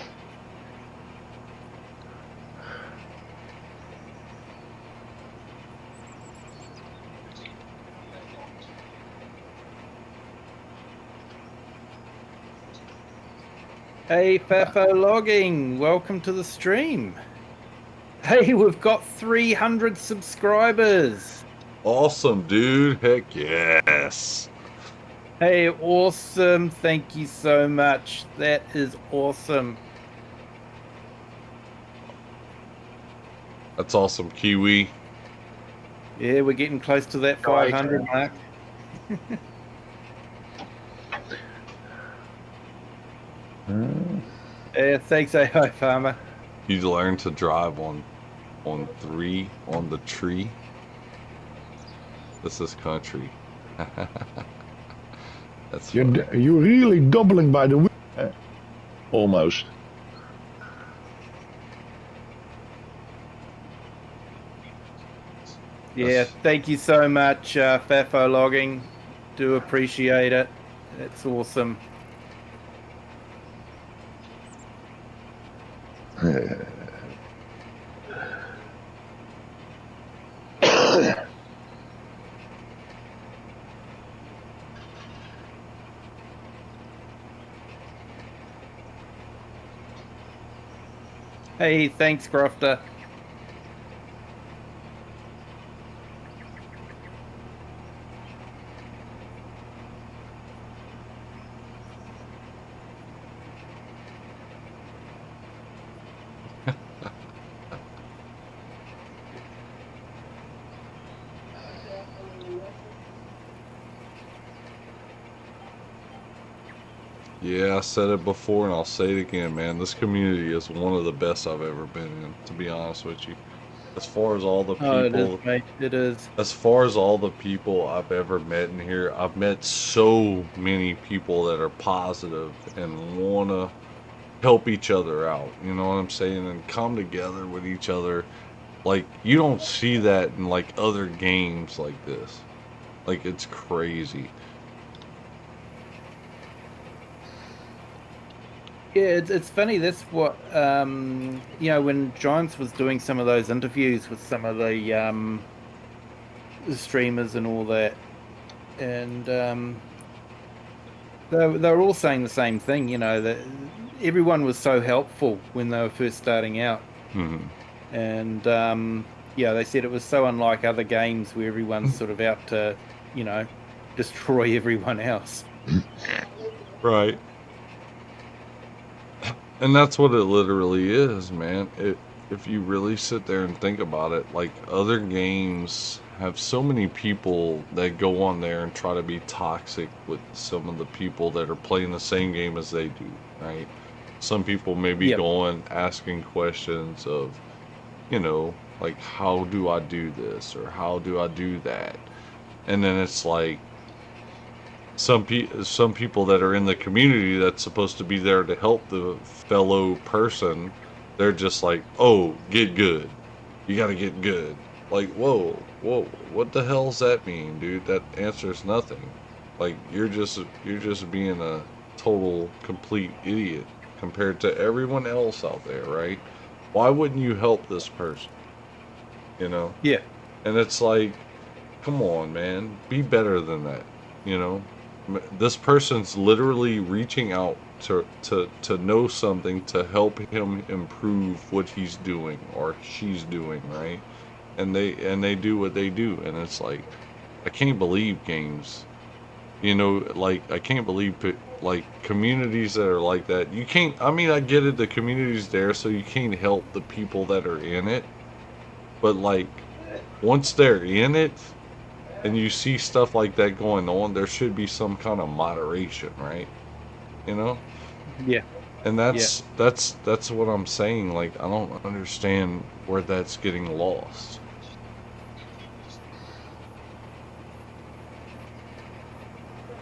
Hey, Fafo Logging, welcome to the stream. Hey, we've got 300 subscribers. Awesome, dude. Heck yes. Hey, awesome. Thank you so much. That is awesome. That's awesome, Kiwi. Yeah, we're getting close to that 500 mark. Yeah, thanks, AI Farmer. You learned to drive on the tree. This is country. That's funny. You're really doubling by the week. Almost. Yeah, thank you so much, Fafo Logging. Do appreciate it. That's awesome. Hey, thanks, Crofter. Yeah, I said it before and I'll say it again, man. This community is one of the best I've ever been in, to be honest with you. As far as all the Oh, it people, is, mate. It is. as far as all the people I've ever met in here, I've met so many people that are positive and want to help each other out. You know what I'm saying? And come together with each other. Like, you don't see that in, like, other games like this. Like, it's crazy. Yeah, it's funny. That's what you know, when Giants was doing some of those interviews with some of the streamers and all that, and they were all saying the same thing. You know, that everyone was so helpful when they were first starting out, and yeah, they said it was so unlike other games where everyone's sort of out to, you know, destroy everyone else. Right. And that's what it literally is, man. if you really sit there and think about it, like other games have so many people that go on there and try to be toxic with some of the people that are playing the same game as they do, right? Some people may be Yep. going asking questions of, like, how do I do this or how do I do that? And then it's like some people that are in the community that's supposed to be there to help the fellow person, they're just like, "Oh, get good. You got to get good." Like, whoa, what the hell's that mean, dude? That answers nothing. Like, you're just being a total complete idiot compared to everyone else out there, right? Why wouldn't you help this person? You know? Yeah. And it's like, come on, man, be better than that. You know, this person's literally reaching out to know something to help him improve what he's doing or she's doing, right? And they do what they do, and it's like, I can't believe games. Like, I can't believe like communities that are like that. You can't. I mean, I get it. The community's there, so you can't help the people that are in it. But like, once they're in it, and you see stuff like that going on, there should be some kind of moderation, right? You know? Yeah. And Yeah. that's what I'm saying. Like, I don't understand where that's getting lost.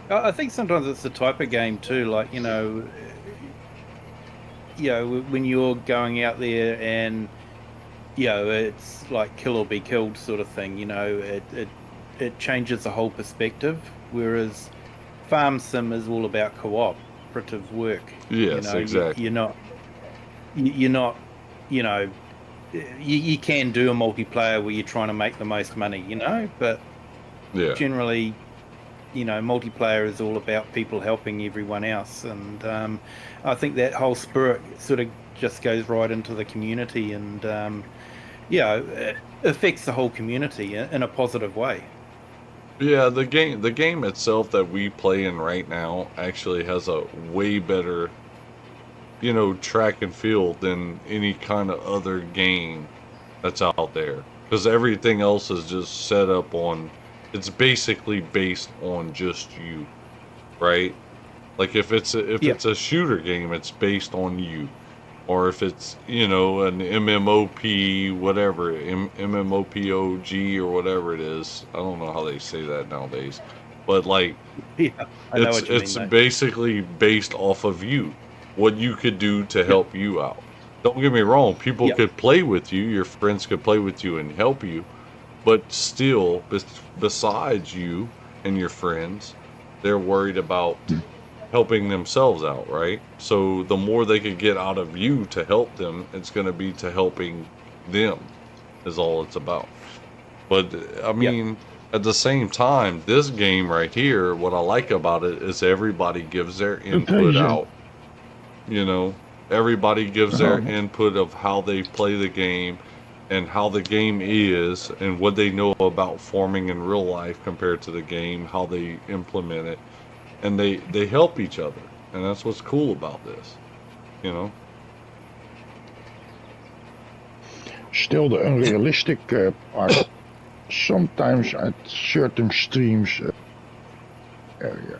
I think sometimes it's the type of game too. Like, when you're going out there and it's like kill or be killed sort of thing. It changes the whole perspective. Whereas Farm Sim is all about cooperative work. Yes, exactly. You're not, you know, you can do a multiplayer where you're trying to make the most money, but Yeah. generally, multiplayer is all about people helping everyone else. And I think that whole spirit sort of just goes right into the community and, it affects the whole community in a positive way. Yeah, the game itself that we play in right now actually has a way better, track and field than any kind of other game that's out there. Because everything else is just set up on, it's basically based on just you, right? Like, if Yeah. it's a shooter game, it's based on you. Or if it's, an MMOP, whatever, MMOPOG or whatever it is. I don't know how they say that nowadays. But like, Yeah, I know what you mean, it's though. basically based off of you, what you could do to help you out. Don't get me wrong, people Yep. could play with you, your friends could play with you and help you, but still, besides you and your friends, they're worried about helping themselves out, right? So the more they could get out of you to help them, it's going to be to helping them, is all it's about. But I Yep. mean, at the same time, this game right here, what I like about it is everybody gives their input Invasion. out. You know, everybody gives their Oh, input of how they play the game and how the game is and what they know about farming in real life compared to the game, how they implement it, and they help each other, and that's what's cool about this, you know. still the unrealistic part. Sometimes at certain streams area.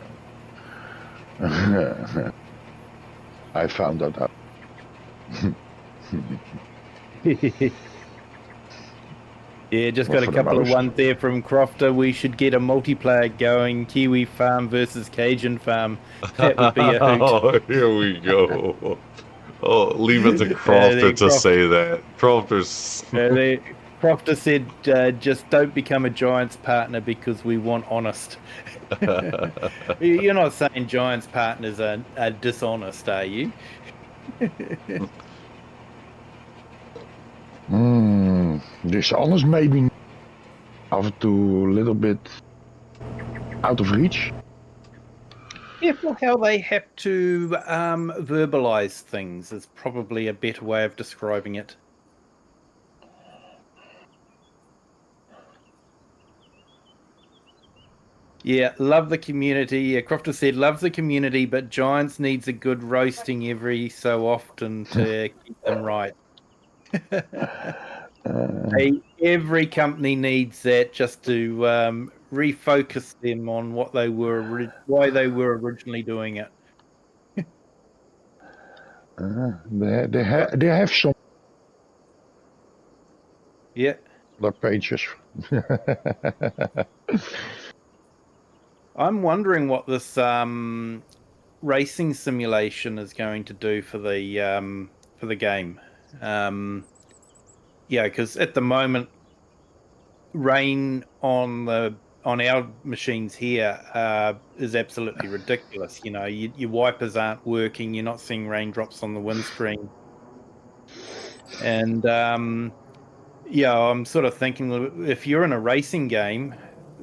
I found that out. Yeah, just Well, got a for the couple of most. ones there from Crofter. We should get a multiplayer going. Kiwi Farm versus Cajun Farm. That would be a hoot. Oh, here we go. Oh, leave it to Crofter Then to say that. Crofter's Crofter said, just don't become a Giants partner because we want honest. You're not saying Giants partners are dishonest, are you? Dishonest maybe up to a little bit out of reach. Yeah, well, how they have to verbalize things is probably a better way of describing it. Yeah, love the community. Yeah, Crofter said, loves the community, but Giants needs a good roasting every so often to keep them right. Hey, every company needs that just to refocus them on what they were, why they were originally doing it. they have some Yeah. other pages. I'm wondering what this racing simulation is going to do for the game. Yeah, because at the moment, rain on our machines here is absolutely ridiculous. You know, your wipers aren't working. You're not seeing raindrops on the windscreen, and yeah, I'm sort of thinking if you're in a racing game,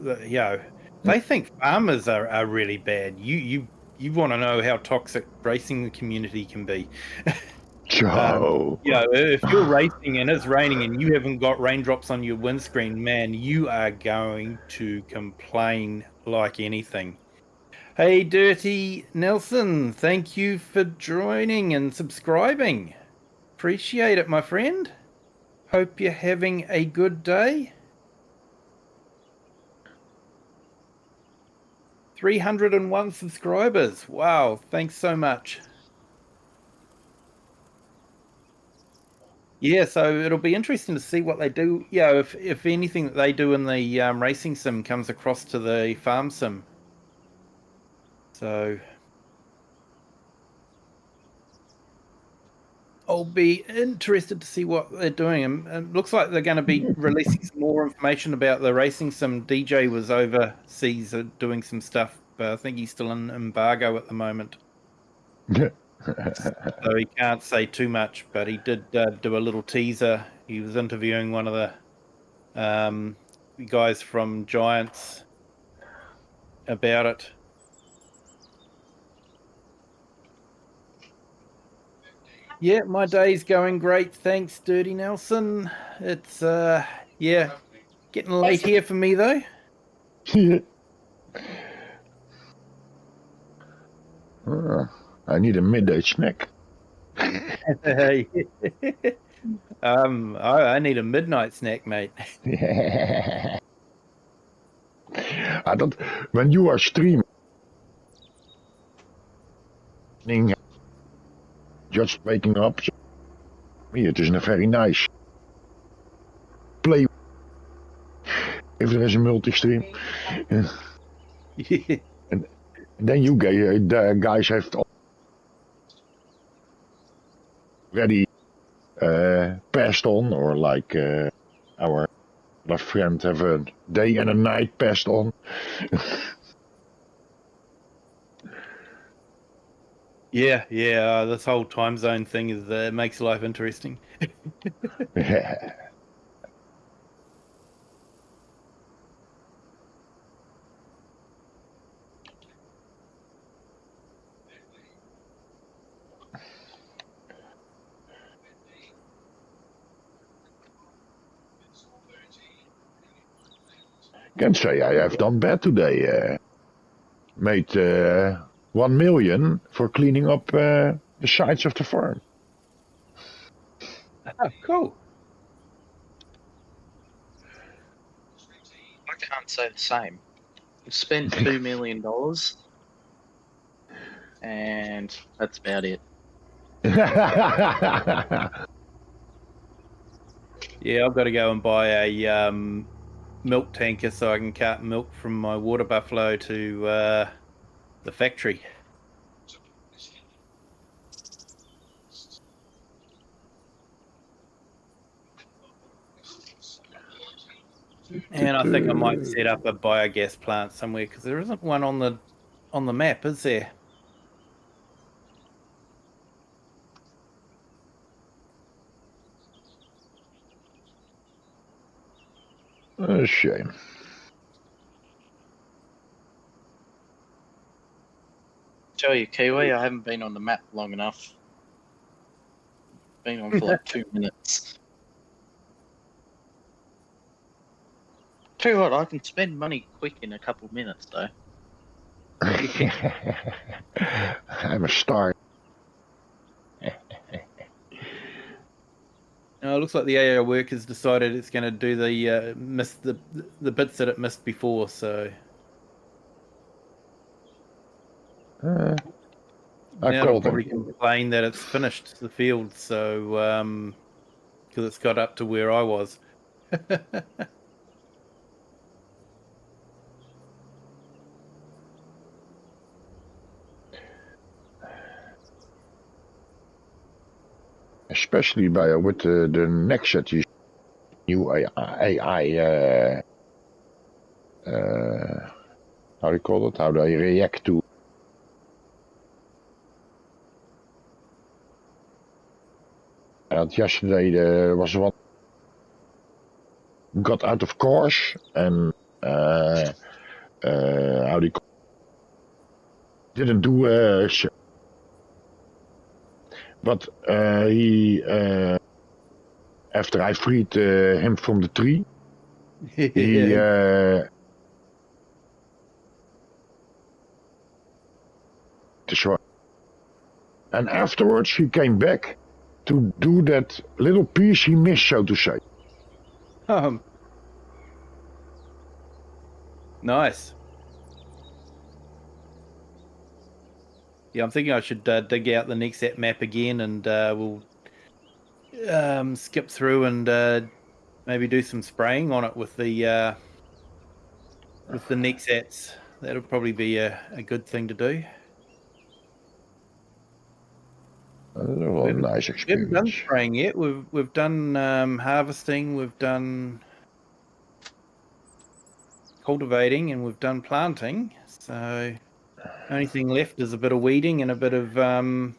you know, they think farmers are really bad. You want to know how toxic racing community can be. Joe. You know, if you're racing and it's raining and you haven't got raindrops on your windscreen, man, you are going to complain like anything. Hey, Dirty Nelson, thank you for joining and subscribing. Appreciate it, my friend. Hope you're having a good day. 301 subscribers. Wow, thanks so much. Yeah, so it'll be interesting to see what they do. Yeah, if anything that they do in the racing sim comes across to the farm sim. So I'll be interested to see what they're doing. And it looks like they're going to be releasing some more information about the racing sim. DJ was overseas doing some stuff, but I think he's still in embargo at the moment. So he can't say too much, but he did do a little teaser. He was interviewing one of the guys from Giants about it. Yeah, my day's going great. Thanks, Dirty Nelson. It's yeah, getting late here for me though. I need a midday snack. I need a midnight snack, mate. I don't. When you are streaming, just waking up, it isn't a very nice play if there is a multi-stream. And then you guys have already passed on, or like our friend have a day and a night passed on. Yeah, this whole time zone thing is makes life interesting. Can say I have done bad today. Made 1 million for cleaning up the sides of the farm. Oh, cool. I can't say the same. I've spent $2 million, and that's about it. Yeah, I've got to go and buy a milk tanker so I can cart milk from my water buffalo to the factory. And I think I might set up a biogas plant somewhere because there isn't one on the map, is there? A shame. Tell you, Kiwi, I haven't been on the map long enough. Been on for like 2 minutes. Tell you what, I can spend money quick in a couple minutes, though. I'm a star. It looks like the AI work has decided it's going to do the bits that it missed before. So I now it'll called probably him. complain that it's finished the field. So because it's got up to where I was. Especially with the next set, you new AI. How do you call it? How they react to. And yesterday there was one got out of course and how do you call didn't do but he after I freed him from the tree, he and afterwards he came back to do that little piece he missed, so to say. Nice. Yeah, I'm thinking I should dig out the Nexat map again, and we'll skip through and maybe do some spraying on it with the Nexats. That'll probably be a good thing to do. A nice We haven't done experience. spraying yet. We've done harvesting, we've done cultivating, and we've done planting. So only thing left is a bit of weeding and a bit of oh,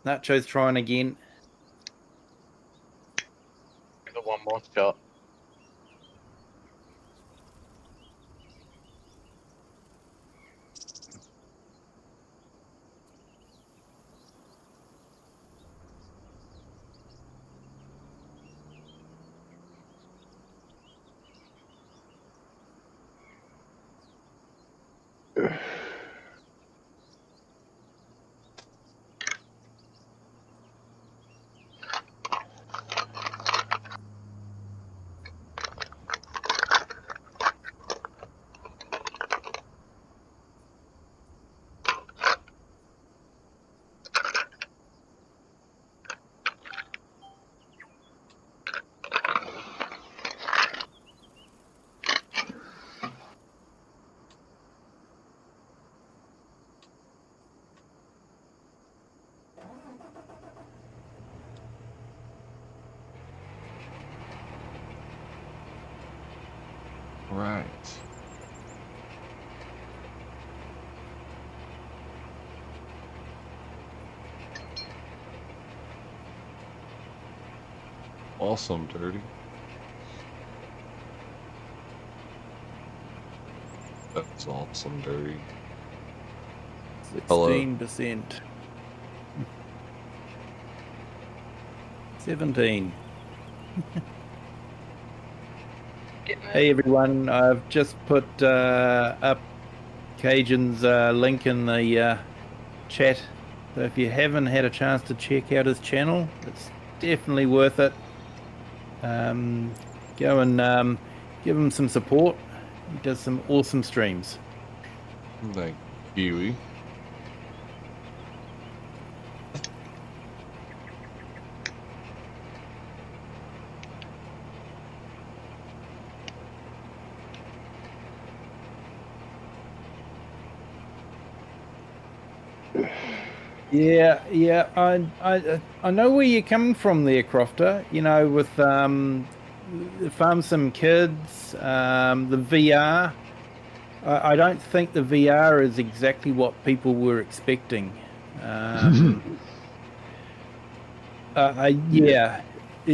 Nacho's trying again. Got one more shot. Right. Awesome, Dirty. That's awesome, Dirty. 16%. 17. Hey everyone, I've just put up Cajun's link in the chat. So if you haven't had a chance to check out his channel, it's definitely worth it. Go and give him some support. He does some awesome streams. Thank you, Kiwi. Yeah, I know where you're coming from there, Crofter. You know, with Farm Sim Kids, the VR. I don't think the VR is exactly what people were expecting. Yeah,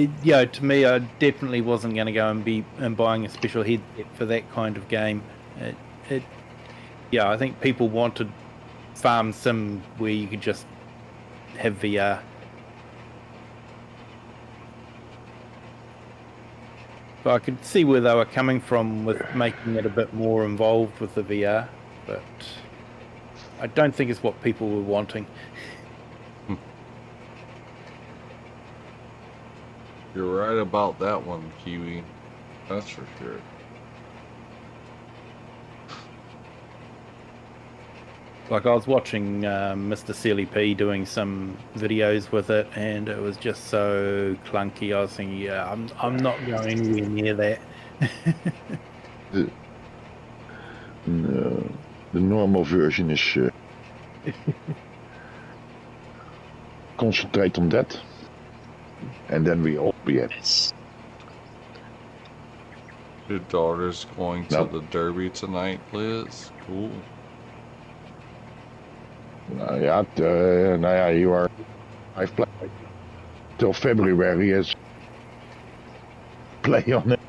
to me, I definitely wasn't going to go and buying a special headset for that kind of game. I think people wanted Farm Sim where you could just have VR. But I could see where they were coming from with making it a bit more involved with the VR, but I don't think it's what people were wanting. You're right about that one, Kiwi. That's for sure. Like I was watching Mr. Sealy P doing some videos with it, and it was just so clunky. I was thinking, yeah, I'm not going anywhere near that. No, the normal version is concentrate on that, and then we all be happy. It's Your daughter's going to Nope. the Derby tonight, Liz. Cool. You are. I've played till February is play on it.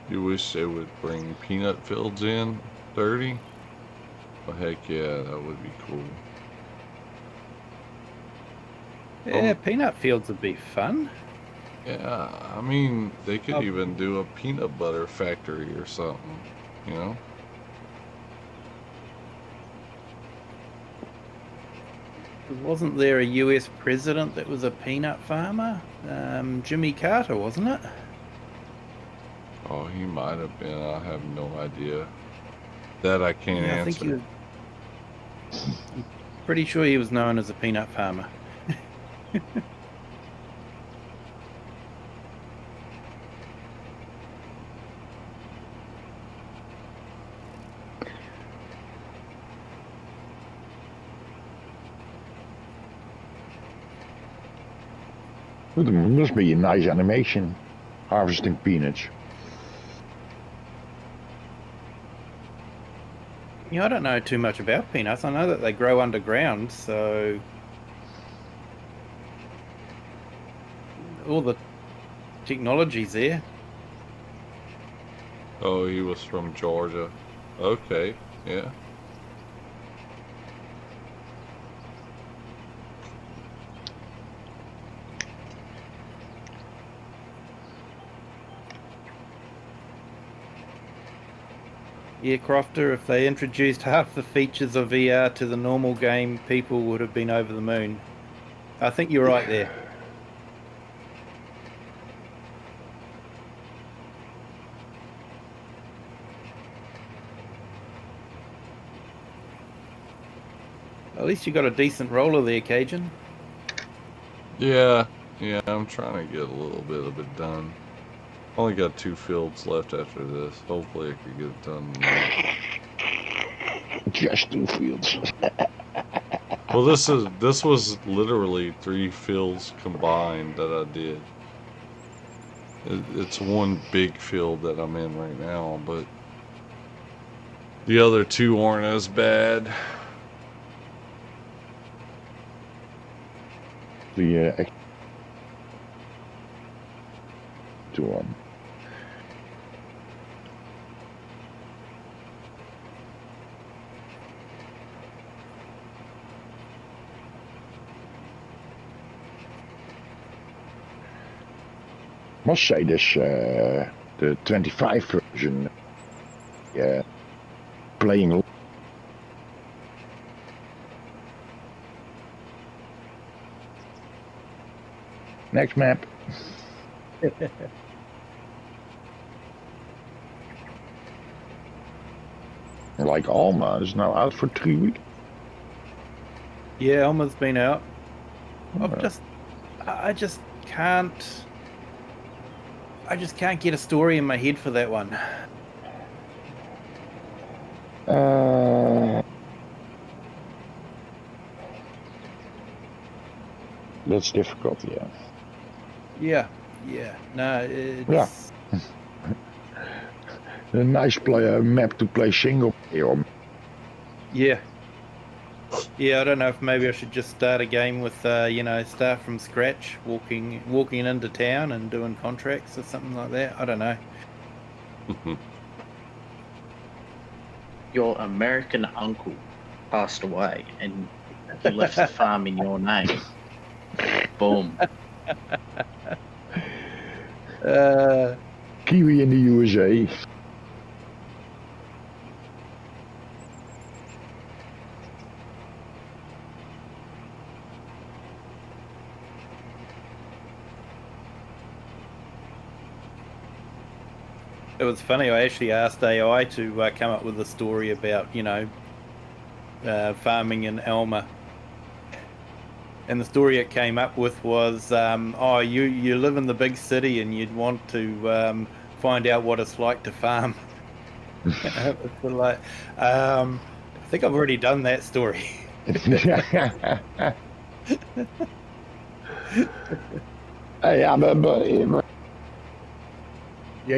You wish they would bring peanut fields in 30? Oh, heck yeah, that would be cool. Yeah, peanut fields would be fun. Yeah, I mean, they could Oh. even do a peanut butter factory or something, you know? Wasn't there a US president that was a peanut farmer? Jimmy Carter, wasn't it? Oh, he might have been. I have no idea. That I can't Yeah, I think answer. I'm pretty sure he was known as a peanut farmer. It must be a nice animation, harvesting peanuts. Yeah, I don't know too much about peanuts. I know that they grow underground, so all the technology's there. Oh, he was from Georgia. Okay, yeah. Yeah, Crofter, if they introduced half the features of VR to the normal game, people would have been over the moon. I think you're right there. At least you got a decent roller there, Cajun. Yeah, I'm trying to get a little bit of it done. Only got 2 fields left after this. Hopefully I can get it done tonight. Just 2 fields. Well, this was literally 3 fields combined that I did. It's one big field that I'm in right now, but the other 2 aren't as bad. The to must say this the 25 version. Yeah, playing. Next map. Like Alma is now out for 3 weeks. Yeah, Elmer's been out. Alright. I just can't get a story in my head for that one. That's difficult, yeah. Yeah. No, it's... Yeah. A nice map to play single player on. Yeah. Yeah, I don't know if maybe I should just start a game with, start from scratch, walking into town and doing contracts or something like that. I don't know. your American uncle passed away and he left the farm in your name. Boom. Kiwi in the USA. It was funny. I actually asked AI to come up with a story about, farming in Elma. And the story it came up with was, oh, you live in the big city and you'd want to find out what it's like to farm. It was sort of like, I think I've already done that story. Ja, maar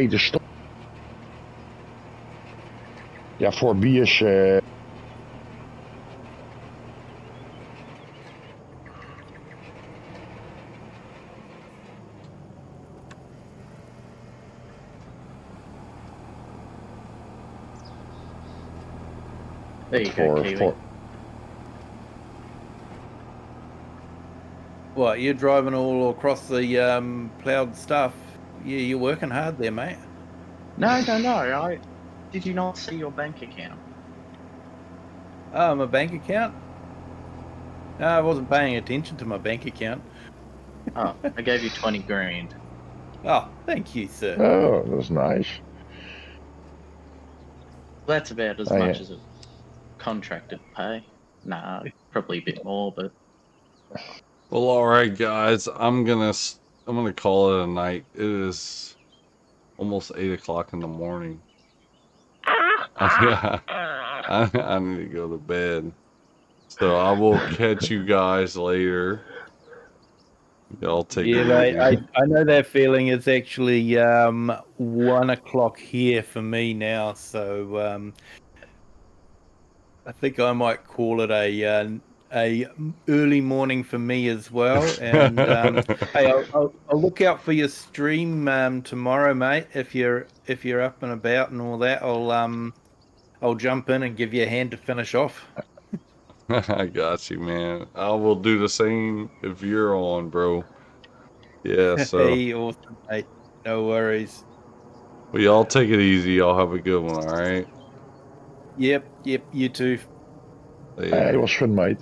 de stad. Ja, voor biers. There you go, Kiwi. What, you're driving all across the ploughed stuff? Yeah, you're working hard there, mate. No. Did you not see your bank account? Oh, my bank account? No, I wasn't paying attention to my bank account. Oh, I gave you 20 grand. Oh, thank you, sir. Oh, that's nice. That's about as much as a contracted pay. Nah, probably a bit more, but Well, all right, guys. I'm gonna call it a night. It is almost 8 o'clock in the morning. Yeah, I need to go to bed. So I will catch you guys later. Y'all take it mate, easy. I know that feeling. It's actually 1 o'clock here for me now, so I think I might call it a early morning for me as well. And hey, I'll look out for your stream tomorrow, mate. If you're up and about and all that, I'll jump in and give you a hand to finish off. I got you, man. I will do the same if you're on, bro. Yeah, so Hey, awesome, mate. No worries. we all take it easy. Y'all have a good one, all right? Yep. You too. It was fun, mate.